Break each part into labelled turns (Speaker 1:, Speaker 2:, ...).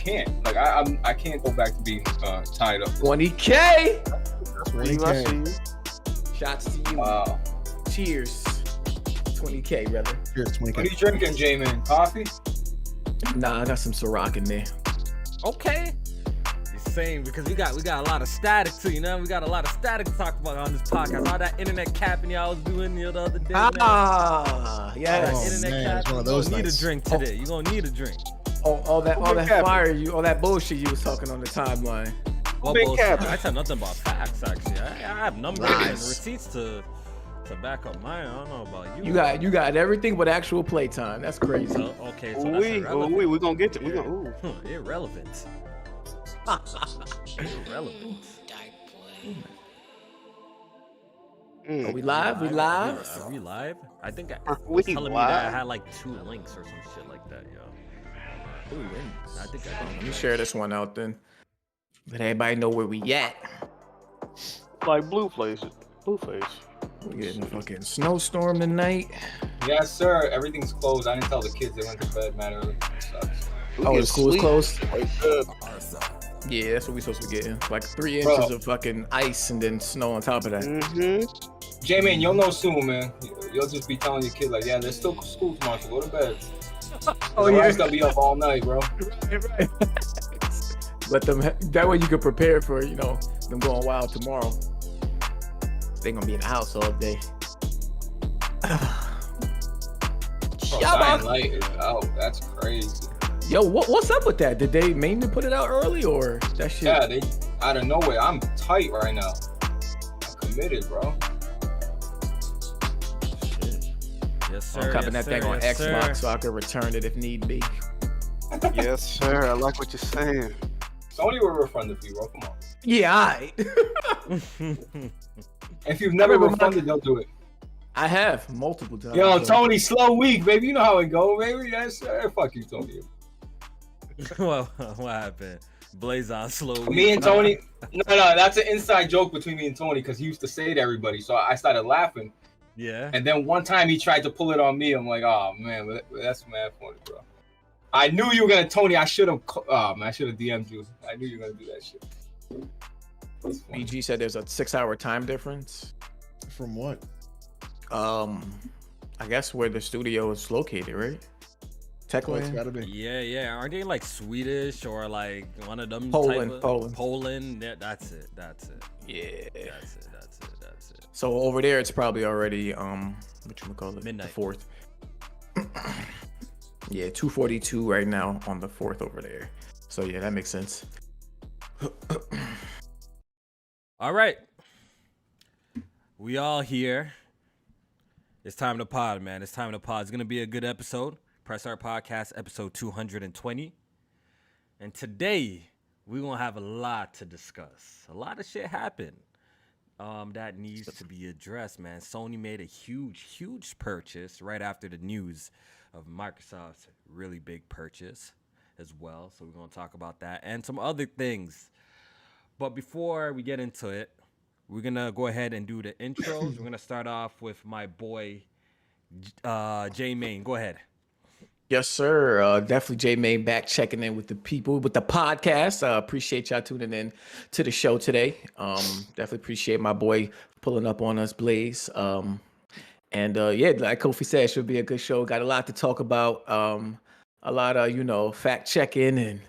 Speaker 1: can't. Like I can't go back to being tied up.
Speaker 2: 20K.
Speaker 3: 20K.
Speaker 2: Shots to you.
Speaker 1: Wow.
Speaker 2: Cheers. 20K, brother.
Speaker 3: Cheers, 20K.
Speaker 1: What are you drinking, J-Man? Coffee?
Speaker 2: Nah, I got some Ciroc in there.
Speaker 4: Okay. Same, because we got a lot of static too, you know. We got a lot of static to talk about on this podcast. All that internet capping y'all was doing the other day.
Speaker 2: Yes.
Speaker 4: Internet capping. You're gonna need a drink today. You're gonna need a drink.
Speaker 2: All that fire all that bullshit you was talking on the timeline.
Speaker 4: What bullshit? I said nothing about facts actually. I have numbers and receipts to back up mine. I don't know about you.
Speaker 2: You got everything but actual playtime. That's crazy.
Speaker 4: So that's irrelevant.
Speaker 3: We gonna get to
Speaker 4: Irrelevant. Irrelevant.
Speaker 2: Are we live? We live?
Speaker 4: Are we live? I think I
Speaker 3: Are
Speaker 4: was
Speaker 3: we
Speaker 4: telling me
Speaker 3: live?
Speaker 4: that I had like 2 links or some shit like that, yo.
Speaker 2: 2 links.
Speaker 4: I think I
Speaker 2: Let me share this one out then. Let everybody know where we at.
Speaker 3: like Blueface.
Speaker 2: We getting a fucking snowstorm tonight.
Speaker 1: Yes, sir. Everything's closed. I didn't tell the kids they went to bed, man. Early. It sucks.
Speaker 2: Oh, the school is closed?
Speaker 3: Good.
Speaker 2: Yeah, that's what we supposed to be getting. Like 3 inches of fucking ice and then snow on top of that.
Speaker 3: Mm-hmm.
Speaker 1: J-Man, you'll know soon, man. You'll just be telling your kids like, yeah, there's still school tomorrow, so go to bed.
Speaker 2: Oh, yeah.
Speaker 1: Gonna be up all night, bro.
Speaker 2: Right. Let them. That way you can prepare for them going wild tomorrow. They gonna be in the house all day.
Speaker 1: Dying Light is out. That's crazy.
Speaker 2: Yo, what's up with that? Did they mainly put it out early or that shit?
Speaker 1: Yeah, they out of nowhere. I'm tight right now. I'm committed, bro.
Speaker 4: Yes, sir.
Speaker 2: I'm copying that thing on Xbox so I can return it if need be.
Speaker 3: Yes, sir. I like what you're saying.
Speaker 1: Sony will refund the fee, bro. Come on.
Speaker 2: Yeah, alright.
Speaker 1: If you've never
Speaker 2: remember
Speaker 1: refunded, they'll do it.
Speaker 2: I have multiple times.
Speaker 1: Yo, Tony, slow week, baby. You know how it go, baby. Yes, sir. Fuck you, Tony.
Speaker 4: what happened? Blaze on slow.
Speaker 1: Me and Tony. No, that's an inside joke between me and Tony because he used to say it to everybody. So I started laughing.
Speaker 4: Yeah.
Speaker 1: And then one time he tried to pull it on me. I'm like, oh man, that's mad funny, bro. I knew you were gonna, Tony. I should have. I should have DM'd you. I knew you were gonna do that shit.
Speaker 2: BG said there's a 6-hour time difference.
Speaker 5: From what?
Speaker 2: I guess where the studio is located, right?
Speaker 5: Oh, it's
Speaker 2: Techland.
Speaker 5: gotta be.
Speaker 4: Yeah. Aren't they like Swedish or like one of them?
Speaker 2: Poland.
Speaker 4: Poland. Yeah, that's it.
Speaker 2: Yeah.
Speaker 4: That's it.
Speaker 2: So over there, it's probably already whatchamacallit?
Speaker 4: Midnight.
Speaker 2: The 4th. Yeah, 2:42 right now on the 4th over there. So yeah, that makes sense.
Speaker 4: All right. We all here. It's time to pod, man. It's time to pod. It's gonna be a good episode. Press Start Podcast, episode 220. And today, we're gonna have a lot to discuss. A lot of shit happened that needs to be addressed, man. Sony made a huge purchase right after the news of Microsoft's really big purchase as well. So we're gonna talk about that and some other things. But before we get into it, we're gonna go ahead and do the intros. We're gonna start off with my boy J Main. Go ahead.
Speaker 2: Yes, sir. Definitely J May back checking in with the people with the podcast. Appreciate y'all tuning in to the show today. Definitely appreciate my boy pulling up on us, Blaze. And yeah, like Kofi said, it should be a good show. Got a lot to talk about. A lot of fact checking and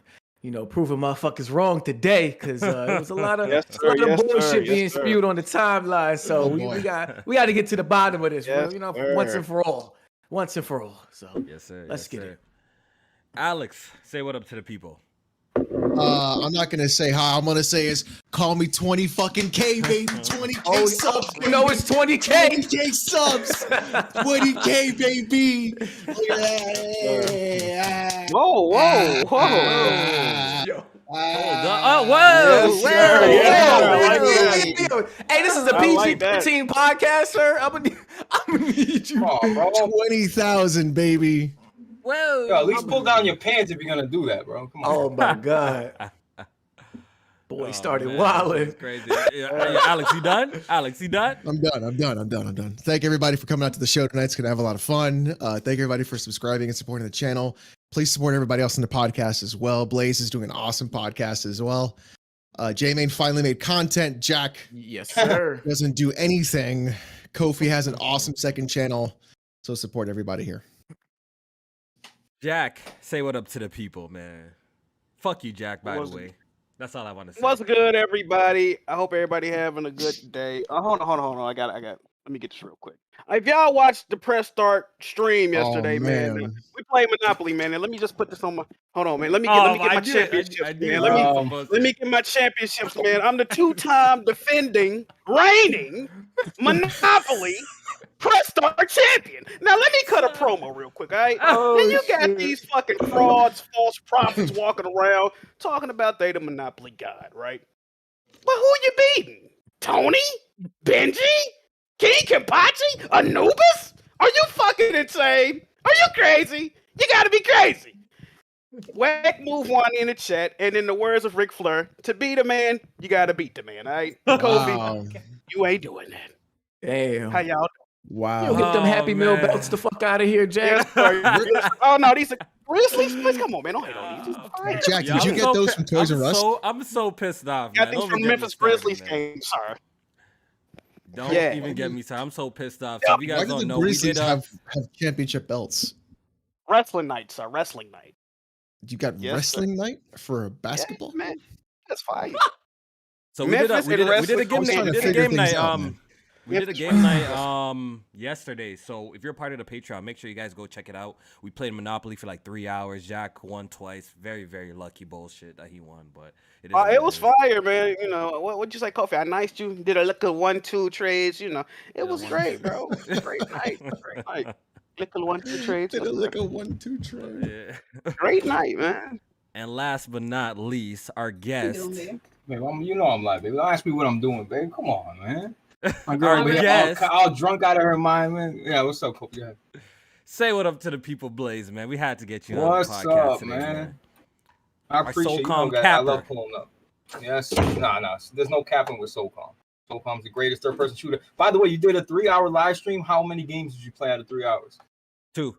Speaker 2: proving motherfuckers wrong today because there was a lot of bullshit being spewed on the timeline. So we got to get to the bottom of this, once and for all. So
Speaker 4: Yes, sir.
Speaker 2: Let's get it.
Speaker 4: Alex, say what up to the people.
Speaker 5: I'm not gonna say hi. I'm gonna say is call me 20 fucking K, baby. 20K subs.
Speaker 2: You know it's 20K.
Speaker 5: 20K subs. 20K, baby. Yeah.
Speaker 3: Whoa.
Speaker 2: Yo.
Speaker 4: Whoa.
Speaker 2: Hey, this is a PG-13 podcast, sir. I'm gonna need you.
Speaker 1: Come on, bro.
Speaker 5: 20,000, baby.
Speaker 4: Whoa.
Speaker 1: Yo, at least pull down your pants if you're gonna do that, bro. Come on.
Speaker 2: Oh my god. Boy, started
Speaker 4: man,
Speaker 2: wilding.
Speaker 4: that's crazy. Hey, Alex, you done? I'm
Speaker 5: done. Thank everybody for coming out to the show tonight. It's gonna have a lot of fun. Thank everybody for subscribing and supporting the channel. please support everybody else in the podcast as well. Blaze is doing an awesome podcast as well. J-Main finally made content. Jack
Speaker 2: Yes, sir.
Speaker 5: doesn't do anything. Kofi has an awesome second channel. So support everybody here.
Speaker 4: Jack, say what up to the people, man. Fuck you, Jack, by the way. That's all I want to say.
Speaker 3: What's good, everybody? I hope everybody having a good day. Hold on. I got. Let me get this real quick. If y'all watched the Press Start stream yesterday, man, we played Monopoly, man. And let me just put this on my. Hold on, man. Let me get my championships, man. Let me get my championships, man. I'm the 2-time defending, reigning Monopoly Press Start champion. Now let me cut a promo real quick, all right? And you got these fucking frauds, false prophets walking around talking about they the Monopoly god, right? But who you beating? Tony? Benji? King Kampachi? Anubis? Are you fucking insane? Are you crazy? You gotta be crazy. Whack move one in the chat, and in the words of Ric Flair, to beat a man, you gotta beat the man, all right? Kofi, you ain't doing that.
Speaker 2: Damn.
Speaker 3: How y'all doing?
Speaker 5: Wow.
Speaker 2: You get them Happy Meal belts the fuck out of here, Jack.
Speaker 3: Oh no, these are seriously. Come on, man, don't hate on these.
Speaker 5: Jack, did you get those from Toys R Us?
Speaker 4: I'm so pissed off.
Speaker 3: Got
Speaker 4: Man.
Speaker 3: these from Memphis Grizzlies game. Sorry.
Speaker 4: Don't even get me started. I'm so pissed off. So if you guys
Speaker 5: Why
Speaker 4: don't
Speaker 5: do the
Speaker 4: know, we
Speaker 5: Grizzlies
Speaker 4: did
Speaker 5: have championship belts?
Speaker 3: Wrestling night, sir. Wrestling night.
Speaker 5: You got wrestling night for basketball?
Speaker 3: Yeah, man, that's fine.
Speaker 4: So we did a game night. We did a game night yesterday. So if you're part of the Patreon, make sure you guys go check it out. We played Monopoly for like 3 hours. Jack won twice. Very, very lucky bullshit that he won, but
Speaker 3: it was fire, man. You know what'd you say, Kofi? I niced you. Did a little 1-2 trades. You know, it was great, bro. It was a great night. Great night. Little 1-2 trades.
Speaker 5: Did a little 1-2 trade.
Speaker 3: Yeah. Great night, man.
Speaker 4: And last but not least, our guest.
Speaker 1: Babe, you know I'm like, baby. Don't ask me what I'm doing, babe. Come on, man. My girl
Speaker 4: Our
Speaker 1: over here
Speaker 4: guest.
Speaker 1: all drunk out of her mind, man. Yeah, what's up, Kofi? Yeah.
Speaker 4: Say what up to the people, Blaze, man. We had to get you
Speaker 1: What's
Speaker 4: on the podcast
Speaker 1: up,
Speaker 4: today,
Speaker 1: man? I appreciate
Speaker 4: SoCom
Speaker 1: guys. I
Speaker 4: capper.
Speaker 1: love pulling up. Yes. Nah. There's no capping with SoCom. SoCom's the greatest third-person shooter. By the way, you did a 3-hour live stream. How many games did you play out of 3 hours?
Speaker 4: 2.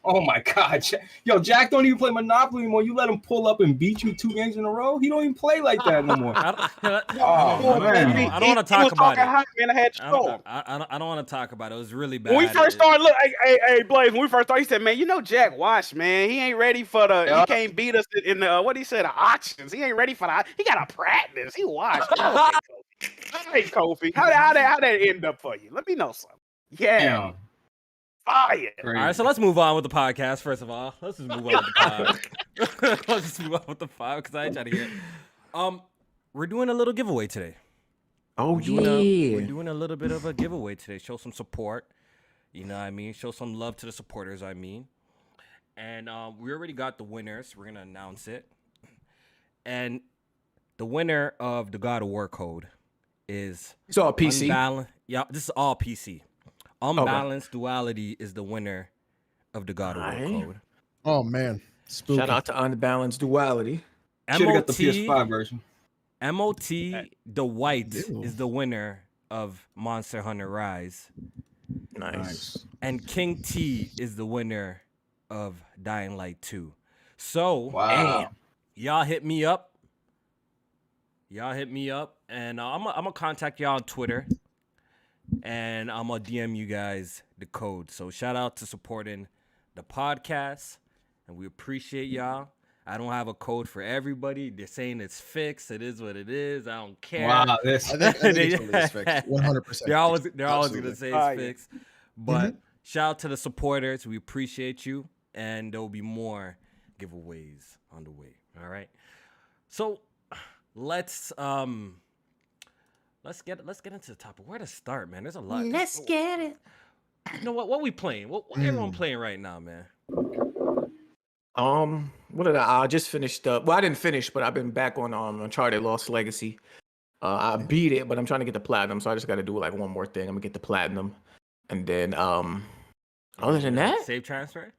Speaker 1: Oh my God. Yo, Jack don't even play Monopoly anymore. You let him pull up and beat you 2 games in a row? He don't even play like that no more.
Speaker 4: Man.
Speaker 1: I
Speaker 4: don't want to talk about it.
Speaker 3: Hot, man, I had to
Speaker 4: I don't want to talk about it. It was really bad.
Speaker 3: When we first started, look, hey, Blaze. When we first started, he said, "Man, you know Jack Watch, man. He ain't ready for the. He can't beat us in the what he said, the auctions. He ain't ready for the. He got to practice. He watched. Hey, Kofi, how that end up for you? Let me know something. Yeah.
Speaker 1: Damn.
Speaker 3: Fire.
Speaker 4: All right, so let's move on with the podcast. First of all, let's just move on with the pod. Let's just move on with the pod because I ain't trying to hear it. We're doing a little giveaway today.
Speaker 2: Oh,
Speaker 4: We're doing a little bit of a giveaway today. Show some support. You know what I mean? Show some love to the supporters, I mean. And we already got the winners. We're going to announce it. And the winner of the God of War code is...
Speaker 2: It's all PC.
Speaker 4: Yeah, this is all PC. Unbalanced Duality is the winner of the God of War code.
Speaker 5: Oh, man. Spooky.
Speaker 2: Shout out to Unbalanced Duality.
Speaker 1: Should have got the PS5 version.
Speaker 4: MOT the White is the winner of Monster Hunter Rise.
Speaker 2: Nice.
Speaker 4: And King T is the winner of Dying Light 2. So,
Speaker 1: wow.
Speaker 4: Y'all hit me up. And I'm going to contact y'all on Twitter. And I'm going to DM you guys the code. So shout out to supporting the podcast. And we appreciate y'all. I don't have a code for everybody. They're saying it's fixed. It is what it is. I don't care.
Speaker 1: Wow,
Speaker 5: I think it's fixed. 100%.
Speaker 4: They're always going to say it's fixed. But shout out to the supporters. We appreciate you. And there will be more giveaways on the way. All right. So let's get into the topic. Where to start, man? There's a lot.
Speaker 2: Let's get it.
Speaker 4: You know what we playing? What everyone playing right now, man?
Speaker 2: What did I just finished up? Well, I didn't finish, but I've been back on Uncharted Lost Legacy. I beat it, but I'm trying to get the platinum, so I just got to do like one more thing. I'm gonna get the platinum, and then other than that,
Speaker 4: save transfer.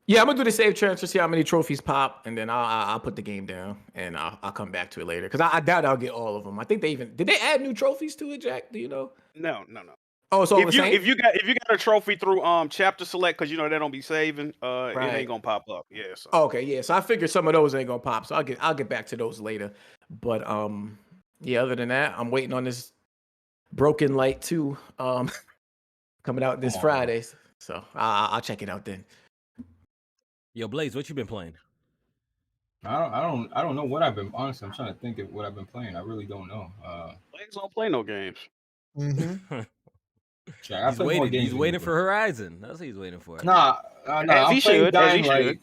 Speaker 2: Yeah, I'm gonna do the save transfer, see how many trophies pop, and then I'll put the game down, and I'll come back to it later. Cause I doubt I'll get all of them. I think did they add new trophies to it, Jack? Do you know?
Speaker 3: No.
Speaker 2: Oh, it's all the
Speaker 3: If you
Speaker 2: same.
Speaker 3: if you got a trophy through chapter select, because you know they don't be saving, it
Speaker 2: Right.
Speaker 3: ain't gonna pop up. Yeah. So.
Speaker 2: Okay, yeah. So I figured some of those ain't gonna pop. So I'll get back to those later. But yeah. Other than that, I'm waiting on this Broken Light 2 coming out this
Speaker 1: Come on, bro.
Speaker 2: Friday. So I'll check it out then.
Speaker 4: Yo, Blaze, what you been playing?
Speaker 1: I don't know what I've been. Honestly, I'm trying to think of what I've been playing. I really don't know.
Speaker 3: Blaze don't play no games.
Speaker 5: Mm-hmm.
Speaker 1: I
Speaker 4: He's
Speaker 1: play more
Speaker 4: waiting.
Speaker 1: games
Speaker 4: He's
Speaker 1: than
Speaker 4: waiting
Speaker 1: you,
Speaker 4: for Horizon. That's what he's waiting for.
Speaker 1: Nah.
Speaker 3: As
Speaker 1: I'm
Speaker 3: he
Speaker 1: playing
Speaker 3: should, as he
Speaker 1: Dying Light.
Speaker 3: should.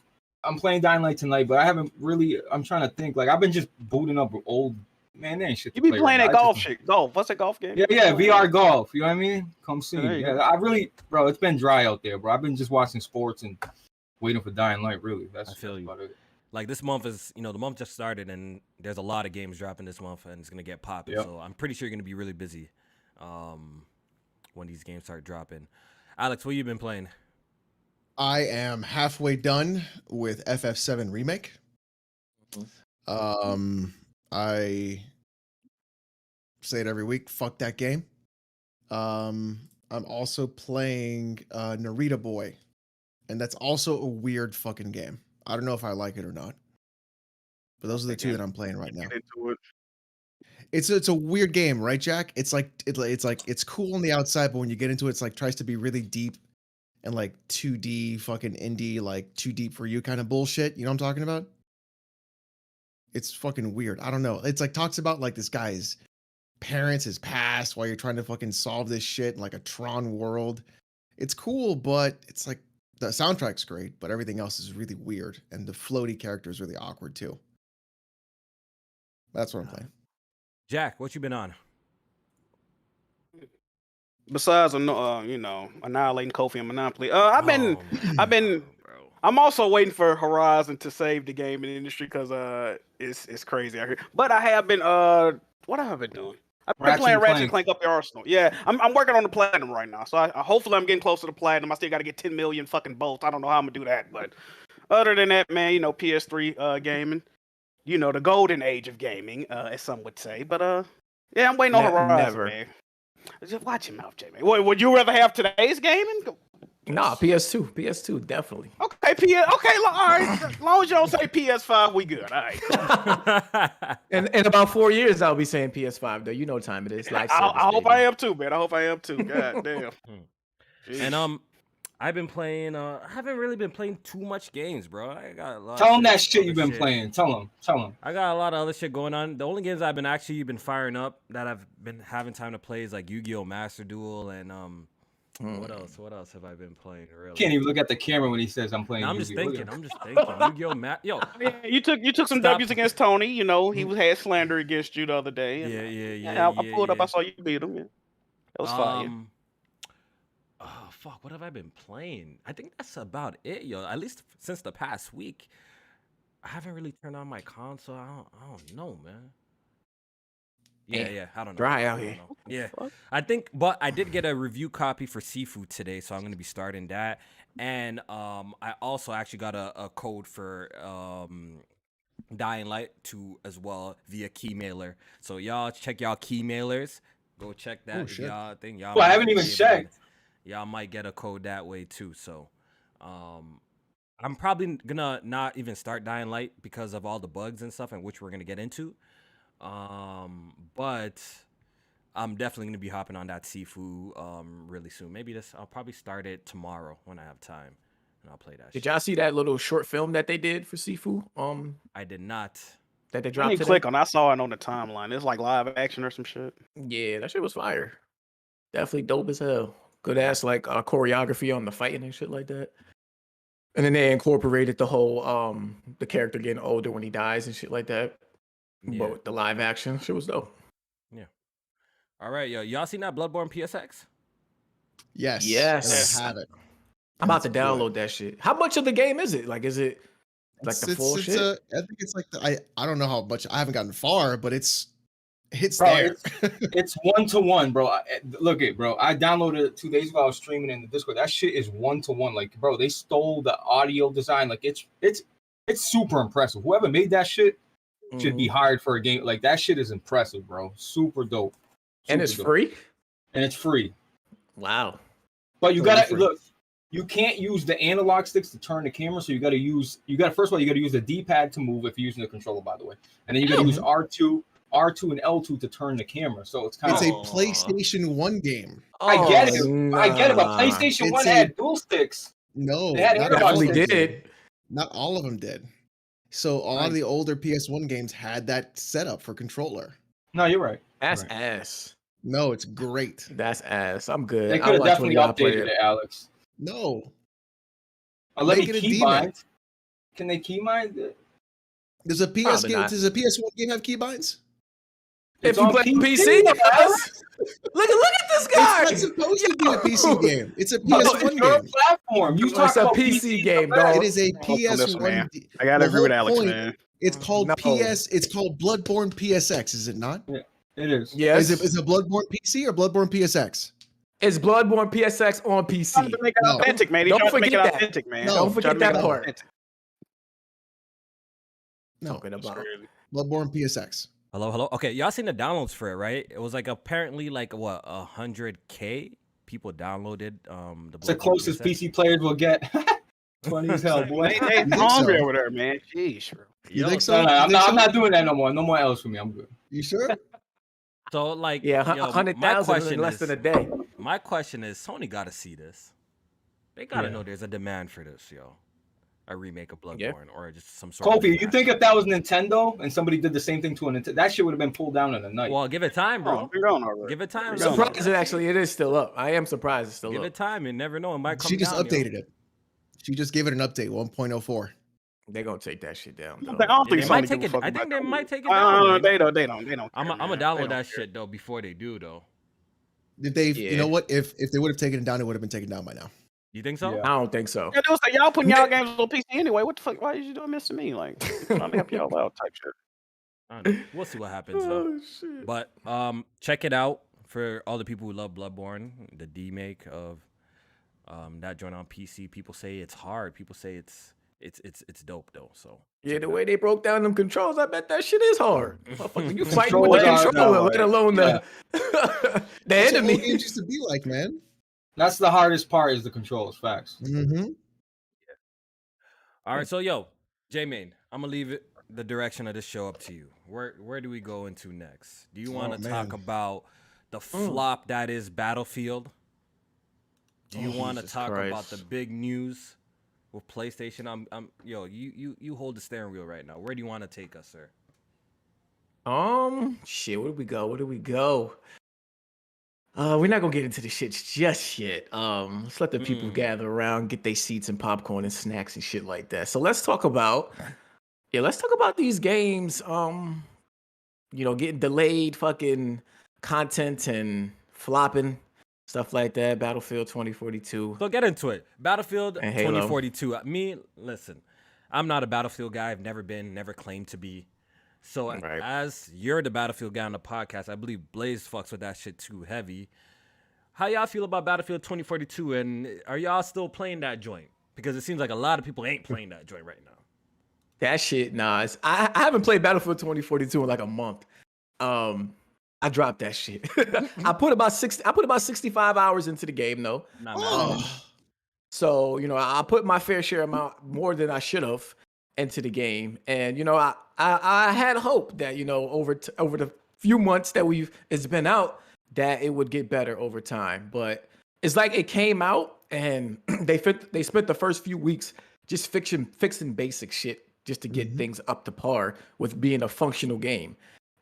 Speaker 1: I'm playing Dying Light tonight, but I haven't really. I'm trying to think. Like I've been just booting up old. Man, there ain't shit.
Speaker 3: You
Speaker 1: to
Speaker 3: be
Speaker 1: play
Speaker 3: playing
Speaker 1: right
Speaker 3: that
Speaker 1: now.
Speaker 3: golf shit. Golf. What's that golf game?
Speaker 1: Yeah, VR golf. You know what I mean? Come see
Speaker 3: There
Speaker 1: me.
Speaker 3: you
Speaker 1: Yeah,
Speaker 3: go.
Speaker 1: I really, bro. It's been dry out there, bro. I've been just watching sports and waiting for Dying Light. Really,
Speaker 4: I feel you.
Speaker 1: about it.
Speaker 4: Like this month is, the month just started, and there's a lot of games dropping this month, and it's gonna get popping.
Speaker 1: Yep.
Speaker 4: So I'm pretty sure you're gonna be really busy when these games start dropping. Alex, what you been playing?
Speaker 5: I am halfway done with FF7 Remake. I say it every week. Fuck that game. I'm also playing Narita Boy, and that's also a weird fucking game. I don't know if I like it or not, but those are the two that I'm playing right now.
Speaker 3: Get into it.
Speaker 5: It's a weird game, right, Jack? It's cool on the outside, but when you get into it, it's like tries to be really deep and like 2D fucking indie, like too deep for you kind of bullshit. You know what I'm talking about? It's fucking weird. I don't know. It's like talks about like this guy's parents, his past, while you're trying to fucking solve this shit in like a Tron world. It's cool, but it's like the soundtrack's great, but everything else is really weird, and the floaty character is really awkward too. That's what I'm playing.
Speaker 4: Jack, what you been on?
Speaker 3: Besides, annihilating Kofi and Monopoly. I've been.
Speaker 4: Bro.
Speaker 3: I'm also waiting for Horizon to save the gaming industry because it's crazy out here. But I have been what have I been doing? I've been playing Ratchet and Clank Up the Arsenal. Yeah, I'm working on the platinum right now. So I hopefully I'm getting close to the platinum. I still got to get 10 million fucking bolts. I don't know how I'm gonna do that, but other than that, man, PS3 gaming. The golden age of gaming, as some would say. But yeah, I'm waiting on Horizon,
Speaker 2: Never.
Speaker 3: man. Just watch your mouth, Jamie. Would you rather have today's gaming?
Speaker 2: Nah, PS2, definitely.
Speaker 3: Okay, all right. As long as you don't say PS5, we good. All right.
Speaker 2: In about 4 years, I'll be saying PS5 though. You know what time it is.
Speaker 3: I hope I am too, man. I hope I am too. God damn.
Speaker 4: And I've been playing. I haven't really been playing too much games, bro. I got a lot.
Speaker 1: Tell them that shit you've been playing. Tell them.
Speaker 4: I got a lot of other shit going on. The only games I've been been firing up that I've been having time to play is like Yu-Gi-Oh! Master Duel and What else? What else have I been playing? Really?
Speaker 1: Can't even look at the camera when he says I'm playing.
Speaker 4: No, I'm just thinking. Yu-Gi-Oh! Yo.
Speaker 3: You took some W's against Tony. He had slander against you the other day.
Speaker 4: Yeah.
Speaker 3: I pulled up. I saw you beat him. Yeah. That was fire.
Speaker 4: Oh fuck! What have I been playing? I think that's about it, yo. At least since the past week, I haven't really turned on my console. I don't know, man. Yeah. I don't know.
Speaker 2: Dry out here.
Speaker 4: Yeah, I think, but I did get a review copy for Seafood today, so I'm gonna be starting that. And I also actually got a code for Dying Light 2 as well via key mailer. So y'all check y'all key mailers. Go check that.
Speaker 5: Oh, shit.
Speaker 4: Y'all think y'all.
Speaker 1: Well, I haven't even checked.
Speaker 4: Y'all might get a code that way too. So, I'm probably gonna not even start Dying Light because of all the bugs and stuff, and which we're gonna get into. But I'm definitely gonna be hopping on that Seafood really soon. Maybe I'll probably start it tomorrow when I have time, and I'll play that.
Speaker 2: Did y'all see that little short film that they did for Seafood?
Speaker 4: I did not.
Speaker 2: That they
Speaker 3: I
Speaker 2: dropped.
Speaker 3: didn't click on. I saw it on the timeline. It's like live action or some shit.
Speaker 2: Yeah, that shit was fire. Definitely dope as hell. Good ass like choreography on the fighting and shit like that. And then they incorporated the whole the character getting older when he dies and shit like that.
Speaker 4: Yeah.
Speaker 2: But with the live action, shit was dope.
Speaker 4: Yeah. All right, yo. Y'all seen that Bloodborne PSX?
Speaker 5: Yes. I have it.
Speaker 2: I'm about to
Speaker 5: It's
Speaker 2: download that shit. How much of the game is it? Like, is it like the full shit?
Speaker 5: I think it's like I don't know how much. I haven't gotten far, but it's
Speaker 1: Bro,
Speaker 5: there.
Speaker 1: it's 1-to-1, bro. Look it, bro. I downloaded it 2 days ago. I was streaming in the Discord. That shit is 1-to-1. Like, bro, they stole the audio design. Like, it's super impressive. Whoever made that shit should be hired for a game. Like, that shit is impressive, bro. Super dope.
Speaker 2: And it's
Speaker 1: Super dope.
Speaker 2: free?
Speaker 1: And it's free.
Speaker 2: Wow.
Speaker 1: But you
Speaker 5: So
Speaker 1: gotta
Speaker 5: different.
Speaker 1: look. You can't use the analog sticks to turn the camera, so you gotta first of all, you gotta use the D-pad to move if you're using the controller, by the way, and then you gotta use R2, and L2 to turn the camera. So it's kind
Speaker 5: It's
Speaker 1: of.
Speaker 5: a PlayStation 1 game.
Speaker 1: I get
Speaker 2: Oh,
Speaker 1: it, but
Speaker 2: nah.
Speaker 1: PlayStation 1
Speaker 5: It's
Speaker 1: had dual sticks.
Speaker 5: No,
Speaker 1: They had
Speaker 5: not
Speaker 1: analog
Speaker 5: all of
Speaker 2: Definitely
Speaker 5: them
Speaker 1: sticks.
Speaker 2: did.
Speaker 5: Not all of them did. So a lot of the older PS1 games had that setup for controller.
Speaker 1: No, you're right.
Speaker 2: That's
Speaker 1: Right.
Speaker 2: ass.
Speaker 5: No, it's great.
Speaker 2: That's ass. I'm good.
Speaker 1: They
Speaker 2: I'll
Speaker 1: could have
Speaker 2: watch
Speaker 1: definitely
Speaker 2: one of y'all play
Speaker 1: updated it, Alex.
Speaker 5: No,
Speaker 1: Let me
Speaker 5: Make it a
Speaker 1: keybind. Can they keybind it?
Speaker 5: does a PS
Speaker 2: Probably
Speaker 5: game?
Speaker 2: not.
Speaker 5: Does a PS1 game have keybinds?
Speaker 2: If you play on PC,
Speaker 1: Alex.
Speaker 2: look at this guy.
Speaker 5: It's not supposed to be a PC game. It's a
Speaker 1: Bro,
Speaker 5: PS1
Speaker 1: it's your
Speaker 5: game.
Speaker 1: platform. You
Speaker 2: No,
Speaker 1: talk
Speaker 2: it's a
Speaker 1: about
Speaker 2: PC game,
Speaker 1: the
Speaker 2: dog.
Speaker 5: It is a
Speaker 3: on this one, man.
Speaker 5: PS1.
Speaker 3: I gotta
Speaker 5: The
Speaker 3: agree with
Speaker 5: whole
Speaker 3: Alex,
Speaker 5: point-
Speaker 3: man.
Speaker 5: It's called
Speaker 2: No.
Speaker 5: It's called Bloodborne PSX, is it not?
Speaker 1: It is.
Speaker 2: Yes.
Speaker 5: Is it Bloodborne PC or Bloodborne PSX?
Speaker 2: It's Bloodborne PSX on
Speaker 3: He's trying
Speaker 2: PC.
Speaker 3: to make it
Speaker 5: No.
Speaker 3: authentic, man. He's
Speaker 2: Don't
Speaker 3: trying to make it
Speaker 2: forget that.
Speaker 3: authentic, man.
Speaker 5: No,
Speaker 2: Don't
Speaker 3: He's
Speaker 2: forget
Speaker 3: trying to make
Speaker 2: that
Speaker 3: it
Speaker 2: part.
Speaker 3: authentic.
Speaker 5: No,
Speaker 2: Talking about.
Speaker 5: Bloodborne PSX.
Speaker 4: Hello. Okay, y'all seen the downloads for it, right? It was like apparently like what 100K people downloaded the.
Speaker 1: It's the closest PC players will get. Funny as hell, boy.
Speaker 3: They
Speaker 5: think
Speaker 3: hungry
Speaker 5: so?
Speaker 3: over there, man. Jeez, bro.
Speaker 5: You
Speaker 4: Yo,
Speaker 5: think so?
Speaker 1: No,
Speaker 5: You think
Speaker 1: I'm
Speaker 5: so?
Speaker 1: not doing that no more. No more L's for me. I'm good.
Speaker 5: You sure?
Speaker 4: So like,
Speaker 2: Yeah,
Speaker 4: yo, my
Speaker 2: 100,000 in
Speaker 4: question
Speaker 2: less
Speaker 4: is,
Speaker 2: than a day.
Speaker 4: my question is, Sony got to see this. They got to
Speaker 1: Yeah.
Speaker 4: know there's a demand for this, yo. A remake of Bloodborne
Speaker 2: Yeah.
Speaker 4: or just some sort of.
Speaker 1: Kofi, you think if that was Nintendo and somebody did the same thing to a Nintendo, that shit would have been pulled down in a night.
Speaker 4: Well, give it time,
Speaker 3: Oh,
Speaker 4: bro.
Speaker 3: been going already.
Speaker 4: Give it time.
Speaker 3: Surprised
Speaker 4: bro.
Speaker 2: Surprised it is still up. I am surprised it's still
Speaker 4: Give
Speaker 2: up.
Speaker 4: it time. You never know. It might come
Speaker 5: She just
Speaker 4: down, yo.
Speaker 5: updated it. She just gave it an update, 1.04.
Speaker 2: They're gonna take that shit down.
Speaker 3: I
Speaker 2: Though.
Speaker 3: don't think
Speaker 4: They might
Speaker 3: Sony
Speaker 4: take
Speaker 3: give a
Speaker 4: it.
Speaker 3: fuck
Speaker 4: I think
Speaker 3: about
Speaker 4: they
Speaker 3: that.
Speaker 4: might take it
Speaker 3: No,
Speaker 4: down.
Speaker 3: they don't.
Speaker 4: I'm
Speaker 3: care,
Speaker 4: gonna
Speaker 3: man.
Speaker 4: download
Speaker 3: They
Speaker 4: that
Speaker 3: don't care.
Speaker 4: shit though before they do though.
Speaker 5: Did they?
Speaker 2: Yeah.
Speaker 5: You know what? If they would have taken it down, it would have been taken down by now.
Speaker 4: You think so?
Speaker 1: Yeah.
Speaker 2: I don't think so.
Speaker 3: Yeah, they was like, y'all putting y'all games on PC anyway. What the fuck? Why are you doing this to me? Like, trying to help y'all out type shit.
Speaker 4: I don't know. We'll see what happens though.
Speaker 2: Oh shit.
Speaker 4: But check it out for all the people who love Bloodborne, the D-make of that joint on PC. People say it's hard. People say it's dope though. So
Speaker 2: Yeah, the way they broke down them controls, I bet that shit is hard. Motherfucker, you fighting
Speaker 1: Controls
Speaker 2: with the
Speaker 1: are
Speaker 2: controller,
Speaker 1: hard.
Speaker 2: let alone the
Speaker 5: That's what
Speaker 2: enemy.
Speaker 5: old games used to be like, man.
Speaker 1: That's the hardest part is the controls. Facts.
Speaker 5: Mm-hmm.
Speaker 4: all right, so yo, J-Main, I'm gonna leave the direction of this show up to you. Where do we go into next? Do you want to talk
Speaker 5: man.
Speaker 4: about the flop that is Battlefield? Do you want to
Speaker 2: Jesus
Speaker 4: talk about
Speaker 2: Christ.
Speaker 4: the big news with PlayStation? Yo, you hold the steering wheel right now. Where do you want to take us, sir?
Speaker 2: Shit, where do we go? We're not gonna get into the shit just yet. Let's let the people gather around, get their seats and popcorn and snacks and shit like that. So let's talk about these games. Getting delayed, fucking content and flopping, stuff like that. Battlefield 2042.
Speaker 4: So get into it. Battlefield
Speaker 2: And Halo.
Speaker 4: 2042. Listen, I'm not a Battlefield guy. I've never been, never claimed to be. So
Speaker 2: Right.
Speaker 4: as you're the Battlefield guy on the podcast, I believe Blaze fucks with that shit too heavy. How y'all feel about Battlefield 2042, and are y'all still playing that joint? Because it seems like a lot of people ain't playing that joint right now.
Speaker 2: That shit, nah. I haven't played Battlefield 2042 in like a month. I dropped that shit. I put about 65 hours into the game though.
Speaker 4: Nah, man.
Speaker 5: Oh,
Speaker 2: So, I put my fair share amount more than I should have into the game. And, I had hope that, over the few months that it's been out, that it would get better over time. But it's like it came out and they spent the first few weeks just fixing basic shit just to get things up to par with being a functional game.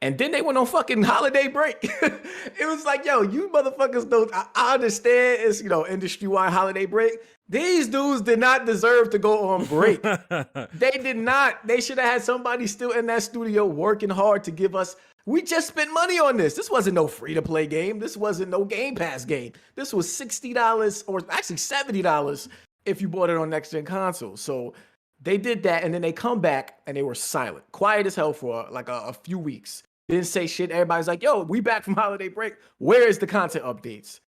Speaker 2: And then they went on fucking holiday break. It was like, yo, you motherfuckers don't. I understand it's industry-wide holiday break. These dudes did not deserve to go on break. They did not. They should have had somebody still in that studio working hard to give us. We just spent money on this. This wasn't no free-to-play game. This wasn't no Game Pass game. This was $60 or actually $70 if you bought it on next-gen consoles. So they did that, and then they come back and they were silent, quiet as hell for like a few weeks. Didn't say shit. Everybody's like, yo, we back from holiday break. Where is the content updates?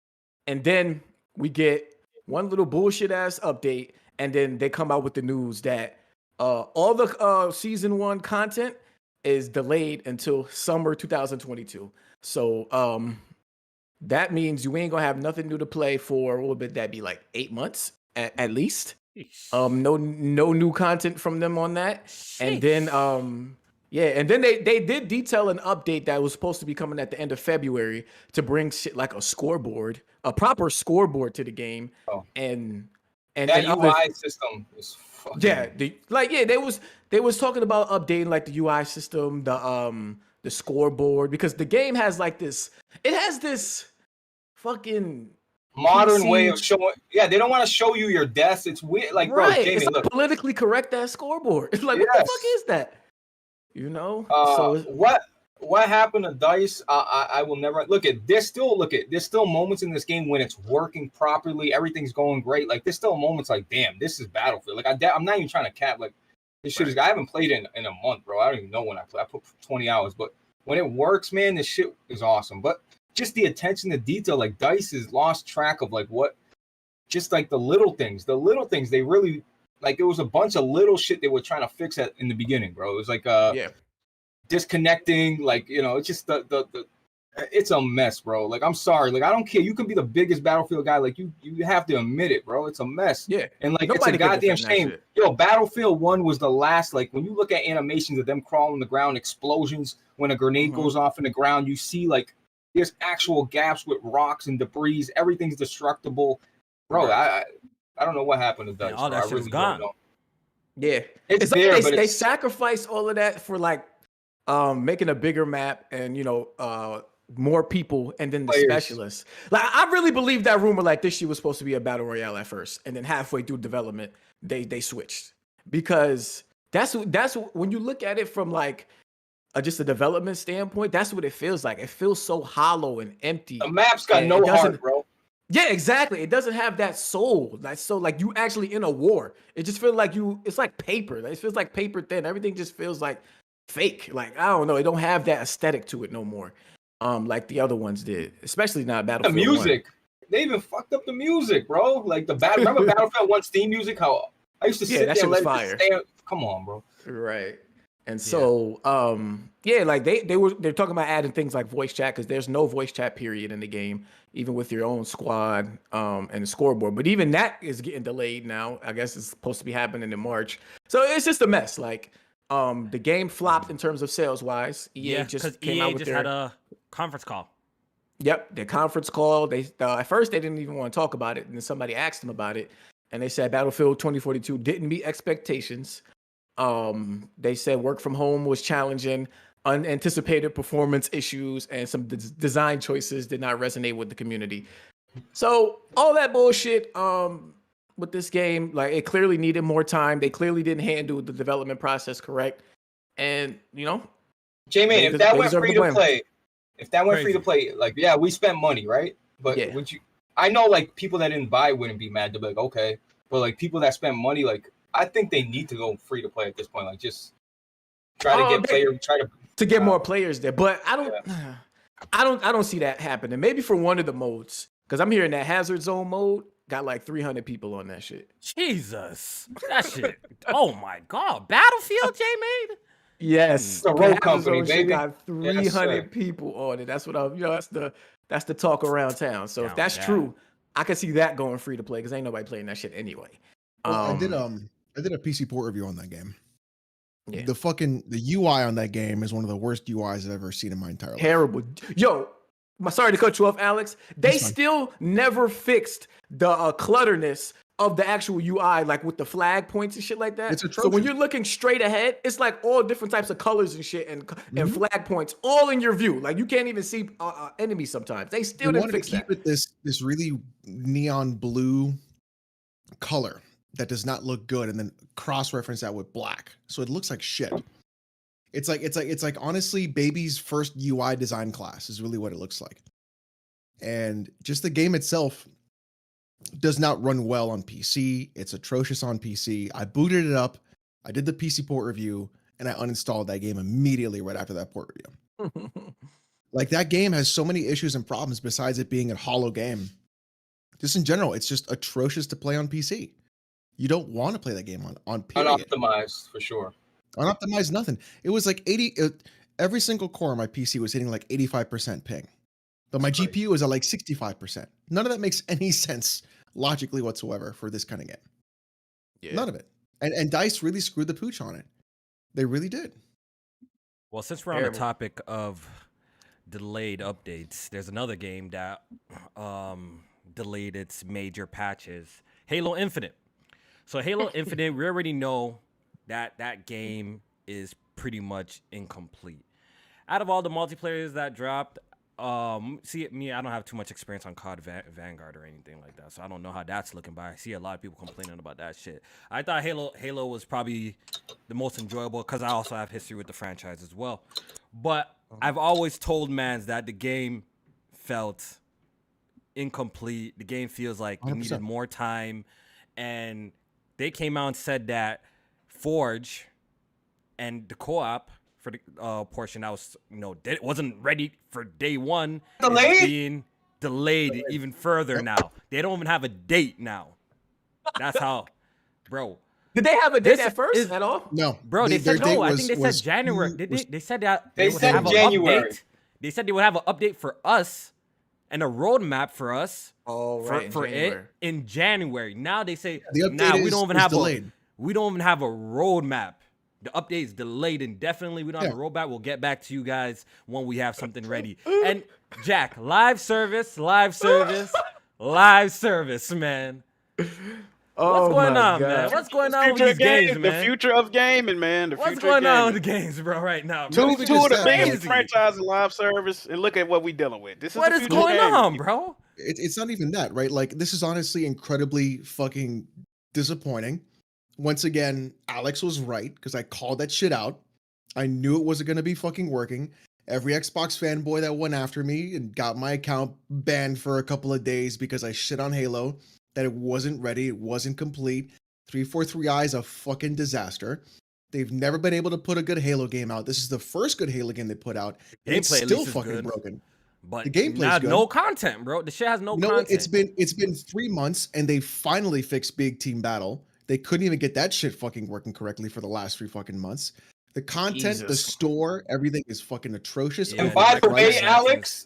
Speaker 2: And then we get one little bullshit ass update. And then they come out with the news that all the season 1 content is delayed until summer 2022. So that means you ain't gonna have nothing new to play for what would that be, like 8 months at least. No new content from them on that. And then and then they did detail an update that was supposed to be coming at the end of February to bring shit like a scoreboard, a proper scoreboard to the game.
Speaker 1: Oh.
Speaker 2: And
Speaker 1: that
Speaker 2: and
Speaker 1: UI system is fucking...
Speaker 2: they was talking about updating like the UI system, the scoreboard, because the game has like this, it has this fucking
Speaker 1: modern
Speaker 2: PC
Speaker 1: way of showing. Yeah, they don't want to show you your deaths. It's weird. Like, bro, Jamie,
Speaker 2: it's
Speaker 1: look.
Speaker 2: politically correct ass scoreboard. It's like, what the fuck is that? You know? So
Speaker 1: what happened to DICE? I will never look at. There's still moments in this game when it's working properly, everything's going great. Like, there's still moments like, damn, this is Battlefield. Like, I'm not even trying to cap. Like, this shit is. I haven't played in a month, bro. I don't even know when I play. I put 20 hours, but when it works, man, this shit is awesome. But just the attention to detail, like DICE has lost track of like what, just like the little things. They really like. It was a bunch of little shit they were trying to fix in the beginning, bro. It was like disconnecting, like, you know, it's just the it's a mess, bro. Like, I'm sorry, like, I don't care. You can be the biggest Battlefield guy, like you have to admit it, bro. It's a mess.
Speaker 2: Yeah,
Speaker 1: and like
Speaker 2: nobody
Speaker 1: it's a goddamn shame. Yo, Battlefield 1 was the last. Like, when you look at animations of them crawling on the ground, explosions when a grenade goes off in the ground, you see like there's actual gaps with rocks and debris. Everything's destructible, bro. I don't know what happened to DICE.
Speaker 4: All that shit is gone.
Speaker 2: Yeah,
Speaker 1: it's
Speaker 2: there,
Speaker 1: like
Speaker 2: but they sacrificed all of that for like making a bigger map and, you know, more people and then the specialists. Like, I really believe that rumor like this shit was supposed to be a battle royale at first, and then halfway through development they switched, because that's when you look at it from like just a development standpoint, that's what it feels like. It feels so hollow and empty.
Speaker 1: The map's got no heart, bro.
Speaker 2: Yeah, exactly. It doesn't have that soul. Like, so like you actually in a war. It just feels like it's like paper. It feels like paper thin. Everything just feels like fake. Like, I don't know. It don't have that aesthetic to it no more. Like the other ones did, especially not Battlefield.
Speaker 1: The music. 1. They even fucked up the music, bro. Like remember Battlefield 1 Steam music? How I used to sit there and let it stay. Come on, bro.
Speaker 2: Right. And so, like they're talking about adding things like voice chat, because there's no voice chat period in the game, even with your own squad and the scoreboard. But even that is getting delayed now. I guess it's supposed to be happening in March. So it's just a mess. Like, the game flopped in terms of sales wise. EA just came out with
Speaker 4: had a conference call.
Speaker 2: Yep, their conference call. They at first they didn't even want to talk about it, and then somebody asked them about it, and they said Battlefield 2042 didn't meet expectations. They said work from home was challenging, unanticipated performance issues, and some design choices did not resonate with the community. So all that bullshit with this game, like, it clearly needed more time. They clearly didn't handle the development process correct. And, you know,
Speaker 1: J-Man, if that went free to play, like, yeah, we spent money, right? But would you? I know, like, people that didn't buy wouldn't be mad. They'd be like, okay, but like people that spent money, like, I think they need to go free to play at this point. Like, just try to get players, to
Speaker 2: get more players there. But I don't see that happening. Maybe for one of the modes, because I'm hearing that Hazard Zone mode got like 300 people on that shit.
Speaker 4: Jesus, that shit. Oh my God, Battlefield, J-Made.
Speaker 2: Yes,
Speaker 1: the road company, baby.
Speaker 2: Got 300 people on it. That's what that's the talk around town. So if that's true, I can see that going free to play, because ain't nobody playing that shit anyway.
Speaker 5: Well, I did a PC port review on that game. Yeah. The UI on that game is one of the worst UIs I've ever seen in my entire life.
Speaker 2: Terrible. Yo, sorry to cut you off, Alex. They still never fixed the clutterness of the actual UI, like with the flag points and shit like that.
Speaker 5: It's atrocious.
Speaker 2: So when you're looking straight ahead, it's like all different types of colors and shit and flag points all in your view. Like, you can't even see enemies sometimes. They still didn't fix that.
Speaker 5: Keep it this really neon blue color that does not look good, and then cross-reference that with black, so it looks like shit. It's like honestly, baby's first UI design class is really what it looks like. And just the game itself does not run well on PC. It's atrocious on PC. I booted it up, I did the PC port review, and I uninstalled that game immediately right after that port review. Like, that game has so many issues and problems besides it being a hollow game. Just in general, it's just atrocious to play on PC. You don't want to play that game on period.
Speaker 1: Unoptimized, for sure.
Speaker 5: Unoptimized, nothing. It was like 80. Every single core on my PC was hitting like 85% ping. but my GPU is at like 65%. None of that makes any sense logically whatsoever for this kind of game.
Speaker 2: Yeah.
Speaker 5: None of it. And DICE really screwed the pooch on it. They really did.
Speaker 4: Well, since we're on the topic of delayed updates, there's another game that delayed its major patches. Halo Infinite. So Halo Infinite, we already know that that game is pretty much incomplete. Out of all the multiplayers that dropped, I don't have too much experience on COD Vanguard or anything like that, so I don't know how that's looking, but I see a lot of people complaining about that shit. I thought Halo was probably the most enjoyable because I also have history with the franchise as well. But I've always told mans that the game felt incomplete. The game feels like it needed more time, and they came out and said that Forge and the co-op for the portion that was, it wasn't ready for day one. It's being delayed even further now. They don't even have a date now. That's how, bro.
Speaker 2: Did they have a date at first at all?
Speaker 5: No,
Speaker 4: bro. They said no. I think they said January. They said that
Speaker 1: they
Speaker 4: would
Speaker 1: said
Speaker 4: have
Speaker 1: January.
Speaker 4: An update. They said they would have an update for us and a roadmap for us.
Speaker 2: Oh, right.
Speaker 4: For it in January. Now they say
Speaker 5: we don't even have
Speaker 4: a roadmap. The update is delayed indefinitely. We don't have a roadmap. We'll get back to you guys when we have something ready. And Jack, live service, man. What's going on, man? What's going on with these games, man?
Speaker 3: The future of gaming, man.
Speaker 4: What's going on with the games, bro, right now?
Speaker 3: Two of the biggest franchises in live service, and look at what we dealing with.
Speaker 4: What is going on, bro?
Speaker 5: It's not even that, right? Like, this is honestly incredibly fucking disappointing. Once again, Alex was right because I called that shit out. I knew it wasn't going to be fucking working. Every Xbox fanboy that went after me and got my account banned for a couple of days because I shit on Halo, that it wasn't ready, it wasn't complete. 343i is a fucking disaster. They've never been able to put a good Halo game out. This is the first good Halo game they put out. And it's still fucking broken.
Speaker 4: But
Speaker 5: the gameplay's good.
Speaker 4: No content, bro. The shit has no content.
Speaker 5: It's been 3 months and they finally fixed Big Team Battle. They couldn't even get that shit fucking working correctly for the last 3 fucking months. The content, the store, everything is fucking atrocious.
Speaker 1: And by the way, Alex,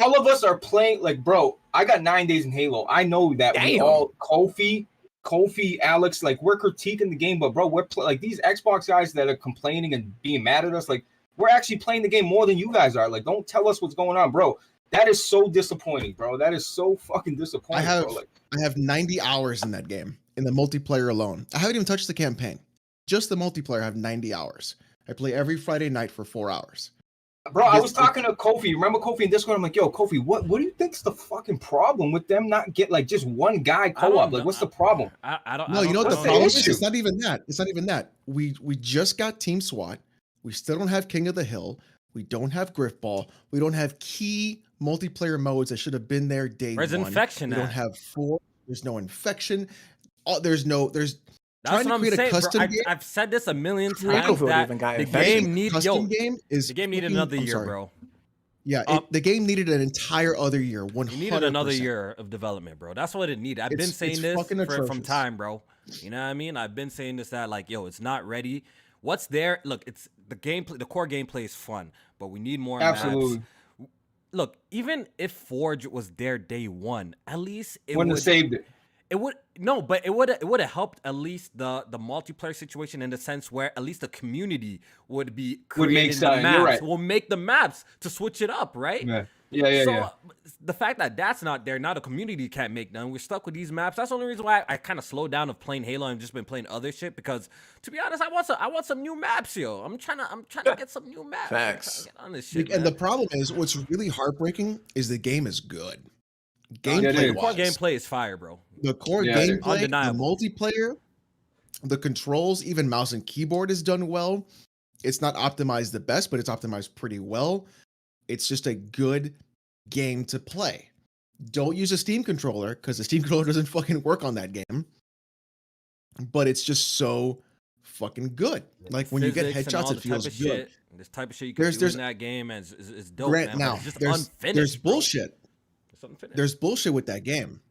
Speaker 1: all of us are playing, like, bro, I got 9 days in Halo. I know that we all, Kofi, Alex, like, we're critiquing the game, but, bro, we're like, these Xbox guys that are complaining and being mad at us, like, we're actually playing the game more than you guys are. Like, don't tell us what's going on, bro. That is so disappointing, bro. That is so fucking disappointing,
Speaker 5: I have 90 hours in that game, in the multiplayer alone. I haven't even touched the campaign. Just the multiplayer, I have 90 hours. I play every Friday night for 4 hours.
Speaker 1: Bro, I was talking to Kofi. Remember Kofi in Discord? I'm like, yo, Kofi, what do you think's the fucking problem with them not get like just one guy co-op? Like, what's the problem?
Speaker 4: I don't
Speaker 5: know. You know what the
Speaker 1: the
Speaker 5: problem is?
Speaker 1: issue?
Speaker 5: It's not even that. It's not even that. We just got Team SWAT. We still don't have King of the Hill. We don't have Griffball. We don't have key multiplayer modes that should have been there day
Speaker 4: Where's
Speaker 5: one.
Speaker 4: Infection
Speaker 5: We
Speaker 4: at?
Speaker 5: don't have 4. There's no Infection. There's
Speaker 4: That's
Speaker 5: trying
Speaker 4: what
Speaker 5: to create
Speaker 4: I'm saying,
Speaker 5: a custom
Speaker 4: bro.
Speaker 5: game.
Speaker 4: I've said this a million
Speaker 2: Battlefield
Speaker 4: times that
Speaker 2: even got
Speaker 4: the
Speaker 2: Infection.
Speaker 4: game needs
Speaker 5: the game
Speaker 4: needed another year, bro.
Speaker 5: Yeah, the game needed an entire other year. 100%.
Speaker 4: You needed another year of development, bro. That's what it needed. I've been saying this from time, bro. You know what I mean? I've been saying this that like, yo, it's not ready. What's there? Look, it's the gameplay. The core gameplay is fun, but we need more
Speaker 1: Absolutely.
Speaker 4: maps. Look, even if Forge was there day one, at least it
Speaker 1: Wouldn't have saved it.
Speaker 4: It would but it would have helped at least the multiplayer situation in the sense where at least the community would be creating the maps.
Speaker 1: You're right.
Speaker 4: We'll make the maps to switch it up, right?
Speaker 1: Yeah.
Speaker 4: The fact that that's not there, now the community can't make none. We're stuck with these maps. That's the only reason why I kind of slowed down of playing Halo and just been playing other shit because, to be honest, I want some new maps, yo. I'm trying to get some new maps.
Speaker 2: Facts.
Speaker 4: Get on this shit,
Speaker 5: And
Speaker 4: man.
Speaker 5: the problem is, what's really heartbreaking is the game is good.
Speaker 4: The
Speaker 5: Gameplay
Speaker 4: core gameplay is fire, bro.
Speaker 5: The core gameplay, the
Speaker 4: undeniable.
Speaker 5: multiplayer, the controls, even mouse and keyboard is done well. It's not optimized the best, but it's optimized pretty well. It's just a good game to play. Don't use a Steam controller because the Steam controller doesn't fucking work on that game. But it's just so fucking good. Like when you get headshots, it feels good.
Speaker 4: This type of shit you can do in that game is dope, man.
Speaker 5: Now,
Speaker 4: it's just
Speaker 5: there's
Speaker 4: unfinished.
Speaker 5: bullshit. There's bullshit with that game.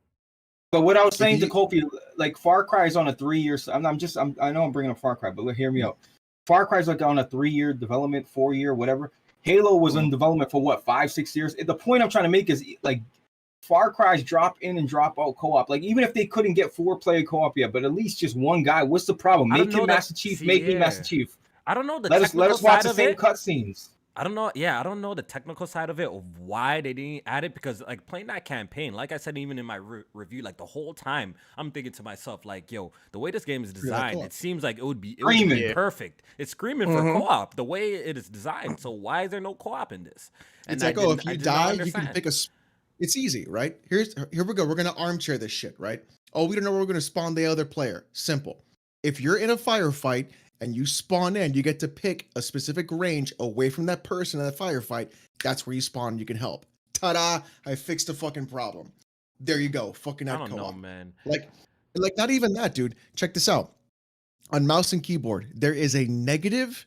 Speaker 1: But what I was saying to Kofi, like Far Cry is on a 3-year. I know I'm bringing up Far Cry, but hear me out. Far Cry is like on a 3-year development, 4-year, whatever. Halo was in development for what, 5-6 years. The point I'm trying to make is like Far Cry's drop in and drop out co-op. Like even if they couldn't get 4-player co-op yet, but at least just one guy. What's the problem? Make him Master Chief. Make me Master Chief.
Speaker 4: I don't know the
Speaker 1: let
Speaker 4: technical
Speaker 1: us watch
Speaker 4: side
Speaker 1: the same
Speaker 4: of it.
Speaker 1: cutscenes.
Speaker 4: I don't know. Yeah, I don't know the technical side of it, of why they didn't add it. Because like playing that campaign, like I said, even in my review, like the whole time, I'm thinking to myself, like, yo, the way this game is designed, it seems like it would be perfect. It's screaming for co-op. The way it is designed. So why is there no co-op in this? And
Speaker 5: it's like, oh, if you die, you can pick a. It's easy, right? Here we go. We're gonna armchair this shit, right? Oh, we don't know where we're gonna spawn the other player. Simple. If you're in a firefight and you spawn in, you get to pick a specific range away from that person in that firefight. That's where you spawn and you can help. Ta-da! I fixed the fucking problem. There you go. Fucking
Speaker 4: I don't
Speaker 5: co-op.
Speaker 4: know, man.
Speaker 5: Like not even that, dude. Check this out. On mouse and keyboard, there is a negative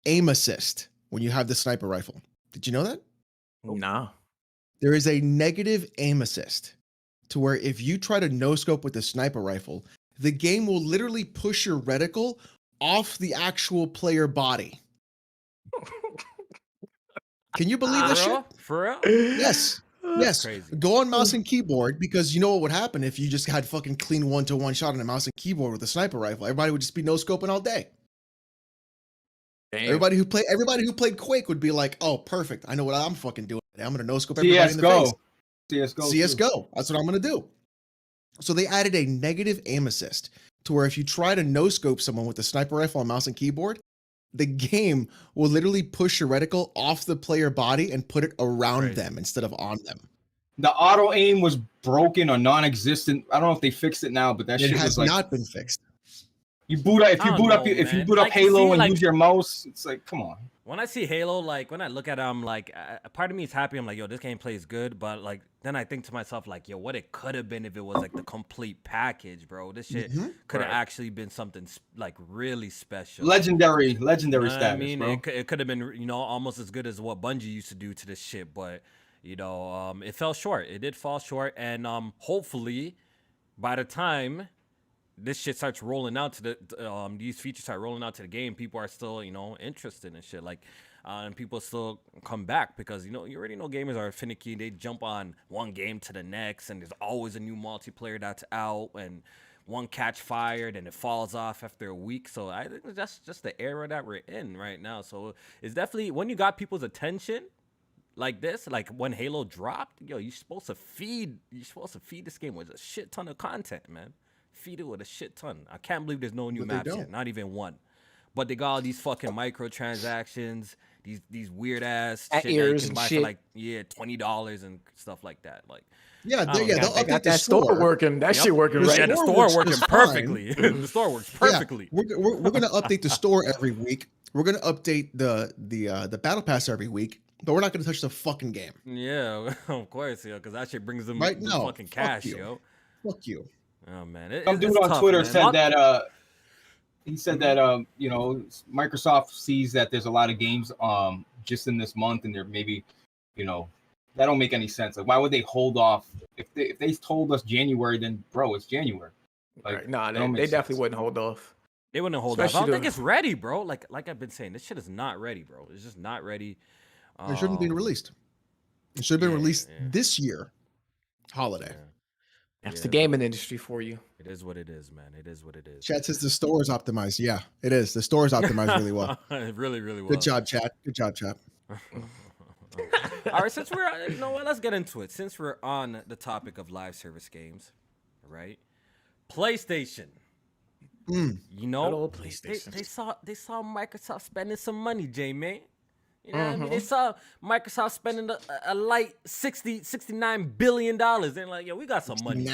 Speaker 5: aim assist when you have the sniper rifle. Did you know that?
Speaker 2: Nah.
Speaker 5: There is a negative aim assist to where if you try to no-scope with the sniper rifle, the game will literally push your reticle off the actual player body. Can you believe this shit?
Speaker 4: For real?
Speaker 5: Yes. Yes.
Speaker 4: Crazy.
Speaker 5: Go on mouse and keyboard, because you know what would happen if you just had fucking clean 1-to-1 shot on a mouse and keyboard with a sniper rifle. Everybody would just be no-scoping all day.
Speaker 2: Damn.
Speaker 5: Everybody who played Quake would be like, "Oh, perfect! I know what I'm fucking doing. I'm gonna no-scope everybody in the face." CS:GO. That's what I'm gonna do. So they added a negative aim assist to where if you try to no-scope someone with a sniper rifle on mouse and keyboard, the game will literally push your reticle off the player body and put it around them instead of on them.
Speaker 1: The auto aim was broken or non-existent. I don't know if they fixed it now, but that shit
Speaker 5: has
Speaker 1: was like,
Speaker 5: not been fixed.
Speaker 1: You boot up if you boot up Halo and use your mouse, it's like, come on.
Speaker 4: When I see Halo, like when I look at it, I'm like, a part of me is happy. I'm like, yo, this game plays good, but like then I think to myself, like, yo, what it could have been if it was like the complete package, bro. This shit could have actually been something like really special,
Speaker 1: legendary status.
Speaker 4: I mean,
Speaker 1: bro.
Speaker 4: It could have been, almost as good as what Bungie used to do to this shit, but it fell short. It did fall short, and hopefully, by the time this shit starts rolling out to the these features start rolling out to the game, people are still interested in shit, like and people still come back, because you already know gamers are finicky. They jump on one game to the next, and there's always a new multiplayer that's out, and one catch fired and it falls off after a week. So I think that's just the era that we're in right now. So it's definitely, when you got people's attention like this, like when Halo dropped, you're supposed to feed this game with a shit ton of content, man. Feed it with a shit ton. I can't believe there's no new maps yet, not even one. But they got all these fucking microtransactions, these weird ass shit that you can buy for like $20 and stuff like that. Like
Speaker 5: they'll update the
Speaker 2: store working. That shit working right.
Speaker 4: Yeah, the store working perfectly. The store works perfectly.
Speaker 5: Yeah, we're gonna update the store every week. We're gonna update the battle pass every week, but we're not gonna touch the fucking game.
Speaker 4: Yeah, of course, because that shit brings them fucking cash, yo.
Speaker 5: Fuck you.
Speaker 4: Oh man,
Speaker 1: some dude on Twitter said that he said that Microsoft sees that there's a lot of games just in this month, and they're maybe that don't make any sense. Like, why would they hold off? If they told us January, then bro, it's January. Like,
Speaker 2: nah, they definitely wouldn't hold off.
Speaker 4: They wouldn't hold off. I don't think it's ready, bro. Like I've been saying, this shit is not ready, bro. It's just not ready.
Speaker 5: It shouldn't be released. It should have been released this year, holiday.
Speaker 4: Yeah.
Speaker 2: That's the gaming industry for you.
Speaker 4: It is what it is, man. It is what it is.
Speaker 5: Chat says the store is optimized. Yeah, it is. The store is optimized really well.
Speaker 4: Really, really well.
Speaker 5: Good job, chat. Good job, chat.
Speaker 4: All right, since we're, let's get into it. Since we're on the topic of live service games, right? PlayStation.
Speaker 2: Good old PlayStation.
Speaker 4: They saw Microsoft spending some money, J-Man. You know what I mean? They saw Microsoft spending a light $69 billion. They're like, yo, we got some money too.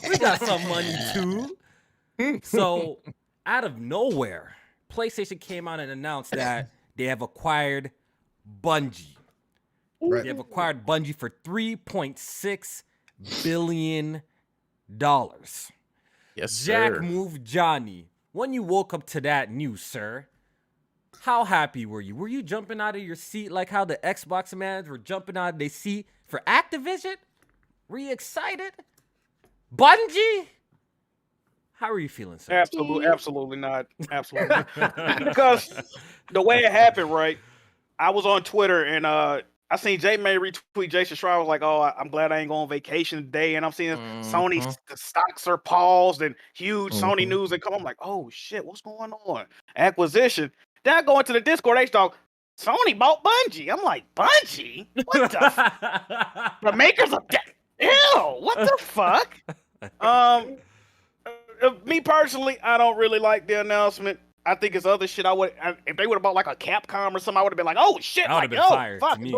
Speaker 4: We got some money too. So, out of nowhere, PlayStation came out and announced that they have acquired Bungie. Right. They have acquired Bungie for $3.6 billion.
Speaker 2: Yes, sir.
Speaker 4: Jack Move Johnny, when you woke up to that news, sir, how happy were you? Were you jumping out of your seat like how the Xbox mans were jumping out of their seat for Activision? Were you excited? Bungie? How are you feeling, sir?
Speaker 3: Absolutely not. Absolutely not. Because the way it happened, right? I was on Twitter and I seen J May retweet Jason Schreier. Was like, "Oh, I'm glad I ain't going on vacation today." And I'm seeing Sony the stocks are paused and huge Sony news and come. I'm like, "Oh shit, what's going on? Acquisition." Then I go into the Discord. They start, Sony bought Bungie. I'm like, Bungie? What the? The makers of that? Ew! What the fuck? Me personally, I don't really like the announcement. I think it's other shit. If they would have bought like a Capcom or something, I would have been like, "Oh shit!"
Speaker 4: That would
Speaker 3: Like,
Speaker 4: have been
Speaker 3: oh
Speaker 4: fire
Speaker 3: fuck,
Speaker 4: to me.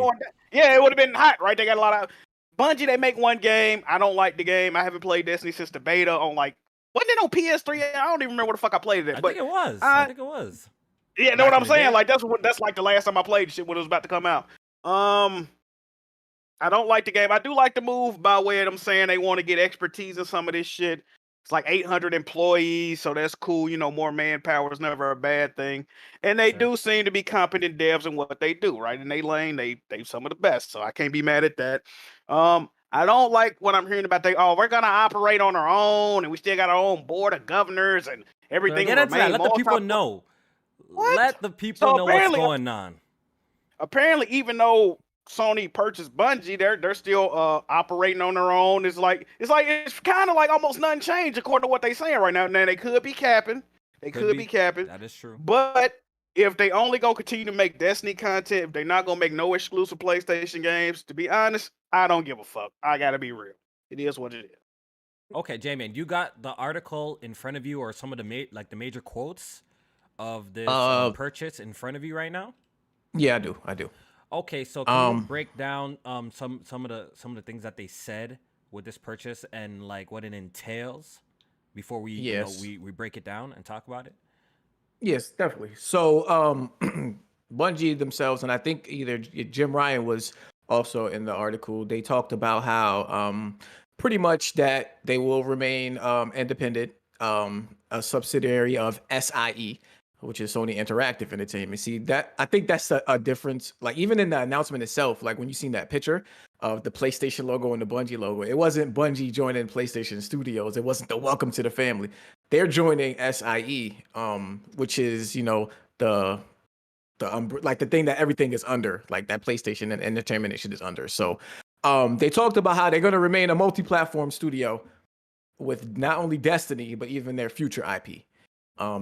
Speaker 3: yeah, it would have been hot, right? They got a lot of Bungie. They make one game. I don't like the game. I haven't played Destiny since the beta on like wasn't it on PS3? I don't even remember what the fuck I played it.
Speaker 4: I
Speaker 3: But
Speaker 4: think it was. I think it was.
Speaker 3: yeah, know what I'm saying? Like that's like the last time I played shit when it was about to come out. I don't like the game. I do like the move by way of them saying they want to get expertise in some of this shit. It's like 800 employees, so that's cool. You know, more manpower is never a bad thing. And they do seem to be competent devs in what they do, right? In they lane, they some of the best. So I can't be mad at that. I don't like what I'm hearing about we're gonna operate on our own and we still got our own board of governors and everything.
Speaker 4: Get into that. Let the people know.
Speaker 3: What?
Speaker 4: Let the people know what's going on.
Speaker 3: Apparently, even though Sony purchased Bungie, they're still operating on their own. It's kind of like almost nothing changed according to what they're saying right now. Now they could be capping.
Speaker 4: That is true.
Speaker 3: But if they only gonna continue to make Destiny content, if they're not gonna make no exclusive PlayStation games, to be honest, I don't give a fuck. I gotta be real. It is what it is.
Speaker 4: Okay, J-Man, you got the article in front of you or some of the major quotes of this purchase in front of you right now?
Speaker 2: Yeah, I do.
Speaker 4: Okay, so can you break down some of the things that they said with this purchase and like what it entails before we we break it down and talk about it?
Speaker 2: Yes, definitely. So Bungie themselves, and I think either Jim Ryan was also in the article, they talked about how pretty much that they will remain independent, a subsidiary of SIE, which is Sony Interactive Entertainment. See, that I think that's a difference. Like even in the announcement itself, like when you seen that picture of the PlayStation logo and the Bungie logo, it wasn't Bungie joining PlayStation Studios. It wasn't the welcome to the family. They're joining SIE, which is, you know, the like the thing that everything is under, like that PlayStation and entertainment shit is under. So they talked about how they're going to remain a multi-platform studio with not only Destiny, but even their future IP.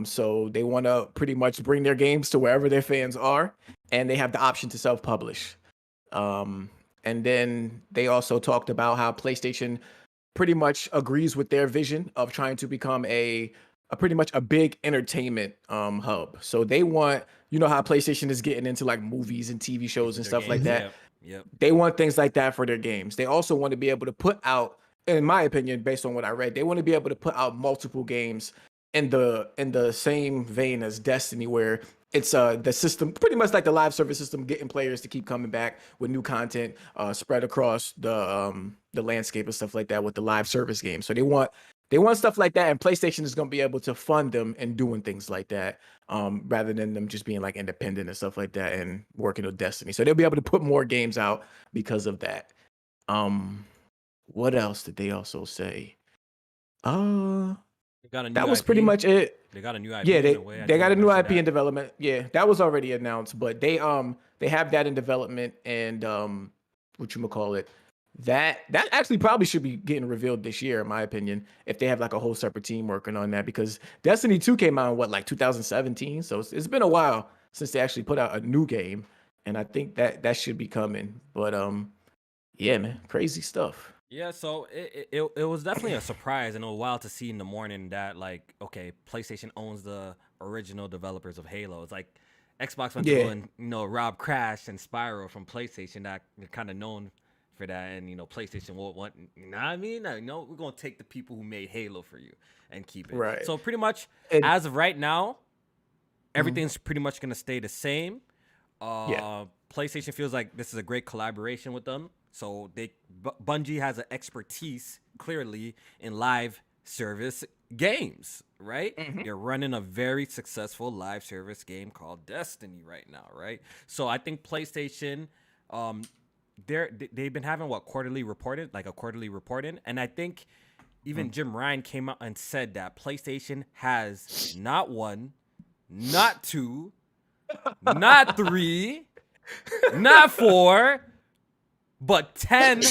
Speaker 2: So they want to pretty much bring their games to wherever their fans are, and they have the option to self-publish. And then they also talked about how PlayStation pretty much agrees with their vision of trying to become a pretty much a big entertainment hub. So they want, you know how PlayStation is getting into like movies and TV shows and stuff like that.
Speaker 4: Yep.
Speaker 2: They want things like that for their games. They also want to be able to put out, in my opinion, based on what I read, they want to be able to put out multiple games in the same vein as Destiny, where it's the system pretty much like the live service system, getting players to keep coming back with new content spread across the landscape and stuff like that with the live service game. So they want stuff like that, and PlayStation is going to be able to fund them in doing things like that, rather than them just being like independent and stuff like that and working with Destiny. So they'll be able to put more games out because of that. What else did they also say? That was pretty much it.
Speaker 4: They got a new IP.
Speaker 2: Yeah, they got a new IP in development. Yeah, that was already announced, but they have that in development, and whatchamacallit, that actually probably should be getting revealed this year, in my opinion, if they have like a whole separate team working on that, because Destiny 2 came out in like 2017, so it's been a while since they actually put out a new game, and I think that should be coming. But yeah, man, crazy stuff.
Speaker 4: Yeah, so it was definitely a surprise and a while to see in the morning that, like, okay, PlayStation owns the original developers of Halo. It's like Xbox went through and, you know, Rob Crash and Spyro from PlayStation, that they're kind of known for that, and, you know, PlayStation won't want, you know what I mean? No, we're going to take the people who made Halo for you and keep it.
Speaker 2: Right.
Speaker 4: So pretty much, as of right now, everything's pretty much going to stay the same. PlayStation feels like this is a great collaboration with them. So Bungie has an expertise clearly in live service games, right? They're running a very successful live service game called Destiny right now, right? So I think PlayStation, they've been having a quarterly reporting, and I think even Jim Ryan came out and said that PlayStation has not one, not two, not three, Not 4, but 10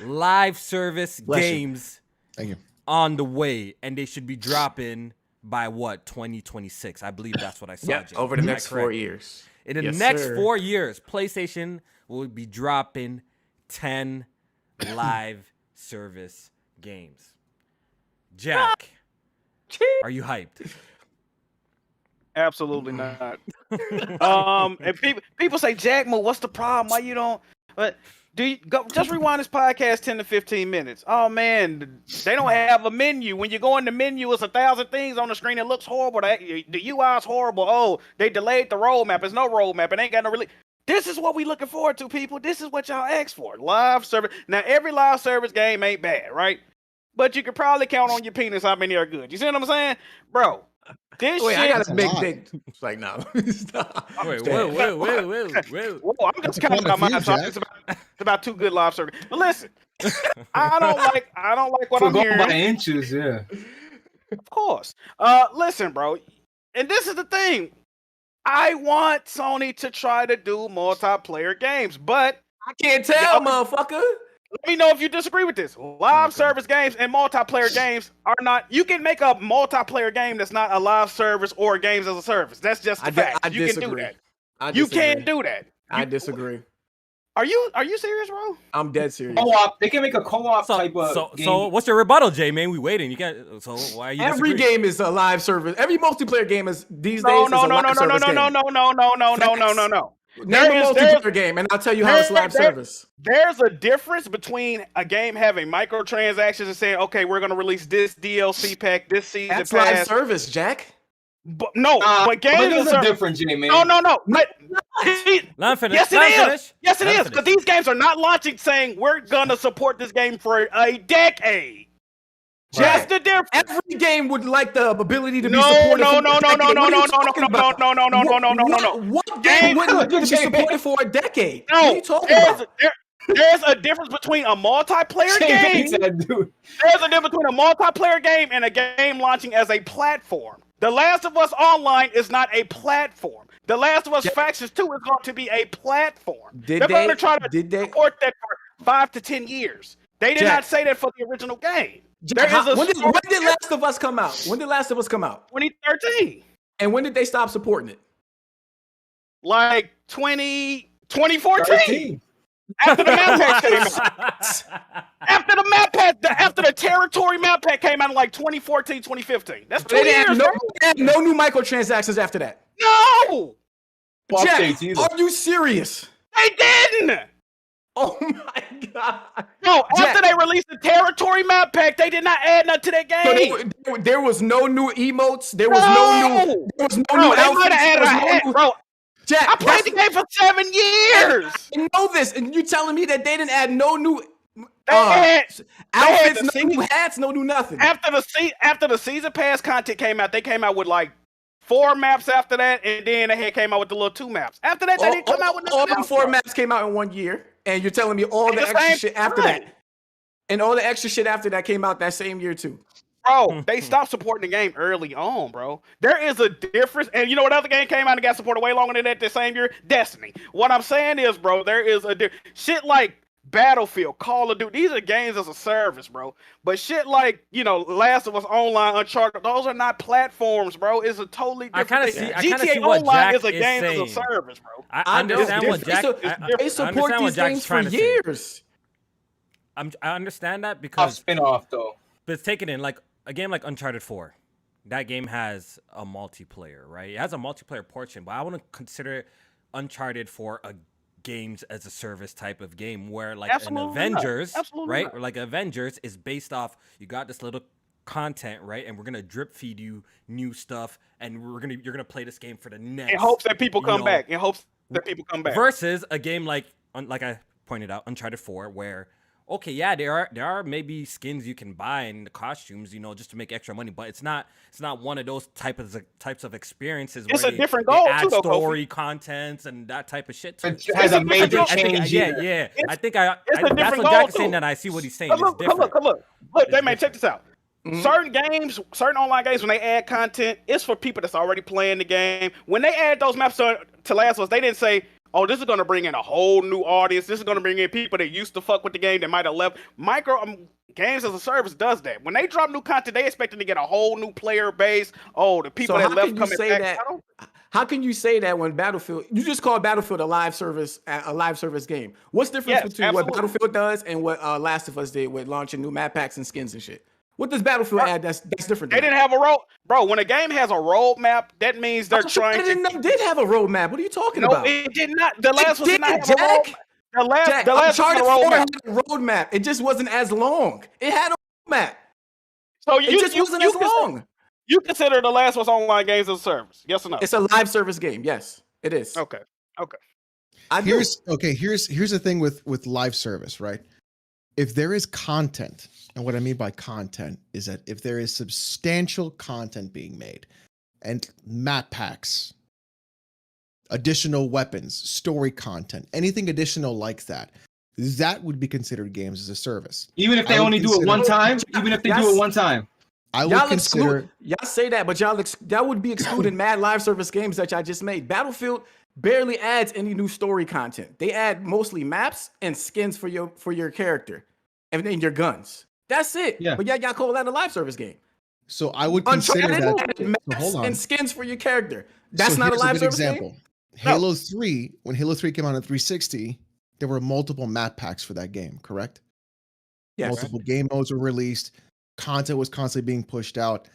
Speaker 4: live service games
Speaker 5: Thank you.
Speaker 4: on the way, and they should be dropping by what, 2026? I believe that's what I saw.
Speaker 2: Yeah, over the next 4 years.
Speaker 4: In the
Speaker 2: Yes,
Speaker 4: next
Speaker 2: sir.
Speaker 4: 4 years, PlayStation will be dropping 10 live service games. Jack, are you hyped?
Speaker 3: Absolutely not. And people say, Jack, what's the problem? Why you don't? But do you go? Just rewind this podcast 10 to 15 minutes. Oh man, they don't have a menu. When you go in the menu, it's 1,000 things on the screen. It looks horrible. The UI is horrible. Oh, they delayed the roadmap. There's no roadmap. It ain't got no really. This is what we looking forward to, people. This is what y'all asked for. Live service. Now every live service game ain't bad, right? But you could probably count on your penis how many are good. You see what I'm saying, bro? This
Speaker 2: Wait,
Speaker 3: shit,
Speaker 2: I got a
Speaker 5: a
Speaker 2: big
Speaker 5: lot.
Speaker 2: thing. It's like, no. Stop.
Speaker 4: Wait, whoa.
Speaker 3: Whoa, I'm just
Speaker 5: That's
Speaker 3: counting
Speaker 5: quite a
Speaker 3: about mine.
Speaker 5: few,
Speaker 3: So
Speaker 5: Jack.
Speaker 3: it's about 2 good live service. But listen, I don't like what
Speaker 1: We're
Speaker 3: I'm
Speaker 1: going by
Speaker 3: hearing.
Speaker 1: inches, yeah.
Speaker 3: Of course. Listen, bro, and this is the thing. I want Sony to try to do multiplayer games, but
Speaker 2: I can't tell, motherfucker.
Speaker 3: let me know if you disagree with this. Live service games and multiplayer games are not. You can make a multiplayer game that's not a live service or games as a service. That's just a fact. You can do that. You can do that.
Speaker 2: I disagree.
Speaker 3: Are you serious, bro?
Speaker 2: I'm dead serious.
Speaker 1: Co-op. They can make a co-op type of game.
Speaker 4: So what's your rebuttal, Jay, man? We waiting. You can't. So why are you
Speaker 2: Every
Speaker 4: disagreeing?
Speaker 2: game is a live service. Every multiplayer game is these
Speaker 3: No,
Speaker 2: days is
Speaker 3: no,
Speaker 2: a
Speaker 3: no,
Speaker 2: live
Speaker 3: no, no,
Speaker 2: service
Speaker 3: no,
Speaker 2: game.
Speaker 3: no, no, no, no, no, no, no, no, no.
Speaker 2: Name a multiplayer game, and I'll tell you how it's live service.
Speaker 3: There's a difference between a game having microtransactions and saying, okay, we're going to release this DLC pack, this season
Speaker 2: That's
Speaker 3: pass.
Speaker 2: live service, Jack.
Speaker 3: But no, but games
Speaker 1: There's
Speaker 3: are
Speaker 1: a difference, Jay, man.
Speaker 3: No. But,
Speaker 4: Let him finish.
Speaker 3: yes,
Speaker 4: Let him
Speaker 3: it is.
Speaker 4: finish.
Speaker 3: Yes, it
Speaker 4: Let him
Speaker 3: is. Because
Speaker 4: finish.
Speaker 3: these games are not launching saying we're going to support this game for a decade. That's the difference.
Speaker 2: Every game would like the ability to be
Speaker 3: No,
Speaker 2: supported.
Speaker 3: no,
Speaker 2: for
Speaker 3: no,
Speaker 2: a
Speaker 3: no,
Speaker 2: decade.
Speaker 3: no,
Speaker 2: What
Speaker 3: no,
Speaker 2: are
Speaker 3: no,
Speaker 2: you
Speaker 3: no,
Speaker 2: talking
Speaker 3: no,
Speaker 2: about?
Speaker 3: no, no, no, no, no, no, no.
Speaker 2: What game wouldn't be supported for a decade? What are you talking about?
Speaker 3: There's a difference between a multiplayer game.
Speaker 1: Dude.
Speaker 3: There's a difference between a multiplayer game and a game launching as a platform. The Last of Us Online is not a platform. The Last of Us Factions 2 is going to be a platform. They're going to try to support that for 5 to 10 years. They did not say that for the original game.
Speaker 2: When did Last of Us come out? When did Last of Us come out?
Speaker 3: 2013.
Speaker 2: And when did they stop supporting it?
Speaker 3: Like 2014.
Speaker 1: 13.
Speaker 3: After the map pack came out. After the territory map pack came out in like 2014, 2015. That's 2
Speaker 2: They
Speaker 3: years,
Speaker 2: had
Speaker 3: bro.
Speaker 2: no new microtransactions after that.
Speaker 3: No!
Speaker 2: Jack,
Speaker 1: Updates either.
Speaker 2: are you serious?
Speaker 3: They didn't!
Speaker 2: Oh my god!
Speaker 3: No,
Speaker 2: Jack.
Speaker 3: after they released the territory map pack, they did not add nothing to that game.
Speaker 2: So there was no new emotes. There was no new
Speaker 3: They
Speaker 2: outfits.
Speaker 3: might have added a
Speaker 2: There was no
Speaker 3: hat,
Speaker 2: new-
Speaker 3: bro.
Speaker 2: Jack,
Speaker 3: I played the game for 7 years.
Speaker 2: I know this, and you telling me that they didn't add no new
Speaker 3: had
Speaker 2: outfits,
Speaker 3: the
Speaker 2: no new hats, no new nothing.
Speaker 3: After the season pass content came out, they came out with like 4 maps after that, and then they came out with the little 2 maps. After that, they didn't come out with nothing
Speaker 2: all them
Speaker 3: else,
Speaker 2: 4
Speaker 3: bro.
Speaker 2: maps came out in 1 year, and you're telling me all the
Speaker 3: At the
Speaker 2: extra
Speaker 3: same
Speaker 2: shit after
Speaker 3: time.
Speaker 2: that, and all the extra shit after that came out that same year too.
Speaker 3: Bro, they stopped supporting the game early on, bro. There is a difference. And you know what other game came out and got supported way longer than that the same year? Destiny. What I'm saying is, bro, there is a shit like Battlefield, Call of Duty. These are games as a service, bro. But shit like, Last of Us Online, Uncharted, those are not platforms, bro. It's a totally different thing.
Speaker 4: I kinda
Speaker 3: GTA
Speaker 4: see what
Speaker 3: Online
Speaker 4: Jack
Speaker 3: is a
Speaker 4: is
Speaker 3: game
Speaker 4: saying.
Speaker 3: as a service, bro.
Speaker 4: I understand what Jack.
Speaker 2: They support these games for years.
Speaker 4: I understand that
Speaker 1: A
Speaker 4: because
Speaker 1: spin-off though.
Speaker 4: but it's taken in like a game like Uncharted 4. That game has a multiplayer, right? It has a multiplayer portion, but I want to consider Uncharted for a games as a service type of game where like
Speaker 3: Absolutely
Speaker 4: an Avengers,
Speaker 3: not. Absolutely
Speaker 4: right?
Speaker 3: not.
Speaker 4: Or like Avengers is based off you got this little content, right? And we're gonna drip feed you new stuff, and you're gonna play this game for the next.
Speaker 3: In hopes that people come
Speaker 4: know,
Speaker 3: back. In hopes that people come back.
Speaker 4: Versus a game like I pointed out, Uncharted 4, where okay, yeah, there are maybe skins you can buy and the costumes, just to make extra money, but it's not one of those types of experiences.
Speaker 3: It's
Speaker 4: where
Speaker 3: a different goal
Speaker 4: they add
Speaker 3: too, though,
Speaker 4: story contents and that type of shit.
Speaker 1: It has a major change.
Speaker 4: Yeah. I think
Speaker 3: it's a
Speaker 4: that's
Speaker 3: different
Speaker 4: what
Speaker 3: goal,
Speaker 4: Jack is saying.
Speaker 3: too.
Speaker 4: That I see what he's saying.
Speaker 3: Look,
Speaker 4: It's different.
Speaker 3: look, they may check this out. Certain online games, when they add content, it's for people that's already playing the game. When they add those maps to Last of Us, they didn't say, oh, this is going to bring in a whole new audience. This is going to bring in people that used to fuck with the game that might have left. Games as a service does that. When they drop new content, they expecting to get a whole new player base. Oh, the people that left coming back.
Speaker 2: How can you say that when Battlefield, you just call Battlefield a live service game? What's the difference between what Battlefield does and what Last of Us did with launching new map packs and skins and shit? What does Battlefield add that's different?
Speaker 3: They didn't have a road, bro. When a game has a roadmap, that means they're trying.
Speaker 2: It did have a roadmap. What are you talking about?
Speaker 3: No, it did not. The last one did not have a roadmap. The last
Speaker 2: Uncharted 4 had a roadmap. It just wasn't as long. It had a roadmap.
Speaker 3: So
Speaker 2: it just wasn't as long.
Speaker 3: You consider the last one's online games as a service? Yes or no?
Speaker 2: It's a live service game. Yes, it is.
Speaker 3: Okay.
Speaker 5: Here's the thing with live service, right? If there is content, and what I mean by content is that if there is substantial content being made and map packs, additional weapons, story content, anything additional like that, that would be considered games as a service.
Speaker 1: Even if they only do it one time? Even if they do it one time?
Speaker 5: I would consider...
Speaker 2: Y'all say that, but that would be excluding mad live service games that y'all just made. Battlefield barely adds any new story content. They add mostly maps and skins for your character and then your guns. That's it.
Speaker 1: Yeah.
Speaker 2: But y'all call that a live service game.
Speaker 5: So I would consider that
Speaker 2: maps and skins for your character. That's not a live service example. Game?
Speaker 5: Halo 3, when Halo 3 came out on 360, there were multiple map packs for that game, correct?
Speaker 2: Yes.
Speaker 5: Multiple game modes were released. Content was constantly being pushed out.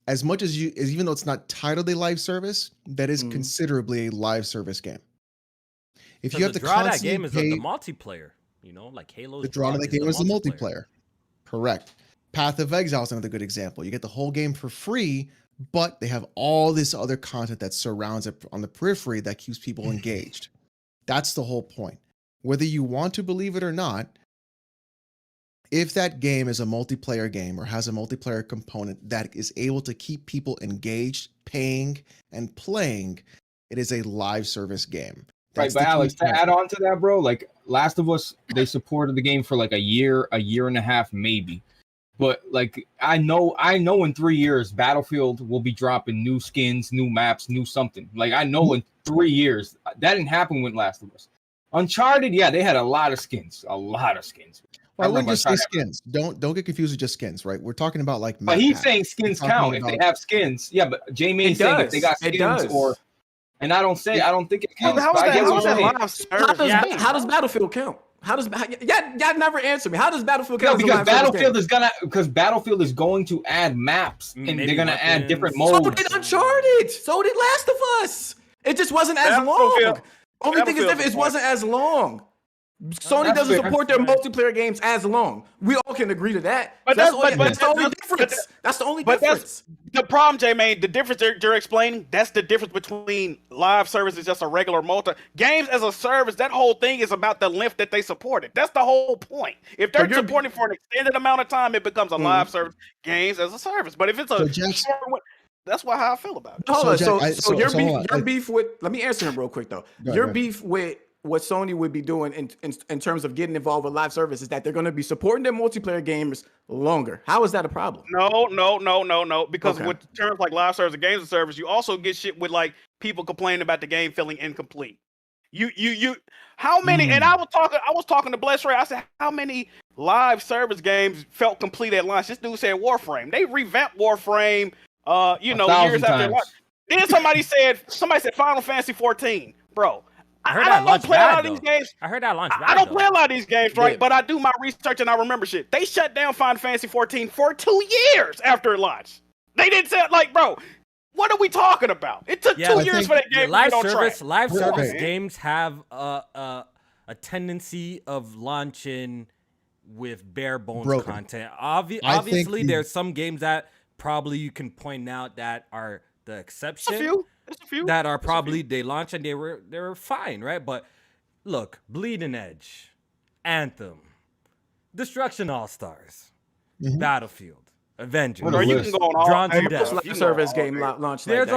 Speaker 5: As much as even though it's not titled a live service, that is considerably a live service game. If you have to
Speaker 4: draw that game is the multiplayer, like Halo's.
Speaker 5: The draw of that game is the multiplayer. Correct. Path of Exile is another good example. You get the whole game for free, but they have all this other content that surrounds it on the periphery that keeps people engaged. That's the whole point. Whether you want to believe it or not, if that game is a multiplayer game or has a multiplayer component that is able to keep people engaged, paying, and playing, it is a live service game.
Speaker 1: Right, but Alex, to add on to that, bro, like Last of Us, they supported the game for like a year and a half, maybe. But like I know in 3 years, Battlefield will be dropping new skins, new maps, new something. Like I know in 3 years. That didn't happen with Last of Us. Uncharted, yeah, they had a lot of skins. Well,
Speaker 5: I wouldn't just say skins. Don't get confused with just skins, right? We're talking about like
Speaker 1: but he's saying skins count if they have skins. Yeah, but J-May's saying if they got skins or and I don't think it counts.
Speaker 2: How does Battlefield count? Y'all never answer me. How does Battlefield count?
Speaker 1: Because Battlefield is going to add maps and they're gonna add different modes.
Speaker 2: So did Uncharted. So did Last of Us. It just wasn't as long. Only thing is it wasn't as long. Sony doesn't support their multiplayer games as long. We all can agree to that. But that's the only difference. That's the only difference.
Speaker 3: The problem, J-May, the difference you're explaining, that's the difference between live service and just a regular games as a service. That whole thing is about the length that they supported. That's the whole point. If they're supporting for an extended amount of time, it becomes a live service. Games as a service. But if it's a short one, that's how I feel about it.
Speaker 2: So your beef with, let me answer him real quick though. Your beef with what Sony would be doing in terms of getting involved with live service is that they're going to be supporting their multiplayer games longer. How is that a problem?
Speaker 3: No. Because with terms like live service and games of service, you also get shit with like people complaining about the game feeling incomplete. How many? And I was talking to Bless Ray. I said, how many live service games felt complete at launch? This dude said Warframe. They revamped Warframe. Years after launch. Then somebody said Final Fantasy 14, bro. I don't play a lot of these games.
Speaker 4: I heard that launch.
Speaker 3: I don't play a lot of these games, right? But I do my research and I remember shit. They shut down Final Fantasy 14 for 2 years after it launched. They didn't say bro. What are we talking about? It took 2 years for that game.
Speaker 4: Live service games have a tendency of launching with bare bones content. Obviously, there's some games that probably you can point out that are the exception.
Speaker 3: There's a few
Speaker 4: that are probably they launched and they were fine, right? But look, Bleeding Edge, Anthem, Destruction All Stars, Battlefield, Avengers.
Speaker 3: You can go on
Speaker 4: Drawn to Death.
Speaker 2: Service game launched.
Speaker 4: There's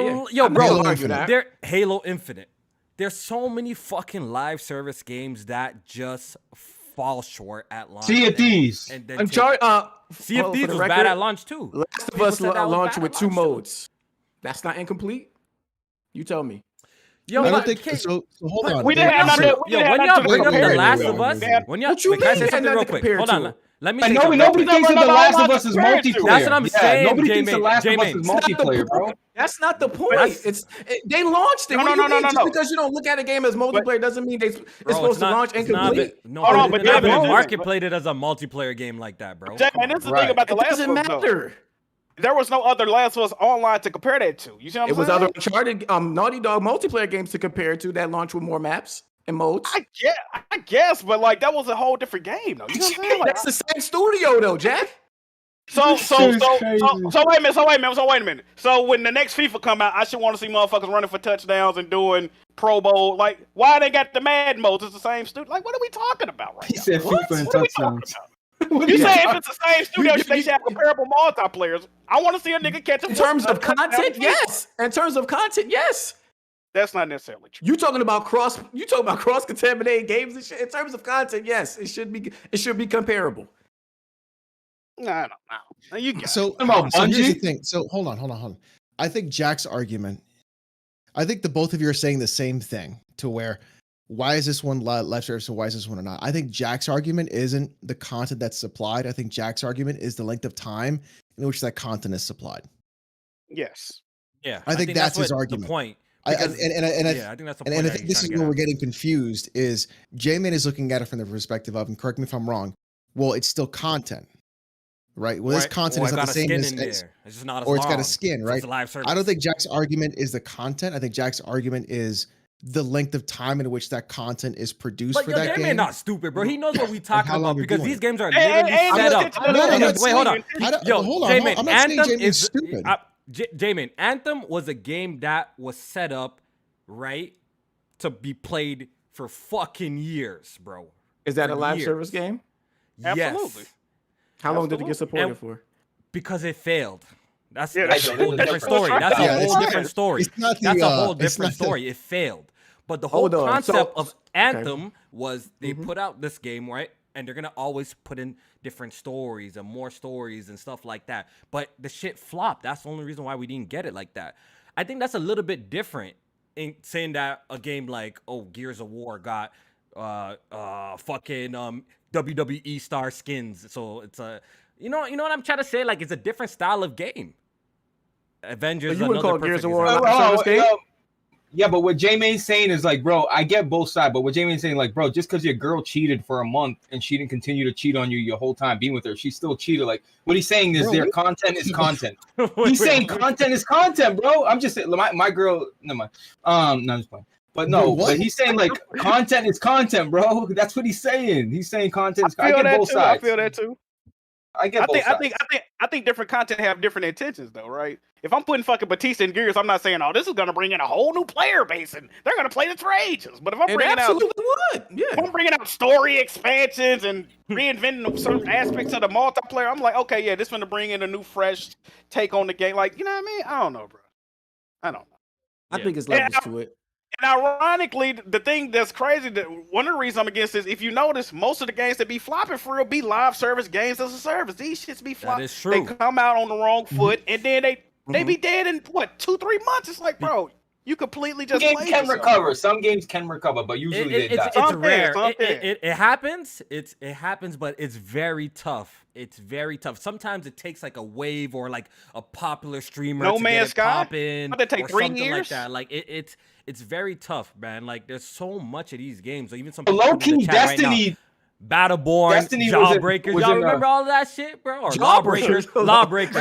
Speaker 4: Halo Infinite. There's so many fucking live service games that just fall short at launch.
Speaker 1: Sea of Thieves.
Speaker 4: Sea of Thieves was bad at launch too.
Speaker 2: Last of Us launched with 2 modes. That's not incomplete. You tell me. Yo,
Speaker 5: I don't
Speaker 2: but
Speaker 5: think
Speaker 2: can-
Speaker 5: so. Hold
Speaker 2: but
Speaker 5: on.
Speaker 3: We didn't have
Speaker 5: So-
Speaker 3: nothing.
Speaker 4: Yo, when y'all bring up The Last of Us, when y'all
Speaker 2: What you
Speaker 4: wait, can I
Speaker 2: mean
Speaker 4: say
Speaker 2: had
Speaker 4: something
Speaker 2: nothing
Speaker 4: real
Speaker 2: to
Speaker 4: quick?
Speaker 2: compare
Speaker 4: Hold
Speaker 2: to?
Speaker 4: on. Let me say
Speaker 1: And
Speaker 4: something real
Speaker 1: nobody
Speaker 4: quick.
Speaker 1: thinks of The Last of Us as
Speaker 3: compared to.
Speaker 1: multiplayer.
Speaker 4: That's what I'm saying,
Speaker 1: Nobody thinks
Speaker 4: J-Man.
Speaker 1: The Last of Us
Speaker 4: J-Man.
Speaker 1: is
Speaker 2: That's not the
Speaker 1: multiplayer, bro.
Speaker 2: point. That's not the point.
Speaker 4: That's-
Speaker 2: They launched it.
Speaker 3: No,
Speaker 2: What do
Speaker 3: no,
Speaker 2: you
Speaker 3: no,
Speaker 2: mean?
Speaker 3: no,
Speaker 2: Just
Speaker 3: no.
Speaker 2: because you don't look at a game as multiplayer doesn't mean it's
Speaker 4: Bro,
Speaker 2: supposed to
Speaker 4: not-
Speaker 2: launch
Speaker 4: it's not
Speaker 2: incomplete.
Speaker 4: that- No,
Speaker 3: Hold on,
Speaker 4: but
Speaker 3: but
Speaker 4: even
Speaker 3: J-Man,
Speaker 4: Market
Speaker 3: J-Man.
Speaker 4: played it as a multiplayer game like that, bro.
Speaker 3: Jack,
Speaker 4: Come
Speaker 3: man,
Speaker 4: on,
Speaker 3: that's the
Speaker 4: bro.
Speaker 3: thing about the
Speaker 2: It
Speaker 3: Last
Speaker 2: doesn't
Speaker 3: of Us, though.
Speaker 2: matter.
Speaker 3: There was no other Last of Us online to compare that to. You see what I'm
Speaker 2: It was
Speaker 3: saying?
Speaker 2: other Uncharted, Naughty Dog multiplayer games to compare to that launch with more maps and modes.
Speaker 3: I guess, but like that was a whole different game, though. You know what I'm saying? Like,
Speaker 2: That's the same studio, though, Jack.
Speaker 3: so
Speaker 1: shit is crazy.
Speaker 3: wait a minute. So when the next FIFA come out, I should want to see motherfuckers running for touchdowns and doing Pro Bowl. Like, why they got the Madden modes? It's the same studio. Like, what are we talking about right
Speaker 1: He
Speaker 3: now?
Speaker 1: said
Speaker 2: What?
Speaker 1: FIFA and
Speaker 3: What are we talking
Speaker 1: touchdowns.
Speaker 3: about?
Speaker 1: What
Speaker 3: You
Speaker 1: are
Speaker 3: say
Speaker 1: talking-
Speaker 3: if it's the same studio, they should have comparable multiplayers. I want to see a nigga catch a
Speaker 2: In terms of
Speaker 3: touchdown.
Speaker 2: content, yes. In terms of content, yes.
Speaker 3: That's not necessarily true.
Speaker 2: You talking about cross contaminated games and shit. In terms of content, yes, it should be comparable.
Speaker 3: No. You got it.
Speaker 5: So
Speaker 1: about
Speaker 5: here's the
Speaker 1: Bungie?
Speaker 5: thing. So hold on. I think Jack's argument. I think the both of you are saying the same thing. To where, why is this one live service and why is this one not? I think Jack's argument isn't the content that's supplied. I think Jack's argument is the length of time in which that content is supplied.
Speaker 3: Yes.
Speaker 4: Yeah,
Speaker 5: I think that's his
Speaker 4: what
Speaker 5: argument.
Speaker 4: The point.
Speaker 5: I
Speaker 4: Because-
Speaker 5: think that's the point. And I think this is where we're getting confused. Is J-Man is looking at it from the perspective of, and correct me if I'm wrong. Well, it's still content, right? Well, this content is not the same as,
Speaker 4: it's just not as
Speaker 5: or it's got a
Speaker 4: long.
Speaker 5: skin,
Speaker 4: So
Speaker 5: right?
Speaker 4: it's a live service.
Speaker 5: I don't think Jack's argument is the content. I think Jack's argument is the length of time in which that content is produced
Speaker 4: But
Speaker 5: for
Speaker 4: yo,
Speaker 5: that
Speaker 4: J-Man
Speaker 5: game.
Speaker 4: not stupid, bro. He knows what we talking
Speaker 5: how long
Speaker 4: about
Speaker 5: you're
Speaker 4: because
Speaker 5: doing
Speaker 4: these
Speaker 5: it.
Speaker 4: games are
Speaker 3: Hey,
Speaker 4: literally
Speaker 3: hey,
Speaker 4: set
Speaker 3: look,
Speaker 4: up.
Speaker 3: I'm not
Speaker 4: Wait, hold on.
Speaker 5: Yo,
Speaker 4: Yo,
Speaker 5: hold on. I'm not saying
Speaker 4: Anthem
Speaker 5: J-Man's
Speaker 4: is
Speaker 5: stupid.
Speaker 4: J-Man, Anthem was a game that was set up, right, to be played for fucking years, bro.
Speaker 2: Is that
Speaker 4: For
Speaker 2: a live
Speaker 4: years.
Speaker 2: service game?
Speaker 3: Absolutely.
Speaker 4: Yes,
Speaker 2: How long did it get supported
Speaker 4: And-
Speaker 2: for?
Speaker 4: because it failed. That's
Speaker 3: Yeah,
Speaker 4: a
Speaker 3: that's
Speaker 4: whole
Speaker 1: different.
Speaker 4: different story. That's
Speaker 5: Yeah,
Speaker 4: a
Speaker 5: it's
Speaker 4: whole
Speaker 5: not-
Speaker 4: different story.
Speaker 5: it's not the,
Speaker 4: That's a whole
Speaker 5: it's
Speaker 4: different
Speaker 5: not the-
Speaker 4: story. It failed. But the whole
Speaker 2: Hold on.
Speaker 4: concept
Speaker 2: So-
Speaker 4: of
Speaker 2: okay.
Speaker 4: Anthem was they put out this game, right? And they're gonna always put in different stories and more stories and stuff like that. But the shit flopped. That's the only reason why we didn't get it like that. I think that's a little bit different in saying that a game like Gears of War got fucking WWE star skins. So it's a you know what I'm trying to say? Like it's a different style of game. Avengers.
Speaker 2: So you wouldn't
Speaker 4: another
Speaker 2: call Gears
Speaker 4: perfect
Speaker 2: of War
Speaker 4: example.
Speaker 2: like a service game?
Speaker 1: Yeah, but what J-Man's saying is like, bro, I get both sides, but what J-Man's saying, like, bro, just because your girl cheated for a month and she didn't continue to cheat on you your whole time being with her, she still cheated. Like, what he's saying is
Speaker 5: Bro,
Speaker 1: their
Speaker 5: what?
Speaker 1: content is content.
Speaker 4: Wait,
Speaker 1: He's saying
Speaker 4: wait.
Speaker 1: content is content, bro. I'm just saying, my girl, no, no, I'm just playing. But no,
Speaker 5: What?
Speaker 1: but he's saying like content is content, bro. That's what he's saying. He's saying content is
Speaker 3: I
Speaker 1: content. I
Speaker 3: feel
Speaker 1: get
Speaker 3: that
Speaker 1: both
Speaker 3: too.
Speaker 1: sides.
Speaker 3: I feel that too.
Speaker 1: I get both sides.
Speaker 3: I think different content have different intentions though, right? If I'm putting fucking Batista in Gears, I'm not saying, oh, this is gonna bring in a whole new player base and they're gonna play this for ages. But if I'm
Speaker 2: It
Speaker 3: bringing out,
Speaker 2: absolutely would.
Speaker 3: if
Speaker 2: Yeah.
Speaker 3: I'm bringing out story expansions and reinventing certain aspects of the multiplayer, I'm like, okay, yeah, this gonna bring in a new, fresh take on the game. Like, you know what I mean? I don't know, bro. I don't know.
Speaker 2: I
Speaker 4: Yeah.
Speaker 2: think it's levels
Speaker 3: Yeah.
Speaker 2: to it.
Speaker 3: And ironically, the thing that's crazy, that one of the reasons I'm against is if you notice, most of the games that be flopping for real be live service games as a service. These shits be flopping.
Speaker 4: is true.
Speaker 3: They come out on the wrong foot, and then they be dead in what 2-3 months. It's like, bro, you completely just
Speaker 1: Some games
Speaker 3: played
Speaker 1: can
Speaker 3: yourself.
Speaker 1: recover. Some games can recover, but usually they die.
Speaker 4: It's
Speaker 3: Something,
Speaker 4: rare.
Speaker 3: something.
Speaker 4: It happens. It happens, but it's very tough. It's very tough. Sometimes it takes like a wave or like a popular streamer
Speaker 3: No
Speaker 4: to
Speaker 3: Man's
Speaker 4: get it
Speaker 3: Sky?
Speaker 4: popping.
Speaker 3: How'd that take
Speaker 4: or
Speaker 3: 3
Speaker 4: something like
Speaker 3: years?
Speaker 4: that. Like it's very tough, man. Like there's so much of these games. Like even some
Speaker 1: Low
Speaker 4: people in the
Speaker 1: key,
Speaker 4: chat right now,
Speaker 1: Destiny.
Speaker 4: Battleborn,
Speaker 1: Destiny was in-
Speaker 4: Jawbreakers.
Speaker 1: was
Speaker 4: Y'all
Speaker 1: in,
Speaker 4: remember all of that shit, bro? Or
Speaker 2: Jawbreakers.
Speaker 4: Lawbreakers.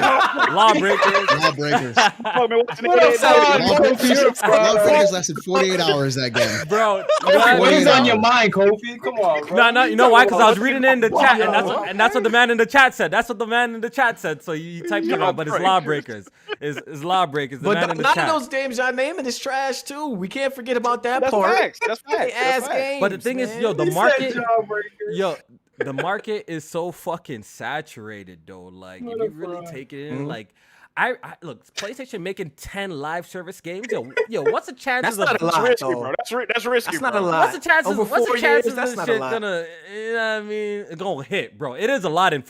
Speaker 4: Lawbreakers.
Speaker 5: Lawbreakers.
Speaker 3: Fuck, man, watching the
Speaker 1: What up,
Speaker 3: kids.
Speaker 1: son?
Speaker 5: Lawbreakers lasted 48 hours that game.
Speaker 4: Bro,
Speaker 1: What is on
Speaker 5: hours.
Speaker 1: your mind, Kofi? Come on, bro.
Speaker 4: No, you know why? Because I was reading it in the chat, and
Speaker 1: Wow.
Speaker 4: that's what the man in the chat said. That's what the man in the chat said. So you typed it out, but it's Lawbreakers. It's Lawbreakers. The
Speaker 2: But
Speaker 4: man in the
Speaker 2: none
Speaker 4: chat.
Speaker 2: of those games y'all naming is trash too. We can't forget about that
Speaker 3: That's
Speaker 2: part.
Speaker 3: facts. That's facts.
Speaker 2: They ass
Speaker 3: That's facts.
Speaker 2: games.
Speaker 4: But the thing is,
Speaker 2: man.
Speaker 4: yo, the
Speaker 1: He said
Speaker 4: market,
Speaker 1: Jawbreakers.
Speaker 4: the market is so fucking saturated, though. Like, if you really take it in, like. I look, PlayStation making 10 live service games. Yo, what's the chances
Speaker 2: That's
Speaker 4: of
Speaker 2: not a lot,
Speaker 3: Risky,
Speaker 2: though.
Speaker 3: bro. That's risky.
Speaker 2: That's not
Speaker 3: bro.
Speaker 2: a lot.
Speaker 4: What's the chances?
Speaker 2: Over
Speaker 4: What's
Speaker 2: 4
Speaker 4: the chances
Speaker 2: years, that's
Speaker 4: of
Speaker 2: not
Speaker 4: this
Speaker 2: a
Speaker 4: shit
Speaker 2: lot.
Speaker 4: gonna? You know what I mean, gonna hit, bro? It is a lot in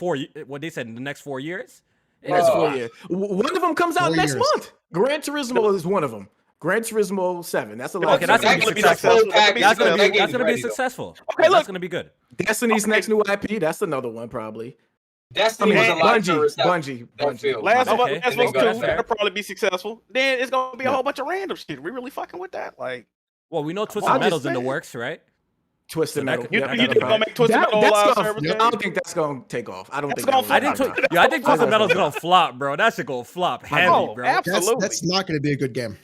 Speaker 4: what they said in the next 4 years. It is
Speaker 2: That's
Speaker 4: a
Speaker 2: 4
Speaker 4: lot.
Speaker 2: years. One of them comes out
Speaker 5: 4
Speaker 2: next
Speaker 5: years.
Speaker 2: month. Gran Turismo is one of them. Gran Turismo 7. That's a lot.
Speaker 4: Okay, that's
Speaker 1: That
Speaker 4: gonna
Speaker 1: could
Speaker 4: be
Speaker 1: be the
Speaker 4: successful.
Speaker 1: full package.
Speaker 4: That's gonna
Speaker 1: That
Speaker 4: be
Speaker 1: game's ready, though.
Speaker 4: successful.
Speaker 3: Okay,
Speaker 4: That's
Speaker 3: look.
Speaker 4: gonna be good.
Speaker 2: Destiny's next new IP. That's another one probably.
Speaker 1: Destiny was a lot of tourists that
Speaker 2: Bungie.
Speaker 1: field.
Speaker 3: Last of
Speaker 4: Okay.
Speaker 3: Us, Last of
Speaker 1: They
Speaker 3: Us
Speaker 1: go
Speaker 3: 2
Speaker 1: that far.
Speaker 3: will probably be successful. Then it's gonna be a
Speaker 2: Yeah.
Speaker 3: whole bunch of random shit. We really fucking with that? Like,
Speaker 4: Well, we know Twisted
Speaker 3: I'm just
Speaker 4: Metal's in the
Speaker 3: saying.
Speaker 4: works, right?
Speaker 2: Twisted
Speaker 4: So
Speaker 2: Metal.
Speaker 4: that
Speaker 3: you,
Speaker 4: could-
Speaker 3: you
Speaker 4: that'll
Speaker 3: think they're gonna make Twisted Metal
Speaker 2: That's
Speaker 3: live
Speaker 2: gonna,
Speaker 3: service
Speaker 2: I
Speaker 3: game?
Speaker 2: don't think that's gonna take off. I don't
Speaker 3: That's
Speaker 2: think
Speaker 3: gonna
Speaker 2: that
Speaker 4: I
Speaker 2: will.
Speaker 4: think I think Twisted
Speaker 2: I
Speaker 4: Metal's
Speaker 2: don't
Speaker 4: gonna flop, bro. That shit gonna flop heavy,
Speaker 3: Oh,
Speaker 4: bro.
Speaker 3: absolutely.
Speaker 5: That's not going to be a good game.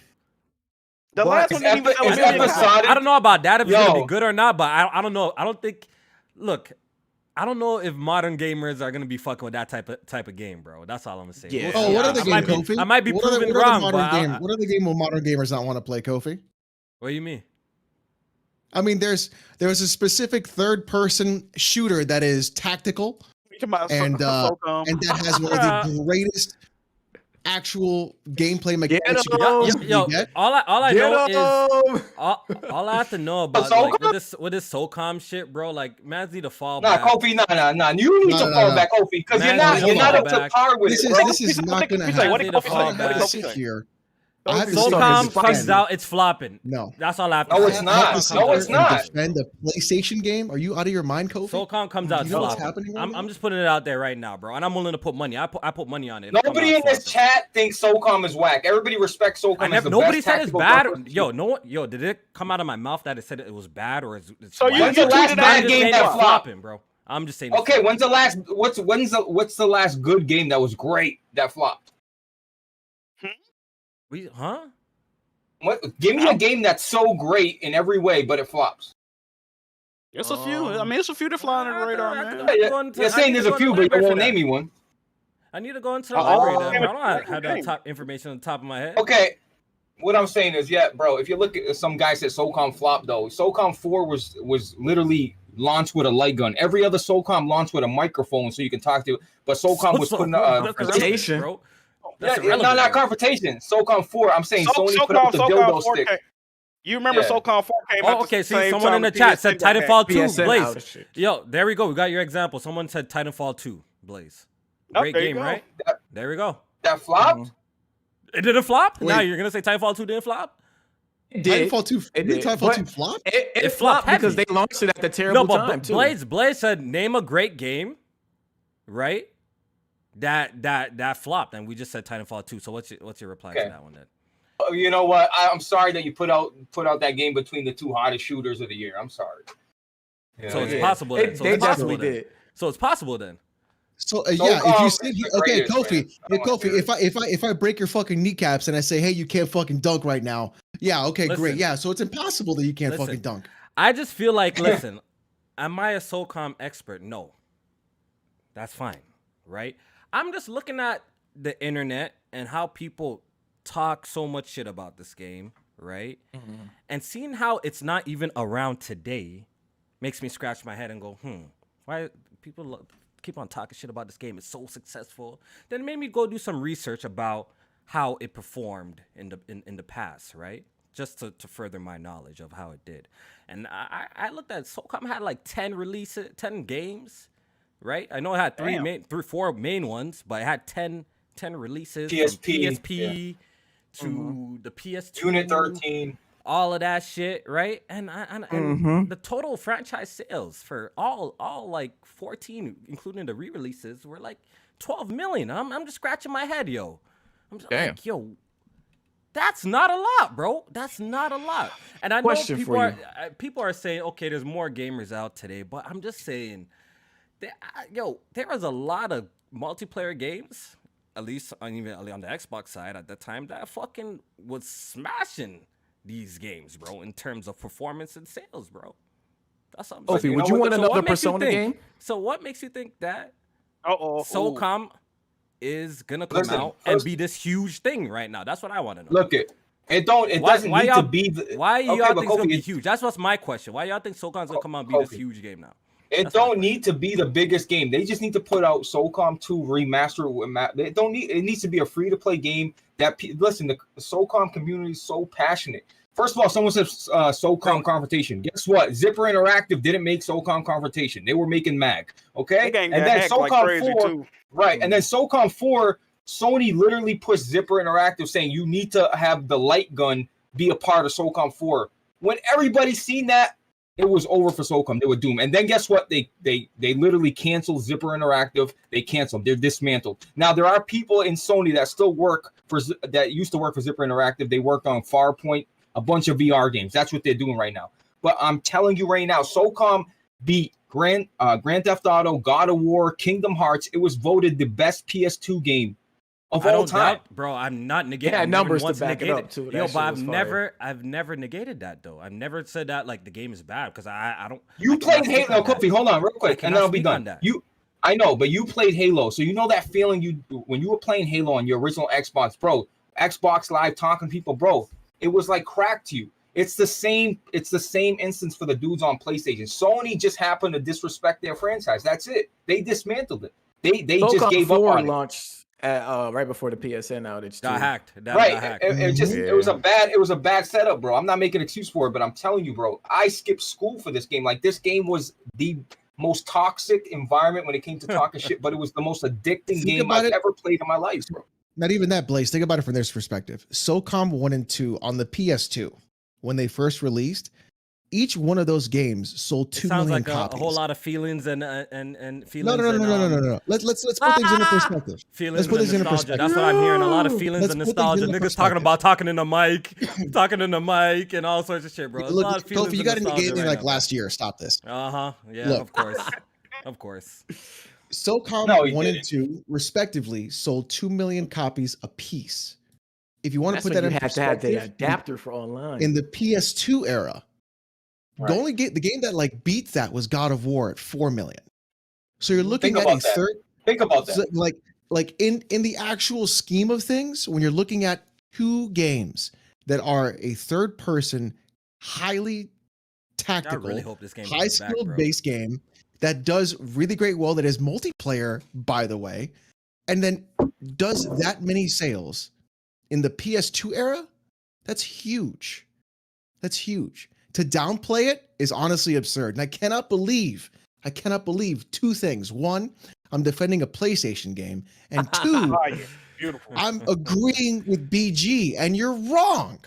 Speaker 3: The
Speaker 2: What?
Speaker 3: last one didn't even sell a
Speaker 1: It's
Speaker 3: million copies.
Speaker 1: episodic.
Speaker 4: I don't know about that if it's gonna
Speaker 1: Yo.
Speaker 4: be good or not, but I don't know. I don't think. Look, I don't know if modern gamers are gonna be fucking with that type of game, bro. That's all I'm gonna say.
Speaker 2: Yeah.
Speaker 4: We'll
Speaker 5: Oh,
Speaker 4: see.
Speaker 5: what
Speaker 4: I-
Speaker 5: other
Speaker 4: I
Speaker 5: game,
Speaker 4: might be-
Speaker 5: Kofi?
Speaker 4: I might be
Speaker 5: What
Speaker 4: proven
Speaker 5: other
Speaker 4: wrong,
Speaker 5: modern
Speaker 4: but
Speaker 5: game? What other game will modern gamers not want to play, Kofi?
Speaker 4: what do you mean?
Speaker 5: I mean, there's a specific third-person shooter that is tactical
Speaker 3: Come on,
Speaker 5: and
Speaker 3: SOCOM.
Speaker 5: and that has one of the greatest actual gameplay
Speaker 2: Get
Speaker 5: mechanics you
Speaker 2: him.
Speaker 5: can
Speaker 4: Yo,
Speaker 5: get.
Speaker 4: all I
Speaker 2: Get
Speaker 4: know is
Speaker 2: 'em.
Speaker 4: all I have to know about like with this SOCOM shit, bro. Like, man's need to fall
Speaker 1: Nah,
Speaker 4: back.
Speaker 1: Kofi, nah. You need
Speaker 5: No,
Speaker 1: to
Speaker 5: no,
Speaker 1: fall
Speaker 5: no.
Speaker 1: back, Kofi, because
Speaker 4: Man,
Speaker 1: you're
Speaker 4: you
Speaker 1: not
Speaker 4: fall
Speaker 1: up to
Speaker 4: back.
Speaker 1: par with
Speaker 5: This
Speaker 1: it,
Speaker 5: is
Speaker 1: bro.
Speaker 5: this is not going to
Speaker 3: He's like, what
Speaker 5: happen.
Speaker 3: did Kofi say?
Speaker 4: Fall
Speaker 3: What did
Speaker 4: back.
Speaker 3: Kofi
Speaker 5: Sit
Speaker 3: say?
Speaker 5: here. I have to sit
Speaker 2: Kofi
Speaker 5: here
Speaker 4: SOCOM
Speaker 5: and
Speaker 4: comes
Speaker 5: defend-
Speaker 4: out, it's flopping.
Speaker 5: No.
Speaker 4: That's all I have to
Speaker 1: No,
Speaker 4: say.
Speaker 1: it's
Speaker 5: I
Speaker 1: not.
Speaker 5: have to sit
Speaker 1: No,
Speaker 5: here
Speaker 1: it's
Speaker 5: and
Speaker 1: not.
Speaker 5: defend a PlayStation game. Are you out of your mind, Kofi?
Speaker 4: SOCOM comes out,
Speaker 5: Do
Speaker 4: it's
Speaker 5: you know what's
Speaker 4: flopping.
Speaker 5: happening right now?
Speaker 4: I'm just putting it out there right now, bro. And I'm willing to put money. I put money on it. It'll come
Speaker 1: Nobody
Speaker 4: out
Speaker 1: in this
Speaker 4: flopping.
Speaker 1: chat thinks SOCOM is whack. Everybody respects SOCOM as the
Speaker 4: Nobody
Speaker 1: best
Speaker 4: said it's
Speaker 1: tactical
Speaker 4: bad.
Speaker 1: gun.
Speaker 4: Yo, did it come out of my mouth that it said it was bad or is it's
Speaker 3: So you-
Speaker 4: whack?
Speaker 1: When's the last
Speaker 3: tweeted
Speaker 1: bad
Speaker 3: out-
Speaker 1: game
Speaker 4: saying
Speaker 1: that
Speaker 4: it's
Speaker 1: flopped?
Speaker 4: flopping, bro. I'm just saying. it's
Speaker 1: Okay,
Speaker 4: flopping.
Speaker 1: what's the last good game that was great that flopped?
Speaker 4: Huh?
Speaker 1: Give me a game that's so great in every way, but it flops.
Speaker 3: It's a few. I mean, it's a few that fly under the radar, man.
Speaker 1: You're saying there's a few, but you won't name me one.
Speaker 4: I need to go into the
Speaker 3: Oh,
Speaker 4: library.
Speaker 3: okay.
Speaker 4: Then, bro. I don't have that top information on the top of my head.
Speaker 1: Okay, what I'm saying is, yeah, bro. If you look at some guy said SOCOM flopped though. SOCOM 4 was literally launched with a light gun. Every other SOCOM launched with a microphone so you can talk to it. But SOCOM was putting
Speaker 4: That's
Speaker 2: presentation.
Speaker 4: irrelevant, bro.
Speaker 1: yeah,
Speaker 4: That's
Speaker 1: no,
Speaker 4: irrelevant,
Speaker 1: not
Speaker 4: bro.
Speaker 1: confrontation. SOCOM 4. I'm saying Sony put up the dildo stick.
Speaker 3: You remember
Speaker 1: Yeah.
Speaker 3: SOCOM 4 came out
Speaker 4: Oh,
Speaker 3: the
Speaker 4: okay. See,
Speaker 3: same
Speaker 4: someone in
Speaker 3: time
Speaker 4: the chat
Speaker 3: as
Speaker 4: said
Speaker 3: PSN got
Speaker 4: Titanfall 2,
Speaker 2: PSN out
Speaker 4: Blaze.
Speaker 2: of shit.
Speaker 4: Yo, there we go. We got your example. Someone said Titanfall 2, Blaze.
Speaker 3: Oh,
Speaker 4: Great
Speaker 3: there you
Speaker 4: game,
Speaker 3: go.
Speaker 4: right? There we go.
Speaker 1: That flopped.
Speaker 4: It didn't flop?
Speaker 5: Wait.
Speaker 4: Now you're going to say Titanfall 2 didn't flop?
Speaker 2: It did.
Speaker 5: Titanfall 2.
Speaker 2: It
Speaker 5: Did
Speaker 2: did.
Speaker 5: Titanfall
Speaker 2: But
Speaker 5: 2 flop?
Speaker 2: It
Speaker 4: flopped
Speaker 2: flopped because
Speaker 4: heavy.
Speaker 2: they launched it at the terrible
Speaker 4: No, but
Speaker 2: time too.
Speaker 4: Blaze said name a great game, right? That flopped, and we just said Titanfall 2. So what's your reply to
Speaker 1: Okay.
Speaker 4: that one then?
Speaker 1: You know what? I'm sorry that you put out that game between the two hottest shooters of the year. I'm sorry. You
Speaker 4: So
Speaker 1: know,
Speaker 4: it's
Speaker 1: yeah.
Speaker 4: possible. Then. So
Speaker 2: They
Speaker 4: it's possible
Speaker 2: definitely
Speaker 4: then.
Speaker 2: did.
Speaker 4: So it's possible then.
Speaker 5: So yeah, if you
Speaker 1: SOCOM
Speaker 5: sit
Speaker 1: is
Speaker 5: here,
Speaker 1: the
Speaker 5: okay,
Speaker 1: greatest,
Speaker 5: Kofi,
Speaker 1: man. I
Speaker 5: yeah,
Speaker 1: don't wanna
Speaker 5: Kofi,
Speaker 1: hear
Speaker 5: if I break your fucking kneecaps and I say, hey, you can't fucking dunk right now, yeah, okay, great,
Speaker 4: Listen.
Speaker 5: yeah, so it's impossible that you can't
Speaker 4: Listen.
Speaker 5: fucking dunk.
Speaker 4: I just feel like, listen, am I a SOCOM expert? No. That's fine, right? I'm just looking at the internet and how people talk so much shit about this game, right? And seeing how it's not even around today makes me scratch my head and go, why people keep on talking shit about this game? It's so successful. Then it made me go do some research about how it performed in the past, right? Just to further my knowledge of how it did. And I looked at SOCOM had like 10 games, right? I know it had four main ones, but it had 10 releases. From PSP to the PS2.
Speaker 1: Unit 13.
Speaker 4: All of that shit, right? And the total franchise sales for all like 14, including the re-releases, were like 12 million. I'm just scratching my head, yo. I'm just
Speaker 2: Damn.
Speaker 4: like, yo, that's not a lot, bro. That's not a lot. And I know
Speaker 2: Question
Speaker 4: people
Speaker 2: for
Speaker 4: are people are saying, okay, there's more gamers out today, but I'm just saying, there was a lot of multiplayer games, at least on the Xbox side at the time, that fucking was smashing these games, bro, in terms of performance and sales, bro. That's what I'm
Speaker 2: Kofi,
Speaker 4: saying.
Speaker 2: would you want
Speaker 4: So
Speaker 2: another
Speaker 4: what makes you
Speaker 2: Persona
Speaker 4: think-
Speaker 2: game?
Speaker 4: So what makes you think that
Speaker 3: Uh-oh.
Speaker 4: SOCOM is gonna come
Speaker 1: Listen,
Speaker 4: out and
Speaker 1: first-
Speaker 4: be this huge thing right now? That's what I want to know.
Speaker 1: Look, it doesn't need to be.
Speaker 4: Why
Speaker 1: Okay,
Speaker 4: y'all
Speaker 1: but
Speaker 4: think it's gonna
Speaker 1: Kofi,
Speaker 4: be huge? That's what's my question. Why y'all think SOCOM's gonna come out and be this
Speaker 1: Kofi.
Speaker 4: huge game now?
Speaker 1: It
Speaker 4: That's my
Speaker 1: don't need to be the biggest game. They just need to put out SOCOM 2 remastered. They don't need. It needs to be a free to play game. Listen, the SOCOM community is so passionate. First of all, someone said SOCOM Confrontation. Guess what? Zipper Interactive didn't make SOCOM Confrontation. They were making MAG. Okay,
Speaker 3: That game
Speaker 1: and
Speaker 3: got
Speaker 1: then
Speaker 3: hacked
Speaker 1: SOCOM
Speaker 3: like crazy
Speaker 1: 4,
Speaker 3: too.
Speaker 1: right? And then SOCOM 4, Sony literally pushed Zipper Interactive saying you need to have the light gun be a part of SOCOM 4. When everybody seen that, it was over for SOCOM. They were doomed. And then guess what? They literally canceled Zipper Interactive. They canceled. They're dismantled. Now there are people in Sony that still work that used to work for Zipper Interactive. They worked on Farpoint, a bunch of VR games. That's what they're doing right now. But I'm telling you right now, SOCOM beat Grand Theft Auto, God of War, Kingdom Hearts. It was voted the best PS2 game of all time.
Speaker 4: Bro, I'm not negating.
Speaker 2: Yeah, numbers to back it up too.
Speaker 4: Yo, but I've never negated that though. I've never said that like the game is bad because I don't.
Speaker 1: You played Halo, Kofi. Hold on, real quick, and then I'll be done. I know, but you played Halo, so you know that feeling when you were playing Halo on your original Xbox, bro. Xbox Live, talking to people, bro. It was like crack to you. It's the same instance for the dudes on PlayStation. Sony just happened to disrespect their franchise. That's it. They dismantled it. They just gave up on it.
Speaker 2: Launched right before the PSN outage.
Speaker 4: Got hacked.
Speaker 1: It was a bad setup, bro. I'm not making an excuse for it, but I'm telling you, bro. I skipped school for this game. Like, this game was the most toxic environment when it came to talking shit, but it was the most addicting game I've ever played in my life, bro.
Speaker 5: Not even that, Blaze. Think about it from this perspective. SOCOM 1 and 2 on the PS2, when they first released, each one of those games sold 2 million copies.
Speaker 4: Sounds like a whole lot of feelings and feelings.
Speaker 5: No. Let's put things into perspective.
Speaker 4: Feelings and nostalgia. That's what I'm hearing. A lot of feelings and nostalgia. Niggas talking about talking in the mic, and all sorts of shit, bro.
Speaker 5: Look, Kofi, you got into gaming like last year. Stop this.
Speaker 4: Yeah, look. Of course.
Speaker 5: SOCOM 1 and 2, respectively, sold 2 million copies apiece. If you want to put that in perspective,
Speaker 2: to have the adapter for online.
Speaker 5: In the PS2 era, the only game that like beat that was God of War at 4 million. So you're looking at a third.
Speaker 1: Think about that.
Speaker 5: Like in the actual scheme of things, when you're looking at 2 games that are a third person, highly tactical, high skilled base game that does really great well, that is multiplayer, by the way, and then does that many sales in the PS2 era, that's huge. That's huge. To downplay it is honestly absurd. And I cannot believe 2 things. 1, I'm defending a PlayStation game. And 2, I'm agreeing with BG, and you're wrong.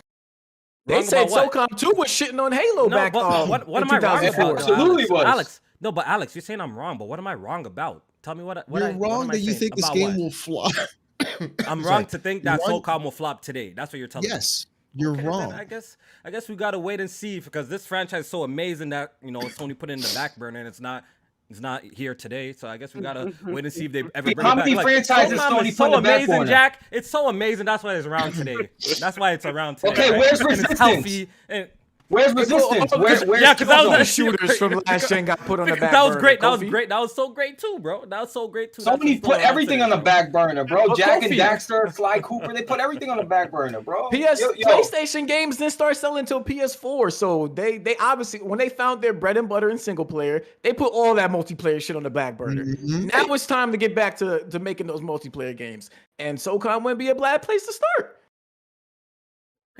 Speaker 2: They said SOCOM 2 was shitting on Halo back
Speaker 4: what am I wrong about?
Speaker 1: Absolutely was.
Speaker 4: Alex. No, but Alex, you're saying I'm wrong, but what am I wrong about? Tell me what
Speaker 5: you're wrong that you think this game will flop.
Speaker 4: I'm wrong to think that SOCOM will flop today. That's what you're telling me.
Speaker 5: Yes, you're wrong.
Speaker 4: I guess we gotta wait and see, because this franchise is so amazing that Sony put it in the back burner and it's not here today. So I guess we gotta wait and see if they ever bring it back.
Speaker 1: How many franchises Sony put in the back burner?
Speaker 4: Jack, it's so amazing. That's why it's around today. That's why it's around today.
Speaker 1: Okay,
Speaker 4: right?
Speaker 1: where's Resistance? Where's Resistance? Where's
Speaker 2: yeah, because that was the shooters from last gen got put on the back burner.
Speaker 4: That was great. That was great. That was so great too, bro. That was so great too.
Speaker 1: Sony put everything on the back burner, bro. Jack and Daxter, Sly Cooper, they put everything on the back burner, bro.
Speaker 2: PlayStation games didn't start selling until PS4, so they obviously, when they found their bread and butter in single player, they put all that multiplayer shit on the back burner. Now it's time to get back to making those multiplayer games, and SOCOM wouldn't be a bad place to start.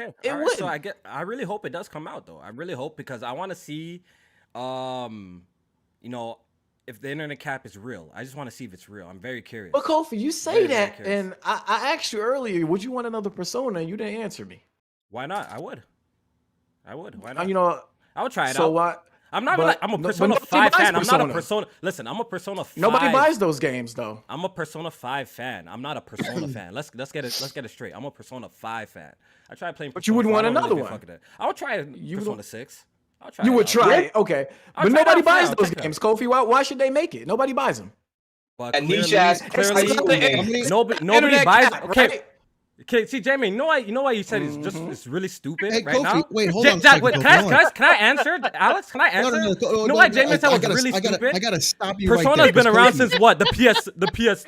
Speaker 4: Okay. It would. So I really hope it does come out though. I really hope, because I want to see, if the internet cap is real. I just want to see if it's real. I'm very curious.
Speaker 2: But Kofi, you say that, and I asked you earlier, would you want another Persona? And you didn't answer me.
Speaker 4: Why not? I would. Why not? I would try it out.
Speaker 2: So what?
Speaker 4: I'm not like, I'm a Persona 5 fan. I'm not a Persona. Listen, I'm a Persona 5.
Speaker 2: Nobody buys those games though.
Speaker 4: I'm a Persona 5 fan. I'm not a Persona fan. Let's get it straight. I'm a Persona 5 fan. I tried playing.
Speaker 2: But you wouldn't want another one.
Speaker 4: I would try Persona 6. I'll try.
Speaker 2: You would try it, okay? But nobody buys those games, Kofi. Why should they make it? Nobody buys them.
Speaker 4: But
Speaker 1: niche ass.
Speaker 4: Nobody buys. Okay. Okay, see, Jamie, you know why you said it's really stupid right
Speaker 5: Kofi,
Speaker 4: now?
Speaker 5: Wait, hold on.
Speaker 4: Jack, can I answer, Alex? Can I answer?
Speaker 5: No,
Speaker 4: you know why Jamie said was really stupid?
Speaker 5: I gotta stop you.
Speaker 4: Persona's been around since what? The PS1?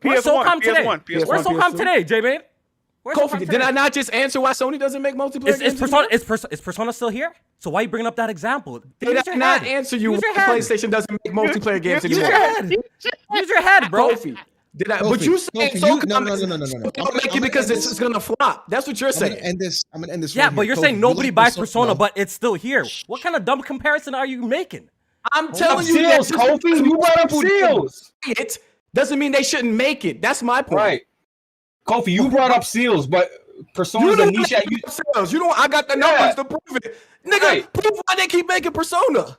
Speaker 4: Where's SOCOM today? Where's SOCOM today, Jamie?
Speaker 2: Kofi, did I not just answer why Sony doesn't make multiplayer games?
Speaker 4: Is Persona still here? So why are you bringing up that example?
Speaker 2: Did I not answer you why PlayStation doesn't make multiplayer games anymore?
Speaker 4: Use your head, bro.
Speaker 2: Kofi. Did I? But you saying SOCOM no. Don't make it because it's gonna flop. That's what you're saying.
Speaker 5: I'm gonna end this.
Speaker 4: Yeah, but you're saying nobody buys Persona, but it's still here. What kind of dumb comparison are you making?
Speaker 2: I'm telling you,
Speaker 1: Seals, Kofi. You brought up Seals.
Speaker 2: It doesn't mean they shouldn't make it. That's my point.
Speaker 1: Right, Kofi. You brought up Seals, but Persona's a niche.
Speaker 2: Sales. You know, I got the numbers to prove it. Nigga, prove why they keep making Persona.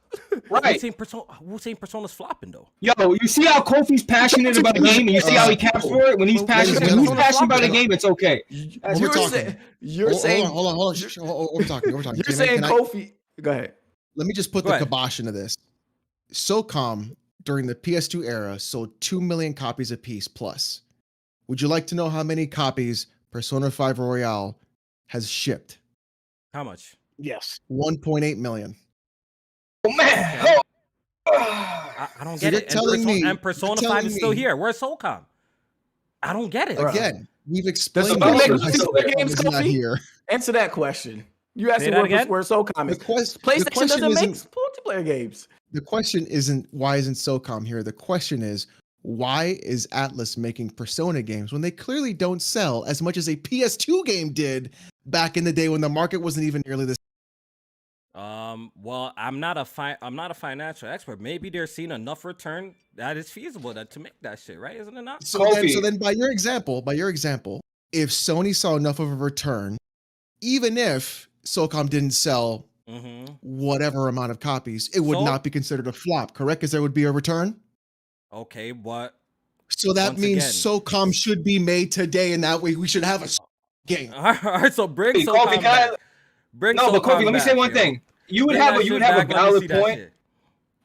Speaker 1: Right.
Speaker 4: Who's saying Persona's flopping though?
Speaker 1: Yo, you see how Kofi's passionate about the game, and you see how he caps for it. When he's passionate about the game, it's okay.
Speaker 2: You're saying.
Speaker 5: Hold on. We're talking.
Speaker 2: You're saying Kofi. Go ahead.
Speaker 5: Let me just put the kibosh into this. SOCOM during the PS2 era sold 2 million copies apiece plus. Would you like to know how many copies Persona 5 Royale has shipped?
Speaker 4: How much?
Speaker 3: Yes.
Speaker 5: 1.8 million.
Speaker 1: Oh man.
Speaker 4: I don't get it. And Persona 5 is still here. Where's SOCOM? I don't get it.
Speaker 5: Again, we've explained
Speaker 2: games
Speaker 5: not here.
Speaker 2: Answer that question. You asked me where SOCOM is. PlayStation doesn't make multiplayer games.
Speaker 5: The question isn't why isn't SOCOM here? The question is why is Atlas making Persona games when they clearly don't sell as much as a PS2 game did back in the day when the market wasn't even nearly this.
Speaker 4: Well, I'm not a financial expert. Maybe they're seeing enough return that is feasible to make that shit, right? Isn't it not?
Speaker 5: So then by your example, if Sony saw enough of a return, even if SOCOM didn't sell whatever amount of copies, it would not be considered a flop, correct? Because there would be a return.
Speaker 4: Okay, but
Speaker 5: so that means SOCOM should be made today, and that way we should have a game.
Speaker 4: All right, so bring SOCOM back.
Speaker 1: But Kofi, let me say one thing. You would have a valid point.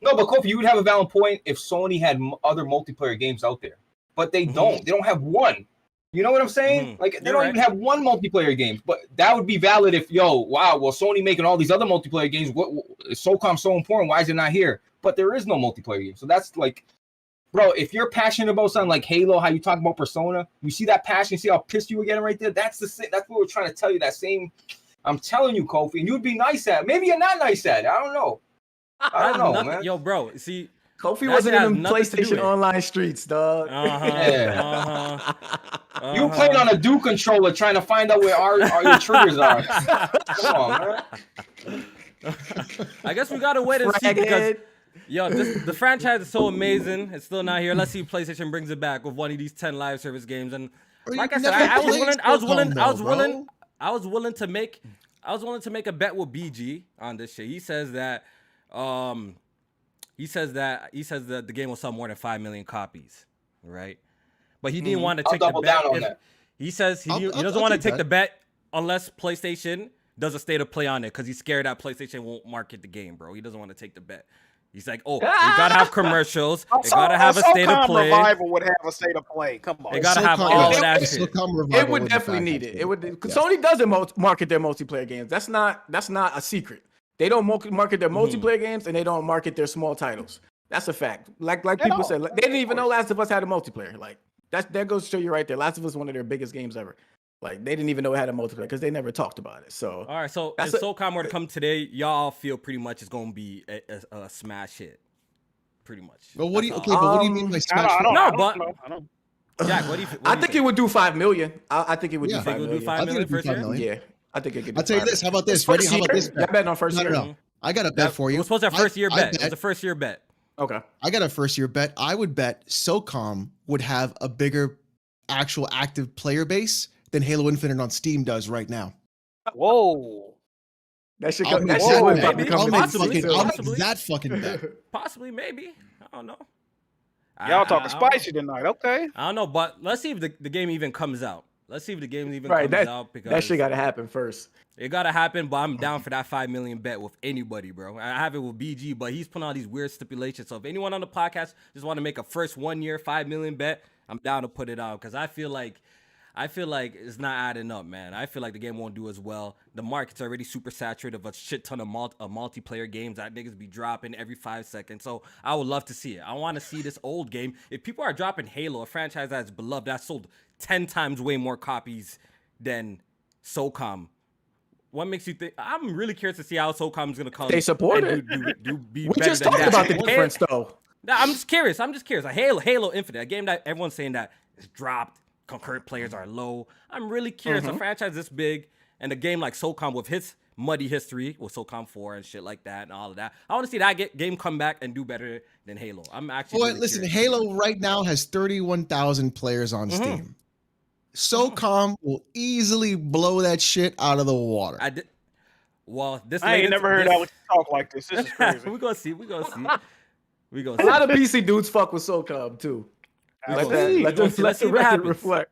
Speaker 1: No, but Kofi, you would have a valid point if Sony had other multiplayer games out there, but they don't. They don't have one. You know what I'm saying? Like they don't even have one multiplayer game. But that would be valid if Sony making all these other multiplayer games. What SOCOM so important? Why is it not here? But there is no multiplayer game. So that's like, bro, if you're passionate about something like Halo, how you talk about Persona, you see that passion, you see how pissed you were getting right there. That's what we're trying to tell you. That same. I'm telling you, Kofi, and you'd be nice at it. Maybe you're not nice at it. I don't know. Man.
Speaker 4: Yo, bro, see,
Speaker 2: Kofi wasn't in the PlayStation Online streets, dog.
Speaker 1: You playing on a Duke controller trying to find out where your triggers are. Come on, man.
Speaker 4: I guess we gotta wait and see because the franchise is so amazing. It's still not here. Let's see if PlayStation brings it back with one of these 10 live service games. And like I said, I was willing to make a bet with BG on this shit. He says that the game will sell more than 5 million copies, right? But he didn't want to take the bet. He says he doesn't want to take the bet unless PlayStation does a state of play on it because he's scared that PlayStation won't market the game, bro. He doesn't want to take the bet. He's like, you gotta have commercials. You gotta have a state of play.
Speaker 3: Revival would have a state of play. Come on.
Speaker 4: They gotta have all of that shit.
Speaker 2: It would definitely need it. It would. Sony doesn't market their multiplayer games. That's not a secret. They don't market their multiplayer games and they don't market their small titles. That's a fact. Like people said, they didn't even know Last of Us had a multiplayer. Like that goes to show you right there. Last of Us is one of their biggest games ever. Like they didn't even know it had a multiplayer because they never talked about it. So
Speaker 4: all right, so if SOCOM were to come today, y'all feel pretty much it's gonna be a smash hit, pretty much.
Speaker 5: Well, what do you mean by smash hit?
Speaker 4: I don't. Jack, what do you?
Speaker 2: I think it would do 5 million. I think it would do 5
Speaker 4: million. Would do 5 million first year?
Speaker 2: Yeah, I think it could.
Speaker 5: I'll tell you this. How about this? Ready? How about this?
Speaker 2: I bet on first year.
Speaker 5: No. I got a bet for you.
Speaker 4: It was supposed to have first year bet. It was a first year bet.
Speaker 2: Okay.
Speaker 5: I got a first year bet. I would bet SOCOM would have a bigger actual active player base than Halo Infinite on Steam does right now.
Speaker 3: Whoa.
Speaker 2: That should
Speaker 5: I'll
Speaker 2: come.
Speaker 5: make that fucking bet.
Speaker 4: Possibly, maybe. I don't know.
Speaker 3: Y'all talking spicy tonight. Okay.
Speaker 4: I don't know, but let's see if the game even comes out. Let's see if the game even comes out because
Speaker 2: that shit got to happen first.
Speaker 4: It got to happen, but I'm down for that 5 million bet with anybody, bro. I have it with BG, but he's putting all these weird stipulations. So if anyone on the podcast just want to make a first 1 year 5 million bet, I'm down to put it out because I feel like it's not adding up, man. I feel like the game won't do as well. The market's already super saturated of a shit ton of multiplayer games that niggas be dropping every 5 seconds. So I would love to see it. I want to see this old game. If people are dropping Halo, a franchise that's beloved, that sold 10 times way more copies than SOCOM, what makes you think? I'm really curious to see how SOCOM's gonna come.
Speaker 2: They support it.
Speaker 4: We
Speaker 2: just talked about the difference, though.
Speaker 4: I'm just curious. A Halo Infinite, a game that everyone's saying that is dropped. Concurrent players are low. I'm really curious. A franchise this big and a game like SOCOM with his muddy history with SOCOM 4 and shit like that and all of that. I want to see that game come back and do better than Halo. I'm actually.
Speaker 5: Listen, Halo right now has 31,000 players on Steam. SOCOM will easily blow that shit out of the water.
Speaker 4: I did. Well, this
Speaker 3: I ain't
Speaker 4: latest-
Speaker 3: never heard
Speaker 4: this-
Speaker 3: Alex talk like this. This is crazy.
Speaker 4: we gonna see. We gonna see. We gonna
Speaker 2: A
Speaker 4: see.
Speaker 2: lot of PC dudes fuck with SOCOM too. Let the record reflect.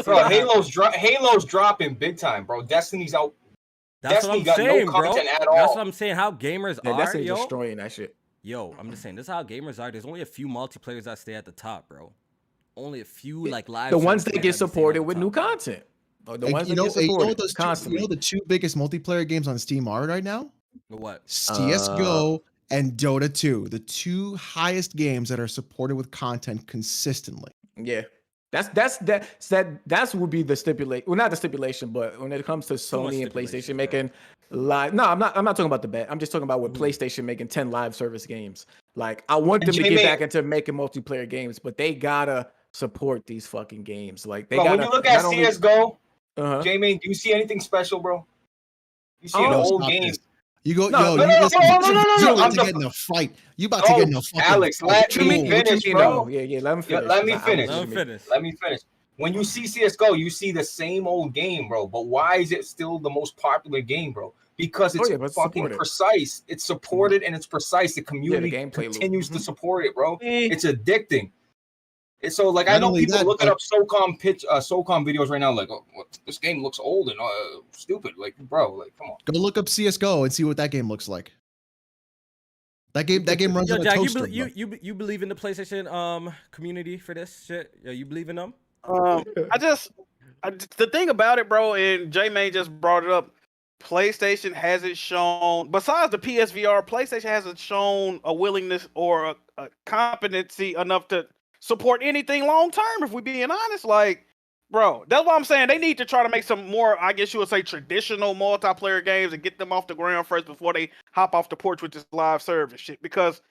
Speaker 1: Bro, Halo's dropping big time, bro. Destiny's out.
Speaker 4: That's
Speaker 1: Destiny
Speaker 4: what I'm
Speaker 1: got
Speaker 4: saying,
Speaker 1: no
Speaker 4: bro.
Speaker 1: content at
Speaker 4: That's
Speaker 1: all.
Speaker 4: what I'm saying. How gamers
Speaker 2: Yeah,
Speaker 4: are,
Speaker 2: that's
Speaker 4: yo.
Speaker 2: destroying that shit.
Speaker 4: Yo, I'm just saying. This is how gamers are. There's only a few multiplayers that stay at the top, bro. Only a few like live.
Speaker 2: The ones
Speaker 4: service
Speaker 2: that
Speaker 4: players
Speaker 2: get
Speaker 4: stay at
Speaker 2: supported
Speaker 4: the
Speaker 2: with
Speaker 4: top,
Speaker 2: new
Speaker 4: bro.
Speaker 2: content. Or the
Speaker 5: Like,
Speaker 2: ones
Speaker 5: you
Speaker 2: that
Speaker 5: know,
Speaker 2: get supported
Speaker 5: those
Speaker 2: constantly.
Speaker 5: you know the two biggest multiplayer games on Steam are right now?
Speaker 4: What?
Speaker 5: CS:GO and Dota 2, the two highest games that are supported with content consistently.
Speaker 2: Yeah. That's would be the stipulation. Well, not the stipulation, but when it comes to
Speaker 4: much
Speaker 2: Sony and
Speaker 4: stipulation,
Speaker 2: PlayStation
Speaker 4: bro.
Speaker 2: making live. No, I'm not talking about the bet. I'm just talking about with PlayStation making 10 live service games. Like, I want
Speaker 1: And
Speaker 2: them to
Speaker 1: J-May-
Speaker 2: get back into making multiplayer games, but they gotta support these fucking games. Like, they
Speaker 1: Bro,
Speaker 2: gotta.
Speaker 1: when you look at
Speaker 2: not only-
Speaker 1: CS:GO,
Speaker 2: Uh-huh.
Speaker 1: J-Main, do you see anything special, bro? You see an
Speaker 2: Oh,
Speaker 1: old
Speaker 5: stop
Speaker 1: game.
Speaker 5: this. You go,
Speaker 2: No,
Speaker 5: yo,
Speaker 2: no,
Speaker 5: you
Speaker 2: no,
Speaker 5: listen,
Speaker 1: no,
Speaker 5: you
Speaker 1: no,
Speaker 5: about
Speaker 1: I'm
Speaker 5: to
Speaker 1: the-
Speaker 5: get in a fight. You about to get in a fucking
Speaker 1: Alex,
Speaker 5: fight.
Speaker 1: let
Speaker 2: What
Speaker 1: me
Speaker 2: you mean? What you
Speaker 1: finish,
Speaker 2: mean,
Speaker 1: bro.
Speaker 2: though? Yeah, let me finish.
Speaker 1: let me
Speaker 2: 'cause I-
Speaker 1: finish.
Speaker 4: Let him finish.
Speaker 1: Let me finish. When you see CS:GO, you see the same old game, bro. But why is it still the most popular game, bro? Because it's
Speaker 2: but it's
Speaker 1: fucking
Speaker 2: supported.
Speaker 1: precise. It's supported and it's precise. The community
Speaker 2: gameplay loop.
Speaker 1: continues to
Speaker 2: Mhm.
Speaker 1: support it, bro. It's addicting. It's so like I
Speaker 5: Not
Speaker 1: know
Speaker 5: only
Speaker 1: people
Speaker 5: that,
Speaker 1: looking
Speaker 5: but-
Speaker 1: up SOCOM videos right now, like, oh, this game looks old and stupid. Like, bro, like, come on.
Speaker 5: Go look up CS:GO and see what that game looks like. That game runs
Speaker 4: Yo,
Speaker 5: on a
Speaker 4: Jack,
Speaker 5: toaster.
Speaker 4: you believe in the PlayStation community for this shit? Yeah, you believe in them?
Speaker 3: The thing about it, bro, and J May just brought it up. PlayStation hasn't shown, besides the PSVR, PlayStation hasn't shown a willingness or a competency enough to support anything long term. If we're being honest, like, bro, that's what I'm saying. They need to try to make some more, I guess you would say, traditional multiplayer games and get them off the ground first before they hop off the porch with this live service shit. Because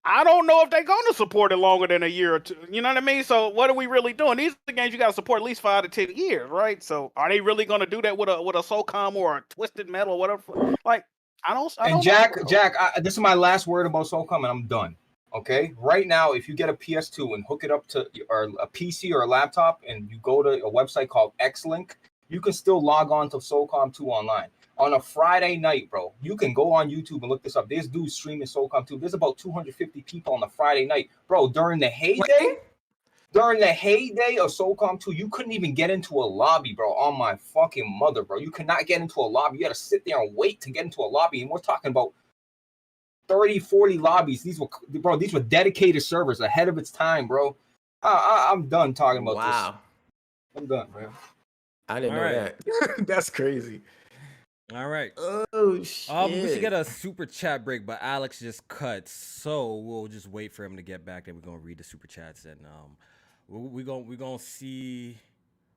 Speaker 3: I don't know if they're going to support it longer than a year or two. You know what I mean? So what are we really doing? These are the games you got to support at least 5 to 10 years, right? So are they really going to do that with a SOCOM or a Twisted Metal or whatever? Like, I don't
Speaker 1: And
Speaker 3: know, bro.
Speaker 1: Jack, this is my last word about SOCOM, and I'm done. Okay, right now, if you get a PS2 and hook it up to or a PC or a laptop, and you go to a website called Xlink, you can still log on to SOCOM 2 online. On a Friday night, bro, you can go on YouTube and look this up. There's dudes streaming SOCOM 2. There's about 250 people on a Friday night, bro. During the heyday of SOCOM 2, you couldn't even get into a lobby, bro. On my fucking mother, bro. You could not get into a lobby. You had to sit there and wait to get into a lobby. And we're talking about 30, 40 lobbies. These were dedicated servers ahead of its time, bro. I'm done talking about this. I'm done, bro.
Speaker 2: I didn't know
Speaker 4: Alright.
Speaker 2: that. That's crazy.
Speaker 4: All right.
Speaker 2: Oh shit.
Speaker 4: We should get a super chat break, but Alex just cut, so we'll just wait for him to get back. Then we're gonna read the super chats, and we're gonna see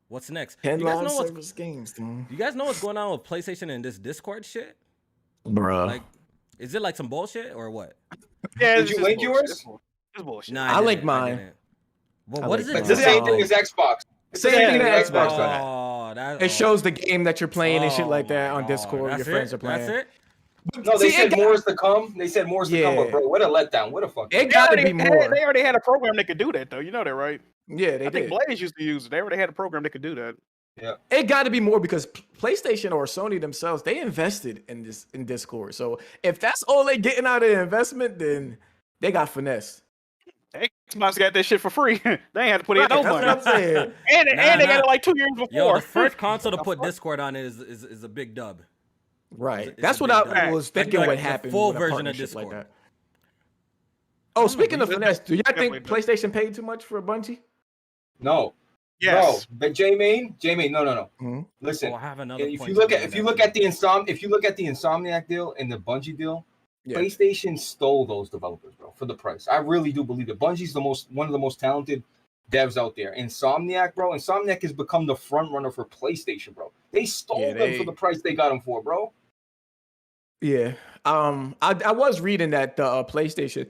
Speaker 4: what's next. You
Speaker 2: 10
Speaker 4: guys
Speaker 2: live
Speaker 4: know what's
Speaker 2: service games, man.
Speaker 4: you guys know what's going on with PlayStation and this Discord shit?
Speaker 2: Bruh.
Speaker 4: Like, is it like some bullshit or what?
Speaker 3: Yeah,
Speaker 1: Did
Speaker 3: it's
Speaker 1: you
Speaker 3: just
Speaker 1: link
Speaker 3: bullshit.
Speaker 1: yours?
Speaker 3: It's bullshit.
Speaker 4: Nah,
Speaker 2: I link
Speaker 4: didn't.
Speaker 2: mine.
Speaker 4: didn't. Well,
Speaker 2: I
Speaker 4: what
Speaker 2: link
Speaker 4: is it?
Speaker 2: mine.
Speaker 1: It's the same thing as Xbox. It's the
Speaker 2: Same
Speaker 1: same
Speaker 2: thing
Speaker 1: thing
Speaker 2: that
Speaker 1: as
Speaker 2: Xbox
Speaker 1: Xbox.
Speaker 2: does.
Speaker 4: that,
Speaker 2: It shows the game that you're playing and shit like that on
Speaker 4: my
Speaker 2: Discord.
Speaker 4: God.
Speaker 2: Your friends are playing.
Speaker 4: That's it.
Speaker 1: No, they
Speaker 2: See,
Speaker 1: said
Speaker 2: it
Speaker 1: more is to come. They said more is to come,
Speaker 2: Yeah.
Speaker 1: but bro, what a letdown. What a fucking.
Speaker 2: It got to be more.
Speaker 3: They already had a program that could do that, though. You know that, right?
Speaker 2: Yeah, they
Speaker 3: I think
Speaker 2: did.
Speaker 3: Blaze used to use it. They already had a program that could do that.
Speaker 2: It got to be more because PlayStation or Sony themselves, they invested in Discord. So if that's all they getting out of the investment, then they got finesse.
Speaker 3: Xbox got that shit for free. They ain't had to put in no
Speaker 2: That's
Speaker 3: money.
Speaker 2: what I'm saying.
Speaker 3: And they got
Speaker 4: Nah.
Speaker 3: it like 2 years before.
Speaker 4: Yo, the first console to put Discord on it is a big dub.
Speaker 2: Right.
Speaker 4: It's
Speaker 2: That's
Speaker 4: a
Speaker 2: what
Speaker 4: big
Speaker 2: I
Speaker 4: dub.
Speaker 2: was
Speaker 4: Like
Speaker 2: thinking
Speaker 4: the
Speaker 2: would happen.
Speaker 4: full
Speaker 2: with a
Speaker 4: version of
Speaker 2: partnership like
Speaker 4: Discord.
Speaker 2: that. Oh, speaking of finesse, do y'all think
Speaker 3: Definitely
Speaker 2: PlayStation paid too much for a Bungie?
Speaker 1: No,
Speaker 3: Yes.
Speaker 1: bro. But J-Main, no.
Speaker 2: Mhm.
Speaker 1: Listen,
Speaker 4: Oh, I have another
Speaker 1: if
Speaker 4: point
Speaker 1: you
Speaker 4: to
Speaker 1: look
Speaker 4: make
Speaker 1: at
Speaker 4: on
Speaker 1: if you
Speaker 4: that
Speaker 1: look
Speaker 4: too.
Speaker 1: at the Insomniac deal and the Bungie deal,
Speaker 2: Yeah.
Speaker 1: PlayStation stole those developers, bro, for the price. I really do believe it. Bungie's one of the most talented devs out there. Insomniac, bro. Insomniac has become the front runner for PlayStation, bro. They stole them for the price they got them for, bro.
Speaker 2: Yeah. I was reading that the PlayStation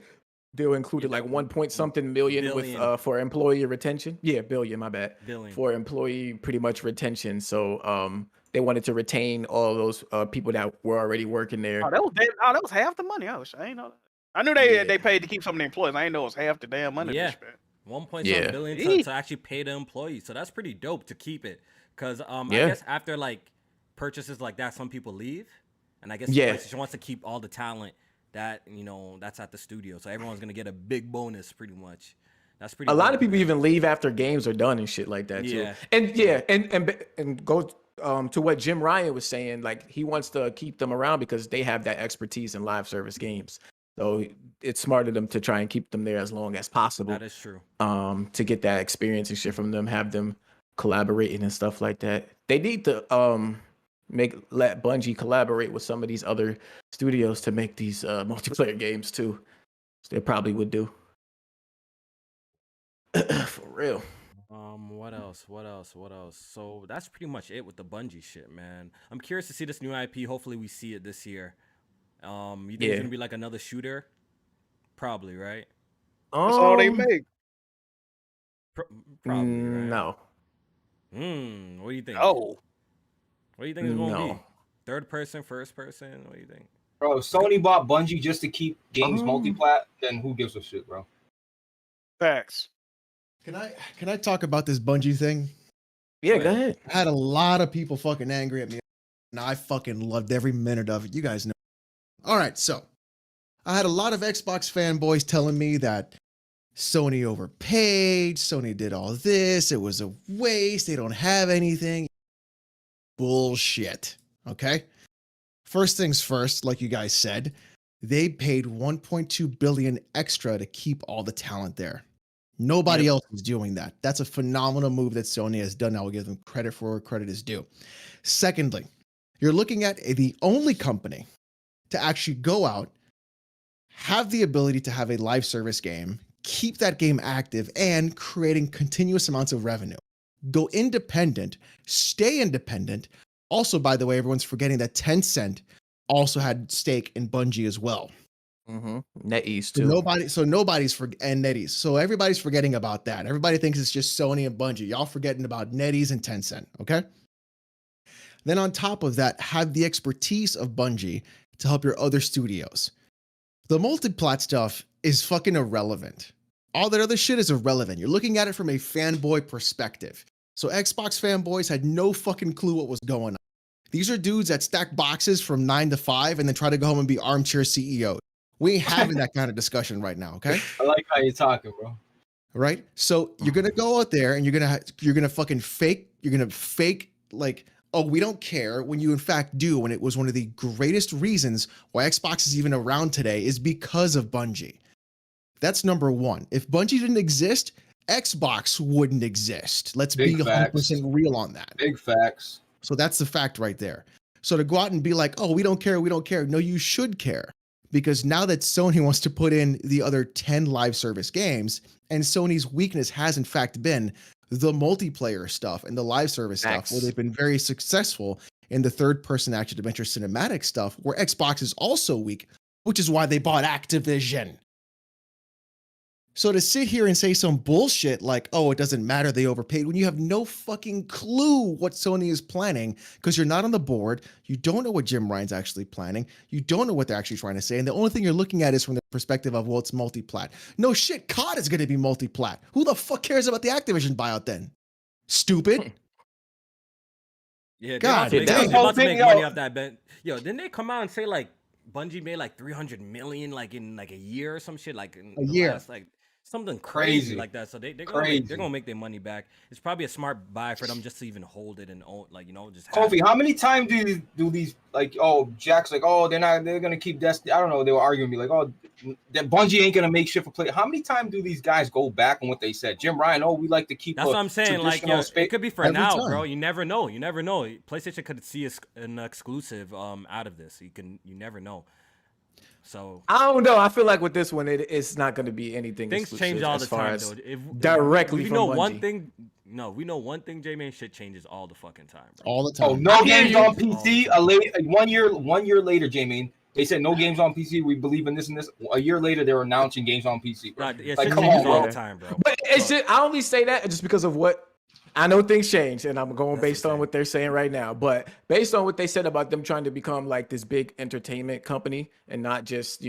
Speaker 2: deal included like 1 point something million
Speaker 4: Billion.
Speaker 2: with for employee retention. Yeah, billion, my bad.
Speaker 4: Billion.
Speaker 2: For employee pretty much retention. So they wanted to retain all those people that were already working there.
Speaker 3: Oh, that was half the money. I ain't know that. I knew they paid to keep some of the employees. I didn't know it was half the damn money.
Speaker 4: Yeah.
Speaker 3: They spent.
Speaker 4: 1.7 billion to actually pay the employees. So that's pretty dope to keep it. Because I guess after like purchases like that, some people leave. And I guess PlayStation wants to keep all the talent that, that's at the studio. So everyone's going to get a big bonus pretty much. That's pretty
Speaker 2: A lot of people even leave after games are done and shit like that too. And go to what Jim Ryan was saying, like he wants to keep them around because they have that expertise in live service games. So it's smart of them to try and keep them there as long as possible.
Speaker 4: That is true.
Speaker 2: To get that experience and shit from them, have them collaborating and stuff like that. They need to let Bungie collaborate with some of these other studios to make these multiplayer games too. They probably would do. For real.
Speaker 4: What else? So that's pretty much it with the Bungie shit, man. I'm curious to see this new IP. Hopefully we see it this year. You think it's gonna be like another shooter? Probably, right?
Speaker 3: That's all they make.
Speaker 4: Probably, right?
Speaker 2: No.
Speaker 4: What do you think?
Speaker 3: Oh.
Speaker 4: What do you think it's gonna be? Third person, first person? What do you think?
Speaker 1: Bro, if Sony bought Bungie just to keep games multiplat, then who gives a shit, bro?
Speaker 3: Facts.
Speaker 5: Can I talk about this Bungie thing?
Speaker 2: Yeah, go ahead.
Speaker 5: I had a lot of people fucking angry at me, and I fucking loved every minute of it. You guys know. All right, so I had a lot of Xbox fanboys telling me that Sony overpaid, Sony did all this, it was a waste, they don't have anything. Bullshit. Okay? First things first, like you guys said, they paid $1.2 billion extra to keep all the talent there. Nobody else is doing that. That's a phenomenal move that Sony has done. I will give them credit for where credit is due. Secondly, you're looking at the only company to actually go out, have the ability to have a live service game, keep that game active, and creating continuous amounts of revenue. Go independent, stay independent. Also, by the way, everyone's forgetting that Tencent also had stake in Bungie as well.
Speaker 2: NetEase too.
Speaker 5: And NetEase. So everybody's forgetting about that. Everybody thinks it's just Sony and Bungie. Y'all forgetting about NetEase and Tencent, okay? Then on top of that, have the expertise of Bungie to help your other studios. The multiplat stuff is fucking irrelevant. All that other shit is irrelevant. You're looking at it from a fanboy perspective. So Xbox fanboys had no fucking clue what was going on. These are dudes that stack boxes from 9 to 5 and then try to go home and be armchair CEOs. We ain't having that kind of discussion right now, okay?
Speaker 1: I like how you're talking, bro.
Speaker 5: Right? So you're gonna go out there and you're gonna fucking fake. You're gonna fake like, oh, we don't care, when you in fact do. When it was one of the greatest reasons why Xbox is even around today is because of Bungie. That's number one. If Bungie didn't exist, Xbox wouldn't exist. Let's be 100% real on that.
Speaker 1: Big facts.
Speaker 5: So that's the fact right there. So to go out and be like, oh, we don't care. No, you should care. Because now that Sony wants to put in the other 10 live service games, and Sony's weakness has in fact been the multiplayer stuff and the live service stuff, where they've been very successful in the third-person action-adventure cinematic stuff, where Xbox is also weak, which is why they bought Activision. So to sit here and say some bullshit like, oh, it doesn't matter, they overpaid, when you have no fucking clue what Sony is planning, because you're not on the board, you don't know what Jim Ryan's actually planning, you don't know what they're actually trying to say, and the only thing you're looking at is from the perspective of, well, it's multi-plat. No shit, COD is going to be multi-plat. Who the fuck cares about the Activision buyout then? Stupid.
Speaker 4: Yeah,
Speaker 5: God,
Speaker 4: they're about to make money off that bet. Yo, didn't they come out and say like Bungie made like $300 million like in like a year or some shit, like in
Speaker 5: a year,
Speaker 4: like something crazy like that. So they're gonna make their money back. It's probably a smart buy for them just to even hold it and own, like, just
Speaker 1: Kofi, how many times do these like, oh, Jack's like, oh, they're gonna keep Destiny. I don't know, they were arguing me like, oh, that Bungie ain't gonna make shit for play. How many times do these guys go back on what they said? Jim Ryan, oh, we like to keep.
Speaker 4: That's what I'm saying. Like, it could be for now, bro. You never know. PlayStation could see an exclusive out of this. You never know. So
Speaker 2: I don't know. I feel like with this one, it's not going to be anything.
Speaker 4: Things change all the time, though.
Speaker 2: Directly
Speaker 4: we
Speaker 2: from
Speaker 4: know
Speaker 2: Bungie.
Speaker 4: one thing. No, we know one thing. J-Man, shit changes all the fucking time, bro.
Speaker 5: All the time.
Speaker 1: Oh, no games on PC. 1 year later, J-Man, they said no games on PC. We believe in this and this. A year later, they were announcing games on PC. Bro.
Speaker 4: Yeah,
Speaker 1: like,
Speaker 4: shit
Speaker 1: come
Speaker 4: changes
Speaker 1: on,
Speaker 4: all
Speaker 1: bro.
Speaker 4: the time, bro.
Speaker 2: But it's just, I only say that just because of what I know. Things change, and I'm going based on what they're saying right now. But based on what they said about them trying to become like this big entertainment company and not just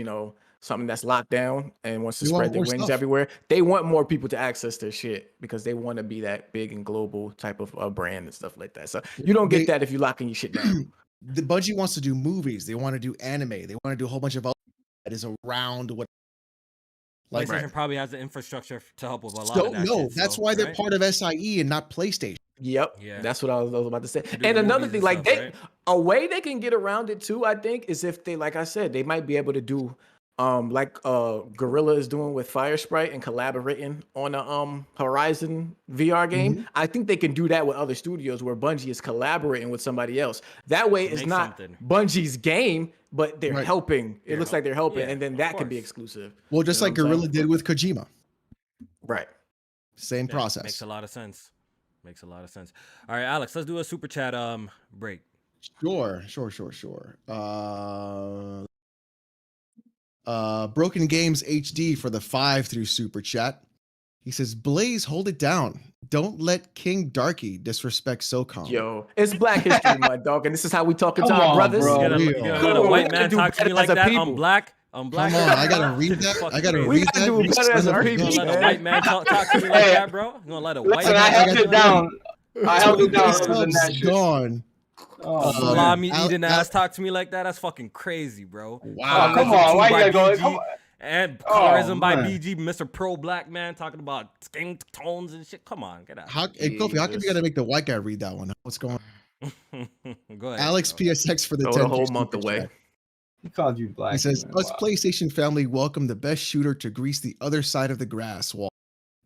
Speaker 2: something that's locked down and wants to
Speaker 5: They want
Speaker 2: spread their
Speaker 5: more
Speaker 2: wings
Speaker 5: stuff.
Speaker 2: everywhere. They want more people to access their shit because they want to be that big and global type of brand and stuff like that. So you don't get that if you're locking your shit down.
Speaker 5: The Bungie wants to do movies. They want to do anime. They want to do a whole bunch of other that is around what. Like,
Speaker 4: PlayStation probably has the infrastructure to help with a lot of that shit.
Speaker 5: That's why they're part of SIE and not PlayStation.
Speaker 2: Yep.
Speaker 4: Yeah.
Speaker 2: That's what I was about to say.
Speaker 4: do
Speaker 2: And
Speaker 4: the
Speaker 2: another
Speaker 4: movies
Speaker 2: thing,
Speaker 4: and
Speaker 2: like
Speaker 4: stuff,
Speaker 2: a way they can get around it too, I think, is if they, like I said, they might be able to do like Gorilla is doing with Fire Sprite and collaborating on a Horizon VR game. I think they can do that with other studios where Bungie is collaborating with somebody else. That way it's
Speaker 4: Make
Speaker 2: not
Speaker 4: something.
Speaker 2: Bungie's game, but they're helping. It looks like they're helping,
Speaker 4: Yeah,
Speaker 2: and then
Speaker 4: of
Speaker 2: that can be
Speaker 4: course.
Speaker 2: exclusive.
Speaker 5: Well, just
Speaker 2: You know
Speaker 5: like
Speaker 2: what I'm
Speaker 5: Gorilla
Speaker 2: saying?
Speaker 5: did with Kojima.
Speaker 2: Right.
Speaker 5: Same
Speaker 4: Yeah,
Speaker 5: process.
Speaker 4: Makes a lot of sense. Makes a lot of sense. All right, Alex, let's do a super chat break.
Speaker 5: Sure. Broken Games HD for the 5 through super chat. He says, Blaze, hold it down. Don't let King Darky disrespect SOCOM.
Speaker 2: Yo, it's Black History Month, dog, and this is how we talking to
Speaker 1: Come
Speaker 2: our
Speaker 1: on,
Speaker 2: brothers.
Speaker 1: bro.
Speaker 4: You gonna let a white man talk to me like that?
Speaker 2: people.
Speaker 4: I'm black. I'm black.
Speaker 5: Come on, I gotta read that. I gotta
Speaker 2: We
Speaker 5: read
Speaker 2: gotta
Speaker 5: that.
Speaker 2: do
Speaker 5: You
Speaker 2: better as
Speaker 5: son
Speaker 2: a
Speaker 5: of
Speaker 4: You
Speaker 2: people,
Speaker 4: gonna let a
Speaker 2: man.
Speaker 4: white man talk to me like that, bro? You gonna let a white
Speaker 1: Listen,
Speaker 4: man
Speaker 1: I
Speaker 4: talk
Speaker 1: held
Speaker 4: to
Speaker 1: it
Speaker 4: me like
Speaker 1: down. I held it down.
Speaker 5: Subs
Speaker 1: Other than that shit.
Speaker 5: gone.
Speaker 1: Oh, man.
Speaker 4: salami
Speaker 5: Al-
Speaker 4: eating
Speaker 5: Al-
Speaker 4: ass talk to me like that? That's fucking crazy, bro.
Speaker 5: Wow.
Speaker 1: Oh, come on. Why you gotta go? Come on.
Speaker 4: And colorism by
Speaker 1: man.
Speaker 4: BG, Mr. Pro Black Man talking about skin tones and shit. Come on, get out.
Speaker 5: Hey, Kofi, how come you
Speaker 2: Jesus.
Speaker 5: gotta make the white guy read that one? What's going on?
Speaker 4: Go ahead.
Speaker 5: Alex
Speaker 4: bro.
Speaker 5: PSX for the
Speaker 2: Throw
Speaker 5: 10
Speaker 2: the whole
Speaker 5: through
Speaker 2: month
Speaker 5: super
Speaker 2: away.
Speaker 5: chat.
Speaker 1: He called you black.
Speaker 5: He says,
Speaker 1: man.
Speaker 5: us
Speaker 1: Wow.
Speaker 5: PlayStation family welcome the best shooter to grease the other side of the grass wall.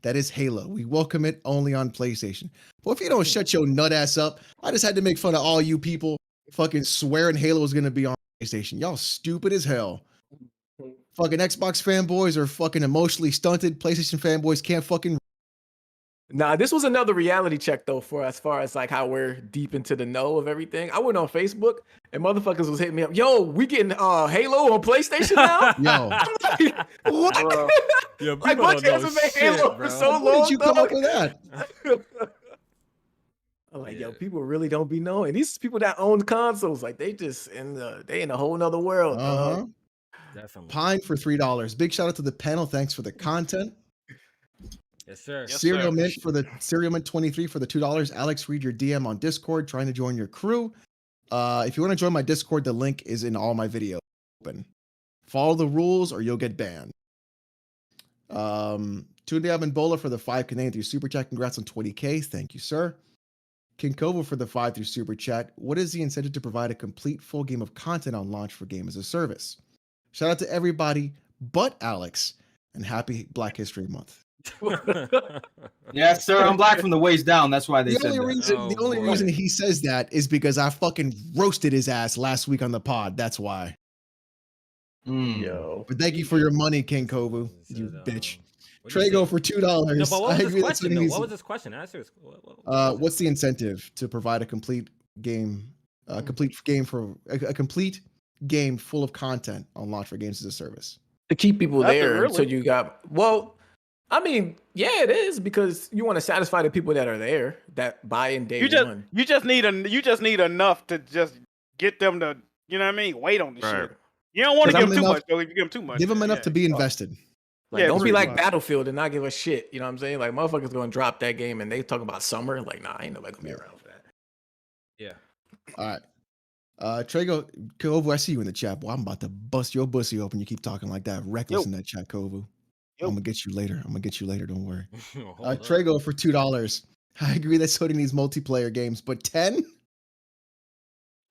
Speaker 5: That is Halo. We welcome it only on PlayStation. Well, if you don't shut your nut ass up, I just had to make fun of all you people fucking swearing Halo was going to be on PlayStation. Y'all stupid as hell. Fucking Xbox fanboys are fucking emotionally stunted. PlayStation fanboys can't fucking.
Speaker 2: Nah, this was another reality check though, for as far as like how we're deep into the know of everything. I went on Facebook and motherfuckers was hitting me up. Yo, we getting Halo on PlayStation now?
Speaker 5: Yo,
Speaker 2: I'm like, what?
Speaker 4: Yo,
Speaker 2: Like,
Speaker 4: people
Speaker 2: Bungie
Speaker 4: don't know
Speaker 2: hasn't made
Speaker 4: shit,
Speaker 2: Halo
Speaker 4: bro.
Speaker 2: for so
Speaker 5: when
Speaker 2: long.
Speaker 5: did you come
Speaker 2: dog.
Speaker 5: up with that?
Speaker 2: I'm like, yo, people really don't be knowing. These people that own consoles, like they just they in a whole nother world.
Speaker 5: Uh-huh.
Speaker 2: dog.
Speaker 4: Definitely.
Speaker 5: Pine for $3. Big shout out to the panel. Thanks for the content.
Speaker 4: Yes, sir.
Speaker 3: Yes,
Speaker 5: Serial
Speaker 3: sir.
Speaker 5: Mint for the Serial Mint 23 for the $2. Alex, read your DM on Discord, trying to join your crew. If you want to join my Discord, the link is in all my videos. Open. Follow the rules or you'll get banned. Tunde Abimbola for the 5 Canadian through Super Chat. Congrats on 20K. Thank you, sir. King Kovo for the 5 through Super Chat. What is the incentive to provide a complete full game of content on launch for Game as a Service? Shout out to everybody but Alex, and happy Black History Month.
Speaker 1: Yes, sir. I'm black from the waist down. That's why they
Speaker 5: The
Speaker 1: said
Speaker 5: only
Speaker 1: that.
Speaker 5: reason
Speaker 4: Oh,
Speaker 5: the only
Speaker 4: boy.
Speaker 5: reason he says that is because I fucking roasted his ass last week on the pod. That's why.
Speaker 1: Mm.
Speaker 2: Yo.
Speaker 5: But thank you for your money, King Kovu,
Speaker 4: Said,
Speaker 5: you bitch.
Speaker 4: what'd you
Speaker 5: Trago
Speaker 4: say?
Speaker 5: for $2.
Speaker 4: No, but what
Speaker 5: I
Speaker 4: was
Speaker 5: agree
Speaker 4: this
Speaker 5: that
Speaker 4: question?
Speaker 5: Sony
Speaker 4: Though?
Speaker 5: needs
Speaker 4: What
Speaker 5: to-
Speaker 4: was this question? Answer this. What was
Speaker 5: What's
Speaker 4: it?
Speaker 5: the incentive to provide a complete game, a complete game full of content on launch for Games as a Service?
Speaker 2: To keep people
Speaker 3: Nothing
Speaker 2: there
Speaker 3: really.
Speaker 2: until you got I mean, yeah, it is because you want to satisfy the people that are there that buy in day one.
Speaker 3: You just need enough to just get them to, you know what I mean, wait on the
Speaker 2: Right.
Speaker 3: shit. You don't want to
Speaker 5: 'Cause
Speaker 3: give them
Speaker 5: I'm
Speaker 3: too
Speaker 5: enough-
Speaker 3: much though. If you give them too much,
Speaker 5: Give them
Speaker 3: then,
Speaker 5: enough
Speaker 3: yeah.
Speaker 5: to be invested.
Speaker 2: Like,
Speaker 3: Yeah,
Speaker 2: don't be
Speaker 3: pretty
Speaker 2: like
Speaker 3: much.
Speaker 2: Battlefield and not give a shit. You know what I'm saying? Like, motherfuckers gonna drop that game and they talk about summer. Like, nah, ain't nobody gonna be around for that.
Speaker 4: Yeah.
Speaker 5: All right. Trago, Kovu, I see you in the chat. Boy, I'm about to bust your pussy open. You keep talking like that. Reckless
Speaker 3: Yo.
Speaker 5: in that chat, Kovu.
Speaker 3: Yo.
Speaker 5: I'm gonna get you later. Don't worry.
Speaker 4: Hold up.
Speaker 5: Trago for $2. I agree that Sony needs multiplayer games, but 10?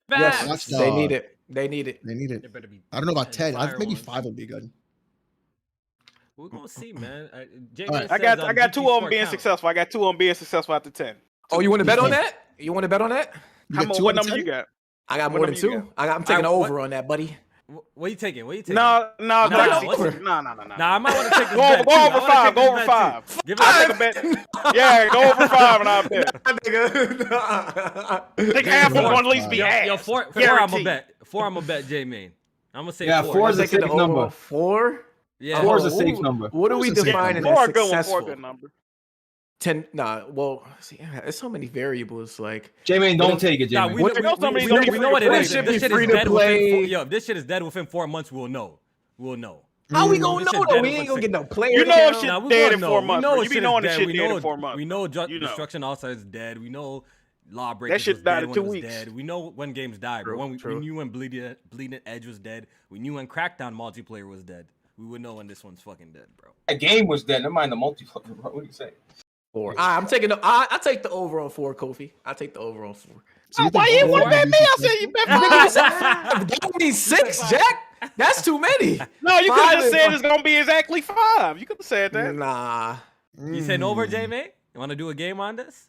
Speaker 2: Yes,
Speaker 5: Watch
Speaker 2: they
Speaker 5: Dog.
Speaker 2: need it. They need it.
Speaker 5: They need
Speaker 4: There
Speaker 5: it.
Speaker 4: better be
Speaker 5: I don't know about 10. I
Speaker 4: fire
Speaker 5: think maybe
Speaker 4: ones.
Speaker 5: 5 would be good.
Speaker 4: We're gonna see, man. Jay
Speaker 5: All right.
Speaker 3: I got 2 of them being successful. I got 2 of them being successful after 10.
Speaker 2: Oh, you want to bet on
Speaker 5: Yeah.
Speaker 2: that? You want to bet on that?
Speaker 5: You
Speaker 3: How
Speaker 5: got
Speaker 3: much?
Speaker 5: 2
Speaker 3: What
Speaker 5: out of
Speaker 3: number
Speaker 5: 10?
Speaker 3: you got?
Speaker 2: I got
Speaker 3: What
Speaker 2: more than
Speaker 3: number you
Speaker 2: 2. I'm taking
Speaker 4: All right,
Speaker 2: over on that, buddy.
Speaker 4: What are you taking? What are you taking?
Speaker 3: No,
Speaker 4: Nah,
Speaker 3: Dynasty
Speaker 4: what's
Speaker 3: 2.
Speaker 4: it?
Speaker 3: No.
Speaker 4: Nah, I might want to take this
Speaker 3: Go
Speaker 4: bet
Speaker 3: over
Speaker 4: too. I wanna
Speaker 3: 5.
Speaker 4: take
Speaker 3: Go
Speaker 4: this
Speaker 3: over
Speaker 4: bet
Speaker 3: 5.
Speaker 4: too. Give
Speaker 3: I'll
Speaker 4: it
Speaker 3: take a bet. Yeah, go over 5 and I'll bet. Take half of one, at least be half.
Speaker 4: Yo, 4 I'm
Speaker 3: Guaranteed.
Speaker 4: gonna bet. 4 I'm gonna bet, J Main. I'm gonna say
Speaker 1: Yeah,
Speaker 4: 4.
Speaker 1: four is a
Speaker 2: Taking
Speaker 1: safe
Speaker 2: the over
Speaker 1: number.
Speaker 2: 4?
Speaker 4: Yeah.
Speaker 1: 4 is a
Speaker 2: Oh,
Speaker 1: safe
Speaker 2: ooh.
Speaker 1: number.
Speaker 2: What are we
Speaker 5: 4 is a safe
Speaker 2: defining
Speaker 5: number.
Speaker 2: as
Speaker 3: 4 a good one. 4 a
Speaker 2: successful?
Speaker 3: good number.
Speaker 2: 10? Nah. Well, see, there's so many variables. Like,
Speaker 1: J-Man, don't take it,
Speaker 4: Nah,
Speaker 1: J-Man.
Speaker 4: we know
Speaker 3: somebody
Speaker 4: we
Speaker 3: don't
Speaker 4: know
Speaker 3: get
Speaker 4: what it
Speaker 3: free
Speaker 4: is.
Speaker 3: to
Speaker 4: If
Speaker 3: play.
Speaker 4: this shit
Speaker 2: Free
Speaker 4: is
Speaker 2: to
Speaker 4: dead
Speaker 2: play.
Speaker 4: within 4 months, we'll know. We'll know.
Speaker 2: How we gonna
Speaker 4: This
Speaker 2: know
Speaker 4: shit
Speaker 2: though?
Speaker 4: dead
Speaker 2: We
Speaker 4: in
Speaker 2: ain't
Speaker 4: like
Speaker 2: gonna get no player.
Speaker 3: You know
Speaker 2: count.
Speaker 3: shit
Speaker 4: Nah, we
Speaker 3: dead
Speaker 4: gonna
Speaker 3: in
Speaker 4: know.
Speaker 3: 4
Speaker 4: We
Speaker 3: months.
Speaker 4: know
Speaker 3: Bro.
Speaker 4: shit
Speaker 3: You be
Speaker 4: is
Speaker 3: knowing the
Speaker 4: dead.
Speaker 3: shit
Speaker 4: We
Speaker 3: dead
Speaker 4: know
Speaker 3: in 4 months.
Speaker 4: we know
Speaker 3: You know.
Speaker 4: Destruction All Stars is dead. We know Lawbreakers
Speaker 3: shit
Speaker 4: was
Speaker 3: died
Speaker 4: dead
Speaker 3: in
Speaker 4: when
Speaker 3: 2
Speaker 4: it was
Speaker 3: weeks.
Speaker 4: dead. We know when games die, bro.
Speaker 2: True,
Speaker 4: We
Speaker 2: true.
Speaker 4: knew when Bleeding Edge was dead. We knew when Crackdown multiplayer was dead. We would know when this one's fucking dead, bro.
Speaker 1: That game was dead. Never mind the multiplayer, bro. What do you say?
Speaker 2: 4. I'm taking the. I take the over on 4, Kofi. I take the over on 4.
Speaker 5: So you
Speaker 3: Why
Speaker 5: think
Speaker 3: you
Speaker 5: four
Speaker 3: want to
Speaker 5: would
Speaker 3: bet
Speaker 5: be
Speaker 3: me? I
Speaker 5: successful?
Speaker 3: said you bet me.
Speaker 2: That means 6, Jack. That's too many.
Speaker 3: No, you could
Speaker 2: Five
Speaker 3: have just
Speaker 2: and-
Speaker 3: said it's gonna be exactly 5. You could have said that.
Speaker 2: Nah.
Speaker 4: You saying over, J-May? You want to do a game on this?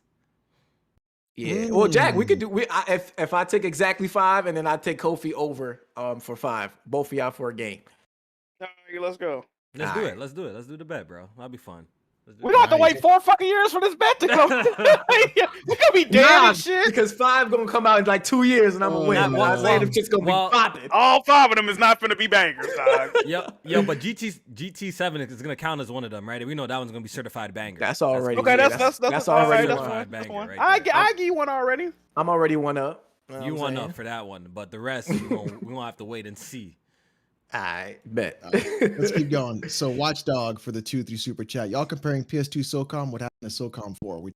Speaker 2: Yeah. Well, Jack, we could do. If I take exactly 5 and then I take Kofi over for 5, both of y'all for a game.
Speaker 3: All right, let's go.
Speaker 4: Let's do
Speaker 2: Alright.
Speaker 4: it. Let's do it. Let's do the bet, bro. That'll be fun. Let's do
Speaker 3: We
Speaker 4: it.
Speaker 3: don't have to
Speaker 5: Nice.
Speaker 3: wait 4 fucking years for this bet to come. We could be dead
Speaker 2: Nah,
Speaker 3: and shit.
Speaker 2: because 5 gonna come out in like 2 years and I'm gonna win.
Speaker 5: Oh,
Speaker 2: I'm
Speaker 5: no.
Speaker 2: not saying them shit's gonna
Speaker 4: Well-
Speaker 2: be popping.
Speaker 3: All 5 of them is not gonna be bangers, dog.
Speaker 4: Yo, but GT7 is gonna count as one of them, right? We know that one's gonna be certified banger.
Speaker 2: That's already
Speaker 3: Okay,
Speaker 2: yeah,
Speaker 3: that's
Speaker 2: already
Speaker 3: all right,
Speaker 2: one.
Speaker 3: that's fine.
Speaker 4: Banger
Speaker 3: That's fine.
Speaker 4: right
Speaker 3: I
Speaker 4: there.
Speaker 3: give you one already.
Speaker 2: I'm already one up.
Speaker 4: You won up for that one, but the rest we gonna have to wait and see.
Speaker 2: I bet.
Speaker 5: Let's keep going. So Watchdog for the 2 through super chat. Y'all comparing PS2 SOCOM? What happened to SOCOM 4?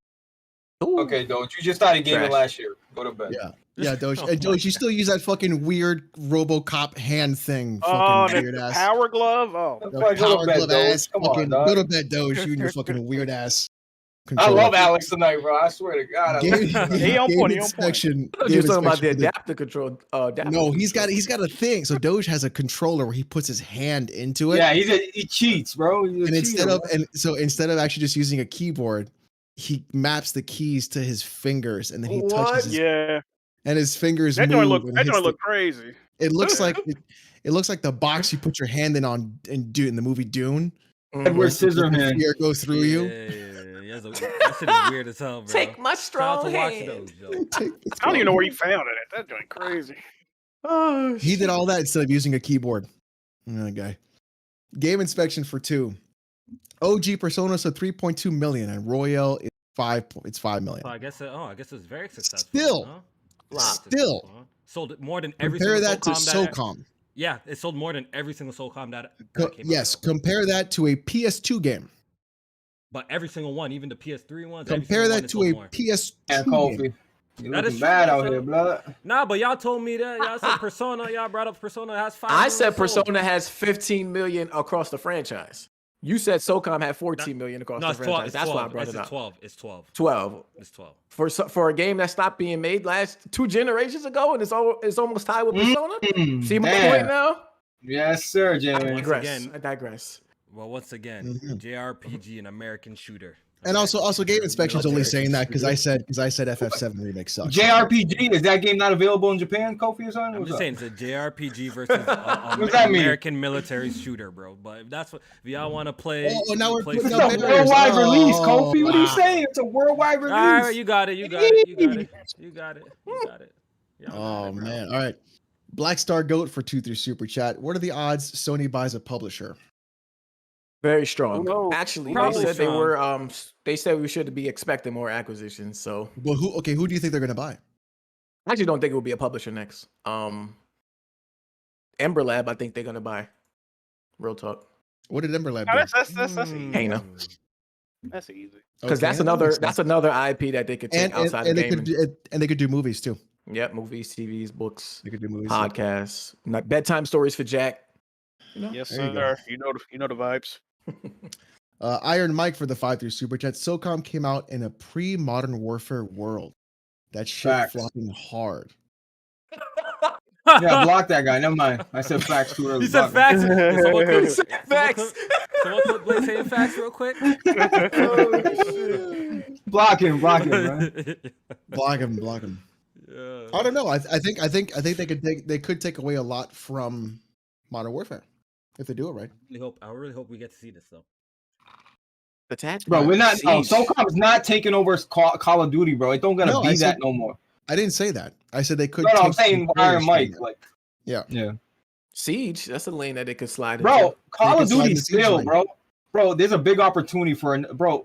Speaker 1: Okay, Doge, you just started gaming
Speaker 2: Trash.
Speaker 1: last year. Go to bed.
Speaker 5: Yeah, Doge.
Speaker 4: Oh
Speaker 5: And Doge, you still use that fucking weird RoboCop hand thing.
Speaker 3: Oh,
Speaker 5: Fucking weird
Speaker 3: the
Speaker 5: ass.
Speaker 3: power glove. Oh,
Speaker 1: That's
Speaker 5: The
Speaker 1: why go to
Speaker 5: power
Speaker 1: bed,
Speaker 5: glove
Speaker 1: Doge.
Speaker 5: ass.
Speaker 1: Come
Speaker 5: Fucking
Speaker 1: on, dog.
Speaker 5: go to bed, Doge. You and your fucking weird ass.
Speaker 1: I
Speaker 5: controller.
Speaker 1: love Alex tonight, bro. I swear to God. I
Speaker 5: Game,
Speaker 1: love
Speaker 3: He on
Speaker 5: game
Speaker 3: point, he on point.
Speaker 5: inspection.
Speaker 2: You're
Speaker 5: game
Speaker 2: talking about the
Speaker 5: inspection for the-
Speaker 2: adapter control. Adapter
Speaker 5: No, he's
Speaker 2: control.
Speaker 5: got a thing. So Doge has a controller where he puts his hand into it.
Speaker 1: Yeah, he cheats, bro. He's a
Speaker 5: And
Speaker 1: cheater,
Speaker 5: instead of actually just using a keyboard, he maps the keys to his fingers, and then he
Speaker 2: What?
Speaker 5: touches his,
Speaker 3: yeah.
Speaker 5: and his fingers
Speaker 3: That
Speaker 5: move.
Speaker 3: joint look.
Speaker 5: and
Speaker 3: That
Speaker 5: hits
Speaker 3: joint
Speaker 5: the-
Speaker 3: look crazy.
Speaker 5: It looks like it looks like the box you put your hand in on in the movie Dune.
Speaker 2: Mhm.
Speaker 1: Edward Scissorhands.
Speaker 5: Fear go through you.
Speaker 4: Yeah, that shit is weird as hell, bro.
Speaker 2: Take my
Speaker 4: Shout out
Speaker 2: strong
Speaker 4: to Watch
Speaker 2: hand.
Speaker 4: Those, yo.
Speaker 3: I don't even know where he found it at. That joint crazy.
Speaker 2: Oh,
Speaker 5: He did all that instead of using a keyboard. That guy. Game inspection for 2. OG Persona so 3.2 million, and Royale is 5. It's 5 million.
Speaker 4: So I guess it was very successful.
Speaker 5: Still.
Speaker 4: huh?
Speaker 2: Flop.
Speaker 5: Still.
Speaker 4: Huh? Sold it more than every
Speaker 5: Compare
Speaker 4: single
Speaker 5: that to
Speaker 4: SOCOM
Speaker 5: SOCOM.
Speaker 4: Yeah, it sold more than every single SOCOM that came
Speaker 5: Yes,
Speaker 4: out.
Speaker 5: compare that to a PS2 game.
Speaker 4: But every single one, even the PS3 ones.
Speaker 5: Compare that to a PS2
Speaker 1: And
Speaker 5: game.
Speaker 1: Kofi. You
Speaker 4: That is
Speaker 1: looking
Speaker 4: true,
Speaker 1: bad
Speaker 4: that's
Speaker 1: out here,
Speaker 4: a-
Speaker 1: blood.
Speaker 4: Nah, but y'all told me that. Y'all said Persona. Y'all brought up Persona has 5
Speaker 2: I
Speaker 4: million
Speaker 2: said
Speaker 4: sold.
Speaker 2: Persona has 15 million across the franchise. You said SOCOM had 14 million across
Speaker 4: No,
Speaker 2: the
Speaker 4: it's 12.
Speaker 2: franchise.
Speaker 4: It's
Speaker 2: That's
Speaker 4: 12.
Speaker 2: why I brought
Speaker 4: It's
Speaker 2: it up.
Speaker 4: 12. It's 12.
Speaker 2: 12
Speaker 4: It's 12.
Speaker 2: for a game that stopped being made last 2 generations ago, and it's almost tied with Persona. See my
Speaker 1: Damn.
Speaker 2: point now?
Speaker 1: Yes, sir,
Speaker 2: I
Speaker 1: Jamie.
Speaker 2: digress.
Speaker 4: again-
Speaker 2: I digress.
Speaker 4: Well, once again,
Speaker 5: Mhm.
Speaker 4: JRPG, an American shooter.
Speaker 5: And also game inspection's only saying that because I said
Speaker 2: Military
Speaker 5: FF7 remake sucks.
Speaker 1: JRPG, is that game not available in Japan, Kofi or something?
Speaker 4: I'm
Speaker 1: What's
Speaker 4: just
Speaker 1: up?
Speaker 4: saying it's a JRPG versus
Speaker 1: What's that mean?
Speaker 4: American military shooter, bro. But if that's what if y'all want to play,
Speaker 5: Oh, now we're
Speaker 4: play
Speaker 5: putting
Speaker 1: It's
Speaker 5: up
Speaker 1: a
Speaker 5: barriers.
Speaker 1: worldwide release,
Speaker 5: Oh,
Speaker 1: Kofi. What are you
Speaker 5: wow.
Speaker 1: saying? It's a worldwide
Speaker 4: All right,
Speaker 1: release.
Speaker 4: you got it. You got it. You got it. You got it. You got it. Y'all got
Speaker 5: Oh
Speaker 4: it, bro.
Speaker 5: man. All right. Black Star Goat for 2 through super chat. What are the odds Sony buys a publisher?
Speaker 2: Very strong.
Speaker 3: knows?
Speaker 2: Actually,
Speaker 4: Probably
Speaker 2: they said
Speaker 4: strong.
Speaker 2: they were they said we should be expecting more acquisitions. So
Speaker 5: Well, who do you think they're gonna buy?
Speaker 2: I actually don't think it will be a publisher next. Ember Lab, I think they're gonna buy. Real talk.
Speaker 5: What did Ember Lab
Speaker 3: Oh,
Speaker 5: do?
Speaker 3: that's easy.
Speaker 2: Hey, no.
Speaker 3: That's easy.
Speaker 2: Because
Speaker 5: Okay,
Speaker 2: that's
Speaker 5: that
Speaker 2: another
Speaker 5: makes sense.
Speaker 2: IP that they could take
Speaker 5: and,
Speaker 2: outside
Speaker 5: and
Speaker 2: of
Speaker 5: they
Speaker 2: gaming.
Speaker 5: could do movies too.
Speaker 2: Yep, movies, TVs, books,
Speaker 5: They could do movies.
Speaker 2: podcasts, not bedtime stories for Jack. You know?
Speaker 3: Yes,
Speaker 5: There you go.
Speaker 3: sir. You know the vibes.
Speaker 5: Iron Mike for the 5 through super chat. SOCOM came out in a pre-modern warfare world. That shit
Speaker 1: Facts.
Speaker 5: flopping hard.
Speaker 1: Yeah, block that guy. Never mind. I said facts too early.
Speaker 4: He said
Speaker 1: Block him.
Speaker 4: facts. Hey, someone
Speaker 2: He
Speaker 4: clip-
Speaker 2: said
Speaker 4: someone
Speaker 2: facts.
Speaker 4: clip- Someone clip Blake saying facts real quick.
Speaker 1: Block him, bro.
Speaker 5: Block him.
Speaker 4: Yeah.
Speaker 5: I don't know. I think they could take away a lot from Modern Warfare if they do it right.
Speaker 4: I really hope we get to see this though.
Speaker 2: Attachment.
Speaker 1: Bro, we're not.
Speaker 2: Siege.
Speaker 1: SOCOM is not taking over Call of Duty, bro. It don't gonna
Speaker 5: No,
Speaker 1: be
Speaker 5: I
Speaker 1: that
Speaker 5: said-
Speaker 1: no more.
Speaker 5: I didn't say that. I said they could.
Speaker 1: No, I'm
Speaker 5: take some
Speaker 1: saying
Speaker 5: players
Speaker 1: Iron
Speaker 5: from
Speaker 1: Mike.
Speaker 5: it.
Speaker 1: Like,
Speaker 5: Yeah.
Speaker 1: yeah.
Speaker 2: Siege. That's a lane that they could slide into.
Speaker 1: Bro, Call
Speaker 5: can
Speaker 1: of
Speaker 5: slide
Speaker 1: Duty
Speaker 5: the siege
Speaker 1: still,
Speaker 5: lane.
Speaker 1: bro. There's a big opportunity for bro.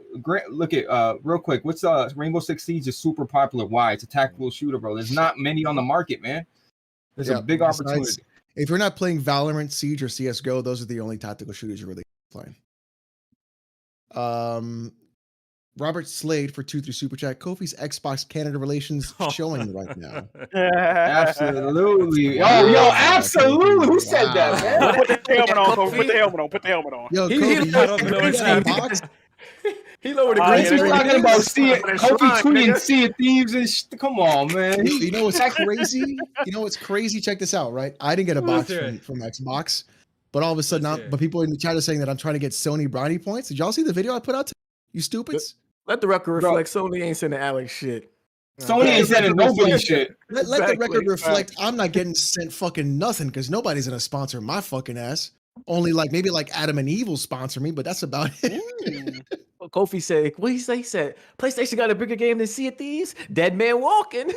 Speaker 1: Look at real quick. What's Rainbow Six Siege is super popular. Why? It's a tactical shooter, bro. There's not many on the market, man. There's
Speaker 5: Yeah,
Speaker 1: a big
Speaker 5: besides-
Speaker 1: opportunity.
Speaker 5: if you're not playing Valorant, Siege, or CS:GO, those are the only tactical shooters you're really playing. Robert Slade for 2 through Super Chat. Kofi's Xbox Canada relations showing right now.
Speaker 1: Absolutely.
Speaker 5: Wow.
Speaker 1: Yo, absolutely. Who said that, man?
Speaker 3: Put the helmet on, Kofi. Put the helmet on. Put the helmet on.
Speaker 5: Yo,
Speaker 2: He
Speaker 5: Kofi,
Speaker 2: lowered
Speaker 4: the
Speaker 5: you
Speaker 4: green
Speaker 5: got a
Speaker 2: screen.
Speaker 5: box?
Speaker 2: He lowered the
Speaker 3: Oh,
Speaker 2: green
Speaker 3: yeah,
Speaker 1: He's
Speaker 3: they
Speaker 2: screen.
Speaker 1: talking about Kofi
Speaker 2: Shrine,
Speaker 1: tweeting
Speaker 2: nigga.
Speaker 1: Sea of Thieves and come on, man.
Speaker 5: You know what's crazy? You know what's crazy? Check this out, right? I didn't get a box
Speaker 4: Let's hear
Speaker 5: from Xbox, but all of a sudden,
Speaker 4: Let's hear it.
Speaker 5: but people in the chat are saying that I'm trying to get Sony brownie points. Did y'all see the video I put out? You stupids!
Speaker 2: Let the record reflect. Sony ain't sending Alex shit.
Speaker 1: Sony ain't sending nobody shit.
Speaker 5: Let the
Speaker 2: Exactly.
Speaker 5: record reflect. I'm not getting sent fucking nothing because nobody's gonna sponsor my fucking ass. Only like maybe like Adam and Eve will sponsor me, but that's about it.
Speaker 2: Well, Kofi said, what he say? He said, PlayStation got a bigger game than Sea of Thieves? Dead Man Walking.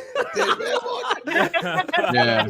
Speaker 1: Yeah.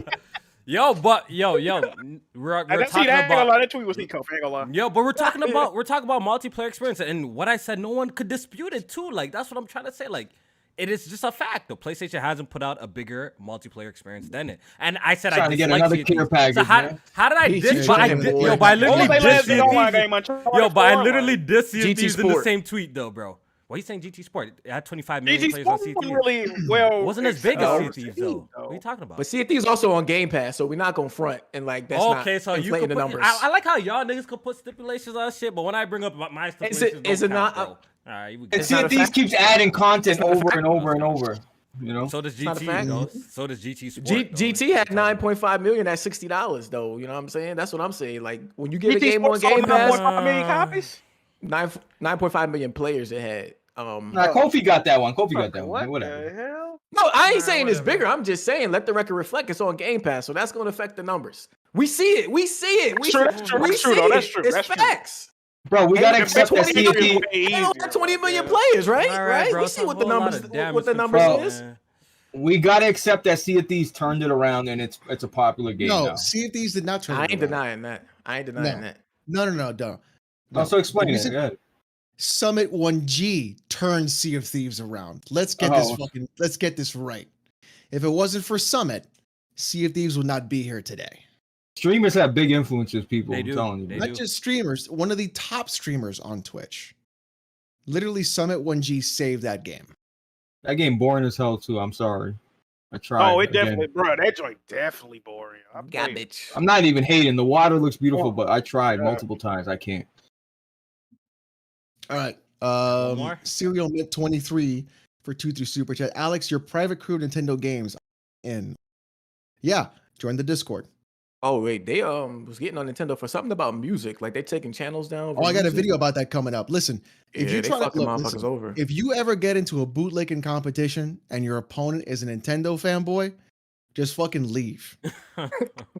Speaker 4: Yo, but yo, we're talking about
Speaker 3: that tweet was he, Kofi. Ain't gonna lie.
Speaker 4: yo, but we're talking about multiplayer experience, and what I said, no one could dispute it too. Like that's what I'm trying to say. Like it is just a fact. The PlayStation hasn't put out a bigger multiplayer experience than it. And I said
Speaker 1: Trying
Speaker 4: I
Speaker 1: to get
Speaker 4: dislike
Speaker 1: another
Speaker 4: Sea of
Speaker 1: care
Speaker 4: Thieves.
Speaker 1: package,
Speaker 4: So
Speaker 1: man.
Speaker 4: how did I
Speaker 2: He's
Speaker 4: diss? But I
Speaker 2: cheating,
Speaker 4: did,
Speaker 2: boy.
Speaker 4: yo, but I literally
Speaker 3: What was they
Speaker 4: dissed
Speaker 3: last
Speaker 4: Sea
Speaker 3: thing
Speaker 4: of
Speaker 3: on my
Speaker 4: Thieves.
Speaker 3: game? Uncharted
Speaker 4: Yo, but I
Speaker 3: 4,
Speaker 4: literally
Speaker 3: like,
Speaker 4: dissed Sea of
Speaker 2: GT
Speaker 4: Thieves in the
Speaker 2: Sport.
Speaker 4: same tweet though, bro. Why are you saying GT Sport? It had 25 million
Speaker 3: GT
Speaker 4: players on
Speaker 3: Sport
Speaker 4: Sea of
Speaker 3: wasn't
Speaker 4: Thieves.
Speaker 3: really well.
Speaker 4: Wasn't as big as Sea of
Speaker 3: received,
Speaker 4: Thieves though. What are you talking about?
Speaker 2: But Sea of Thieves also on Game Pass, so we're not going to front. And like, that's
Speaker 4: Okay,
Speaker 2: not
Speaker 4: so you
Speaker 2: inflating
Speaker 4: could
Speaker 2: the
Speaker 4: put,
Speaker 2: numbers.
Speaker 4: I like how y'all niggas could put stipulations on shit, but when I bring up my stipulations,
Speaker 2: is it
Speaker 4: don't count,
Speaker 2: not-
Speaker 4: bro. All right, we
Speaker 1: And
Speaker 4: good.
Speaker 2: It's
Speaker 1: Sea
Speaker 2: not
Speaker 1: of
Speaker 2: a
Speaker 1: Thieves
Speaker 2: fact.
Speaker 1: keeps adding content
Speaker 2: It's not a
Speaker 1: over
Speaker 2: fact.
Speaker 1: and over and over. You know?
Speaker 4: So does
Speaker 2: not a
Speaker 4: GT,
Speaker 2: fact.
Speaker 4: though. So does GT Sport. though.
Speaker 2: GT had 9.5 million at $60 though. You know what I'm saying? That's what I'm saying. Like when you get a
Speaker 3: GT
Speaker 2: game on
Speaker 3: Sports
Speaker 2: Game
Speaker 3: sold
Speaker 2: Pass,
Speaker 3: 9.5 million copies.
Speaker 2: 9.5 million players it had.
Speaker 1: Nah, Kofi got that one. Kofi got that
Speaker 3: What
Speaker 1: one. Whatever.
Speaker 3: the hell?
Speaker 2: No, I ain't saying it's
Speaker 4: whatever.
Speaker 2: bigger. I'm just saying let the record reflect it's on Game Pass, so that's going to affect the numbers. We see it. We see it. We
Speaker 3: True,
Speaker 2: see,
Speaker 3: that's true,
Speaker 2: we
Speaker 3: that's true,
Speaker 2: see
Speaker 3: though, that's
Speaker 2: it.
Speaker 3: true,
Speaker 2: It's
Speaker 3: that's true.
Speaker 2: facts.
Speaker 1: Bro, we gotta
Speaker 2: Hey,
Speaker 1: accept that Sea of Thieves.
Speaker 2: They don't have 20 million players, right?
Speaker 4: All
Speaker 2: Right?
Speaker 4: bro,
Speaker 2: We
Speaker 4: it's
Speaker 2: see
Speaker 4: a
Speaker 2: what the
Speaker 4: whole lot
Speaker 2: numbers
Speaker 4: of damage
Speaker 2: what the numbers
Speaker 4: control,
Speaker 2: is.
Speaker 4: man.
Speaker 1: We gotta accept that Sea of Thieves turned it around and it's a popular game
Speaker 5: No,
Speaker 1: now.
Speaker 5: Sea of Thieves did not turn.
Speaker 2: I
Speaker 5: it
Speaker 2: ain't
Speaker 5: around.
Speaker 2: denying that. I ain't denying
Speaker 5: No.
Speaker 2: that.
Speaker 5: No.
Speaker 1: Oh, so explain
Speaker 5: The
Speaker 1: it.
Speaker 5: reason
Speaker 1: Yeah.
Speaker 5: Summit 1G turned Sea of Thieves around. Let's get this right. If it wasn't for Summit, Sea of Thieves would not be here today.
Speaker 1: Streamers have big influences, people.
Speaker 4: They
Speaker 1: I'm
Speaker 4: do.
Speaker 1: telling you.
Speaker 4: They
Speaker 1: bro.
Speaker 5: Not just streamers, one of the top streamers on Twitch. Literally, Summit 1G saved that game.
Speaker 1: That game boring as hell too. I'm sorry. I tried.
Speaker 3: Oh, it
Speaker 1: again.
Speaker 3: definitely, bro. That joint definitely boring. I played it.
Speaker 2: Garbage.
Speaker 1: I'm not even hating. The water looks beautiful,
Speaker 3: Oh,
Speaker 1: but I tried
Speaker 3: God.
Speaker 1: multiple times. I can't.
Speaker 5: All right.
Speaker 4: One more?
Speaker 5: Serial Mint 23 for 2 through Super Chat. Alex, your private crew Nintendo games in. Yeah, join the Discord.
Speaker 2: Oh wait, they was getting on Nintendo for something about music. Like they taking channels down.
Speaker 5: Oh, I got a video about that coming up. Listen, if
Speaker 2: Yeah,
Speaker 5: you
Speaker 2: they
Speaker 5: try to
Speaker 2: fucking
Speaker 5: look,
Speaker 2: motherfuckers
Speaker 5: listen,
Speaker 2: over.
Speaker 5: if you ever get into a bootlicking competition and your opponent is a Nintendo fanboy, just fucking leave.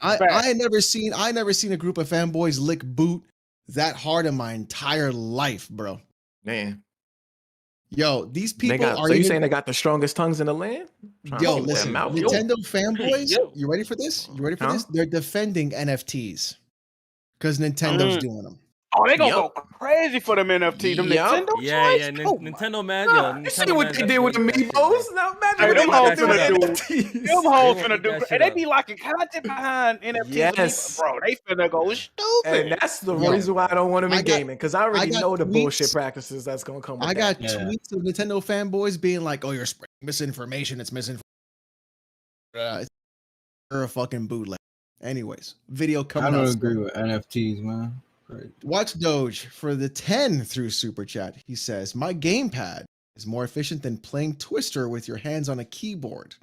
Speaker 5: I never seen a group of fanboys lick boot that hard in my entire life, bro.
Speaker 2: Man,
Speaker 5: Yo, these people
Speaker 2: they got.
Speaker 5: are
Speaker 2: So you
Speaker 5: even-
Speaker 2: saying they got the strongest tongues in the land? Trying to
Speaker 5: Yo,
Speaker 2: keep that
Speaker 5: listen,
Speaker 2: mouth
Speaker 5: Nintendo fanboys,
Speaker 3: Yo.
Speaker 5: you ready for this? You ready for
Speaker 2: Huh?
Speaker 5: this? They're defending NFTs because Nintendo's doing them.
Speaker 3: Oh, they gonna
Speaker 2: Yup.
Speaker 3: go crazy for them NFT. Them
Speaker 2: Yup.
Speaker 3: Nintendo
Speaker 4: Yeah,
Speaker 3: joints?
Speaker 4: yeah.
Speaker 3: Oh, my
Speaker 4: Nintendo man.
Speaker 2: Nah,
Speaker 4: Yo,
Speaker 2: you see
Speaker 4: Nintendo
Speaker 2: what
Speaker 4: man
Speaker 2: they did with the
Speaker 4: does that shit,
Speaker 2: Amiibos?
Speaker 4: bro.
Speaker 2: Now imagine
Speaker 3: Hey,
Speaker 2: what
Speaker 3: them
Speaker 2: they
Speaker 3: hoes
Speaker 2: about to do with
Speaker 3: finna do-
Speaker 2: NFTs.
Speaker 3: Them hoes
Speaker 4: They
Speaker 3: finna
Speaker 4: gonna
Speaker 3: do,
Speaker 4: pick that
Speaker 3: and they
Speaker 4: shit
Speaker 3: be
Speaker 4: up.
Speaker 3: locking content behind NFTs.
Speaker 2: Yes.
Speaker 3: Bro, they finna go stupid.
Speaker 2: And that's the
Speaker 5: Yo,
Speaker 2: reason why I don't want them in
Speaker 5: I got-
Speaker 2: gaming, because I already
Speaker 5: I got
Speaker 2: know the
Speaker 5: tweets-
Speaker 2: bullshit practices that's gonna come with
Speaker 5: I got
Speaker 2: that.
Speaker 1: Yeah.
Speaker 5: tweets of Nintendo fanboys being like, "Oh, you're spreading misinformation. It's misinformation. You're a fucking bootleg." Anyways, video
Speaker 1: I
Speaker 5: coming
Speaker 1: don't
Speaker 5: out.
Speaker 1: agree
Speaker 5: soon.
Speaker 1: with NFTs, man. Great.
Speaker 5: Watch Doge for the 10 through Super Chat. He says, "My gamepad is more efficient than playing Twister with your hands on a keyboard.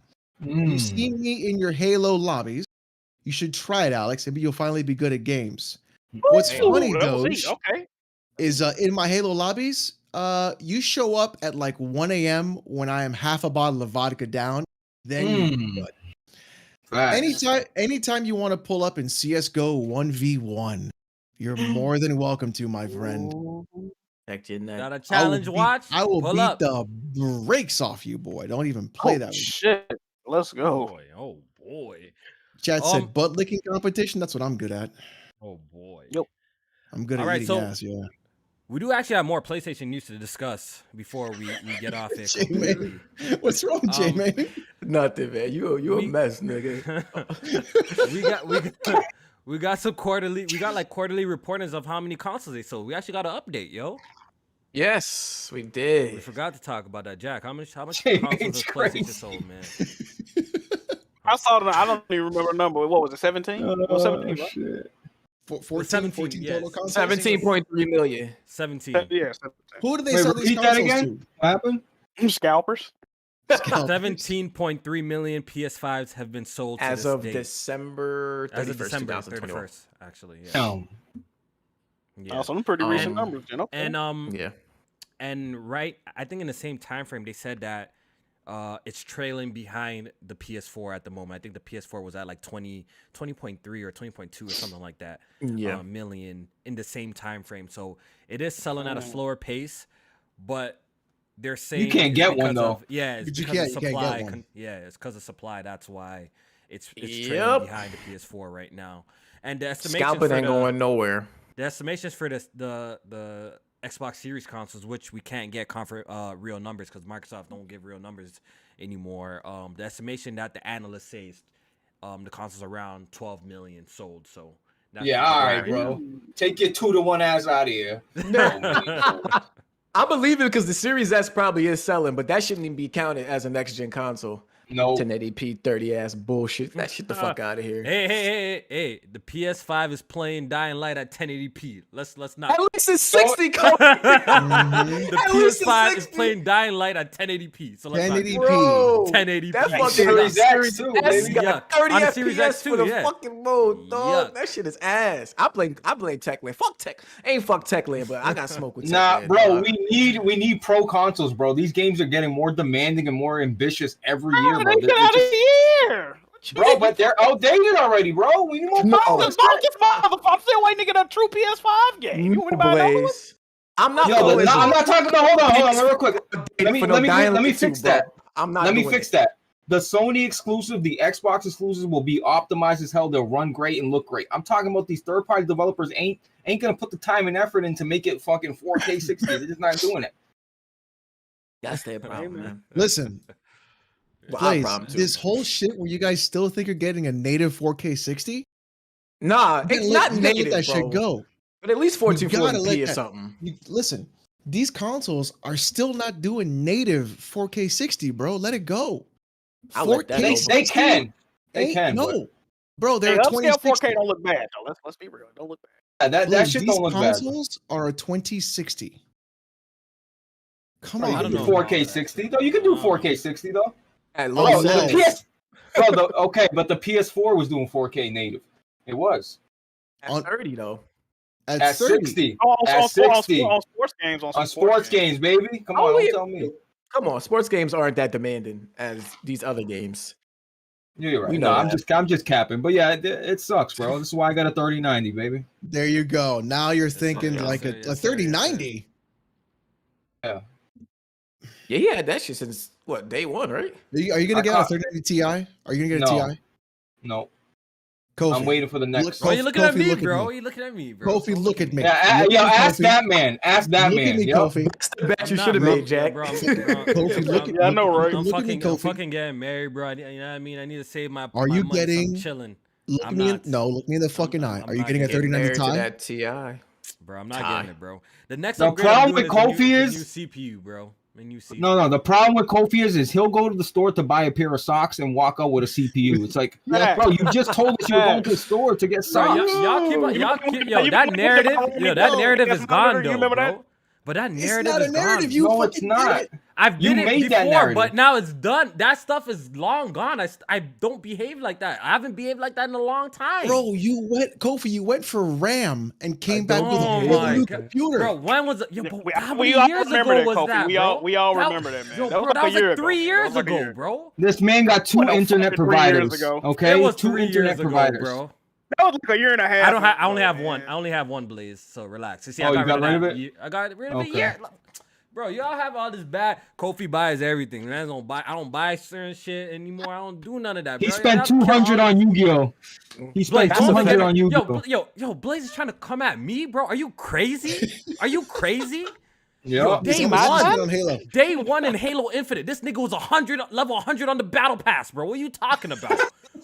Speaker 5: You've seen me in your Halo lobbies. You should try it, Alex. Maybe you'll finally be good at games." What's
Speaker 3: Ooh,
Speaker 5: funny,
Speaker 3: that was
Speaker 5: Doge,
Speaker 3: easy. Okay.
Speaker 5: is in my Halo lobbies, you show up at like 1 a.m. when I am half a bottle of vodka down. Then you
Speaker 1: Facts.
Speaker 5: anytime you want to pull up in CS:GO 1v1, you're more than welcome to, my friend.
Speaker 2: Heck, didn't that?
Speaker 4: Got a challenge watch?
Speaker 5: I will
Speaker 4: Pull
Speaker 5: beat
Speaker 4: up.
Speaker 5: the brakes off you, boy. Don't even play that. With me.
Speaker 3: Shit. Let's go.
Speaker 4: Boy, oh boy.
Speaker 5: Chat
Speaker 4: Um,
Speaker 5: said butt licking competition. That's what I'm good at.
Speaker 4: Oh boy.
Speaker 3: Yo.
Speaker 5: I'm good
Speaker 4: All
Speaker 5: at
Speaker 4: right,
Speaker 5: eating
Speaker 4: so-
Speaker 5: ass. Yeah.
Speaker 4: We do actually have more PlayStation news to discuss before we get off it.
Speaker 5: J-Man. What's wrong, J-Man?
Speaker 2: Nothing, man. You a
Speaker 4: we-
Speaker 2: mess, nigga.
Speaker 4: We got some quarterly. We got like quarterly reportings of how many consoles they sold. We actually got an update, yo.
Speaker 2: Yes, we did.
Speaker 4: We forgot to talk about that, Jack. How much
Speaker 1: Jay,
Speaker 4: consoles
Speaker 1: it's
Speaker 4: has
Speaker 1: crazy.
Speaker 4: PlayStation sold, man?
Speaker 3: I saw it. I don't even remember the number. What was it? 17? It was 17, right?
Speaker 1: Shit.
Speaker 5: 14,
Speaker 4: 17,
Speaker 5: 14
Speaker 4: yes.
Speaker 5: total consoles.
Speaker 2: 17.3 million.
Speaker 4: 17.
Speaker 3: Yeah, 17.
Speaker 5: Who do they
Speaker 1: Wait,
Speaker 5: sell these
Speaker 1: repeat that
Speaker 5: consoles
Speaker 1: again.
Speaker 5: to?
Speaker 1: What happened?
Speaker 3: Scalpers.
Speaker 5: Scalpers.
Speaker 4: 17.3 million PS5s have been sold to
Speaker 2: As
Speaker 4: this
Speaker 2: of
Speaker 4: date.
Speaker 2: December 31st,
Speaker 4: As of December
Speaker 2: 2021.
Speaker 4: 31st, actually. Yeah.
Speaker 1: Damn.
Speaker 4: Yeah.
Speaker 3: Oh, some pretty recent numbers, you know.
Speaker 4: And
Speaker 2: Yeah.
Speaker 4: and right, I think in the same time frame they said that it's trailing behind the PS4 at the moment. I think the PS4 was at like 20.3 or 20.2 or something like that.
Speaker 2: Yeah.
Speaker 4: Million in the same time frame. So it is selling at a slower pace, but they're saying
Speaker 1: can't
Speaker 4: it's
Speaker 1: get one,
Speaker 4: because
Speaker 1: though.
Speaker 4: of- yeah, it's
Speaker 5: But you
Speaker 4: because of
Speaker 5: can't get
Speaker 4: supply.
Speaker 5: one.
Speaker 4: It's because of supply. That's why it's
Speaker 2: Yep.
Speaker 4: trailing behind the PS4 right now. And the estimation
Speaker 2: Scalping ain't going nowhere.
Speaker 4: the estimations for the Xbox Series consoles, which we can't get real numbers because Microsoft don't give real numbers anymore. The estimation that the analysts say is the consoles around 12 million sold. So that's
Speaker 1: Yeah, all right, bro. Take your 2-to-1 ass out of here.
Speaker 2: I believe it because the Series S probably is selling, but that shouldn't even be counted as a next gen console.
Speaker 1: No.
Speaker 2: 1080p 30 ass bullshit. That shit the fuck out of here.
Speaker 4: Hey! The PS5 is playing Dying Light at 1080p. Let's not.
Speaker 2: At least it's 60.
Speaker 4: The
Speaker 2: At least it's
Speaker 4: PS5 is
Speaker 2: 60.
Speaker 4: playing Dying Light at 1080p. So let's not.
Speaker 5: 1080p.
Speaker 2: Bro,
Speaker 4: 1080p.
Speaker 2: that fucking
Speaker 1: Series X too,
Speaker 2: S
Speaker 1: baby.
Speaker 2: got
Speaker 4: Yuck.
Speaker 2: 30
Speaker 4: On the
Speaker 2: FPS
Speaker 4: Series X too,
Speaker 2: for the
Speaker 4: yeah.
Speaker 2: fucking mode, dog.
Speaker 4: Yuck.
Speaker 2: That shit is ass. I blame Techland. Fuck Tech. Ain't fuck Techland, but I got smoke with
Speaker 1: Nah,
Speaker 2: Techland.
Speaker 1: bro,
Speaker 2: dog.
Speaker 1: we need pro consoles, bro. These games are getting more demanding and more ambitious every year, bro.
Speaker 3: They
Speaker 1: They're
Speaker 3: get out of
Speaker 1: just-
Speaker 3: here.
Speaker 1: bro, but they're outdated already, bro. We need more
Speaker 2: No.
Speaker 1: power.
Speaker 3: I'm still waiting to get a true PS5 game. You want to buy another one?
Speaker 2: Blaze. I'm not
Speaker 1: Yo,
Speaker 2: going.
Speaker 1: I'm not talking. No, hold on, real quick. Let me
Speaker 2: fix
Speaker 1: fix that.
Speaker 2: I'm not.
Speaker 1: Let me
Speaker 2: doing
Speaker 1: fix
Speaker 2: it.
Speaker 1: that. The Sony exclusive, the Xbox exclusives will be optimized as hell. They'll run great and look great. I'm talking about these third-party developers ain't gonna put the time and effort in to make it fucking 4K 60. They're just not doing it.
Speaker 2: That's their problem, man.
Speaker 5: Listen,
Speaker 2: Well, our
Speaker 5: Blaze,
Speaker 2: problem too.
Speaker 5: this whole shit where you guys still think you're getting a native 4K 60?
Speaker 2: Nah,
Speaker 5: You gotta
Speaker 2: it's
Speaker 5: let-
Speaker 2: not
Speaker 5: you gotta
Speaker 2: native,
Speaker 5: let that
Speaker 2: bro.
Speaker 5: shit go.
Speaker 2: But at least
Speaker 5: You gotta
Speaker 2: 1440p
Speaker 5: let
Speaker 2: or
Speaker 5: that-
Speaker 2: something.
Speaker 5: Listen, these consoles are still not doing native 4K 60, bro. Let it go.
Speaker 2: I'll let that go,
Speaker 1: They
Speaker 5: 60
Speaker 1: can. They
Speaker 5: ain't-
Speaker 1: can.
Speaker 5: No, bro.
Speaker 3: Hey,
Speaker 5: They're
Speaker 3: upscale 4K
Speaker 5: 2060.
Speaker 3: don't look bad though. Let's be real. It don't look bad.
Speaker 1: But that
Speaker 5: Blaze,
Speaker 1: shit
Speaker 5: these
Speaker 1: don't look bad.
Speaker 5: consoles are a 2060. Come
Speaker 1: Bro, you
Speaker 5: on,
Speaker 1: can
Speaker 4: I
Speaker 1: do
Speaker 4: don't know
Speaker 1: 4K
Speaker 4: about that
Speaker 1: 60
Speaker 4: shit.
Speaker 1: though. You can do
Speaker 4: I don't know.
Speaker 1: 4K 60 though.
Speaker 2: At
Speaker 5: Oh,
Speaker 2: low
Speaker 1: Oh, the
Speaker 2: settings.
Speaker 1: PS. Bro, okay, but the PS4 was doing 4K native. It was
Speaker 2: At 30 though.
Speaker 5: at
Speaker 1: at
Speaker 5: 30.
Speaker 1: 60.
Speaker 3: Oh,
Speaker 1: At 60
Speaker 3: on sports games.
Speaker 1: on sports games, baby. Come
Speaker 2: Oh,
Speaker 1: on, don't
Speaker 2: yeah.
Speaker 1: tell me.
Speaker 2: Come on, sports games aren't that demanding as these other games.
Speaker 1: Yeah, you're right.
Speaker 2: We
Speaker 1: No,
Speaker 2: know
Speaker 1: I'm
Speaker 2: that.
Speaker 1: just capping. But yeah, it sucks, bro. This is why I got a 3090, baby.
Speaker 5: There you go. Now you're
Speaker 4: sir,
Speaker 5: thinking
Speaker 4: yes,
Speaker 5: like
Speaker 4: sir,
Speaker 5: a
Speaker 4: yes, sir, yes,
Speaker 5: 3090.
Speaker 1: Yeah.
Speaker 2: Yeah, he had that shit since what, day one, right?
Speaker 5: Are you gonna
Speaker 1: I
Speaker 5: get a
Speaker 1: caught-
Speaker 5: 3090 Ti? Are you gonna get
Speaker 1: No.
Speaker 5: a Ti?
Speaker 1: No,
Speaker 5: Kofi,
Speaker 1: I'm waiting for the next.
Speaker 5: Look-
Speaker 4: Why you looking at
Speaker 5: Kofi,
Speaker 4: me,
Speaker 5: look at
Speaker 4: bro?
Speaker 5: me.
Speaker 4: You looking at me, bro?
Speaker 5: Kofi, look at me.
Speaker 1: Yeah,
Speaker 5: Look
Speaker 1: yo,
Speaker 5: at me,
Speaker 1: ask
Speaker 5: Kofi.
Speaker 1: that man. Ask that
Speaker 5: Look
Speaker 1: man.
Speaker 5: at me,
Speaker 1: Yep.
Speaker 5: Kofi.
Speaker 2: That's the bet you
Speaker 4: I'm
Speaker 2: should have
Speaker 4: not,
Speaker 2: made, Jack.
Speaker 4: bro.
Speaker 5: Kofi, look at-
Speaker 3: Yeah, I know, right?
Speaker 4: I'm
Speaker 5: Look at me,
Speaker 4: fucking, I'm
Speaker 5: Kofi.
Speaker 4: fucking getting married, bro. You know what I mean? I need to save my.
Speaker 5: Are
Speaker 4: my
Speaker 5: you
Speaker 4: money, so I'm
Speaker 5: getting-
Speaker 4: chilling,
Speaker 5: Look
Speaker 4: I'm
Speaker 5: me in,
Speaker 4: not.
Speaker 5: no, look me in the fucking
Speaker 4: I'm
Speaker 5: eye. Are you
Speaker 4: not
Speaker 5: getting a
Speaker 4: getting
Speaker 2: Married
Speaker 5: 3090
Speaker 2: to
Speaker 5: Ti?
Speaker 2: that TI.
Speaker 4: bro? I'm not
Speaker 2: Tie.
Speaker 4: getting it, bro. The next
Speaker 1: The
Speaker 4: upgrade I'm
Speaker 1: problem
Speaker 4: doing
Speaker 1: with
Speaker 4: is a
Speaker 1: Kofi
Speaker 4: new
Speaker 1: is-
Speaker 4: CPU, bro. A new CPU.
Speaker 1: No, the problem with Kofi is he'll go to the store to buy a pair of socks and walk out with a CPU. It's like,
Speaker 3: Yeah.
Speaker 1: bro, you just told us you were going to the store to get
Speaker 4: Bro,
Speaker 1: socks.
Speaker 4: y'all keep on, yo, that narrative is gone, though, bro. But that
Speaker 5: It's
Speaker 4: narrative
Speaker 5: not
Speaker 4: is
Speaker 5: a narrative.
Speaker 4: gone.
Speaker 5: You
Speaker 1: No, it's
Speaker 5: fucking
Speaker 1: not.
Speaker 5: did it.
Speaker 4: I've
Speaker 1: You
Speaker 4: did it
Speaker 1: made that
Speaker 4: before,
Speaker 1: narrative.
Speaker 4: but now it's done. That stuff is long gone. I don't behave like that. I haven't behaved like that in a long time.
Speaker 5: Bro, Kofi, you went for RAM and came back with a
Speaker 4: Oh
Speaker 5: whole
Speaker 4: my
Speaker 5: new
Speaker 4: God.
Speaker 5: computer.
Speaker 4: Bro, when was it? Yo, but how many
Speaker 3: We all
Speaker 4: years
Speaker 3: remember
Speaker 4: ago
Speaker 3: that,
Speaker 4: was
Speaker 3: Kofi.
Speaker 4: that,
Speaker 3: We
Speaker 4: bro?
Speaker 3: all
Speaker 4: That-
Speaker 3: remember that, man.
Speaker 4: Yo,
Speaker 3: That was
Speaker 4: bro,
Speaker 3: like a year
Speaker 4: like
Speaker 3: ago,
Speaker 4: 3
Speaker 3: man. That
Speaker 4: years
Speaker 3: was like a
Speaker 4: ago,
Speaker 3: year.
Speaker 4: bro.
Speaker 1: This man got two
Speaker 3: What the
Speaker 1: internet
Speaker 3: fuck, 3 years
Speaker 1: providers.
Speaker 3: ago?
Speaker 1: Okay,
Speaker 4: It was
Speaker 1: two
Speaker 4: 3
Speaker 1: internet
Speaker 4: years ago,
Speaker 1: providers.
Speaker 4: bro.
Speaker 3: That was like a year and a half.
Speaker 4: I only have
Speaker 3: ago,
Speaker 4: one.
Speaker 3: man.
Speaker 4: I only have one Blaze, so relax. You see,
Speaker 1: Oh,
Speaker 4: I
Speaker 1: you got rid of it?
Speaker 4: I got rid of it.
Speaker 1: Okay.
Speaker 4: Yeah, bro. Y'all have all this bad. Kofi buys everything. Man, I don't buy certain shit anymore. I don't do none of that.
Speaker 1: He
Speaker 4: bro.
Speaker 1: spent
Speaker 4: Y'all kill all
Speaker 1: 200 on Yu-Gi-Oh. He spent
Speaker 4: Blaze, don't
Speaker 1: 200
Speaker 4: forget-
Speaker 1: on Yu-Gi-Oh.
Speaker 4: Yo, Blaze is trying to come at me, bro. Are you crazy? Are you crazy?
Speaker 1: Yeah.
Speaker 4: Day
Speaker 5: How much you
Speaker 4: one?
Speaker 5: spent on Halo?
Speaker 4: Day one in Halo Infinite, this nigga was level 100 on the battle pass, bro. What are you talking about?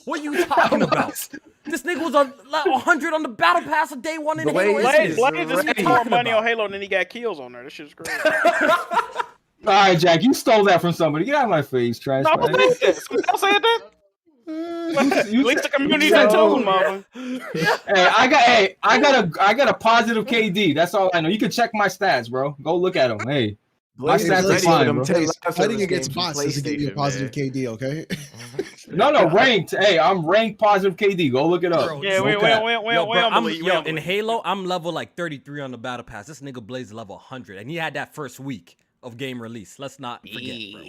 Speaker 4: What are you talking about? This nigga was on 100 on the battle pass of day one in Halo.
Speaker 3: Blaze
Speaker 4: Infinite.
Speaker 3: just spent more money on Halo than he got kills on there. This shit's crazy.
Speaker 1: All right, Jack, you stole that from somebody. Get out of my face, trash.
Speaker 3: No, I said that. Somebody else said that. At least the community said too, mama.
Speaker 1: Hey, I got a positive KD. That's all I know. You can check my stats, bro. Go look at them. Hey, my stats are fine, bro.
Speaker 5: Fighting against bots doesn't give you a positive KD, okay?
Speaker 1: No, ranked. Hey, I'm ranked positive KD. Go look it up.
Speaker 4: Bro,
Speaker 3: Yeah, we
Speaker 4: in Halo, I'm level like 33 on the battle pass. This nigga Blaze level 100, and he had that first week of game release. Let's not forget, bro.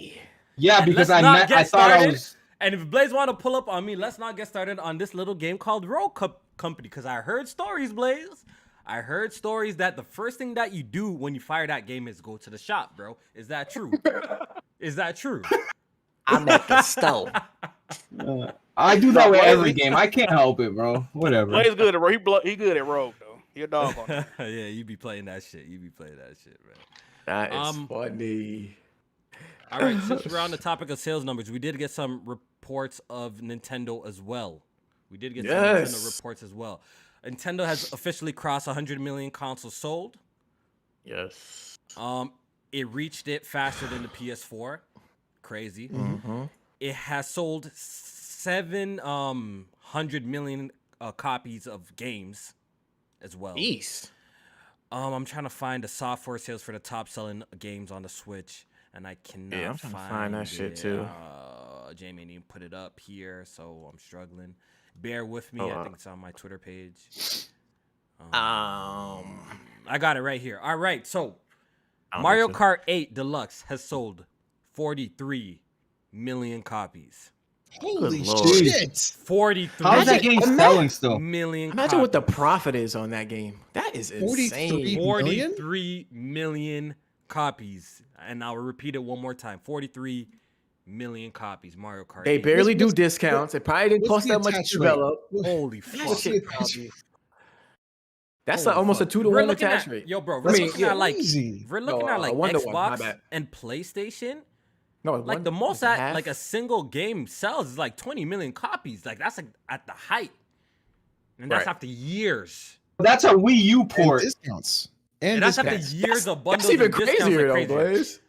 Speaker 1: Yeah, because I thought I was.
Speaker 4: And if Blaze want to pull up on me, let's not get started on this little game called Rogue Company. Because I heard stories, Blaze. I heard stories that the first thing that you do when you fire that game is go to the shop, bro. Is that true? Is that true?
Speaker 2: I'm at the stove.
Speaker 1: I do that with every game. I can't help it, bro. Whatever.
Speaker 3: Blaze good at Rogue. He good at Rogue though. He a dog on that.
Speaker 4: Yeah, you be playing that shit. Man.
Speaker 2: That is funny.
Speaker 4: All right, since we're on the topic of sales numbers, we did get some reports of Nintendo as well. Nintendo has officially crossed 100 million consoles sold.
Speaker 2: Yes.
Speaker 4: It reached it faster than the PS4. Crazy.
Speaker 2: Mm-hmm.
Speaker 4: It has sold 700 million copies of games as well.
Speaker 2: Jeez.
Speaker 4: I'm trying to find the software sales for the top selling games on the Switch. And I cannot
Speaker 2: find that shit too.
Speaker 4: Jamie didn't even put it up here, so I'm struggling. Bear with me. I think it's on my Twitter page. I got it right here. All right, so Mario Kart 8 Deluxe has sold 43 million copies.
Speaker 5: Holy shit!
Speaker 4: 43.
Speaker 1: How's that game selling still?
Speaker 4: Million.
Speaker 2: Imagine what the profit is on that game. That is insane.
Speaker 4: 43 million copies. And I'll repeat it one more time. 43 million copies. Mario Kart.
Speaker 2: They barely do discounts. It probably didn't cost that much to develop.
Speaker 4: Holy fuck.
Speaker 2: That's almost a 2-to-1 attach rate.
Speaker 4: Yo, bro, we're looking at like Xbox and PlayStation.
Speaker 2: No,
Speaker 4: like the most that like a single game sells is like 20 million copies. Like that's like at the height. And that's after years.
Speaker 1: That's a Wii U port.
Speaker 5: And discounts.
Speaker 4: And that's after years of bundles.
Speaker 2: That's even
Speaker 4: and
Speaker 2: crazier,
Speaker 4: like
Speaker 2: though, boys.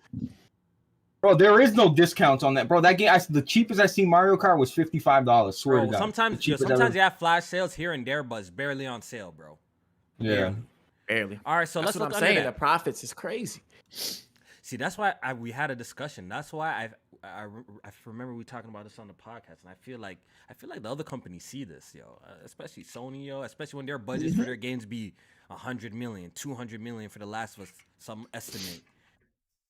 Speaker 1: Bro, there is no discounts on that, bro. That game, the cheapest I seen Mario Kart was $55. Swear to God.
Speaker 4: Sometimes you have flash sales here and there, but it's barely on sale, bro.
Speaker 1: Yeah,
Speaker 2: barely.
Speaker 4: All right, so
Speaker 2: that's
Speaker 4: let's
Speaker 2: what
Speaker 4: look
Speaker 2: I'm saying.
Speaker 4: that.
Speaker 2: The profits is crazy.
Speaker 4: See, that's why we had a discussion. That's why I remember we talking about this on the podcast, and I feel like the other companies see this, yo, especially Sony, yo, especially when their budgets for their games be 100 million, 200 million for The Last of Us, some estimate.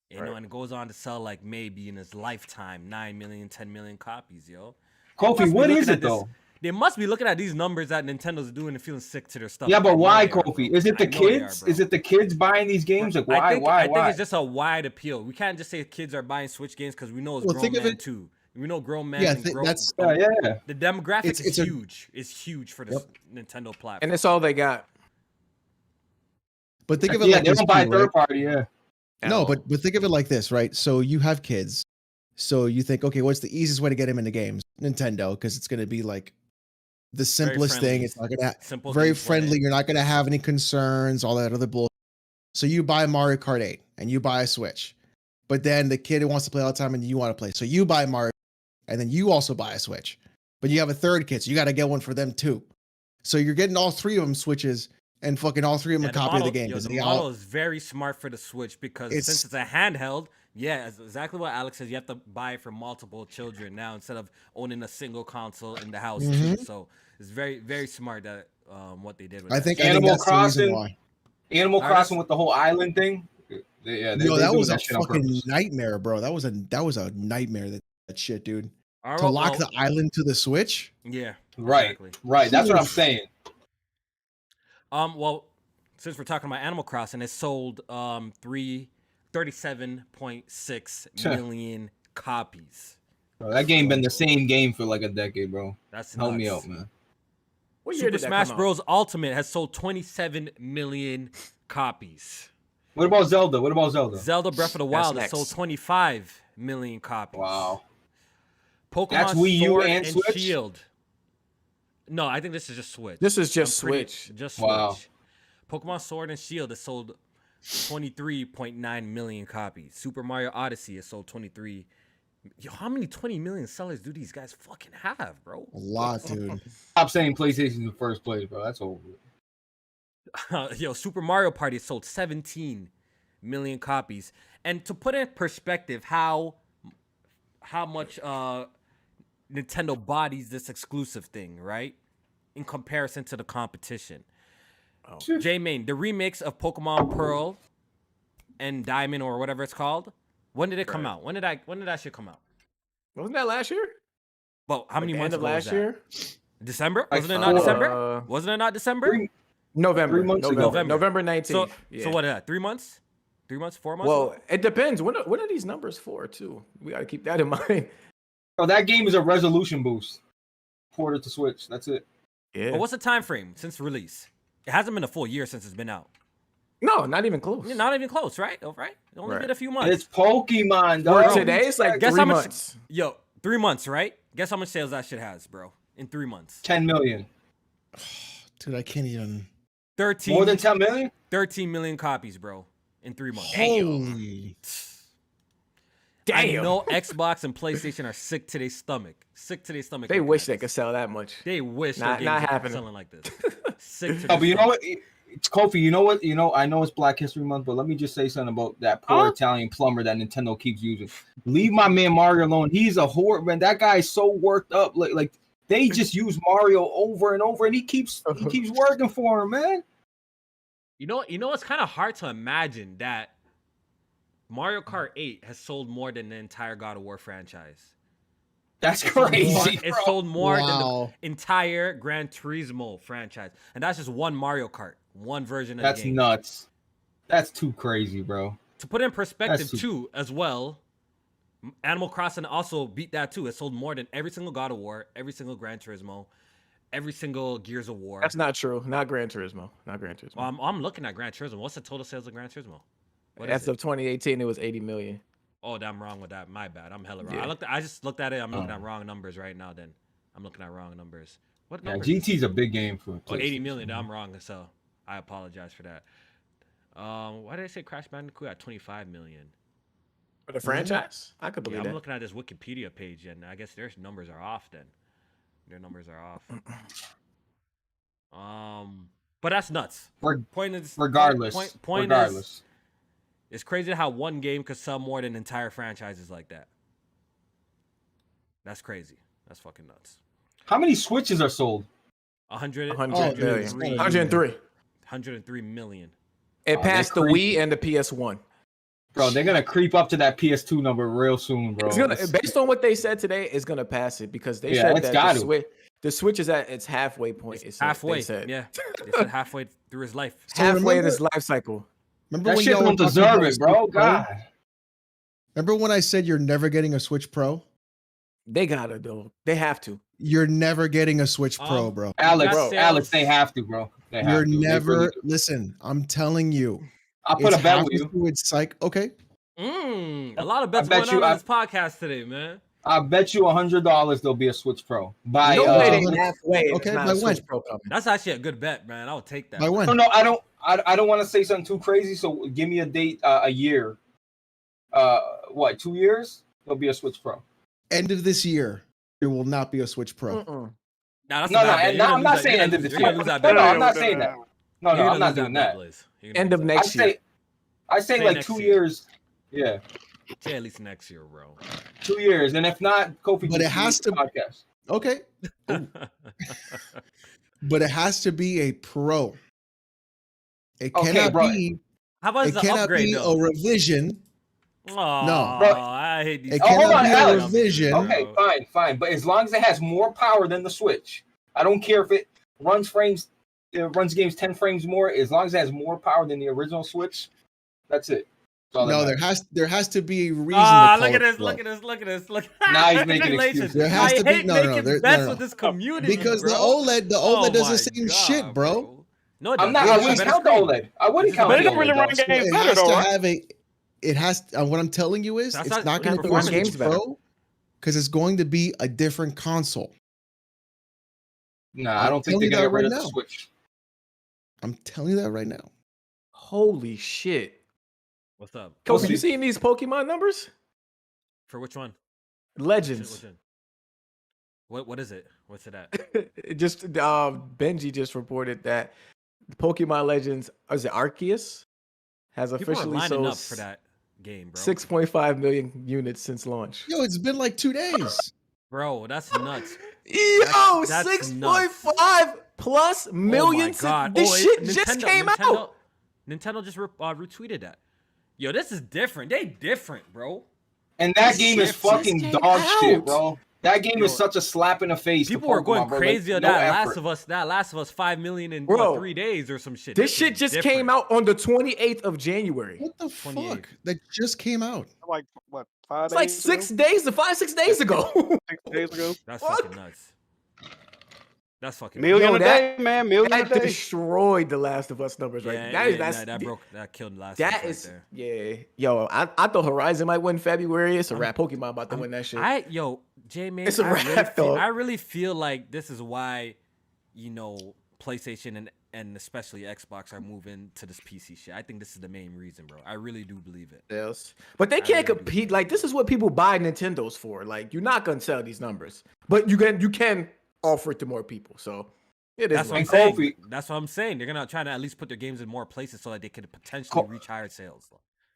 Speaker 4: You know, and it goes on to sell like maybe in his lifetime 9 million, 10 million copies, yo.
Speaker 1: Kofi, what is it though?
Speaker 4: They must be looking at these numbers that Nintendo's doing and feeling sick to their stuff.
Speaker 1: Yeah, but why, Kofi? Is it the kids? Is it the kids buying these games? Like, why?
Speaker 4: I think it's just a wide appeal. We can't just say kids are buying Switch games because we know it's grown men too. We know grown men.
Speaker 1: That's
Speaker 4: the demographic is huge. It's huge for the Nintendo platform,
Speaker 2: and that's all they got.
Speaker 5: But think of it like
Speaker 1: they don't buy third party.
Speaker 5: No, but think of it like this, right? So you have kids, so you think, okay, what's the easiest way to get them into games? Nintendo, because it's going to be like the simplest thing. It's not going to very friendly. You're not going to have any concerns, all that other bullshit. So you buy Mario Kart 8 and you buy a Switch, but then the kid wants to play all the time and you want to play. So you buy Mario and then you also buy a Switch, but you have a third kid. So you got to get one for them too. So you're getting all three of them Switches and fucking all three of them a copy of the game.
Speaker 4: The model is very smart for the Switch because since it's a handheld, it's exactly what Alex says. You have to buy it for multiple children now instead of owning a single console in the house too. So it's very, very smart that what they did with
Speaker 1: I think Animal Crossing with the whole island thing.
Speaker 5: That was a fucking nightmare, bro. That was a nightmare. That shit, dude. To lock the island to the Switch.
Speaker 4: Yeah.
Speaker 1: Right.
Speaker 4: Exactly.
Speaker 1: Right. That's what I'm saying.
Speaker 4: Well, since we're talking about Animal Crossing, it sold 37.6 million copies.
Speaker 1: Bro, that game been the same game for like a decade, bro.
Speaker 4: That's
Speaker 1: help me out, man.
Speaker 2: What year
Speaker 4: Super
Speaker 2: did that
Speaker 4: Smash
Speaker 2: come
Speaker 4: Bros. Ultimate has sold 27 million copies.
Speaker 1: What about Zelda?
Speaker 4: Zelda Breath of the Wild has sold 25 million copies.
Speaker 1: Wow.
Speaker 4: Pokemon
Speaker 1: That's Wii U
Speaker 4: Sword
Speaker 1: and Switch?
Speaker 4: Shield. No, I think this is just Switch.
Speaker 2: This is just
Speaker 4: I'm pretty-
Speaker 2: Switch.
Speaker 4: Just
Speaker 1: Wow.
Speaker 4: Switch. Pokemon Sword and Shield has sold 23.9 million copies. Super Mario Odyssey has sold 23. Yo, how many 20 million sellers do these guys fucking have, bro?
Speaker 5: A lot, dude.
Speaker 1: Stop saying PlayStation's in first place, bro. That's over.
Speaker 4: Yo, Super Mario Party sold 17 million copies. And to put in perspective how much Nintendo bodies this exclusive thing, right? In comparison to the competition. J-Main, the remix of Pokemon Pearl and Diamond or whatever it's called, when did it come out? When did that shit come out?
Speaker 2: Wasn't that last year?
Speaker 4: Well, how many
Speaker 2: Like,
Speaker 4: months
Speaker 2: end of
Speaker 4: ago was
Speaker 2: last
Speaker 4: that?
Speaker 2: year?
Speaker 4: December?
Speaker 1: Like
Speaker 4: Wasn't it not December?
Speaker 2: Uh,
Speaker 4: Wasn't it not December?
Speaker 2: November.
Speaker 1: 3 months ago.
Speaker 2: November 19th.
Speaker 4: So
Speaker 2: yeah.
Speaker 4: what is that? 3 months? 3 months? 4 months?
Speaker 2: Well, it depends. What are these numbers for, too? We got to keep that in mind.
Speaker 1: Bro, that game is a resolution boost. Ported to Switch. That's it.
Speaker 2: Yeah.
Speaker 4: But what's the time frame since release? It hasn't been a full year since it's been out.
Speaker 2: No, not even close.
Speaker 4: Not even close, right? Oh, right? It only
Speaker 2: Right.
Speaker 4: been a few months.
Speaker 1: It's Pokemon,
Speaker 2: For
Speaker 1: dog.
Speaker 2: today, it's like
Speaker 4: Guess
Speaker 2: 3
Speaker 4: how much-
Speaker 2: months.
Speaker 4: Yo, 3 months, right? Guess how much sales that shit has, bro? In 3 months.
Speaker 1: 10 million.
Speaker 5: Dude, I can't even.
Speaker 4: 13,
Speaker 1: More than 10 million?
Speaker 4: 13 million copies, bro, in 3 months.
Speaker 5: Holy.
Speaker 4: I
Speaker 2: Damn.
Speaker 4: know Xbox and PlayStation are sick to their stomach. Sick to their stomach.
Speaker 2: They
Speaker 4: looking
Speaker 2: wish
Speaker 4: at
Speaker 2: they
Speaker 4: this.
Speaker 2: could sell that much.
Speaker 4: They wish
Speaker 2: Not
Speaker 4: their games were
Speaker 2: happening.
Speaker 4: selling like this. Sick to
Speaker 1: Oh,
Speaker 4: their
Speaker 1: but you know
Speaker 4: stomach.
Speaker 1: what? It's Kofi. You know what? I know it's Black History Month, but let me just say something about that poor Italian plumber that Nintendo keeps using. Leave my man Mario alone. He's a whore, man. That guy is so worked up. Like they just use Mario over and over, and he keeps working for him, man.
Speaker 4: You know, it's kind of hard to imagine that Mario Kart 8 has sold more than the entire God of War franchise.
Speaker 1: That's
Speaker 4: It's sold
Speaker 1: crazy.
Speaker 4: more-
Speaker 1: bro.
Speaker 4: It's sold more than
Speaker 5: Wow.
Speaker 4: the entire Gran Turismo franchise, and that's just one Mario Kart, one version of
Speaker 1: That's
Speaker 4: the game.
Speaker 1: nuts. That's too crazy, bro.
Speaker 4: To put in perspective,
Speaker 1: That's
Speaker 4: too, as well, Animal Crossing also beat that too. It sold more than every single God of War, every single Gran Turismo, every single Gears of War.
Speaker 2: That's not true. Not Gran Turismo. Not Gran Turismo.
Speaker 4: Well, I'm looking at Gran Turismo. What's the total sales of Gran Turismo? What is
Speaker 2: As
Speaker 4: it?
Speaker 2: of 2018, it was 80 million.
Speaker 4: Oh, I'm wrong with that. My bad. I'm hella wrong.
Speaker 2: Yeah.
Speaker 4: I just looked at it. I'm looking at wrong numbers right now. Then I'm looking at wrong numbers. What
Speaker 1: Yeah,
Speaker 4: numbers?
Speaker 1: GT's a big game for.
Speaker 4: Oh, 80
Speaker 1: PlayStation.
Speaker 4: million. I'm wrong. So I apologize for that. Why did I say Crash Bandicoot at 25 million?
Speaker 2: For the franchise? I could
Speaker 4: Yeah,
Speaker 2: believe
Speaker 4: I'm
Speaker 2: that.
Speaker 4: looking at this Wikipedia page, and I guess their numbers are off. Then their numbers are off. But that's nuts. Point is,
Speaker 1: Regardless,
Speaker 4: point
Speaker 1: regardless.
Speaker 4: is, it's crazy how one game could sell more than entire franchises like that. That's crazy. That's fucking nuts.
Speaker 1: How many Switches are sold?
Speaker 2: 100
Speaker 5: million.
Speaker 2: 103. 103.
Speaker 4: 103 million.
Speaker 2: It
Speaker 1: Oh,
Speaker 2: passed
Speaker 1: they're
Speaker 2: the
Speaker 1: creepy.
Speaker 2: Wii and the PS1.
Speaker 1: Bro, they're gonna creep up to that PS2 number real soon, bro.
Speaker 2: It's gonna,
Speaker 1: It's-
Speaker 2: based on what they said today, it's gonna pass it because they
Speaker 1: Yeah,
Speaker 2: said
Speaker 1: it's
Speaker 2: that
Speaker 1: gotta.
Speaker 2: the Switch is at its halfway point.
Speaker 4: It's
Speaker 2: it said-
Speaker 4: halfway.
Speaker 2: They said.
Speaker 4: Yeah. They said halfway through his life.
Speaker 5: So
Speaker 2: halfway in
Speaker 5: remember-
Speaker 2: its life cycle.
Speaker 5: Remember
Speaker 1: that
Speaker 5: when
Speaker 1: shit
Speaker 5: y'all were
Speaker 1: don't
Speaker 5: talking
Speaker 1: deserve
Speaker 5: about
Speaker 1: it, bro.
Speaker 5: Switch Pro?
Speaker 1: God.
Speaker 5: Remember when I said you're never getting a Switch Pro?
Speaker 2: They gotta though. They have to.
Speaker 5: You're never getting a Switch Pro, bro.
Speaker 1: Alex,
Speaker 4: Bro.
Speaker 1: Alex, they have to, bro. They have
Speaker 5: You're
Speaker 1: to. They
Speaker 5: never.
Speaker 1: really do.
Speaker 5: Listen, I'm telling you.
Speaker 1: I'll put
Speaker 5: it's
Speaker 1: a bet with
Speaker 5: halfway
Speaker 1: you.
Speaker 5: through its cycle. Okay.
Speaker 4: A lot of bets
Speaker 1: bet
Speaker 4: going
Speaker 1: you-
Speaker 4: on this podcast today, man.
Speaker 1: I bet you $100 there'll be a Switch Pro. By
Speaker 2: No way they
Speaker 5: uh,
Speaker 2: halfway. It's
Speaker 5: okay,
Speaker 2: not
Speaker 5: by
Speaker 2: a Switch
Speaker 5: when?
Speaker 2: Pro coming.
Speaker 4: That's actually a good bet, man. I'll take that.
Speaker 5: By when?
Speaker 1: no, I don't want to say something too crazy. So give me a date, a year. 2 years? There'll be a Switch Pro.
Speaker 5: End of this year, there will not be a Switch Pro.
Speaker 2: Mm-mm.
Speaker 4: Nah, that's
Speaker 1: No,
Speaker 4: a
Speaker 1: no,
Speaker 4: bad bet.
Speaker 1: and
Speaker 4: You're gonna
Speaker 1: I'm not
Speaker 4: lose
Speaker 1: saying
Speaker 4: that-
Speaker 1: end of this
Speaker 4: you're gonna
Speaker 1: year.
Speaker 4: lose that
Speaker 1: No,
Speaker 4: bet.
Speaker 1: no, I'm not saying that. No,
Speaker 4: You're
Speaker 1: no,
Speaker 4: gonna
Speaker 1: I'm not
Speaker 4: lose
Speaker 1: doing
Speaker 4: bet,
Speaker 1: that.
Speaker 4: Blaze. You're gonna
Speaker 2: End
Speaker 4: lose
Speaker 2: of
Speaker 4: that.
Speaker 2: next year.
Speaker 1: I say
Speaker 4: Say
Speaker 1: like
Speaker 4: next
Speaker 1: 2
Speaker 4: year.
Speaker 1: years. Yeah,
Speaker 4: Say at least next year, bro.
Speaker 1: 2 years. And if not, Kofi.
Speaker 5: But it has to-
Speaker 1: podcast.
Speaker 5: Okay. But it has to be a Pro. It
Speaker 1: Okay,
Speaker 5: cannot
Speaker 1: bro.
Speaker 5: be.
Speaker 4: How about
Speaker 5: It
Speaker 4: the
Speaker 5: cannot
Speaker 4: upgrade
Speaker 5: be
Speaker 4: though?
Speaker 5: a revision.
Speaker 4: Oh,
Speaker 1: Bro.
Speaker 4: I hate these.
Speaker 5: It
Speaker 1: hold
Speaker 5: cannot
Speaker 1: on,
Speaker 5: be a
Speaker 1: Alex.
Speaker 5: revision.
Speaker 1: Okay, fine. But as long as it has more power than the Switch, I don't care if it runs games 10 frames more. As long as it has more power than the original Switch, that's it. That's all that
Speaker 5: No,
Speaker 1: matters.
Speaker 5: there has to be a reason.
Speaker 4: Ah,
Speaker 5: to
Speaker 4: look
Speaker 5: call
Speaker 4: at
Speaker 5: it
Speaker 4: this!
Speaker 5: Pro.
Speaker 4: Look at this! Look at this! Look.
Speaker 1: Now he's making
Speaker 4: Manipulation.
Speaker 1: excuses.
Speaker 5: There has
Speaker 4: I
Speaker 5: to be-
Speaker 4: hate
Speaker 5: no, no,
Speaker 4: making
Speaker 5: there-
Speaker 4: bets
Speaker 5: no, no.
Speaker 4: with this community
Speaker 5: Because
Speaker 4: bro.
Speaker 5: the OLED
Speaker 4: Oh
Speaker 5: does the
Speaker 4: my
Speaker 5: same
Speaker 4: God,
Speaker 5: shit, bro.
Speaker 4: No, it
Speaker 1: I'm
Speaker 4: doesn't.
Speaker 1: not.
Speaker 5: It
Speaker 1: I
Speaker 5: has-
Speaker 1: wouldn't
Speaker 4: Better
Speaker 1: count the
Speaker 4: screen.
Speaker 1: OLED. I wouldn't count
Speaker 3: But
Speaker 1: the
Speaker 3: it don't really
Speaker 1: OLED.
Speaker 3: run
Speaker 1: dog.
Speaker 3: games
Speaker 5: It
Speaker 3: better
Speaker 5: has
Speaker 3: though,
Speaker 5: to
Speaker 3: right?
Speaker 5: have a. It has. What I'm telling you is,
Speaker 4: That's
Speaker 5: it's
Speaker 4: not-
Speaker 5: not going to be a
Speaker 2: perform
Speaker 5: Switch
Speaker 2: games better.
Speaker 5: Pro because it's going to be a different console.
Speaker 1: Nah, I don't think they're gonna get rid of the Switch.
Speaker 5: I'm telling you that right now.
Speaker 2: Holy shit.
Speaker 4: What's up?
Speaker 2: Kofi, you seen these Pokemon numbers?
Speaker 4: For which one?
Speaker 2: Legends.
Speaker 4: What is it? What's it at?
Speaker 2: Benji just reported that the Pokemon Legends, is it Arceus, has
Speaker 4: People
Speaker 2: officially
Speaker 4: are lining
Speaker 2: sold
Speaker 4: up for that game, bro.
Speaker 2: 6.5 million units since launch.
Speaker 5: Yo, it's been like 2 days.
Speaker 4: Bro, that's nuts.
Speaker 2: Yo, 6.5 plus million.
Speaker 4: Oh my God.
Speaker 2: This shit just came out.
Speaker 4: Nintendo just retweeted that. Yo, this is different. They different, bro.
Speaker 1: And that game is fucking dog shit, bro. That game is such a slap in the face.
Speaker 4: People were going crazy on that Last of Us 5 million in 3 days or some shit.
Speaker 2: This shit just came out on the 28th of January.
Speaker 5: What the fuck? That just came out.
Speaker 3: Like what? 5
Speaker 2: it's like 6 days, 6 days ago.
Speaker 3: 6 days ago.
Speaker 4: That's fucking nuts. That's fucking
Speaker 3: million a day, man. Million a day.
Speaker 2: That destroyed the Last of Us numbers, right?
Speaker 4: That killed the Last of Us.
Speaker 2: That is, Yo, I thought Horizon might win February. It's a wrap. Pokemon about to win that shit.
Speaker 4: J-Man,
Speaker 2: it's a wrap, though.
Speaker 4: I really feel like this is why, PlayStation and especially Xbox are moving to this PC shit. I think this is the main reason, bro. I really do believe it.
Speaker 2: Yes. But they can't compete. Like, this is what people buy Nintendos for. Like, you're not gonna sell these numbers, but you can offer it to more people. So it is.
Speaker 4: That's what I'm saying. That's what I'm saying. They're gonna try to at least put their games in more places so that they could potentially reach higher sales.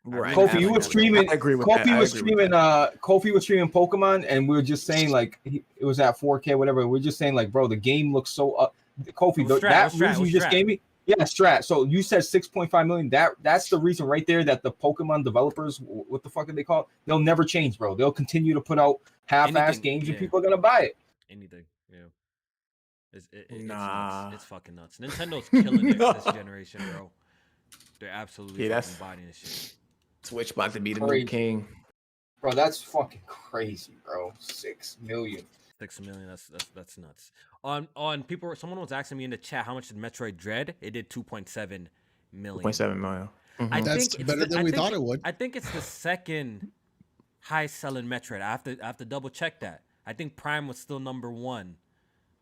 Speaker 2: Right.
Speaker 1: Kofi, you were streaming.
Speaker 2: I agree with
Speaker 1: Kofi
Speaker 2: that.
Speaker 1: was streaming. Kofi was streaming Pokemon, and we were just saying like it was at 4K, whatever. We're just saying like, bro, the game looks so. Kofi, that reason you just gave me. Yeah, Strat. So you said 6.5 million. That's the reason right there that the Pokemon developers, what the fuck are they called? They'll never change, bro. They'll continue to put out half-ass games, and people are gonna buy it.
Speaker 4: Anything, It's nuts. It's fucking nuts. Nintendo's killing this generation, bro. They're absolutely fucking buying this shit.
Speaker 2: Switch about to be the new king.
Speaker 1: Bro, that's fucking crazy, bro. 6 million.
Speaker 4: 6 million. That's nuts. On people, someone was asking me in the chat how much did Metroid Dread? It did 2.7 million.
Speaker 2: 2.7 million.
Speaker 5: Mm-hmm. That's better than we thought it would.
Speaker 4: I think it's the second highest selling Metroid. I have to double check that. I think Prime was still number 1.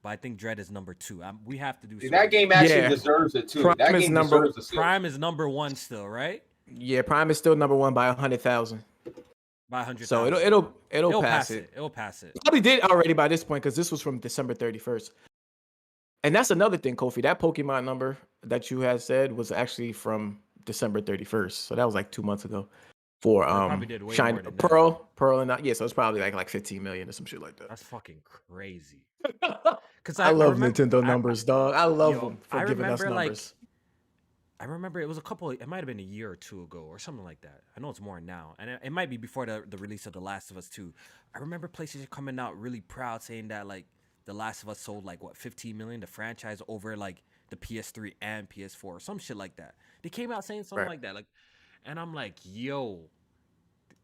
Speaker 4: But I think Dread is number 2. We have to do something.
Speaker 1: That game actually deserves it too.
Speaker 4: Prime is number 1 still, right?
Speaker 2: Yeah, Prime is still number 1 by 100,000.
Speaker 4: By 100,000.
Speaker 2: So it'll pass it.
Speaker 4: It'll pass it.
Speaker 2: Probably did already by this point because this was from December 31st. And that's another thing, Kofi. That Pokemon number that you had said was actually from December 31st. So that was like 2 months ago. For Shine Pearl, and so it's probably like 15 million or some shit like that.
Speaker 4: That's fucking crazy.
Speaker 2: Because I love Nintendo numbers, dog. I love them for giving us numbers.
Speaker 4: I remember it was it might have been a year or 2 ago or something like that. I know it's more now. And it might be before the release of The Last of Us 2. I remember PlayStation coming out really proud saying that like The Last of Us sold 15 million, the franchise over like the PS3 and PS4 or some shit like that. They came out saying something like that. And I'm like, yo,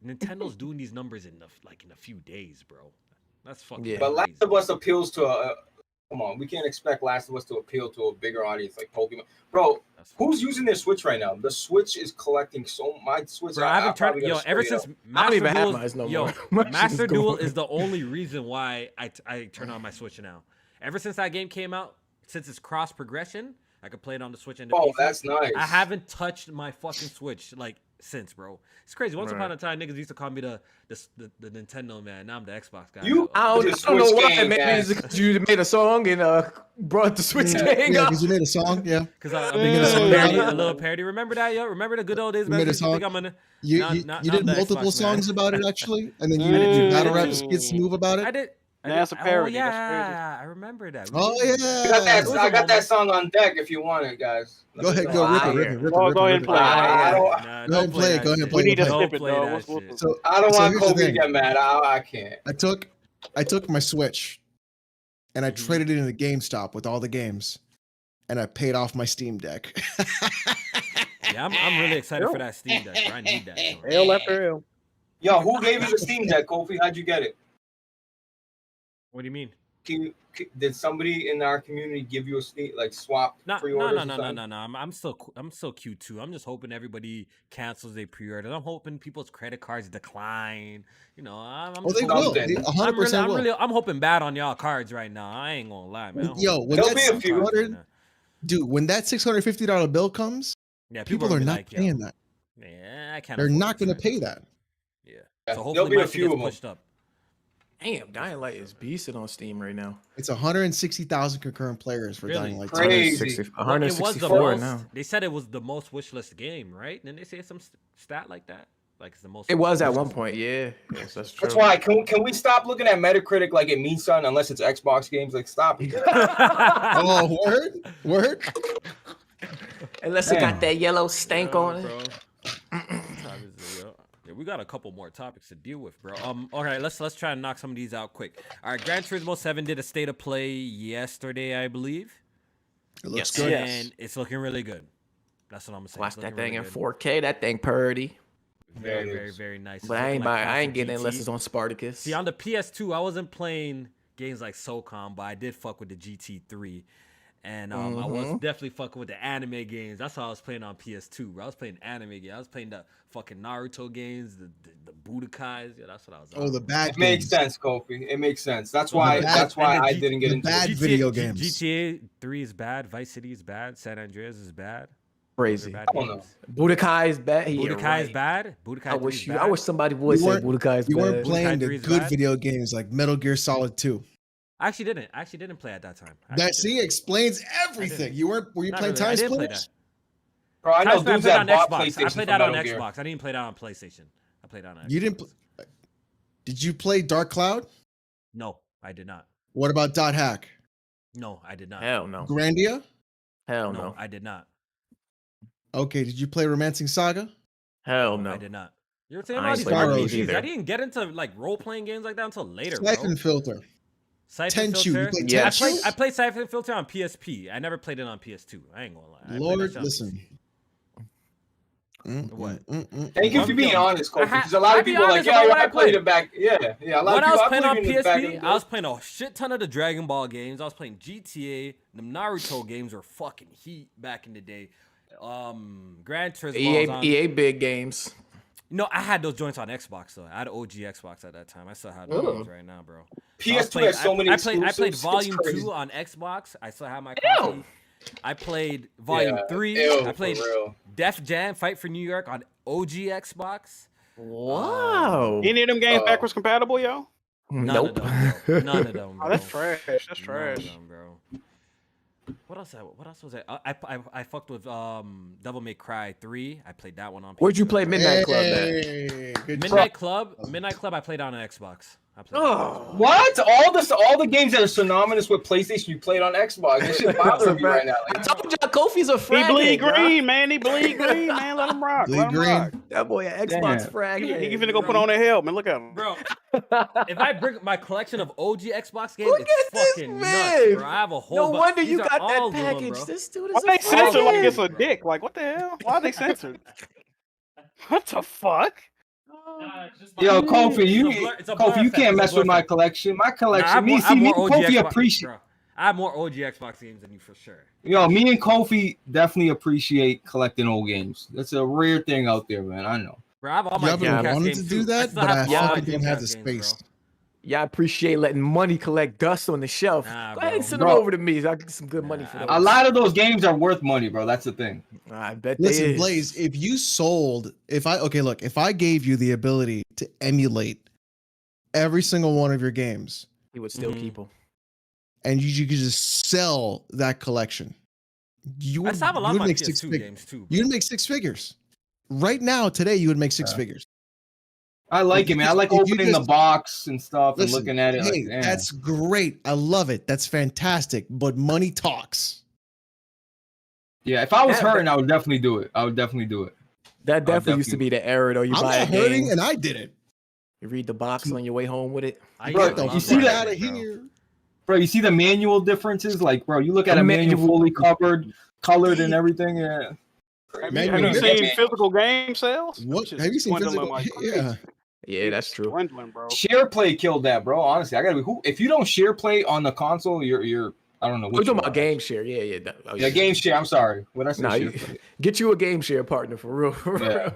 Speaker 4: Nintendo's doing these numbers in a few days, bro. That's fucking crazy.
Speaker 1: But Last of Us appeals to come on, we can't expect Last of Us to appeal to a bigger audience like Pokemon. Bro, who's using their Switch right now? The Switch is collecting my Switch.
Speaker 4: Bro, I haven't turned ever since Master Duel is the only reason why I turn on my Switch now. Ever since that game came out, since it's cross progression, I could play it on the Switch and the PC.
Speaker 1: That's nice.
Speaker 4: I haven't touched my fucking Switch since, bro. It's crazy. Once upon a time, niggas used to call me the Nintendo man. Now I'm the Xbox guy.
Speaker 2: I don't know why. Maybe it's because you made a song and brought the Switch gang
Speaker 5: up.
Speaker 2: Yeah,
Speaker 5: because you made a song, yeah.
Speaker 4: Because I made a little parody. Remember that, yo? Remember the good old days?
Speaker 5: You made a song. You did multiple songs about it, actually? And then you did battle rap skits move about it?
Speaker 4: I did.
Speaker 3: That's a parody.
Speaker 4: Oh, yeah, I remember that.
Speaker 1: I got that song on deck if you want it, guys.
Speaker 5: Go ahead, go rip it.
Speaker 3: Go ahead and play.
Speaker 5: Go ahead and play it. Go ahead and play it.
Speaker 3: We need to skip it, though.
Speaker 5: So
Speaker 1: I don't want Kobe to get mad. I can't.
Speaker 5: I took my Switch and I traded it into GameStop with all the games, and I paid off my Steam Deck.
Speaker 4: Yeah, I'm really excited for that Steam Deck, bro. I need that.
Speaker 3: L after L.
Speaker 1: Yo, who gave you the Steam Deck, Kofi? How'd you get it?
Speaker 4: What do you mean?
Speaker 1: Can did somebody in our community give you a Steam like swap
Speaker 4: No,
Speaker 1: pre-orders?
Speaker 4: no. I'm still Q2. I'm just hoping everybody cancels their pre-orders. I'm hoping people's credit cards decline. You know, I'm
Speaker 5: Oh, they
Speaker 4: just
Speaker 5: will.
Speaker 4: hoping-
Speaker 5: They 100% will.
Speaker 4: I'm hoping bad on y'all cards right now. I ain't gonna lie, man.
Speaker 5: Yo, when
Speaker 1: There'll
Speaker 5: that
Speaker 1: be a few.
Speaker 5: 600, dude, when that $650 bill comes,
Speaker 4: Yeah,
Speaker 5: people
Speaker 4: gonna
Speaker 5: are
Speaker 4: be
Speaker 5: not
Speaker 4: like, yo,
Speaker 5: paying that.
Speaker 4: Yeah, I can't.
Speaker 5: They're
Speaker 4: afford
Speaker 5: not
Speaker 4: this
Speaker 5: going to
Speaker 4: right
Speaker 5: pay
Speaker 4: now.
Speaker 5: that.
Speaker 4: Yeah.
Speaker 1: Yeah,
Speaker 4: So
Speaker 1: there'll
Speaker 4: hopefully
Speaker 1: be a
Speaker 4: my shit
Speaker 1: few
Speaker 4: gets
Speaker 1: of 'em.
Speaker 4: pushed up.
Speaker 2: Damn, Dying Light is beasting on Steam right now.
Speaker 5: It's 160,000 concurrent players for
Speaker 4: Really?
Speaker 5: Dying Light 2.
Speaker 1: Crazy.
Speaker 2: 164
Speaker 4: most,
Speaker 2: now.
Speaker 4: They said it was the most wishlist game, right? Didn't they say some stat like that? Like it's the most.
Speaker 2: It was at
Speaker 4: wishlist
Speaker 2: one
Speaker 4: game?
Speaker 2: point, yeah. Yes, that's true.
Speaker 1: That's why can we stop looking at Metacritic like it means something unless it's Xbox games? Like stop it.
Speaker 5: Oh, word.
Speaker 2: Unless it got that yellow stank on it.
Speaker 4: Bro. What time is it, yo? Yeah, we got a couple more topics to deal with, bro. All right, let's try and knock some of these out quick. All right, Gran Turismo 7 did a state of play yesterday, I believe.
Speaker 5: It looks
Speaker 2: Yes.
Speaker 5: good.
Speaker 4: And it's looking really good. That's what I'm gonna say.
Speaker 2: Watch
Speaker 4: It's looking
Speaker 2: that thing
Speaker 4: really
Speaker 2: in
Speaker 4: good.
Speaker 2: 4K. That thing purdy.
Speaker 4: Very,
Speaker 1: Yeah, it
Speaker 4: very,
Speaker 1: is.
Speaker 4: very nice. It's
Speaker 2: But I
Speaker 4: looking
Speaker 2: ain't
Speaker 4: like
Speaker 2: I ain't
Speaker 4: classic
Speaker 2: getting it unless
Speaker 4: GT.
Speaker 2: it's on Spartacus.
Speaker 4: See, on the PS2, I wasn't playing games like SOCOM, but I did fuck with the GT3. And I was definitely fucking with the anime games. That's how I was playing on PS2, bro. I was playing anime games. I was playing the fucking Naruto games, the Budokais. Yeah, that's what I was on.
Speaker 5: Oh, the bad
Speaker 1: It makes
Speaker 5: games.
Speaker 1: sense, Kofi. It makes sense. That's why. That's why I didn't get
Speaker 5: the
Speaker 1: into
Speaker 5: bad
Speaker 1: it.
Speaker 5: video games.
Speaker 4: GTA 3 is bad. Vice City is bad. San Andreas is bad.
Speaker 2: Crazy.
Speaker 4: Bad
Speaker 1: I don't know.
Speaker 4: games.
Speaker 2: Budokai is bad. Yeah,
Speaker 4: Budokai
Speaker 2: right.
Speaker 4: is bad. Budokai 3 is bad.
Speaker 2: I wish somebody would
Speaker 5: You
Speaker 2: say
Speaker 5: weren't-
Speaker 2: Budokai is
Speaker 5: You
Speaker 2: bad.
Speaker 5: weren't playing
Speaker 4: 3
Speaker 5: the
Speaker 4: is
Speaker 5: good
Speaker 4: bad?
Speaker 5: video games like Metal Gear Solid 2.
Speaker 4: I actually didn't play at that time.
Speaker 5: That explains everything. Were you
Speaker 4: Not
Speaker 5: playing
Speaker 4: really. I
Speaker 5: Time
Speaker 4: didn't play
Speaker 5: Splitters?
Speaker 1: Bro, I know
Speaker 4: Time Splitters,
Speaker 1: dudes
Speaker 4: I
Speaker 1: that
Speaker 4: played
Speaker 1: bought
Speaker 4: on Xbox. I
Speaker 1: PlayStation
Speaker 4: played
Speaker 1: for
Speaker 4: that on
Speaker 1: Metal Gear.
Speaker 4: Xbox. I didn't play that on PlayStation. I played on Xbox.
Speaker 5: You didn't. Did you play Dark Cloud?
Speaker 4: No, I did not.
Speaker 5: What about Dot Hack?
Speaker 4: No, I did not.
Speaker 2: Hell no.
Speaker 5: Grandia?
Speaker 2: Hell
Speaker 4: no,
Speaker 2: no.
Speaker 4: I did not.
Speaker 5: Okay, did you play Romancing Saga?
Speaker 2: Hell no.
Speaker 4: I did not. You're saying
Speaker 2: I
Speaker 4: all
Speaker 2: ain't
Speaker 4: these
Speaker 5: played those
Speaker 4: RPGs.
Speaker 2: either.
Speaker 4: I didn't get into like role playing games like that until later,
Speaker 5: Siphon
Speaker 4: bro.
Speaker 5: Filter.
Speaker 4: Siphon
Speaker 5: Tenchu. You
Speaker 4: Filter.
Speaker 5: played
Speaker 2: Yeah.
Speaker 5: Tenchu?
Speaker 4: I played Siphon Filter on PSP. I never played it on PS2. I ain't gonna lie. I played that
Speaker 5: Lord,
Speaker 4: shit on
Speaker 5: listen.
Speaker 4: PSP. What?
Speaker 1: Thank you for being honest, Kofi. Because a lot
Speaker 4: I
Speaker 1: of
Speaker 4: be
Speaker 1: people are like,
Speaker 4: honest
Speaker 1: yeah,
Speaker 4: about what
Speaker 1: I
Speaker 4: I
Speaker 1: played
Speaker 4: played.
Speaker 1: it back. Yeah. A lot
Speaker 4: When
Speaker 1: of
Speaker 4: I
Speaker 1: people,
Speaker 4: was playing on
Speaker 1: played it back in
Speaker 4: PSP,
Speaker 1: the
Speaker 4: I was playing a shit ton of the Dragon Ball games. I was playing GTA. The Naruto games were fucking heat back in the day. Gran Turismo was on.
Speaker 2: EA big games.
Speaker 4: No, I had those joints on Xbox though. I had an OG Xbox at that time. I still have those games right now, bro.
Speaker 1: PS2 has so many
Speaker 4: I played
Speaker 1: exclusives, it's
Speaker 4: Volume
Speaker 1: crazy.
Speaker 4: 2 on Xbox. I still have my copy. I played Volume 3. I played Def Jam Fight for New York on OG Xbox.
Speaker 2: Wow.
Speaker 3: Any of them games backwards compatible, yo?
Speaker 2: Nope.
Speaker 4: None of them.
Speaker 3: Oh, that's
Speaker 4: bro.
Speaker 3: trash. That's
Speaker 4: None of
Speaker 3: trash.
Speaker 4: them, bro. What else was that? I fucked with Devil May Cry 3. I played that one on.
Speaker 2: Where'd you
Speaker 4: PS2.
Speaker 2: play Midnight Club at?
Speaker 5: Hey, good
Speaker 4: Midnight Club I played on an Xbox. I played
Speaker 2: Oh.
Speaker 1: What? All the games that are synonymous with PlayStation, you played on Xbox. That shit bothering me right now.
Speaker 2: I
Speaker 1: Like,
Speaker 2: told y'all Kofi's a
Speaker 3: He
Speaker 2: frag.
Speaker 3: bleed green, man. He bleed green, man. Let him rock.
Speaker 5: Bleed
Speaker 3: Let him
Speaker 5: green.
Speaker 3: rock.
Speaker 2: That boy an Xbox
Speaker 1: Damn.
Speaker 2: frag.
Speaker 3: He finna go put on a helmet. Look at him.
Speaker 4: Bro, if I bring my collection of OG Xbox games,
Speaker 2: Look
Speaker 4: it's
Speaker 2: at this
Speaker 4: fucking
Speaker 2: man.
Speaker 4: nuts, bro. I have a whole
Speaker 2: No
Speaker 4: bunch.
Speaker 2: wonder
Speaker 4: These
Speaker 2: you
Speaker 4: are
Speaker 2: got
Speaker 4: all
Speaker 2: that
Speaker 4: of them,
Speaker 2: package.
Speaker 4: bro.
Speaker 2: This dude
Speaker 3: Why
Speaker 2: is
Speaker 3: they
Speaker 2: a
Speaker 3: censored like
Speaker 2: frag.
Speaker 3: it's a dick? Like, what the hell? Why are they censored? What the fuck?
Speaker 1: yo, Kofi, you
Speaker 4: It's a blur
Speaker 1: Kofi, you
Speaker 4: effect.
Speaker 1: can't
Speaker 4: It's a
Speaker 1: mess
Speaker 4: blur
Speaker 1: with my
Speaker 4: effect.
Speaker 1: collection. My
Speaker 4: Nah,
Speaker 1: collection. Me and
Speaker 4: OG
Speaker 1: Kofi
Speaker 4: Xbox,
Speaker 1: appreciate.
Speaker 4: bro. I have more OG Xbox games than you for sure.
Speaker 1: Yo, me and Kofi definitely appreciate collecting old games. That's a rare thing out there, man. I know.
Speaker 4: Bro, I have all my
Speaker 5: I've been
Speaker 4: Dreamcast
Speaker 5: wanting
Speaker 4: games
Speaker 5: to do
Speaker 4: too.
Speaker 5: that,
Speaker 4: still
Speaker 5: but
Speaker 4: have
Speaker 5: I
Speaker 4: all my
Speaker 5: fucking don't have the
Speaker 4: Dreamcast games,
Speaker 5: space.
Speaker 4: bro.
Speaker 2: Yeah, I appreciate letting money collect dust on the shelf.
Speaker 4: Nah,
Speaker 2: Go ahead and
Speaker 4: bro.
Speaker 2: send
Speaker 1: Bro.
Speaker 2: them over to me. So I get some good money for
Speaker 4: Nah,
Speaker 2: those.
Speaker 1: A lot of those games are worth money, bro. That's the thing.
Speaker 2: I bet
Speaker 5: Listen,
Speaker 2: they is.
Speaker 5: Blaze, if I gave you the ability to emulate every single one of your games
Speaker 2: he would still
Speaker 4: Mhm.
Speaker 2: keep them.
Speaker 5: and you could just sell that collection, you
Speaker 4: I
Speaker 5: would,
Speaker 4: still have a lot
Speaker 5: you
Speaker 4: of
Speaker 5: would
Speaker 4: my
Speaker 5: make
Speaker 4: PS2 games too. Bro.
Speaker 5: You'd make six figures. Right now, today, you would make six figures.
Speaker 1: I like it, man. I like
Speaker 5: If you
Speaker 1: opening the
Speaker 5: just-
Speaker 1: box and stuff and
Speaker 5: Listen,
Speaker 1: looking at it.
Speaker 5: hey,
Speaker 1: Like, damn.
Speaker 5: that's great. I love it. That's fantastic. But money talks.
Speaker 1: Yeah, if I was
Speaker 2: Yeah, but-
Speaker 1: hurting, I would definitely do it.
Speaker 2: That definitely used to be the era, though. You
Speaker 5: I'm
Speaker 2: buy a
Speaker 5: not hurting,
Speaker 2: game,
Speaker 5: and I did it.
Speaker 2: you read the box on your way home with it.
Speaker 4: I
Speaker 1: Bro,
Speaker 4: used to
Speaker 1: you
Speaker 4: love
Speaker 1: see
Speaker 4: that
Speaker 1: that
Speaker 5: out of
Speaker 4: shit, bro.
Speaker 5: here.
Speaker 1: Bro, you see the manual differences? Like, bro, you look at
Speaker 2: The
Speaker 1: a manual
Speaker 2: manual-
Speaker 1: fully covered, colored and everything. Yeah.
Speaker 3: Have
Speaker 5: Man,
Speaker 3: you
Speaker 5: you
Speaker 3: seen
Speaker 1: Yeah.
Speaker 3: physical game sales?
Speaker 5: What
Speaker 3: Shit
Speaker 5: have you seen
Speaker 3: dwindling
Speaker 5: physical?
Speaker 3: like crazy.
Speaker 5: Yeah,
Speaker 2: Yeah, that's true.
Speaker 3: Dwindling, bro.
Speaker 1: Share play killed that, bro. Honestly, I gotta be. If you don't share play on the console, you're. I don't know.
Speaker 2: We're talking about game share. Yeah.
Speaker 1: Yeah, game share. I'm sorry. What I say?
Speaker 2: Nah,
Speaker 1: Share play.
Speaker 2: get you a game share partner for real.
Speaker 1: Yeah.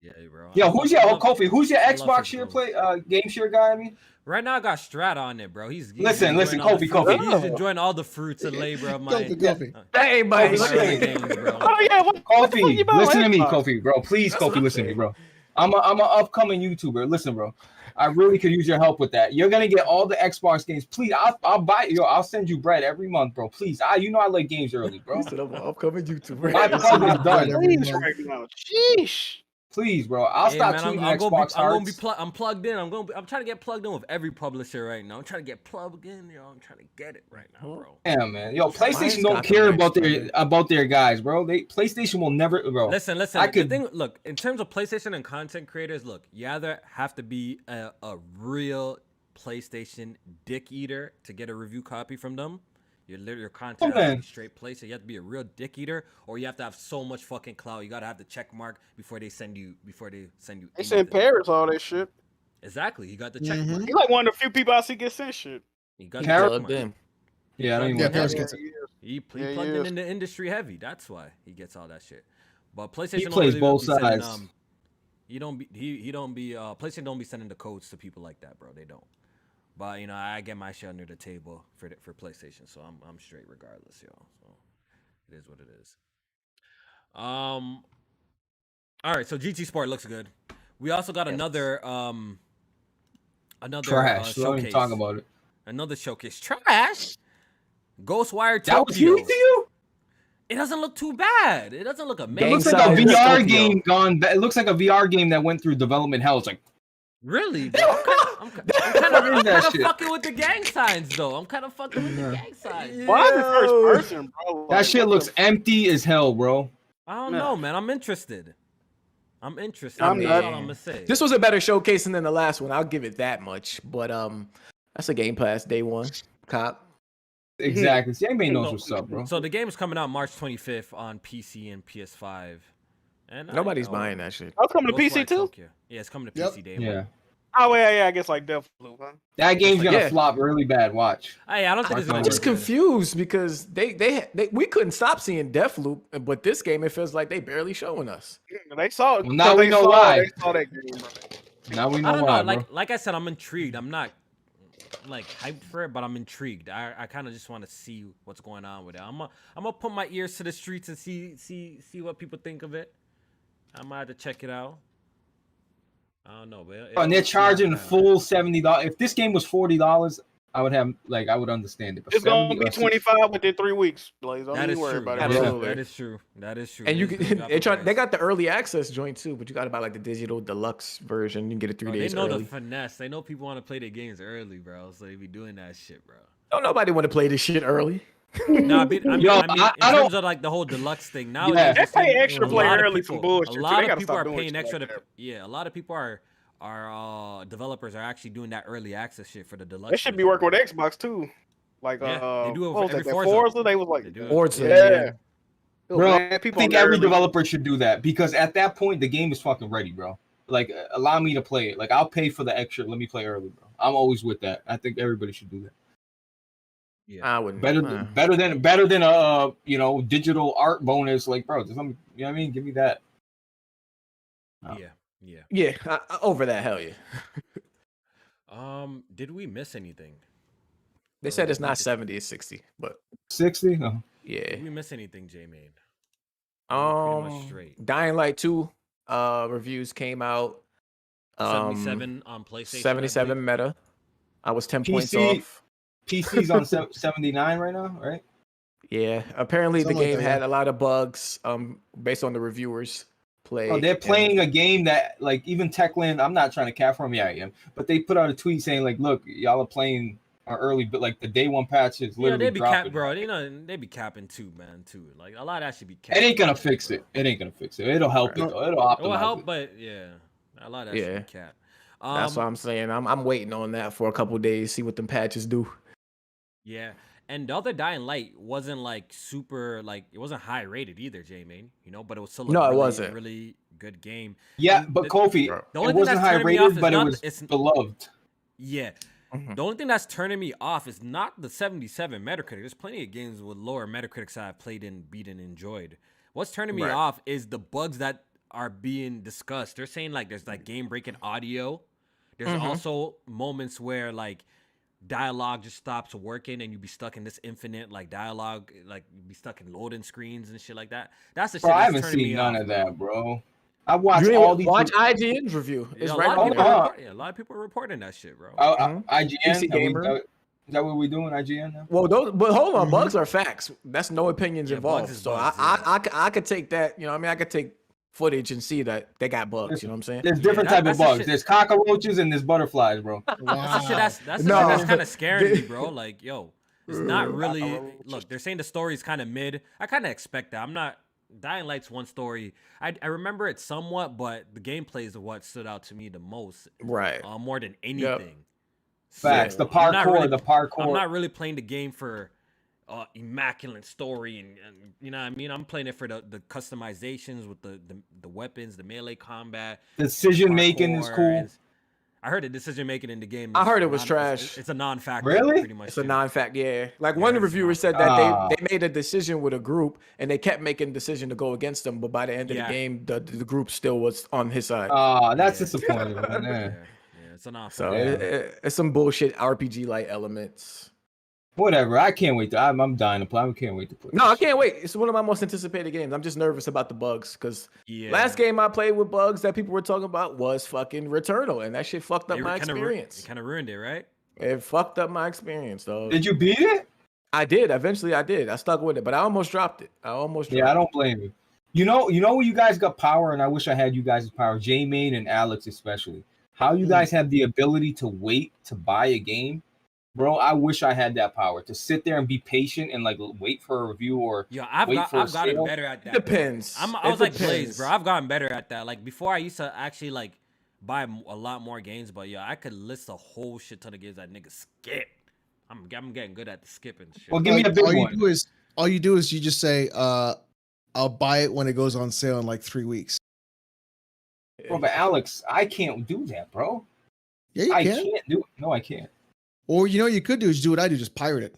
Speaker 4: Yeah, bro.
Speaker 1: Yo, who's your Kofi? Who's your
Speaker 4: I love
Speaker 1: Xbox
Speaker 4: his
Speaker 1: share
Speaker 4: goals.
Speaker 1: play game share guy? I mean,
Speaker 4: Right now I got Strat on it, bro. He's
Speaker 1: Listen,
Speaker 4: enjoying all the
Speaker 1: Kofi.
Speaker 4: fruit- He's enjoying all the fruits of labor of my
Speaker 5: Kofi.
Speaker 2: That ain't my
Speaker 1: Kofi,
Speaker 2: shit.
Speaker 4: games, bro.
Speaker 3: Oh yeah, what the fuck
Speaker 1: Kofi,
Speaker 3: you about
Speaker 1: listen to me,
Speaker 3: Xbox?
Speaker 1: Kofi, bro. Please,
Speaker 2: That's what
Speaker 1: Kofi,
Speaker 2: I'm
Speaker 1: listen to me,
Speaker 2: saying.
Speaker 1: bro. I'm an upcoming YouTuber. Listen, bro. I really could use your help with that. You're gonna get all the Xbox games. Please, I'll buy you. I'll send you bread every month, bro. Please, you know I like games early, bro.
Speaker 2: He said I'm an upcoming YouTuber.
Speaker 1: My plug is done.
Speaker 3: Please, right now. Sheesh.
Speaker 1: Please, bro. I'll
Speaker 4: Hey,
Speaker 1: stop
Speaker 4: man,
Speaker 1: tweeting
Speaker 4: I'm
Speaker 1: Xbox hearts.
Speaker 4: I'm plugged in. I'm trying to get plugged in with every publisher right now. I'm trying to get plugged in, yo. I'm trying to get it right now, bro.
Speaker 1: Yeah, man. Yo, PlayStation
Speaker 2: Mine's
Speaker 1: don't
Speaker 2: got the
Speaker 1: care
Speaker 2: max
Speaker 1: about their guys, bro. PlayStation will never, bro.
Speaker 4: Listen. Look, in terms of PlayStation and content creators, look, you either have to be a real PlayStation dick eater to get a review copy from them. Your content has to be straight PlayStation. You have to be a real dick eater, or you have to have so much fucking clout. You gotta have the check mark before they send you.
Speaker 3: They send Paris all that shit.
Speaker 4: Exactly. You got the check mark.
Speaker 3: He's like one of the few people I see get sent shit.
Speaker 4: You got
Speaker 1: Paris-
Speaker 4: the check mark.
Speaker 1: Yeah, I don't even
Speaker 5: Yeah,
Speaker 1: want
Speaker 5: Paris
Speaker 1: that.
Speaker 5: gets it.
Speaker 4: He plugged
Speaker 3: is.
Speaker 4: in the industry heavy. That's why he gets all that shit. But PlayStation don't
Speaker 1: plays
Speaker 4: really
Speaker 1: both
Speaker 4: be sending,
Speaker 1: sides.
Speaker 4: PlayStation don't be sending the codes to people like that, bro. They don't. But I get my shit under the table for PlayStation, so I'm straight regardless, yo. So it is what it is. All right, so GT Sport looks good. We also got another
Speaker 1: Trash. Don't even
Speaker 4: showcase.
Speaker 1: talk about it.
Speaker 4: Another showcase. Trash. Ghostwire
Speaker 1: That was
Speaker 4: Tokyo.
Speaker 1: huge to you?
Speaker 4: It doesn't look too bad. It doesn't look
Speaker 1: It
Speaker 4: amazing.
Speaker 1: looks like a
Speaker 2: Gang
Speaker 1: VR
Speaker 2: size
Speaker 1: game gone. It looks like a VR game that went through development hell. It's like,
Speaker 4: Really, bro? I'm kind of fucking with the gang signs, though. I'm kind of fucking with the gang signs.
Speaker 3: Why is it first person, bro?
Speaker 1: that shit
Speaker 3: what
Speaker 1: looks
Speaker 3: the-
Speaker 1: empty as hell, bro.
Speaker 4: I don't know, man. I'm interested.
Speaker 3: I'm
Speaker 4: That's
Speaker 3: not.
Speaker 4: all I'm gonna say.
Speaker 2: This was a better showcasing than the last one. I'll give it that much. But that's a Game Pass day one. Cop.
Speaker 1: Exactly. See, everybody knows what's up, bro.
Speaker 4: So the game is coming out March 25th on PC and PS5. And
Speaker 2: Nobody's buying that shit.
Speaker 3: Oh, it's coming to PC too?
Speaker 4: Tokyo. Yeah, it's coming to
Speaker 5: Yep.
Speaker 4: PC day
Speaker 1: Yeah.
Speaker 4: one.
Speaker 3: Oh yeah, I guess like Deathloop, huh?
Speaker 1: That game's gonna
Speaker 2: Yeah.
Speaker 1: flop really bad. Watch.
Speaker 4: Hey, I don't think it's
Speaker 1: I'm
Speaker 4: gonna
Speaker 2: I'm
Speaker 4: work
Speaker 2: just
Speaker 4: good.
Speaker 2: confused because we couldn't stop seeing Deathloop, but this game it feels like they barely showing us.
Speaker 3: They saw it.
Speaker 1: Well, now we
Speaker 3: they
Speaker 1: know
Speaker 3: saw-
Speaker 1: why.
Speaker 3: They saw that game, bro.
Speaker 1: Now we
Speaker 4: I
Speaker 1: know
Speaker 4: don't
Speaker 1: why,
Speaker 4: know.
Speaker 1: bro.
Speaker 4: Like I said, I'm intrigued. I'm not like hyped for it, but I'm intrigued. I kind of just want to see what's going on with it. I'm gonna put my ears to the streets and see what people think of it. I might have to check it out. I don't know, but
Speaker 1: And they're charging full $70. If this game was $40, I would understand it. But
Speaker 3: It's gonna
Speaker 1: 70
Speaker 3: be 25 within 3 weeks, Blaze. Don't
Speaker 4: That
Speaker 3: even
Speaker 4: is
Speaker 3: worry
Speaker 4: true.
Speaker 3: about
Speaker 4: That
Speaker 3: it.
Speaker 4: is-
Speaker 2: Absolutely.
Speaker 4: that is true. That is true.
Speaker 2: And you
Speaker 4: They
Speaker 2: can
Speaker 4: do drop the
Speaker 2: they
Speaker 4: price.
Speaker 2: got the early access joint too, but you got to buy like the digital deluxe version. You can get it 3
Speaker 4: Bro,
Speaker 2: days
Speaker 4: they know
Speaker 2: early.
Speaker 4: the finesse. They know people want to play their games early, bro. So they be doing that shit, bro.
Speaker 2: Don't nobody want to play this shit early.
Speaker 4: No, I mean,
Speaker 1: Yo,
Speaker 4: in
Speaker 1: I
Speaker 4: terms of like the whole deluxe thing. Now
Speaker 1: Yeah.
Speaker 3: They pay extra
Speaker 4: a
Speaker 3: play
Speaker 4: lot of
Speaker 3: early
Speaker 4: people-
Speaker 3: some bullshit.
Speaker 4: A
Speaker 3: too.
Speaker 4: lot
Speaker 3: They
Speaker 4: of
Speaker 3: gotta
Speaker 4: people
Speaker 3: stop
Speaker 4: are
Speaker 3: doing
Speaker 4: paying
Speaker 3: shit
Speaker 4: extra.
Speaker 3: like that.
Speaker 4: Yeah, a lot of people are developers are actually doing that early access shit for the deluxe.
Speaker 3: They should be
Speaker 4: version.
Speaker 3: working with Xbox too. Like
Speaker 4: Yeah, they do it
Speaker 3: what was
Speaker 4: for
Speaker 3: that?
Speaker 4: every
Speaker 3: That
Speaker 4: Forza.
Speaker 3: Forza. They was like,
Speaker 4: They do it.
Speaker 2: Forza,
Speaker 3: yeah.
Speaker 1: Bro,
Speaker 3: Man,
Speaker 1: I
Speaker 3: people
Speaker 1: think
Speaker 3: on
Speaker 1: every
Speaker 3: early.
Speaker 1: developer should do that because at that point the game is fucking ready, bro. Like, allow me to play it. Like, I'll pay for the extra. Let me play early, bro. I'm always with that. I think everybody should do that.
Speaker 2: I wouldn't.
Speaker 1: Better than a digital art bonus. Like, bro, just let me, you know what I mean? Give me that.
Speaker 4: Yeah.
Speaker 2: Yeah, over that, hell yeah.
Speaker 4: Did we miss anything?
Speaker 2: They said it's not 70, it's 60, but
Speaker 1: 60? No.
Speaker 2: yeah.
Speaker 4: Did we miss anything, J-Main? Pretty much straight.
Speaker 2: Dying Light 2 reviews came out.
Speaker 4: 77 on PlayStation. I
Speaker 2: 77
Speaker 4: believe.
Speaker 2: meta. I was 10 points
Speaker 1: PC.
Speaker 2: off.
Speaker 1: PC's on 79 right now, right?
Speaker 2: Yeah, apparently the
Speaker 5: Something like
Speaker 2: game
Speaker 5: that,
Speaker 2: had
Speaker 5: yeah.
Speaker 2: a lot of bugs based on the reviewers play.
Speaker 1: Oh, they're
Speaker 2: and-
Speaker 1: playing a game that, like, even Techland, I'm not trying to cap for them, yeah, I am. But they put out a tweet saying, like, look, y'all are playing early, but like the day one patch is
Speaker 4: Yeah,
Speaker 1: literally
Speaker 4: they be
Speaker 1: dropping.
Speaker 4: cap, bro. They be capping too, man. Too. Like a lot of that should be
Speaker 1: It
Speaker 4: capped.
Speaker 1: ain't gonna fix it. It'll help it though. It'll optimize
Speaker 4: It will help,
Speaker 1: it.
Speaker 4: but yeah, a lot of that
Speaker 2: Yeah.
Speaker 4: should be capped.
Speaker 2: That's what I'm saying. I'm waiting on that for a couple days, see what them patches do.
Speaker 4: Yeah, and the other Dying Light wasn't like super, like it wasn't high rated either, J-Main. But it was still a
Speaker 2: No, it
Speaker 4: really,
Speaker 2: wasn't.
Speaker 4: really good game.
Speaker 1: Yeah,
Speaker 4: And
Speaker 1: but Kofi,
Speaker 4: the only
Speaker 1: it
Speaker 4: thing
Speaker 1: wasn't
Speaker 4: that's
Speaker 1: high
Speaker 4: turning me off
Speaker 1: rated,
Speaker 4: is
Speaker 1: but it
Speaker 4: not
Speaker 1: was beloved.
Speaker 4: Yeah.
Speaker 2: Mhm.
Speaker 4: The only thing that's turning me off is not the 77 Metacritic. There's plenty of games with lower Metacritics that I've played and beat and enjoyed. What's turning me
Speaker 2: Right.
Speaker 4: off is the bugs that are being discussed. They're saying like there's like game breaking audio. There's also moments where like dialogue just stops working and you be stuck in this infinite like dialogue, like you be stuck in loading screens and shit like that. That's the shit
Speaker 1: Bro, I
Speaker 4: that's
Speaker 1: haven't
Speaker 4: turning me
Speaker 1: seen none
Speaker 4: off,
Speaker 1: of
Speaker 4: bro.
Speaker 1: that, bro. I
Speaker 2: You
Speaker 1: watched
Speaker 2: didn't
Speaker 1: all these.
Speaker 2: watch IGN's review.
Speaker 4: Yeah,
Speaker 2: It's
Speaker 4: a
Speaker 2: right
Speaker 4: lot
Speaker 2: on
Speaker 4: of people
Speaker 2: there.
Speaker 4: a lot of people are reporting that shit, bro.
Speaker 1: IGN.
Speaker 2: PC Gamer.
Speaker 1: Is that what we're doing? IGN now?
Speaker 2: Well, but hold on, bugs are facts. That's no opinions
Speaker 4: Yeah,
Speaker 2: involved.
Speaker 4: bugs is
Speaker 2: So
Speaker 4: bugs,
Speaker 2: I could take that. You know, what I mean, I could take footage and see that they got bugs. You know what I'm saying?
Speaker 1: There's different
Speaker 4: that-
Speaker 1: type
Speaker 4: that's
Speaker 1: of
Speaker 4: the
Speaker 1: bugs.
Speaker 4: shit.
Speaker 1: There's cockroaches and there's butterflies, bro.
Speaker 4: That's the
Speaker 5: Wow.
Speaker 4: shit that's the
Speaker 2: No.
Speaker 4: shit that's kind of scaring me, bro. Like, yo, it's not really.
Speaker 2: Cockroaches.
Speaker 4: Look, they're saying the story's kind of mid. I kind of expect that. I'm not. Dying Light's one story. I remember it somewhat, but the gameplay is what stood out to me the most.
Speaker 2: Right.
Speaker 4: More than anything.
Speaker 1: Facts.
Speaker 4: So,
Speaker 1: The
Speaker 4: I'm not
Speaker 1: parkour.
Speaker 4: really-
Speaker 1: The parkour.
Speaker 4: I'm not really playing the game for immaculate story and you know what I mean. I'm playing it for the customizations with the weapons, the melee combat.
Speaker 1: Decision making is
Speaker 4: parkour,
Speaker 1: cool.
Speaker 4: and I heard the decision making in the game.
Speaker 2: I
Speaker 4: is
Speaker 2: heard it was
Speaker 4: non-
Speaker 2: trash.
Speaker 4: It's a non-factor.
Speaker 1: Really?
Speaker 4: Pretty much.
Speaker 2: It's a
Speaker 4: too.
Speaker 2: non-fact, yeah. Like
Speaker 4: Yeah,
Speaker 2: one
Speaker 4: it's
Speaker 2: reviewer
Speaker 4: not.
Speaker 2: said that
Speaker 1: Ah.
Speaker 2: they made a decision with a group and they kept making decision to go against them, but by the end of
Speaker 4: Yeah.
Speaker 2: the game, the group still was on his side.
Speaker 1: That's
Speaker 4: Yeah.
Speaker 1: disappointing, man.
Speaker 4: Yeah, it's a non-factor.
Speaker 2: So
Speaker 1: Yeah.
Speaker 2: it's some bullshit RPG like elements.
Speaker 1: Whatever. I can't wait. I'm dying to play. I can't wait to play.
Speaker 2: No, I
Speaker 1: this shit.
Speaker 2: can't wait. It's one of my most anticipated games. I'm just nervous about the bugs because
Speaker 4: Yeah.
Speaker 2: last game I played with bugs that people were talking about was fucking Returnal, and that shit fucked up my experience.
Speaker 4: It kind of ruined it, right?
Speaker 2: It fucked up my experience, though.
Speaker 1: Did you beat it?
Speaker 2: I did. Eventually, I did. I stuck with it, but I almost dropped it.
Speaker 1: Yeah, I don't blame you. You know where you guys got power, and I wish I had you guys' power. J-Main and Alex especially. How you guys have the ability to wait to buy a game, bro. I wish I had that power to sit there and be patient and like wait for a review or
Speaker 4: Yeah, I've
Speaker 1: wait for a
Speaker 4: gotten
Speaker 1: sale.
Speaker 4: better at that.
Speaker 2: It depends.
Speaker 4: I
Speaker 2: It
Speaker 4: was like
Speaker 2: depends.
Speaker 4: Blaze, bro. I've gotten better at that. Like before, I used to actually like buy a lot more games, but yeah, I could list a whole shit ton of games that niggas skip. I'm getting good at the skipping shit.
Speaker 1: Well, give me a big one.
Speaker 5: All you do is you just say, I'll buy it when it goes on sale in like 3 weeks.
Speaker 1: Bro, but Alex, I can't do that, bro.
Speaker 5: Yeah, you
Speaker 1: I
Speaker 5: can.
Speaker 1: can't do it. No, I can't.
Speaker 5: Or you know what you could do is do what I do, just pirate it.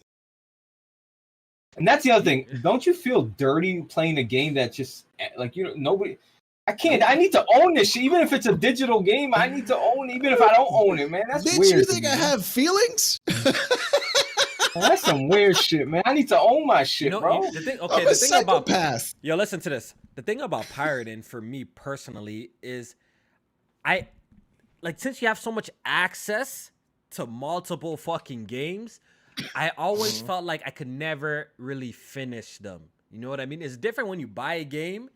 Speaker 1: And that's the other thing. Don't you feel dirty playing a game that just like nobody? I can't. I need to own this shit, even if it's a digital game. I need to own it, even if I don't own it, man. That's
Speaker 5: Bitch,
Speaker 1: weird.
Speaker 5: you
Speaker 1: to
Speaker 5: think
Speaker 1: me,
Speaker 5: I
Speaker 1: man.
Speaker 5: have feelings?
Speaker 1: That's some weird shit, man. I need to own my shit, bro.
Speaker 4: The thing,
Speaker 5: I'm
Speaker 4: okay,
Speaker 5: a
Speaker 4: the thing about
Speaker 5: psychopath.
Speaker 4: yo, listen to this. The thing about pirating for me personally is, since you have so much access to multiple fucking games, I always felt like I could never really finish them. You know what I mean? It's different when you buy a game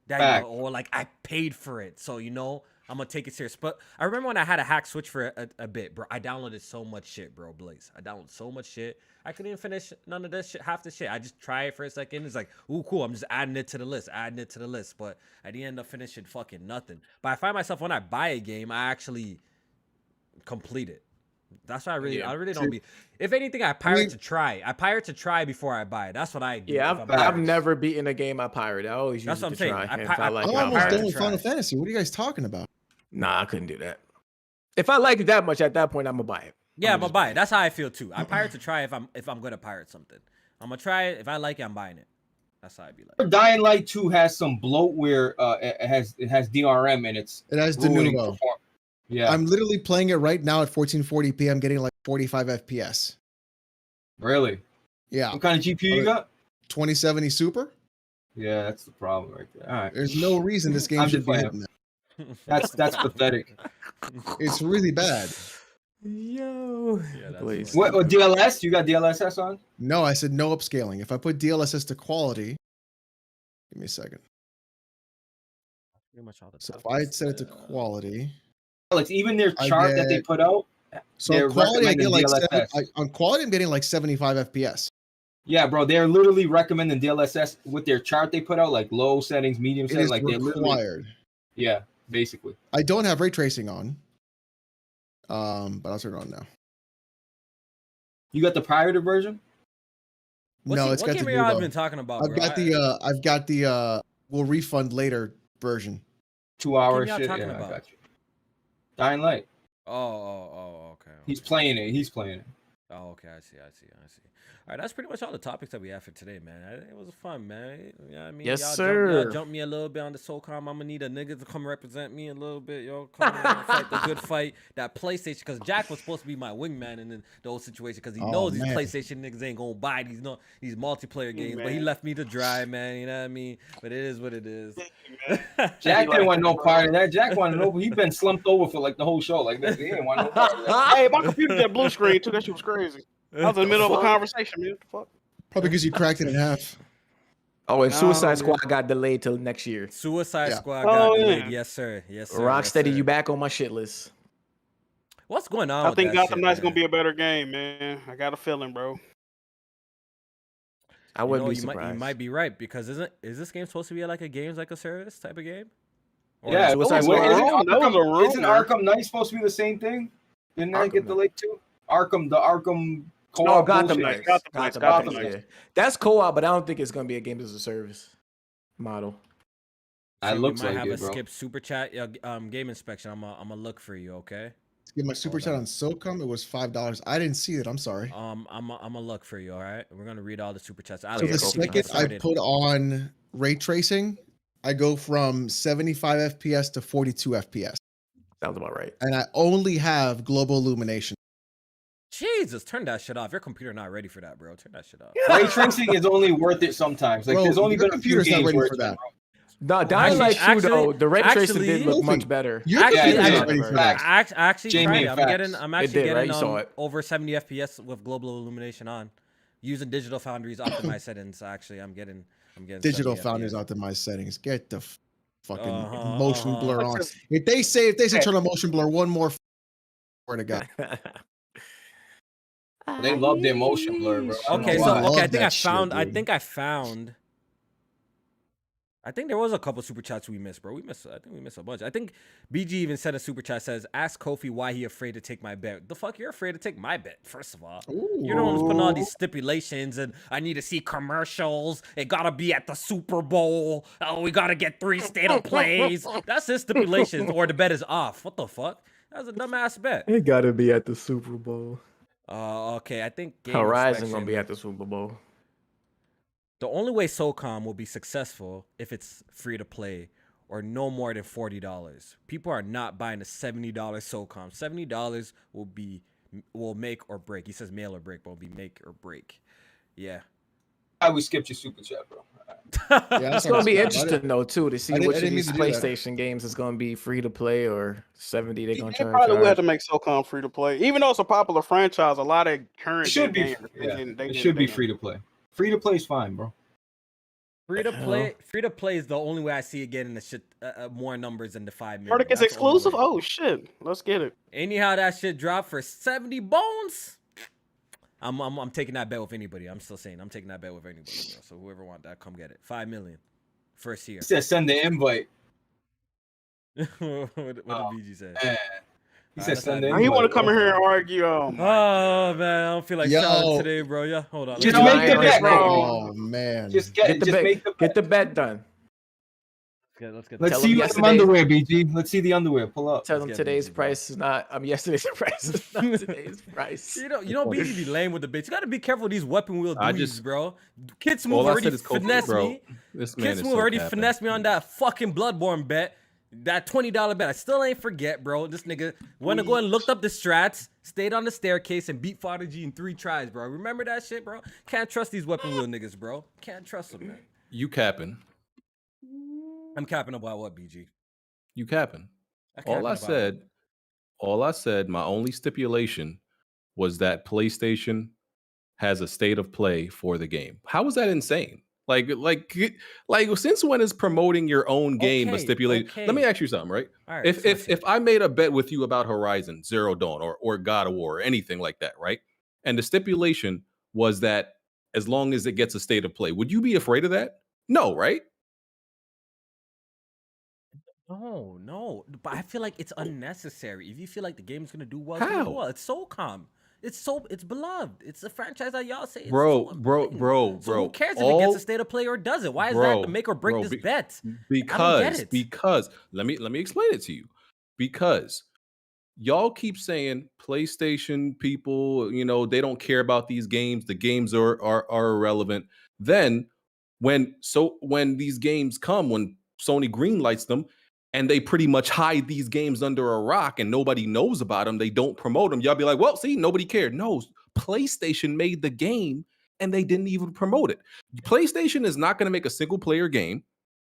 Speaker 4: that or like I paid for it, so I'm gonna take it serious. But I remember when I had a hack switch for a bit, bro. I downloaded so much shit, bro. Blaze. I downloaded so much shit. I couldn't even finish none of this shit, half the shit. I just try it for a second. It's like, ooh, cool. I'm just adding it to the list. But I didn't end up finishing fucking nothing. But I find myself when I buy a game, I actually complete it. That's why I really don't be. If anything, I pirate to try. I pirate to try before I buy it. That's what I do.
Speaker 2: Yeah, I've never beaten a game I pirated. I always use
Speaker 4: That's
Speaker 2: it
Speaker 4: what I'm
Speaker 2: to
Speaker 4: saying.
Speaker 2: try.
Speaker 4: I
Speaker 2: And
Speaker 4: pi-
Speaker 2: if I
Speaker 4: I-
Speaker 2: like
Speaker 5: I'm
Speaker 2: it, I'll
Speaker 5: almost
Speaker 2: pirate
Speaker 5: done
Speaker 2: to
Speaker 5: with
Speaker 2: try.
Speaker 5: Final Fantasy. What are you guys talking about?
Speaker 2: Nah, I couldn't do that. If I like it that much at that point, I'm gonna buy it.
Speaker 4: Yeah, I'm gonna buy it. That's how I feel too. I pirate to try if I'm gonna pirate something. I'm gonna try it. If I like it, I'm buying it. That's how I be like.
Speaker 1: Dying Light 2 has some bloatware. It has DRM and it's
Speaker 5: It has
Speaker 1: ruining
Speaker 5: Denuvo.
Speaker 1: performance. Yeah,
Speaker 5: I'm literally playing it right now at 1440p. I'm getting like 45 FPS.
Speaker 1: really.
Speaker 5: Yeah,
Speaker 1: What kind of GPU you got?
Speaker 5: 2070 Super.
Speaker 1: Yeah, that's the problem right there. All right,
Speaker 5: There's no reason this game
Speaker 1: I'm
Speaker 5: should
Speaker 1: just
Speaker 5: be
Speaker 1: playing.
Speaker 5: hitting that.
Speaker 1: that's pathetic.
Speaker 5: It's really bad.
Speaker 2: Yo,
Speaker 4: Yeah, that's
Speaker 2: please.
Speaker 4: funny.
Speaker 1: What DLS? You got DLSS on?
Speaker 5: No, I said no upscaling. If I put DLSS to quality, give me a second.
Speaker 4: Pretty much all the
Speaker 5: So if
Speaker 4: top
Speaker 5: I
Speaker 4: is,
Speaker 5: set it to quality,
Speaker 1: Alex, even their
Speaker 5: I
Speaker 1: chart that they
Speaker 5: get-
Speaker 1: put out.
Speaker 5: so
Speaker 1: They're
Speaker 5: on quality I get
Speaker 1: recommending
Speaker 5: like
Speaker 1: DLSS.
Speaker 5: on quality I'm getting like 75 FPS.
Speaker 1: Yeah, bro, they're literally recommending DLSS with their chart they put out, like low settings, medium
Speaker 5: It
Speaker 1: settings,
Speaker 5: is
Speaker 1: like they're literally,
Speaker 5: required.
Speaker 1: yeah, basically.
Speaker 5: I don't have ray tracing on, but I'll turn it on now.
Speaker 1: You got the pirated version?
Speaker 5: No, it's
Speaker 4: what
Speaker 5: got
Speaker 4: game
Speaker 5: the
Speaker 4: are y'all
Speaker 5: Denuvo.
Speaker 4: been talking about,
Speaker 5: I've
Speaker 4: bro?
Speaker 5: got the we'll refund later version.
Speaker 1: 2-hour
Speaker 4: y'all
Speaker 1: shit.
Speaker 4: talking
Speaker 1: Yeah,
Speaker 4: about?
Speaker 1: I got you. Dying Light.
Speaker 4: Okay.
Speaker 1: He's playing it.
Speaker 4: Oh, okay. I see. All right, that's pretty much all the topics that we have for today, man. It was fun, man. You know what I mean?
Speaker 2: Yes,
Speaker 4: y'all
Speaker 2: sir.
Speaker 4: Jump me a little bit on the SOCOM. I'm gonna need a nigga to come represent me a little bit, yo. Come on, fight the good fight. That PlayStation, because Jack was supposed to be my wingman in the whole situation, because he knows these PlayStation niggas ain't gonna buy these multiplayer games, but he left me to dry, man. You know what I mean? But it is what it is.
Speaker 1: Jack didn't want no part of that. Jack wanted no. He been slumped over for like the whole show. Like this, he didn't want no part of that.
Speaker 3: Hey, my computer got blue screen too. That shit was crazy. I was in the middle of a conversation, man. What the fuck?
Speaker 5: Probably because you cracked it in half.
Speaker 2: Oh, and Suicide Squad got delayed till next year.
Speaker 4: Suicide Squad got delayed. Yes, sir.
Speaker 2: Rocksteady, you back on my shit list.
Speaker 4: What's going on?
Speaker 3: I think Gotham Knight's gonna be a better game, man. I got a feeling, bro.
Speaker 2: I wouldn't be surprised.
Speaker 4: You might be right, because is this game supposed to be like a games like a service type of game?
Speaker 1: Or yeah,
Speaker 2: Suicide Squad.
Speaker 1: Isn't Arkham Knight supposed to be the same thing? Didn't that get delayed too? The Arkham co-op.
Speaker 2: Gotham Knight. Gotham Knight. Yeah. That's co-op, but I don't think it's gonna be a games as a service model.
Speaker 4: So it looks like it, bro. Have a skip super chat game inspection. I'm gonna look for you, okay?
Speaker 5: Get my super chat on SOCOM. It was $5. I didn't see it. I'm sorry.
Speaker 4: I'm gonna look for you. All right, we're gonna read all the super chats.
Speaker 5: So the second I put on ray tracing, I go from 75 FPS to 42 FPS.
Speaker 2: Sounds about right.
Speaker 5: And I only have global illumination.
Speaker 4: Jesus, turn that shit off. Your computer not ready for that, bro. Turn that shit off.
Speaker 1: Ray tracing is only worth it sometimes. Like, bro, there's only been a few games
Speaker 5: not ready
Speaker 1: where
Speaker 5: for that.
Speaker 2: No, Dying Light 2 though, the ray tracing did look much better.
Speaker 4: Actually, Jamie, I'm actually getting over 70 FPS with global illumination on, using Digital Foundry's optimized settings. Actually, I'm getting
Speaker 5: Digital Foundry's optimized settings. Get the fucking motion blur on. If they say turn on motion blur one more, where to go?
Speaker 1: They love their motion blur, bro.
Speaker 4: I think there was a couple super chats we missed, bro. I think we missed a bunch. I think BG even sent a super chat, says, "Ask Kofi why he afraid to take my bet." The fuck, you're afraid to take my bet? First of all, you're the one who's putting all these stipulations, and I need to see commercials. It gotta be at the Super Bowl. Oh, we gotta get 3 state of plays. That's his stipulations, or the bet is off. What the fuck? That's a dumbass bet.
Speaker 2: It gotta be at the Super Bowl.
Speaker 4: Okay, I think
Speaker 2: Horizon gonna be at the Super Bowl.
Speaker 4: The only way SOCOM will be successful if it's free to play or no more than $40. People are not buying a $70 SOCOM. $70 will make or break. He says mail or break, but will be make or break. Yeah.
Speaker 1: We skipped your super chat, bro.
Speaker 2: Yeah, it's gonna be interesting though too to see which of these PlayStation games is gonna be free to play or 70 they're gonna charge.
Speaker 3: Probably will have to make SOCOM free to play, even though it's a popular franchise. A lot of current
Speaker 1: it should be free to play. Free to play is fine, bro.
Speaker 4: Free to play is the only way I see it getting the shit more numbers than the 5 million.
Speaker 3: Verdict is exclusive. Oh shit, let's get it.
Speaker 4: Anyhow, that shit dropped for 70 bones. I'm taking that bet with anybody. I'm still saying I'm taking that bet with anybody, bro. So whoever want that, come get it. 5 million, first year.
Speaker 1: He said send the invite.
Speaker 4: What did BG say?
Speaker 1: Man. He said send the invite.
Speaker 3: He want to come in here and argue.
Speaker 4: Oh man, I don't feel like shouting today, bro. Yeah, hold on.
Speaker 1: Just make the bet, bro.
Speaker 5: Oh man,
Speaker 1: just get
Speaker 2: the bet done.
Speaker 1: Let's see some underwear, BG. Let's see the underwear. Pull up.
Speaker 2: Tell them today's price is not. Yesterday's price is not today's price.
Speaker 4: You know, BG be lame with the bitch. You got to be careful with these weapon wheel dudes, bro. Kids Move already finessed me. Kids Move already finessed me on that fucking Bloodborne bet. That $20 bet. I still ain't forget, bro. This nigga went to go and looked up the strats, stayed on the staircase, and beat Father G in 3 tries, bro. Remember that shit, bro? Can't trust these weapon wheel niggas, bro. Can't trust them, man.
Speaker 6: You capping.
Speaker 4: I'm capping about what, BG?
Speaker 6: You capping. All I said, my only stipulation was that PlayStation has a state of play for the game. How is that insane? Like, since when is promoting your own game a stipulation? Let me ask you something, right?
Speaker 4: All right,
Speaker 6: if I made a bet with you about Horizon, Zero Dawn, or God of War, or anything like that, right? And the stipulation was that as long as it gets a state of play, would you be afraid of that? No, right?
Speaker 4: No. But I feel like it's unnecessary. If you feel like the game's gonna do well,
Speaker 6: how?
Speaker 4: It's SOCOM. It's beloved. It's a franchise that y'all say.
Speaker 6: Bro.
Speaker 4: So who cares if it gets a state of play or doesn't? Why is that to make or break this bet? I don't get it.
Speaker 6: Because let me explain it to you. Because y'all keep saying PlayStation people, they don't care about these games. The games are irrelevant. Then when these games come, when Sony greenlights them, and they pretty much hide these games under a rock and nobody knows about them, they don't promote them, y'all be like, well, see, nobody cared. No, PlayStation made the game and they didn't even promote it. PlayStation is not going to make a single player game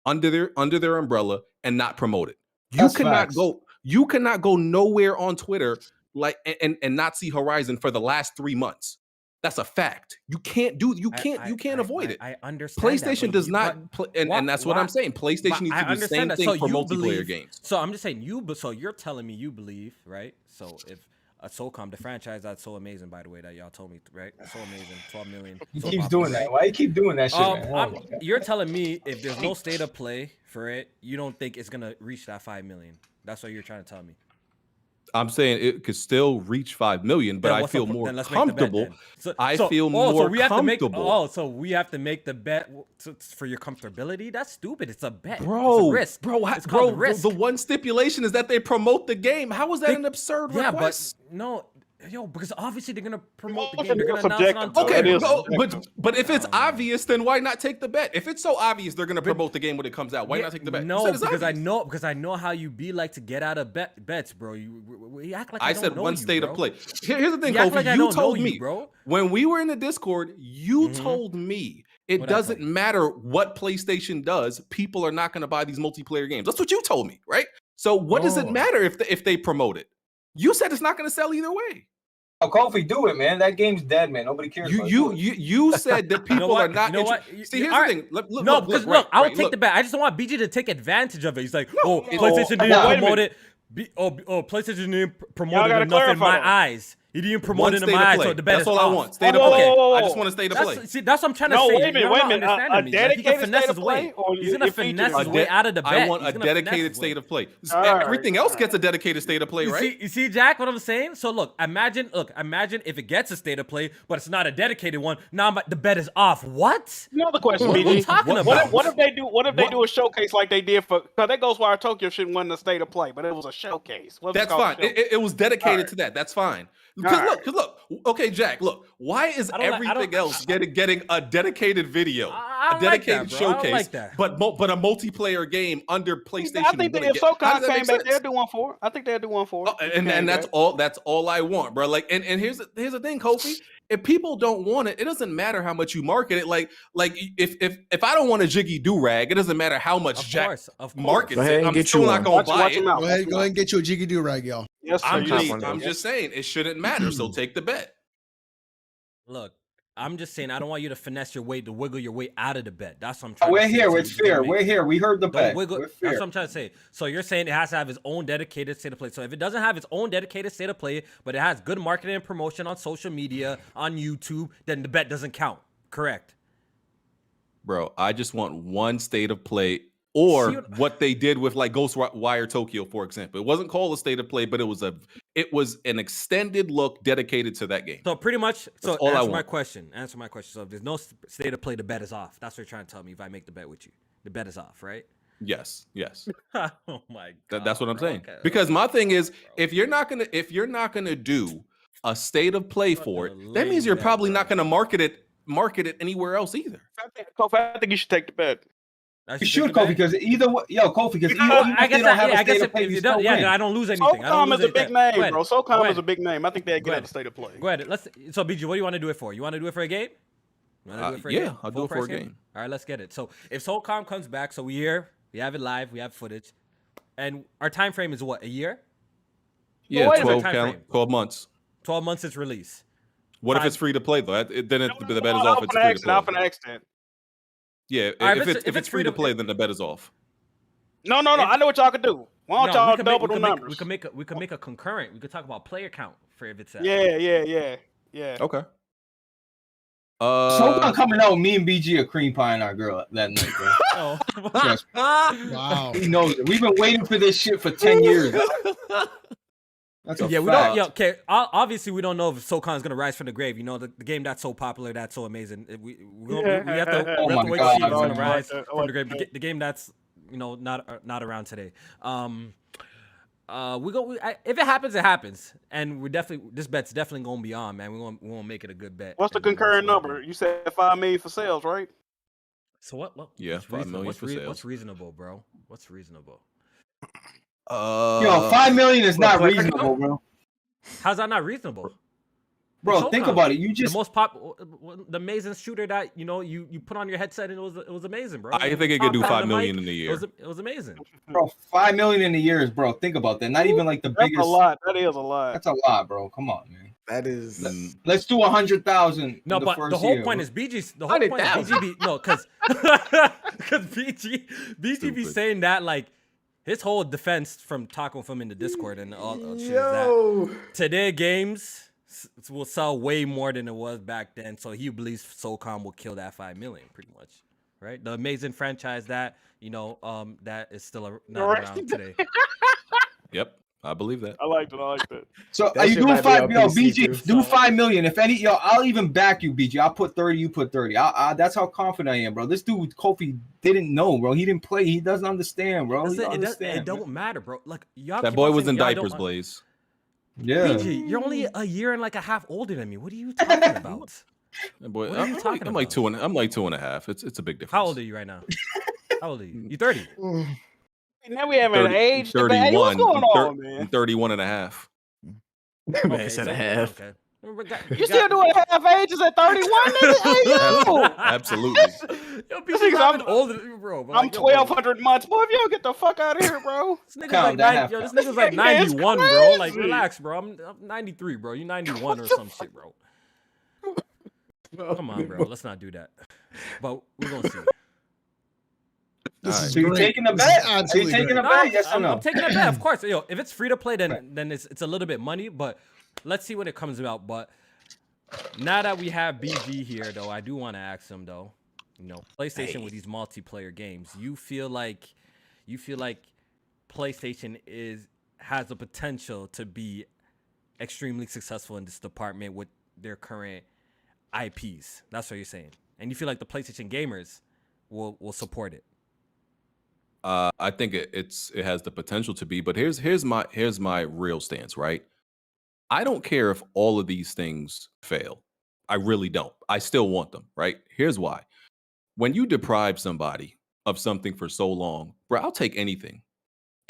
Speaker 6: under their umbrella and not promote it. You cannot go nowhere on Twitter and not see Horizon for the last 3 months. That's a fact. You can't avoid it.
Speaker 4: I understand.
Speaker 6: PlayStation does not, and that's what I'm saying. PlayStation needs to do the same thing for multiplayer games.
Speaker 4: So I'm just saying so you're telling me you believe, right? So if SOCOM, the franchise that's so amazing, by the way, that y'all told me, right? So amazing, 12 million.
Speaker 1: He keeps doing that. Why you keep doing that shit, man?
Speaker 4: You're telling me if there's no state of play for it, you don't think it's gonna reach that 5 million? That's what you're trying to tell me.
Speaker 6: I'm saying it could still reach 5 million, but I feel more comfortable. So
Speaker 4: we have to make the bet for your comfortability? That's stupid. It's a bet.
Speaker 6: Bro,
Speaker 4: it's a risk.
Speaker 6: Bro, risk. The one stipulation is that they promote the game. How is that an absurd request?
Speaker 4: Because obviously they're gonna promote the game. They're gonna announce it on Twitter.
Speaker 6: Okay, but if it's obvious, then why not take the bet? If it's so obvious they're gonna promote the game when it comes out, why not take the bet?
Speaker 4: No, because I know how you be like to get out of bets, bro. You act like I
Speaker 6: said
Speaker 4: don't
Speaker 6: one
Speaker 4: know
Speaker 6: state
Speaker 4: you,
Speaker 6: of play. Here's the thing,
Speaker 4: Kofi.
Speaker 6: Kofi. You told me, bro, when we were in the Discord, you told me it doesn't matter what PlayStation does. People are not gonna buy these multiplayer games. That's what you told me, right? So what does it matter if they promote it? You said it's not gonna sell either way.
Speaker 1: Oh, Kofi, do it, man. That game's dead, man. Nobody cares.
Speaker 6: You said that people are not. See, here's the thing.
Speaker 4: Look, I would take the bet. I just don't want BG to take advantage of it. He's like, PlayStation didn't promote it. PlayStation didn't promote it enough in my eyes. He didn't promote it in my eyes, so the bet is off.
Speaker 6: That's all I want. State of play. I just want to stay to play.
Speaker 4: See, that's what I'm trying to say.
Speaker 3: Wait a minute. A dedicated state of play?
Speaker 4: He's going to finesse his way out of the bet.
Speaker 6: I want a dedicated state of play. Everything else gets a dedicated state of play, right?
Speaker 4: You see, Jack, what I'm saying? So look, imagine if it gets a state of play, but it's not a dedicated one. Now the bet is off. What?
Speaker 3: Another question, BG.
Speaker 4: What are you talking about?
Speaker 3: What if they do a showcase like they did for? Because that Ghostwire Tokyo shouldn't win the state of play, but it was a showcase.
Speaker 6: That's fine. It was dedicated to that. That's fine. Because look, okay, Jack, look, why is everything else getting a dedicated video, a dedicated showcase, but a multiplayer game under PlayStation?
Speaker 3: I think if SOCOM came back, they'll do one for it. I think they'll do one for it.
Speaker 6: And that's all I want, bro. Like, and here's the thing, Kofi. If people don't want it, it doesn't matter how much you market it. Like if I don't want a Jiggy Do-Rag, it doesn't matter how much Jack markets it. I'm still not gonna buy it.
Speaker 5: Go ahead and get you a Jiggy Do-Rag, y'all.
Speaker 3: Yes, sir.
Speaker 6: I'm just saying it shouldn't matter. So take the bet.
Speaker 4: Look, I'm just saying I don't want you to finesse your way to wiggle your way out of the bet. That's what I'm trying
Speaker 1: to
Speaker 4: say.
Speaker 1: We're here. It's fair. We're here. We heard the bet.
Speaker 4: That's what I'm trying to say. So you're saying it has to have its own dedicated state of play. So if it doesn't have its own dedicated state of play, but it has good marketing and promotion on social media, on YouTube, then the bet doesn't count. Correct?
Speaker 6: Bro, I just want one state of play. Or what they did with like Ghostwire Tokyo, for example. It wasn't called a state of play, but it was an extended look dedicated to that game.
Speaker 4: So pretty much,
Speaker 6: Answer
Speaker 4: my question. So if there's no state of play, the bet is off. That's what you're trying to tell me. If I make the bet with you, the bet is off, right?
Speaker 6: Yes.
Speaker 4: Oh my God.
Speaker 6: That's what I'm saying. Okay. Because my thing is, if you're not gonna do a state of play for it, that means you're probably not gonna market it anywhere else either.
Speaker 3: Kofi, I think you should take the bet.
Speaker 1: You should, Kofi, because Kofi, because I guess
Speaker 4: I don't lose anything.
Speaker 3: SOCOM is a big name, bro. SOCOM is a big name. I think they get out the state of play.
Speaker 4: Go ahead. So, BG, what do you want to do it for? You want to do it for a game?
Speaker 6: I'll do it for a game.
Speaker 4: All right, let's get it. So, if SOCOM comes back, so we have it live, we have footage, and our time frame is what, a year?
Speaker 6: Yeah, 12 months.
Speaker 4: 12 months since release.
Speaker 6: What if it's free to play though? Then the bet is off. It's free to play.
Speaker 3: Off an accident.
Speaker 6: Yeah, if it's free to play, then the bet is off.
Speaker 3: No. I know what y'all can do. Why don't y'all double the numbers?
Speaker 4: We can make a concurrent. We could talk about player count for if it's
Speaker 3: Yeah.
Speaker 6: Okay.
Speaker 1: So coming out, me and BG are cream pieing our girl that night, bro. Trust me.
Speaker 5: Wow.
Speaker 1: He knows it. We've been waiting for this shit for 10 years. That's a
Speaker 4: Yeah, we
Speaker 1: fact.
Speaker 4: don't. Yeah, okay. Obviously, we don't know if SoCon's gonna rise from the grave. You know, the game that's so popular, that's so amazing. We have to
Speaker 1: Oh
Speaker 4: we have to
Speaker 1: my
Speaker 4: wait to see if
Speaker 1: God,
Speaker 4: it's gonna
Speaker 1: man.
Speaker 4: rise
Speaker 3: I
Speaker 4: from
Speaker 3: like
Speaker 4: the grave.
Speaker 3: that.
Speaker 4: The game that's not around today. If it happens, it happens, and this bet's definitely gonna be on, man. We gonna make it a good bet.
Speaker 3: What's the
Speaker 4: and then
Speaker 3: concurrent
Speaker 4: most likely-
Speaker 3: number? You said 5 million for sales, right?
Speaker 4: So what?
Speaker 6: Yeah,
Speaker 4: what's
Speaker 6: 5 million for sales.
Speaker 4: What's reasonable, bro? What's reasonable?
Speaker 1: Yo, 5 million is not
Speaker 2: player
Speaker 1: reasonable, bro.
Speaker 4: How's that not reasonable?
Speaker 1: Bro, think about it. You just
Speaker 4: the most the amazing shooter that you put on your headset and it was amazing, bro.
Speaker 6: I think it could do 5 million in a year.
Speaker 4: It was amazing.
Speaker 1: bro, 5 million in a year is, bro. Think about that. Not even like the
Speaker 3: That's
Speaker 1: biggest.
Speaker 3: a lot. That is a lot.
Speaker 1: That's a lot, bro. Come on, man.
Speaker 2: That is.
Speaker 1: Let's do 100,000.
Speaker 4: No,
Speaker 1: in the
Speaker 4: but
Speaker 1: first
Speaker 4: the whole
Speaker 1: year,
Speaker 4: point
Speaker 1: bro.
Speaker 4: is BG's. The whole point is
Speaker 2: 100,000.
Speaker 4: BG be no, because BG be
Speaker 6: Stupid.
Speaker 4: saying that like his whole defense from talking with him in the Discord and all shit is that today games will sell way more than it was back then. So he believes SOCOM will kill that 5 million, pretty much, right? The amazing franchise that that is still not around today.
Speaker 6: Yep, I believe that.
Speaker 3: I like that.
Speaker 1: So
Speaker 2: That
Speaker 1: are you
Speaker 2: shit
Speaker 1: doing
Speaker 2: might be
Speaker 1: 5?
Speaker 2: on
Speaker 1: Yo,
Speaker 2: PC
Speaker 1: BG,
Speaker 2: too.
Speaker 1: do 5 million. If any, yo, I'll even back you, BG. I'll put 30. You put 30. That's how confident I am, bro. This dude Kofi didn't know, bro. He didn't play. He doesn't understand, bro.
Speaker 4: It don't matter, bro. Like y'all
Speaker 6: That
Speaker 4: keep
Speaker 6: boy
Speaker 4: on
Speaker 6: was
Speaker 4: saying
Speaker 6: in
Speaker 4: y'all
Speaker 6: diapers,
Speaker 4: don't-
Speaker 6: Blaze.
Speaker 1: Yeah.
Speaker 4: BG, you're only a year and like a half older than me. What are you talking about?
Speaker 6: That boy,
Speaker 4: What are you talking
Speaker 6: I'm like
Speaker 4: about?
Speaker 6: I'm like 2.5. It's a big difference.
Speaker 4: How old are you right now? How old are you? You 30.
Speaker 3: Now we having an
Speaker 6: 30,
Speaker 3: age debate. Hey, what's
Speaker 6: 31.
Speaker 3: going on,
Speaker 6: I'm
Speaker 3: man?
Speaker 6: 31 and a half.
Speaker 2: Man said a half.
Speaker 4: Okay.
Speaker 3: You still doing half ages at 31, nigga? Hey, yo.
Speaker 6: Absolutely.
Speaker 4: Yo,
Speaker 3: This
Speaker 4: BG,
Speaker 3: nigga's-
Speaker 4: I'm older than you, bro. But
Speaker 3: I'm
Speaker 4: like, yo, bro,
Speaker 3: 1,200 months. Boy, if you don't get the fuck out of here, bro.
Speaker 4: This nigga's
Speaker 1: Count
Speaker 4: like
Speaker 1: that
Speaker 4: 90,
Speaker 1: half
Speaker 4: yo, this
Speaker 1: count.
Speaker 4: nigga's like
Speaker 3: Man, it's
Speaker 4: 91, bro. Like,
Speaker 3: crazy.
Speaker 4: relax, bro. I'm 93, bro. You 91 or some shit, bro. Come on, bro. Let's not do that. But we're gonna see.
Speaker 5: This is
Speaker 1: So you
Speaker 5: great.
Speaker 1: taking a
Speaker 5: This is
Speaker 1: bet? Are you
Speaker 5: absolutely
Speaker 1: taking
Speaker 5: great.
Speaker 1: a bet? Yes or no?
Speaker 4: I'm taking a bet, of course. Yo, if it's free to play, then it's a little bit money. But let's see when it comes out. But now that we have BG here, though, I do want to ask him though. PlayStation with these multiplayer games, you feel like PlayStation has the potential to be extremely successful in this department with their current IPs. That's what you're saying, and you feel like the PlayStation gamers will support it.
Speaker 6: I think it has the potential to be, but here's my real stance, right? I don't care if all of these things fail. I really don't. I still want them, right? Here's why. When you deprive somebody of something for so long, bro, I'll take anything.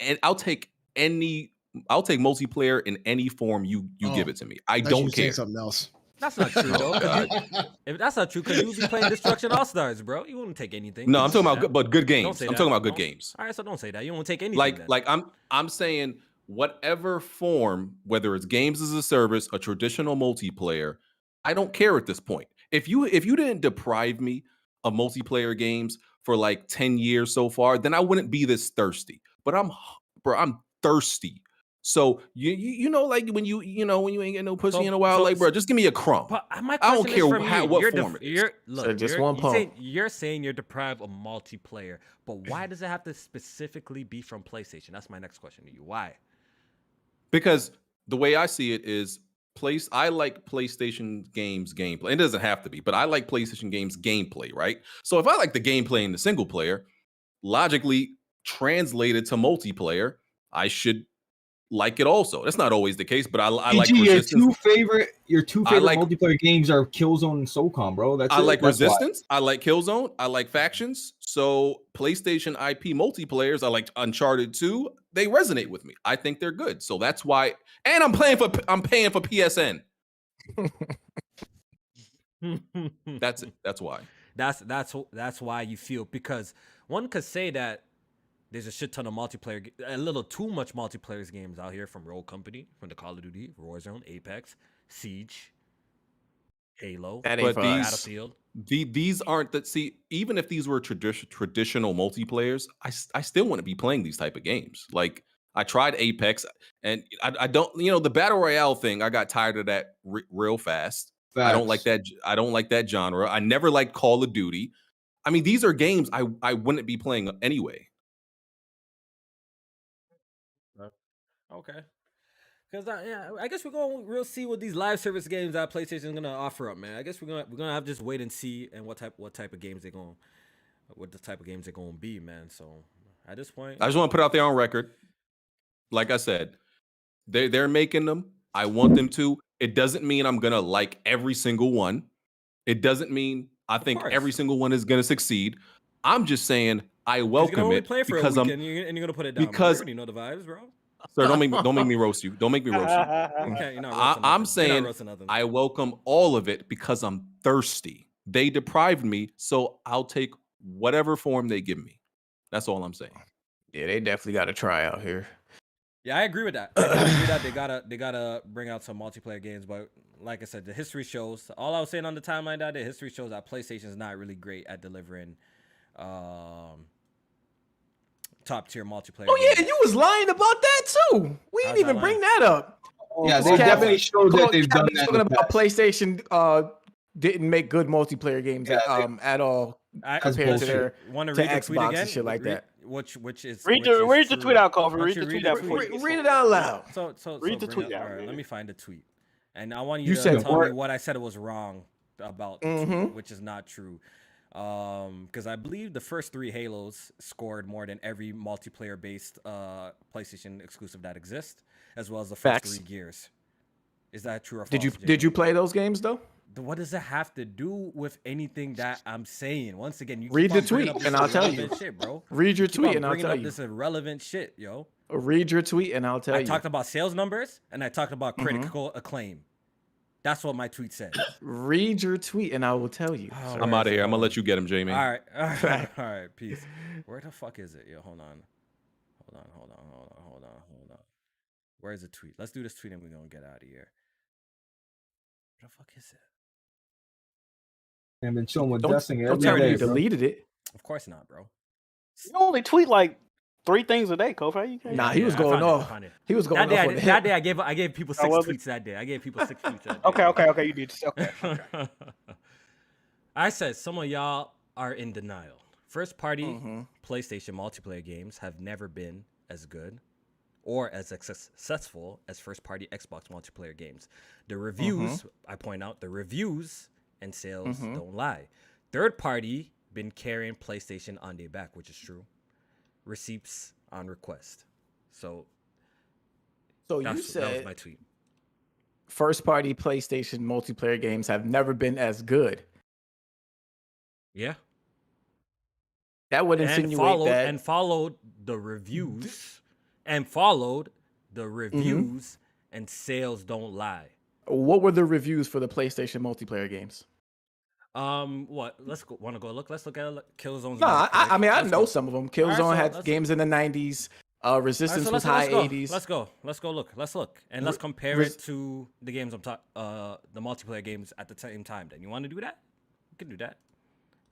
Speaker 6: And I'll take multiplayer in any form you give it to me. I
Speaker 5: thought you
Speaker 6: don't
Speaker 5: were saying
Speaker 6: care.
Speaker 5: something else.
Speaker 4: That's not true, though. 'cause
Speaker 6: God.
Speaker 4: if that's not true, because you would be playing Destruction All Stars, bro. You wouldn't take anything.
Speaker 6: No, I'm talking about
Speaker 4: Don't
Speaker 6: good
Speaker 4: say
Speaker 6: games. I'm
Speaker 4: that.
Speaker 6: talking about good
Speaker 4: Don't-
Speaker 6: games.
Speaker 4: All right, so don't say that. You won't take anything.
Speaker 6: Like
Speaker 4: then.
Speaker 6: I'm saying whatever form, whether it's games as a service, a traditional multiplayer, I don't care at this point. If you didn't deprive me of multiplayer games for like 10 years so far, then I wouldn't be this thirsty. But I'm thirsty. So you know, like when you ain't get no pussy in a while, like, bro, just give me a crumb.
Speaker 4: But my
Speaker 6: I don't
Speaker 4: question
Speaker 6: care
Speaker 4: is from you.
Speaker 6: what
Speaker 4: You're
Speaker 6: form it is.
Speaker 2: So just one pump.
Speaker 4: You're saying you're deprived of multiplayer, but why does it have to specifically be from PlayStation? That's my next question to you. Why?
Speaker 6: Because the way I see it is I like PlayStation games gameplay. It doesn't have to be, but I like PlayStation games gameplay, right? So if I like the gameplay in the single player, logically translated to multiplayer, I should like it also. That's not always the case, but I like
Speaker 1: BG,
Speaker 6: Resistance.
Speaker 1: your two favorite multiplayer games are Killzone and SOCOM, bro.
Speaker 6: I like Resistance. I like Killzone. I like Factions. So PlayStation IP multiplayers, I like Uncharted 2. They resonate with me. I think they're good. So that's why. And I'm paying for PSN. That's it. That's why.
Speaker 4: That's why you feel, because one could say that there's a shit ton of multiplayer, a little too much multiplayer games out here from Roll Company, from the Call of Duty, Warzone, Apex, Siege, Halo,
Speaker 2: That ain't
Speaker 6: But
Speaker 2: for us.
Speaker 4: Battlefield.
Speaker 6: These aren't that. See, even if these were traditional multiplayers, I still want to be playing these type of games. Like I tried Apex, and I don't, the battle royale thing. I got tired of that real fast. I don't like that. I don't like that genre. I never liked Call of Duty. I mean, these are games I wouldn't be playing anyway.
Speaker 4: Okay. Because I guess we'll see what these live service games that PlayStation is gonna offer up, man. I guess we're gonna have to just wait and see and what type of games they're gonna be, man. So at this point,
Speaker 6: I just want to put out there on record. Like I said, they're making them. I want them to. It doesn't mean I'm gonna like every single one. It doesn't mean I think every single one is gonna succeed. I'm just saying I welcome it because
Speaker 4: and you're gonna put it down.
Speaker 6: Because
Speaker 4: you know the vibes, bro.
Speaker 6: Sir, don't make me roast you. Don't make me roast you.
Speaker 4: Okay, you're not roasting
Speaker 6: I'm
Speaker 4: nothing.
Speaker 6: saying
Speaker 4: You're not roasting
Speaker 6: I welcome all of it because I'm thirsty. They deprived me, so I'll take whatever form they give me. That's all I'm saying.
Speaker 2: Yeah, they definitely got to try out here.
Speaker 4: Yeah, I agree with that. I agree that they gotta bring out some multiplayer games, but like I said, the history shows. All I was saying on the timeline that the history shows that PlayStation is not really great at delivering top tier multiplayer.
Speaker 2: Oh yeah,
Speaker 4: games.
Speaker 2: you was lying about that too. We didn't even bring that up.
Speaker 1: Yeah, they definitely showed that they've done that.
Speaker 2: Talking about PlayStation didn't make good multiplayer games at all compared to their Xbox and shit like that.
Speaker 4: Which is
Speaker 3: read the tweet out, Kofi. Read the tweet out.
Speaker 2: Read it out loud.
Speaker 4: So
Speaker 3: read the tweet out.
Speaker 4: All right, let me find the tweet, and I want you to tell me what I said it was wrong about, the tweet, which is not true. Because I believe the first 3 Halos scored more than every multiplayer based PlayStation exclusive that exists, as well as the first 3 Gears. Is that true or false?
Speaker 2: Did you play those games though?
Speaker 4: What does it have to do with anything that I'm saying? Once again, you
Speaker 2: read the tweet and I'll tell you.
Speaker 4: Shit, bro.
Speaker 2: Read your tweet and I'll tell you.
Speaker 4: This irrelevant shit, yo.
Speaker 2: Read your tweet and I'll tell you.
Speaker 4: I talked about sales numbers and I talked about critical acclaim. That's what my tweet said.
Speaker 2: Read your tweet and I will tell you.
Speaker 6: I'm out of here. I'm gonna let you get him, Jamie.
Speaker 4: All right, peace. Where the fuck is it? Yo, hold on. Where's the tweet? Let's do this tweet and we're gonna get out of here. Where the fuck is it?
Speaker 1: And been chilling with
Speaker 2: Don't
Speaker 1: every
Speaker 2: tell me
Speaker 1: day,
Speaker 2: you
Speaker 1: bro.
Speaker 2: deleted it.
Speaker 4: Of course not, bro.
Speaker 3: You only tweet like 3 things a day, Kofi.
Speaker 2: Nah, he was going off. He was going off.
Speaker 4: That day, I gave people 6 tweets that day. I gave people 6 tweets that day.
Speaker 3: Okay. You did. Okay.
Speaker 4: I said some of y'all are in denial. First party PlayStation multiplayer games have never been as good or as successful as first party Xbox multiplayer games. The reviews, I point out, the reviews and sales don't lie. Third party been carrying PlayStation on their back, which is true. Receipts on request. So
Speaker 2: you said
Speaker 4: that was my tweet.
Speaker 2: First party PlayStation multiplayer games have never been as good.
Speaker 4: Yeah.
Speaker 2: That would insinuate that.
Speaker 4: And followed the reviews. And sales don't lie.
Speaker 2: What were the reviews for the PlayStation multiplayer games?
Speaker 4: What? Let's go. Want to go look? Let's look at Killzone's.
Speaker 2: No, I mean I know some of them. Killzone had games in the 90s. Resistance was high 80s.
Speaker 4: Let's go look, and let's compare it to the games the multiplayer games at the same time. Then you want to do that? You can do that,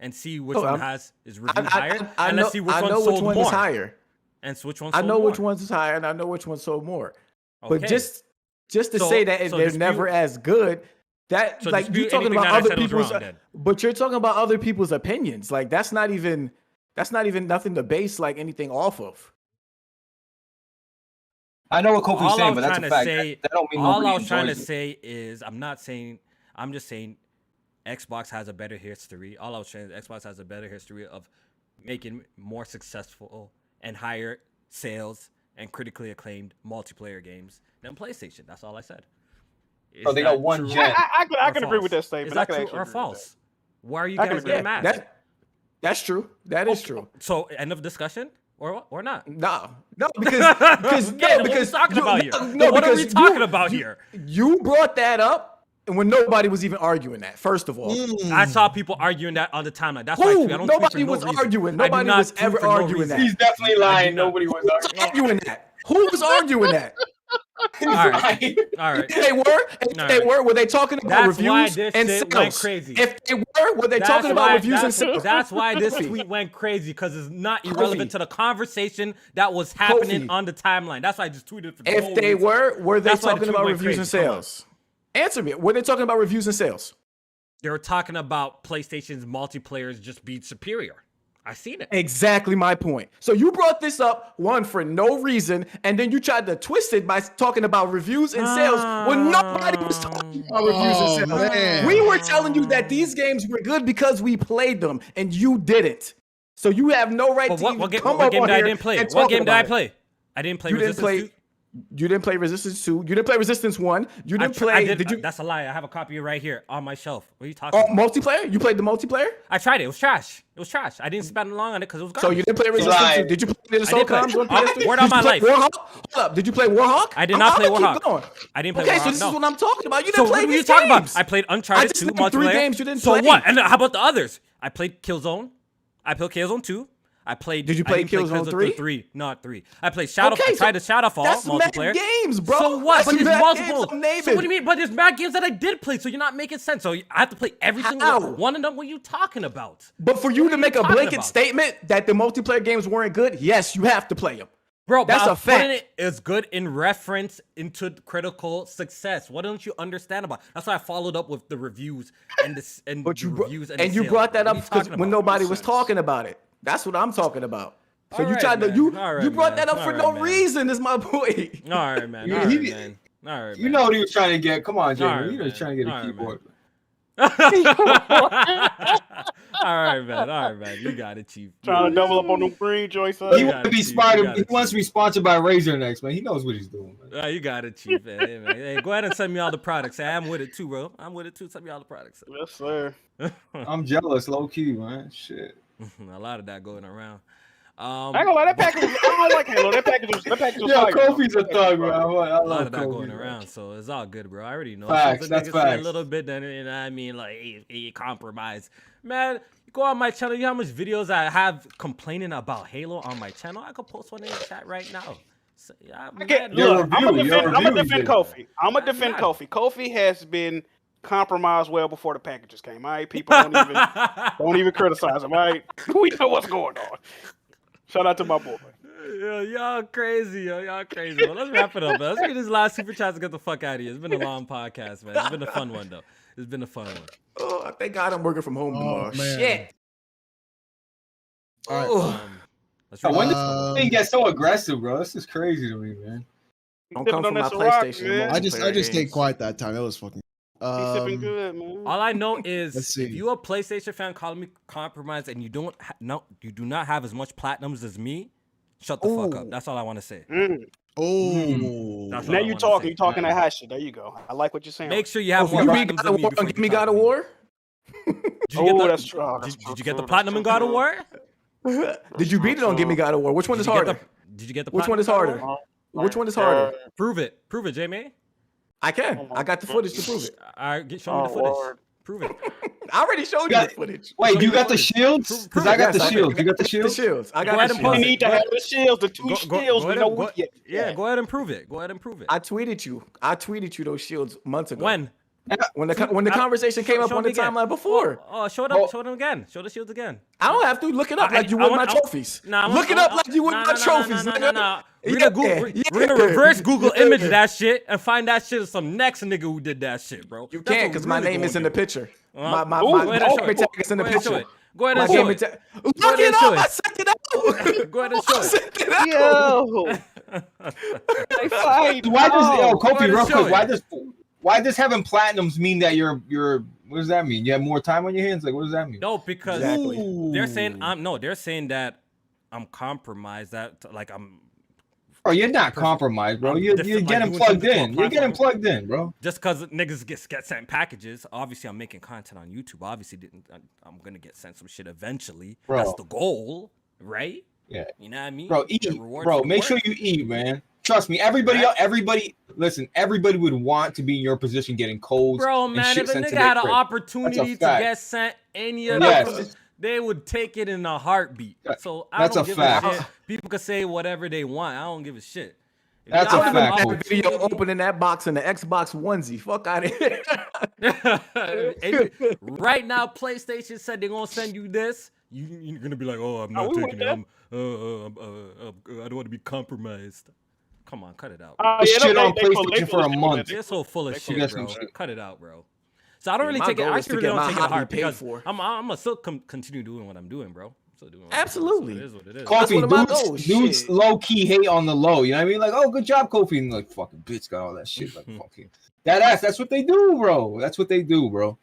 Speaker 4: and see which one is reviewed higher, and let's see which one sold more.
Speaker 2: Is higher.
Speaker 4: And which one?
Speaker 2: I know which one's is higher, and I know which one sold more.
Speaker 4: Okay.
Speaker 2: But just to say that they're never as good. That like you're talking about other people's, but you're talking about other people's opinions. Like that's not even nothing to base like anything off of.
Speaker 1: I know what Kofi's saying, but that's a fact. That don't mean
Speaker 4: all I was trying to say is I'm just saying Xbox has a better history. All I was saying is Xbox has a better history of making more successful and higher sales and critically acclaimed multiplayer games than PlayStation. That's all I said.
Speaker 1: So they got one gen.
Speaker 3: I can agree with that statement.
Speaker 4: Is that true or false? Why are you guys getting mad?
Speaker 2: That's true. That is true.
Speaker 4: So end of discussion or not?
Speaker 2: No, because
Speaker 4: what are we talking about here? What are we talking about here?
Speaker 2: You brought that up when nobody was even arguing that. First of all,
Speaker 4: I saw people arguing that on the timeline. That's why I don't
Speaker 2: nobody was arguing. Nobody was ever arguing that.
Speaker 1: He's definitely lying. Nobody was
Speaker 2: arguing that. Who was arguing that?
Speaker 4: All right.
Speaker 2: They were they talking about reviews and sales?
Speaker 4: Went crazy.
Speaker 2: If they were they talking about reviews and sales?
Speaker 4: That's why this tweet went crazy, because it's not irrelevant to the conversation that was happening on the timeline. That's why I just tweeted.
Speaker 2: If they were they talking about reviews and sales? Answer me. Were they talking about reviews and sales?
Speaker 4: They were talking about PlayStation's multiplayers just being superior. I seen it.
Speaker 2: Exactly my point. So you brought this up, one, for no reason, and then you tried to twist it by talking about reviews and sales when nobody was talking about reviews and sales.
Speaker 5: Man.
Speaker 2: We were telling you that these games were good because we played them, and you didn't. So you have no right
Speaker 4: But
Speaker 2: to
Speaker 4: what
Speaker 2: even
Speaker 4: game,
Speaker 2: come
Speaker 4: what
Speaker 2: up
Speaker 4: game
Speaker 2: on
Speaker 4: did I
Speaker 2: here
Speaker 4: didn't play?
Speaker 2: and
Speaker 4: What
Speaker 2: talk
Speaker 4: game did I
Speaker 2: about it.
Speaker 4: play? I didn't play
Speaker 2: You didn't
Speaker 4: Resistance
Speaker 2: play.
Speaker 4: 2.
Speaker 2: You didn't play Resistance 2. You didn't play Resistance 1. You didn't play. Did you?
Speaker 4: That's a lie. I have a copy right here on my shelf. What are you talking about?
Speaker 2: Multiplayer? You played the multiplayer?
Speaker 4: I tried it. It was trash. It was trash. I didn't spend long on it because it was garbage.
Speaker 2: So you didn't play Resistance 2.
Speaker 1: Right.
Speaker 2: Did you play the
Speaker 4: I did play.
Speaker 2: Comms on PS3?
Speaker 4: Word on my life.
Speaker 2: Warhawk? Hold up. Did you play Warhawk?
Speaker 4: I did not play
Speaker 2: I'ma keep
Speaker 4: Warhawk.
Speaker 2: going.
Speaker 4: I didn't play
Speaker 2: Okay,
Speaker 4: Warhawk.
Speaker 2: so this
Speaker 4: no.
Speaker 2: is what I'm talking about. You
Speaker 4: So
Speaker 2: didn't play
Speaker 4: what were you
Speaker 2: these
Speaker 4: talking about?
Speaker 2: games.
Speaker 4: I played
Speaker 2: I
Speaker 4: Uncharted
Speaker 2: just
Speaker 4: 2
Speaker 2: named
Speaker 4: multiplayer.
Speaker 2: 3 games you didn't
Speaker 4: so
Speaker 2: play.
Speaker 4: what? And how about the others? I played Killzone. I played Killzone 2. I played.
Speaker 2: Did you play Killzone 3?
Speaker 4: 3? Not 3. I played Shadow.
Speaker 2: Okay,
Speaker 4: I tried to Shadowfall
Speaker 2: That's
Speaker 4: multiplayer.
Speaker 2: mad games, bro.
Speaker 4: So what?
Speaker 2: That's
Speaker 4: But there's
Speaker 2: mad
Speaker 4: multiple.
Speaker 2: games I'm naming.
Speaker 4: So what do you mean? But there's mad games that I did play. So you're not making sense. So I have to play every single
Speaker 2: How?
Speaker 4: one of them. What are you talking about?
Speaker 2: But for you
Speaker 4: What
Speaker 2: to
Speaker 4: are
Speaker 2: make
Speaker 4: you
Speaker 2: a
Speaker 4: talking
Speaker 2: blanket
Speaker 4: about?
Speaker 2: statement that the multiplayer games weren't good, yes, you have to play them.
Speaker 4: Bro,
Speaker 2: That's
Speaker 4: but
Speaker 2: a
Speaker 4: I'm putting
Speaker 2: fact.
Speaker 4: it as good in reference into critical success. What don't you understand about? That's why I followed up with the reviews and the
Speaker 2: But you
Speaker 4: reviews and
Speaker 2: and
Speaker 4: the
Speaker 2: you
Speaker 4: sales,
Speaker 2: brought
Speaker 4: bro.
Speaker 2: that
Speaker 4: What are
Speaker 2: up
Speaker 4: you
Speaker 2: because
Speaker 4: talking
Speaker 2: when
Speaker 4: about?
Speaker 2: nobody was talking about it. That's what I'm talking about. So
Speaker 4: All
Speaker 2: you
Speaker 4: right,
Speaker 2: tried to
Speaker 4: man.
Speaker 2: you
Speaker 4: All right,
Speaker 2: you brought
Speaker 4: man.
Speaker 2: that up
Speaker 4: All
Speaker 2: for
Speaker 4: right,
Speaker 2: no
Speaker 4: man.
Speaker 2: reason. Is my point.
Speaker 4: All right, man.
Speaker 1: You-
Speaker 4: All right,
Speaker 1: he-
Speaker 4: man. All right,
Speaker 1: You
Speaker 4: man.
Speaker 1: know what he was trying to get. Come on, Jamie.
Speaker 4: Alright,
Speaker 1: He was
Speaker 4: man.
Speaker 1: trying to get a
Speaker 4: Alright,
Speaker 1: keyboard.
Speaker 4: All right, man. All right, man. You got it, Chief.
Speaker 3: Trying to double up on them green joints.
Speaker 1: He
Speaker 4: You
Speaker 1: wants
Speaker 4: got
Speaker 1: to
Speaker 4: it,
Speaker 1: be
Speaker 4: Chief.
Speaker 1: sponsored.
Speaker 4: You got
Speaker 1: He
Speaker 4: it,
Speaker 1: wants to be sponsored by Razer next, man. He knows what he's doing. Man.
Speaker 4: You got it, Chief. Man. Hey, man. Hey, go ahead and send me all the products. Hey, I'm with it too, bro. I'm with it too. Send me all the products.
Speaker 3: Yes, sir.
Speaker 1: I'm jealous, low key, man. Shit.
Speaker 4: A lot of that going around.
Speaker 3: I ain't gonna lie, that package. I don't like Halo. That package was
Speaker 1: Yo,
Speaker 3: fire,
Speaker 1: Kofi's
Speaker 3: though.
Speaker 1: a thug, bro. I
Speaker 4: A
Speaker 1: love
Speaker 4: lot of that
Speaker 1: Kofi,
Speaker 4: going
Speaker 1: bro.
Speaker 4: around, so it's all good, bro. I already know.
Speaker 1: Facts,
Speaker 4: As soon as
Speaker 1: that's
Speaker 4: niggas say
Speaker 1: facts.
Speaker 4: a little bit, then you know what I mean, like he compromise. Man, you go on my channel. You know how much videos I have complaining about Halo on my channel? I could post one in the chat right now. So, yeah,
Speaker 3: I get,
Speaker 4: man,
Speaker 1: Your
Speaker 3: look, I'm
Speaker 1: review, your
Speaker 3: gonna
Speaker 1: review
Speaker 3: defend
Speaker 1: did.
Speaker 3: Kofi. I'm gonna defend
Speaker 4: not.
Speaker 3: Kofi. Kofi has been compromised well before the packages came. All right, people don't even criticize him. All right, we know what's going on. Shout out to my boy.
Speaker 4: Yo, y'all crazy, yo. Y'all crazy. Well, let's wrap it up, man. Let's get this last super chat to get the fuck out of here. It's been a long podcast, man. It's been a fun one, though. It's been a fun one.
Speaker 2: Oh, thank God I'm working from home tomorrow.
Speaker 5: man.
Speaker 2: Shit.
Speaker 5: All right.
Speaker 2: Oh.
Speaker 4: Let's
Speaker 1: Yo,
Speaker 4: read
Speaker 1: when
Speaker 4: this
Speaker 1: did
Speaker 4: one.
Speaker 1: this thing get so aggressive, bro? This is crazy to me, man.
Speaker 2: Don't
Speaker 3: Sipping
Speaker 2: come
Speaker 3: on
Speaker 2: from my
Speaker 3: that Ciroc,
Speaker 2: PlayStation.
Speaker 3: man.
Speaker 5: I just
Speaker 2: multiplayer
Speaker 5: stayed
Speaker 2: games.
Speaker 5: quiet that time. It was fucking.
Speaker 3: He's sipping good, man.
Speaker 4: All I know
Speaker 5: Let's
Speaker 4: is
Speaker 5: see.
Speaker 4: if you a PlayStation fan calling me compromised and you you do not have as much platinums as me, shut the fuck
Speaker 2: Ooh.
Speaker 4: up. That's all I want to say.
Speaker 5: Oh.
Speaker 4: That's
Speaker 3: Now
Speaker 4: all I
Speaker 3: you
Speaker 4: wanna
Speaker 3: talking.
Speaker 4: say.
Speaker 3: You talking that hot shit. There you go. I like what you're saying.
Speaker 4: Make sure you have
Speaker 2: Oh,
Speaker 4: more
Speaker 2: you beat
Speaker 4: platinums
Speaker 2: God
Speaker 4: than
Speaker 2: of
Speaker 4: me
Speaker 2: War
Speaker 4: before
Speaker 2: and
Speaker 4: you
Speaker 2: give me
Speaker 4: talk
Speaker 2: God
Speaker 4: to
Speaker 2: of
Speaker 4: me.
Speaker 2: War?
Speaker 3: That's true.
Speaker 4: Did you get the platinum in God of War?
Speaker 2: Did you beat it on Give Me God of War? Which one is harder?
Speaker 4: Did you get the
Speaker 2: Which one is
Speaker 4: platinum in God
Speaker 2: harder?
Speaker 4: of War?
Speaker 2: Which one is harder?
Speaker 4: Prove it, Jamie.
Speaker 2: I can. I got the footage to prove it.
Speaker 4: All right, show me the footage. Prove it.
Speaker 2: I already showed you the footage.
Speaker 1: Wait, you got the shields? Because I got the
Speaker 2: Yes,
Speaker 1: shields. You got the
Speaker 2: The
Speaker 1: shields?
Speaker 2: shields. I
Speaker 4: Go
Speaker 2: got
Speaker 4: ahead
Speaker 2: the
Speaker 4: and
Speaker 3: We
Speaker 4: post
Speaker 2: shields.
Speaker 4: it.
Speaker 3: need to have the shields. The two shields. We know what.
Speaker 4: Yeah, go ahead and prove it. Go ahead and prove it.
Speaker 2: I tweeted you those shields months ago.
Speaker 4: When?
Speaker 2: When the conversation came up
Speaker 4: Show
Speaker 2: on the
Speaker 4: me again.
Speaker 2: timeline before.
Speaker 4: Oh, show them again. Show the shields again.
Speaker 2: I don't have to look it up like you would my trophies. Look it up like you would my trophies.
Speaker 4: Nah. We're gonna reverse Google image that shit and find that shit of some next nigga who did that shit, bro.
Speaker 2: You
Speaker 4: That's
Speaker 2: can't
Speaker 4: what
Speaker 2: because
Speaker 4: we're
Speaker 2: my
Speaker 4: really
Speaker 2: name
Speaker 4: gonna
Speaker 2: is in the
Speaker 4: do.
Speaker 2: picture. My
Speaker 4: Go ahead and show
Speaker 2: gamer
Speaker 4: it.
Speaker 2: tag is in the
Speaker 4: Go ahead and show
Speaker 2: picture.
Speaker 4: it. Go ahead
Speaker 2: My
Speaker 4: and show
Speaker 2: gamer
Speaker 4: it.
Speaker 2: tag.
Speaker 4: Go
Speaker 2: Look
Speaker 4: ahead
Speaker 2: it
Speaker 4: and show
Speaker 2: up.
Speaker 4: it.
Speaker 2: I sent it out.
Speaker 4: Go ahead and show
Speaker 2: I
Speaker 4: it.
Speaker 2: sent it out.
Speaker 3: Yo. They fight.
Speaker 1: Why does
Speaker 3: Oh,
Speaker 1: Kofi
Speaker 4: ahead and
Speaker 1: real
Speaker 4: show
Speaker 1: quick?
Speaker 4: it.
Speaker 1: Why does having platinums mean that you're what does that mean? You have more time on your hands? Like what does that mean?
Speaker 4: No, because
Speaker 2: Exactly.
Speaker 4: they're saying that I'm compromised. That like I'm
Speaker 1: Bro, you're not compromised, bro.
Speaker 4: I'm
Speaker 1: You're
Speaker 4: different, like,
Speaker 1: getting
Speaker 4: doing
Speaker 1: plugged
Speaker 4: something to a
Speaker 1: in. You're getting
Speaker 4: platform.
Speaker 1: plugged in, bro.
Speaker 4: just because niggas get sent packages. Obviously, I'm making content on YouTube. Obviously, I'm gonna get sent some shit eventually.
Speaker 1: Bro.
Speaker 4: That's the goal, right?
Speaker 1: Yeah.
Speaker 4: You know what I mean?
Speaker 1: Bro, eat.
Speaker 4: The reward
Speaker 1: Bro,
Speaker 4: for the
Speaker 1: make
Speaker 4: work.
Speaker 1: sure you eat, man. Trust me. Everybody, listen, everybody would want to be in your position getting codes.
Speaker 4: Bro,
Speaker 1: and
Speaker 4: man,
Speaker 1: shit
Speaker 4: if a
Speaker 1: sent to
Speaker 4: nigga
Speaker 1: their
Speaker 4: had an
Speaker 1: crib.
Speaker 4: opportunity to
Speaker 1: fact.
Speaker 4: get sent any of
Speaker 1: Yes.
Speaker 4: those, they would take it in a heartbeat. So I
Speaker 1: That's
Speaker 4: don't
Speaker 1: a
Speaker 4: give
Speaker 1: fact.
Speaker 4: a shit. People can say whatever they want. I don't give a shit. If
Speaker 1: That's
Speaker 4: y'all
Speaker 1: a
Speaker 4: have
Speaker 1: fact,
Speaker 4: an
Speaker 1: Kofi.
Speaker 2: That video
Speaker 4: opportunity-
Speaker 2: opening that box in the Xbox onesie. Fuck out of here.
Speaker 4: And right now, PlayStation said they're gonna send you this. You're gonna be like, oh, I'm not
Speaker 3: we
Speaker 4: taking
Speaker 3: want
Speaker 4: it. I don't want to be compromised. Come on, cut it out.
Speaker 1: Shit on PlayStation for a month.
Speaker 4: You're so full of
Speaker 1: They
Speaker 4: shit,
Speaker 1: forget
Speaker 4: bro.
Speaker 1: some shit.
Speaker 4: Cut it out, bro. So I don't really
Speaker 2: My
Speaker 4: take it.
Speaker 2: goal
Speaker 4: I
Speaker 2: is to
Speaker 4: actually
Speaker 2: get
Speaker 4: really
Speaker 2: my
Speaker 4: don't take it
Speaker 2: hobby
Speaker 4: hard
Speaker 2: paid
Speaker 4: because
Speaker 2: for.
Speaker 4: I'm gonna still continue doing what I'm doing, bro. Still doing
Speaker 2: Absolutely.
Speaker 4: it is what it is.
Speaker 2: That's one
Speaker 1: Kofi,
Speaker 2: of my goals.
Speaker 1: dudes
Speaker 2: Shit.
Speaker 1: low key hate on the low. You know what I mean? Like, oh, good job, Kofi. And like, fucking bitch got all that shit. Like, fucking that's what they do, bro. That's what they do, bro.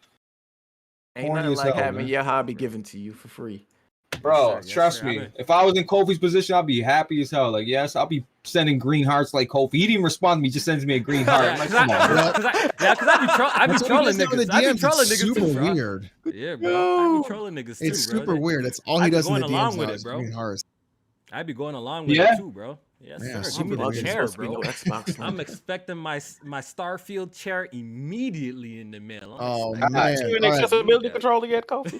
Speaker 2: Ain't
Speaker 1: Corny
Speaker 2: nothing
Speaker 1: as
Speaker 2: like
Speaker 1: hell,
Speaker 2: having
Speaker 1: man.
Speaker 2: your hobby given to you for free.
Speaker 1: Bro,
Speaker 4: Yes,
Speaker 1: trust
Speaker 4: sir.
Speaker 1: me. If I was in Kofi's position, I'd be happy as hell. Like, yes, I'll be sending green hearts like Kofi. He didn't even respond to me, just sends me a green heart. I'm like, come on, bro.
Speaker 4: Because I be trolling niggas. I be trolling niggas
Speaker 5: super
Speaker 4: too, bro.
Speaker 5: weird.
Speaker 4: Yeah, bro. I be trolling niggas too,
Speaker 5: It's
Speaker 4: bro.
Speaker 5: super weird. That's all
Speaker 4: I
Speaker 5: he
Speaker 4: be
Speaker 5: does in the
Speaker 4: going along
Speaker 5: DMs
Speaker 4: with
Speaker 5: now
Speaker 4: it,
Speaker 5: is
Speaker 4: bro.
Speaker 5: green hearts.
Speaker 4: I be going along with
Speaker 1: Yeah?
Speaker 4: it too, bro. Yes,
Speaker 5: Yeah,
Speaker 4: sir.
Speaker 5: super
Speaker 4: Give me the
Speaker 5: weird.
Speaker 4: chair,
Speaker 2: Supposed to be
Speaker 4: bro.
Speaker 2: no Xbox.
Speaker 4: I'm expecting my Starfield chair immediately in the mail.
Speaker 5: Oh
Speaker 4: I'm
Speaker 5: man!
Speaker 3: You an
Speaker 5: All right.
Speaker 3: accessibility controller yet, Kofi?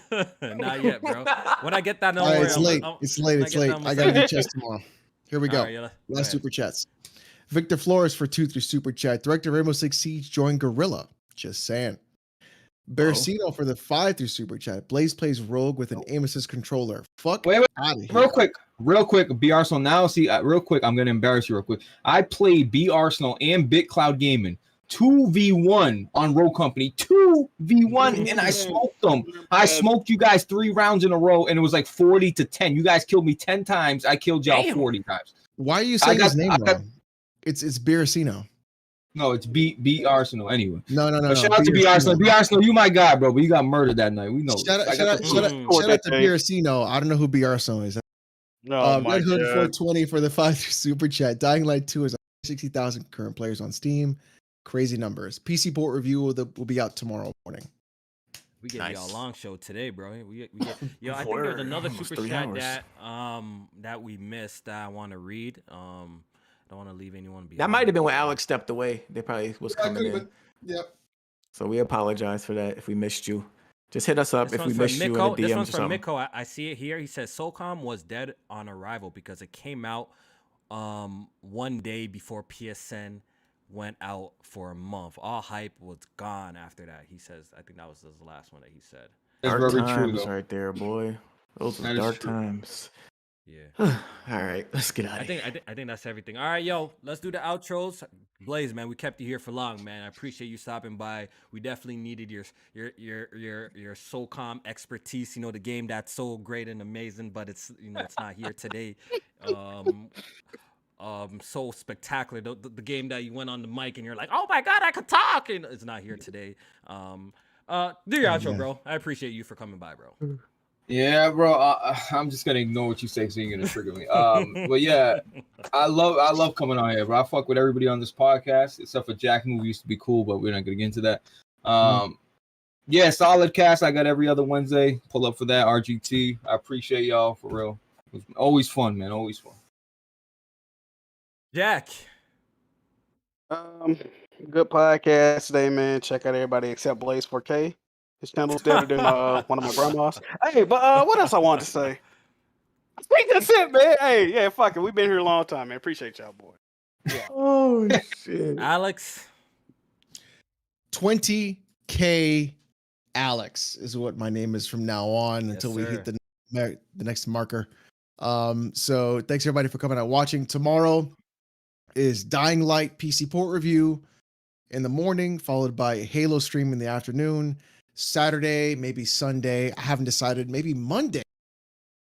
Speaker 4: Not yet, bro. When I get that, don't
Speaker 5: All right,
Speaker 4: worry.
Speaker 5: it's late. It's late. It's late. I gotta do chess tomorrow. Here we go.
Speaker 4: All right, go
Speaker 5: Last
Speaker 4: ahead.
Speaker 5: super chats. Victor Flores for 2 through super chat. Director Rainbow Six Siege joined Gorilla. Just saying. Bersino for the 5 through super chat. Blaze plays Rogue with an aim assist controller. Fuck
Speaker 1: Wait,
Speaker 5: out of here.
Speaker 1: real quick. B Arsenal now. See, real quick. I'm gonna embarrass you real quick. I played B Arsenal and BitCloud Gaming 2v1 on Rogue Company 2v1, and I smoked them. I smoked you guys 3 rounds in a row, and it was like 40-10. You guys killed me 10 times. I killed y'all
Speaker 2: Damn.
Speaker 1: 40 times.
Speaker 5: Why are you saying his name
Speaker 1: I got-
Speaker 5: wrong? It's Bersino.
Speaker 1: No, it's B Arsenal anyway.
Speaker 5: No.
Speaker 1: But shout out to B Arsenal. B Arsenal, you my guy, bro. But you got murdered that night. We know.
Speaker 5: Shout out to
Speaker 3: Day.
Speaker 5: Bersino. I don't know who Bersino is.
Speaker 3: Oh my
Speaker 5: Red Hood
Speaker 3: god.
Speaker 5: 420 for the 5 through super chat. Dying Light 2 is 60,000 current players on Steam. Crazy numbers. PC port review will be out tomorrow morning.
Speaker 4: We gave
Speaker 2: Nice.
Speaker 4: y'all a long show today, bro. We get, yo, I think
Speaker 2: Word.
Speaker 4: there's another
Speaker 2: Almost
Speaker 4: super
Speaker 2: 3
Speaker 4: chat
Speaker 2: hours.
Speaker 4: that we missed that I want to read. Don't want to leave anyone behind.
Speaker 2: That might have been when Alex stepped away. They probably was coming in.
Speaker 5: Yep.
Speaker 2: So we apologize for that if we missed you. Just hit us up
Speaker 4: This
Speaker 2: if we
Speaker 4: one's from
Speaker 2: missed you in the
Speaker 4: Miko.
Speaker 2: DMs
Speaker 4: This
Speaker 2: or
Speaker 4: one's from
Speaker 2: something.
Speaker 4: Miko. I see it here. He says SOCOM was dead on arrival because it came out one day before PSN went out for a month. All hype was gone after that. He says. I think that was his last one that he said.
Speaker 1: That's
Speaker 2: Dark
Speaker 1: very true,
Speaker 2: times
Speaker 1: though.
Speaker 2: right there, boy. Those were
Speaker 1: That is
Speaker 2: dark
Speaker 1: true.
Speaker 2: times.
Speaker 4: Yeah.
Speaker 2: All right, let's get out
Speaker 4: I
Speaker 2: of here.
Speaker 4: think that's everything. All right, yo, let's do the outros. Blaze, man, we kept you here for long, man. I appreciate you stopping by. We definitely needed your SOCOM expertise. You know, the game that's so great and amazing, but it's it's not here today. So spectacular. The game that you went on the mic and you're like, oh my god, I could talk, and it's not here today. Do your outro, bro. I appreciate you for coming by, bro.
Speaker 1: Yeah, bro. I'm just gonna ignore what you say, so you're gonna trigger me. But yeah, I love coming on here, bro. I fuck with everybody on this podcast, except for Jack, who used to be cool, but we're not gonna get into that. Yeah, solid cast. I got every other Wednesday. Pull up for that RGT. I appreciate y'all for real. It's always fun, man. Always fun.
Speaker 4: Jack.
Speaker 3: Good podcast today, man. Check out everybody except Blaze 4K. His channel's better than one of my grandmas. Hey, but what else I wanted to say? I think that's it, man. Hey, yeah, fuck it. We've been here a long time, man. Appreciate y'all, boy. Yeah.
Speaker 2: Oh shit.
Speaker 4: Alex.
Speaker 5: 20K Alex is what my name is from now on
Speaker 4: Yes,
Speaker 5: until we
Speaker 4: sir.
Speaker 5: hit the next marker. So thanks everybody for coming out watching. Tomorrow is Dying Light PC port review in the morning, followed by a Halo stream in the afternoon. Saturday, maybe Sunday. I haven't decided. Maybe Monday.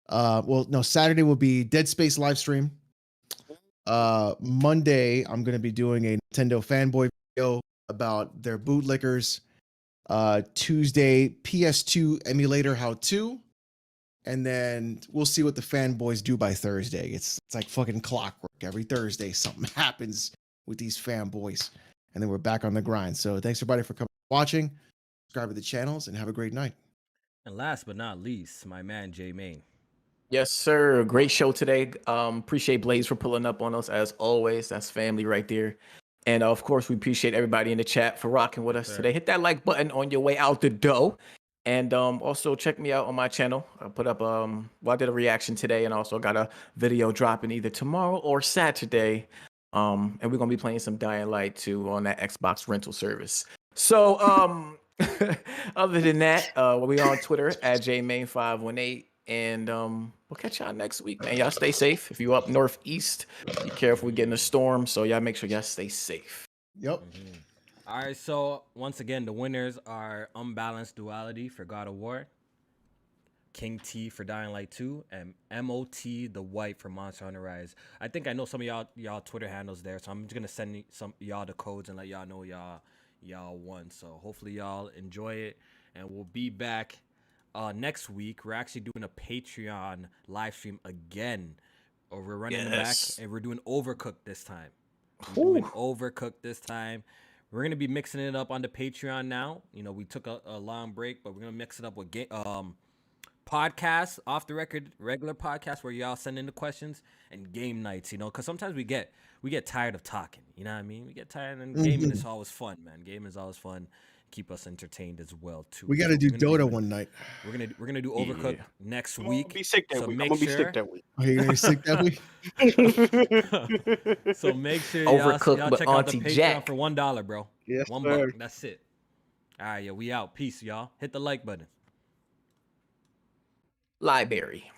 Speaker 5: Saturday will be Dead Space live stream. Monday, I'm gonna be doing a Nintendo fanboy video about their bootlickers. Tuesday, PS2 emulator how-to. And then we'll see what the fanboys do by Thursday. It's like fucking clockwork. Every Thursday, something happens with these fanboys. And then we're back on the grind. So thanks everybody for coming watching. Subscribe to the channels and have a great night.
Speaker 4: And last but not least, my man J Main.
Speaker 2: Yes, sir. Great show today. Appreciate Blaze for pulling up on us as always. That's family right there. And of course, we appreciate everybody in the chat for rocking with us today. Hit that like button on your way out the door. And also check me out on my channel. I put up I did a reaction today and also got a video dropping either tomorrow or Saturday. And we're gonna be playing some Dying Light 2 on that Xbox rental service. So other than that, we on Twitter at JMain518. And we'll catch y'all next week, man. Y'all stay safe. If you up northeast, be careful. We getting a storm, so y'all make sure y'all stay safe.
Speaker 5: Yep.
Speaker 4: All right, so once again, the winners are Unbalanced Duality for God of War, King T for Dying Light 2, and MOT the White for Monster Hunter Rise. I think I know some of y'all Twitter handles there, so I'm just gonna send some y'all the codes and let y'all know y'all won. So hopefully y'all enjoy it, and we'll be back next week. We're actually doing a Patreon live stream again. Or we're running back, and we're doing Overcooked this time. We're doing Overcooked this time. We're gonna be mixing it up on the Patreon now. You know, we took a long break, but we're gonna mix it up with podcasts, off the record, regular podcasts where y'all send in the questions, and game nights. You know, because sometimes we get tired of talking. You know what I mean? We get tired, and gaming is always fun, man. Gaming is always fun. Keep us entertained as well too.
Speaker 5: We got to do Dota one night.
Speaker 4: We're gonna do Overcooked next week.
Speaker 3: I'm gonna be sick that
Speaker 4: so
Speaker 3: week.
Speaker 4: Make
Speaker 3: I'm gonna be
Speaker 4: sure,
Speaker 3: sick that week.
Speaker 5: Are you gonna be sick that week?
Speaker 4: So make sure
Speaker 2: Overcooked
Speaker 4: y'all
Speaker 2: with
Speaker 4: check out the
Speaker 2: Auntie
Speaker 4: Patreon
Speaker 2: Jack.
Speaker 4: for $1, bro.
Speaker 3: Yes,
Speaker 4: $1.
Speaker 3: sir.
Speaker 4: That's it. All right, yeah, we out. Peace, y'all. Hit the like button.
Speaker 2: Library.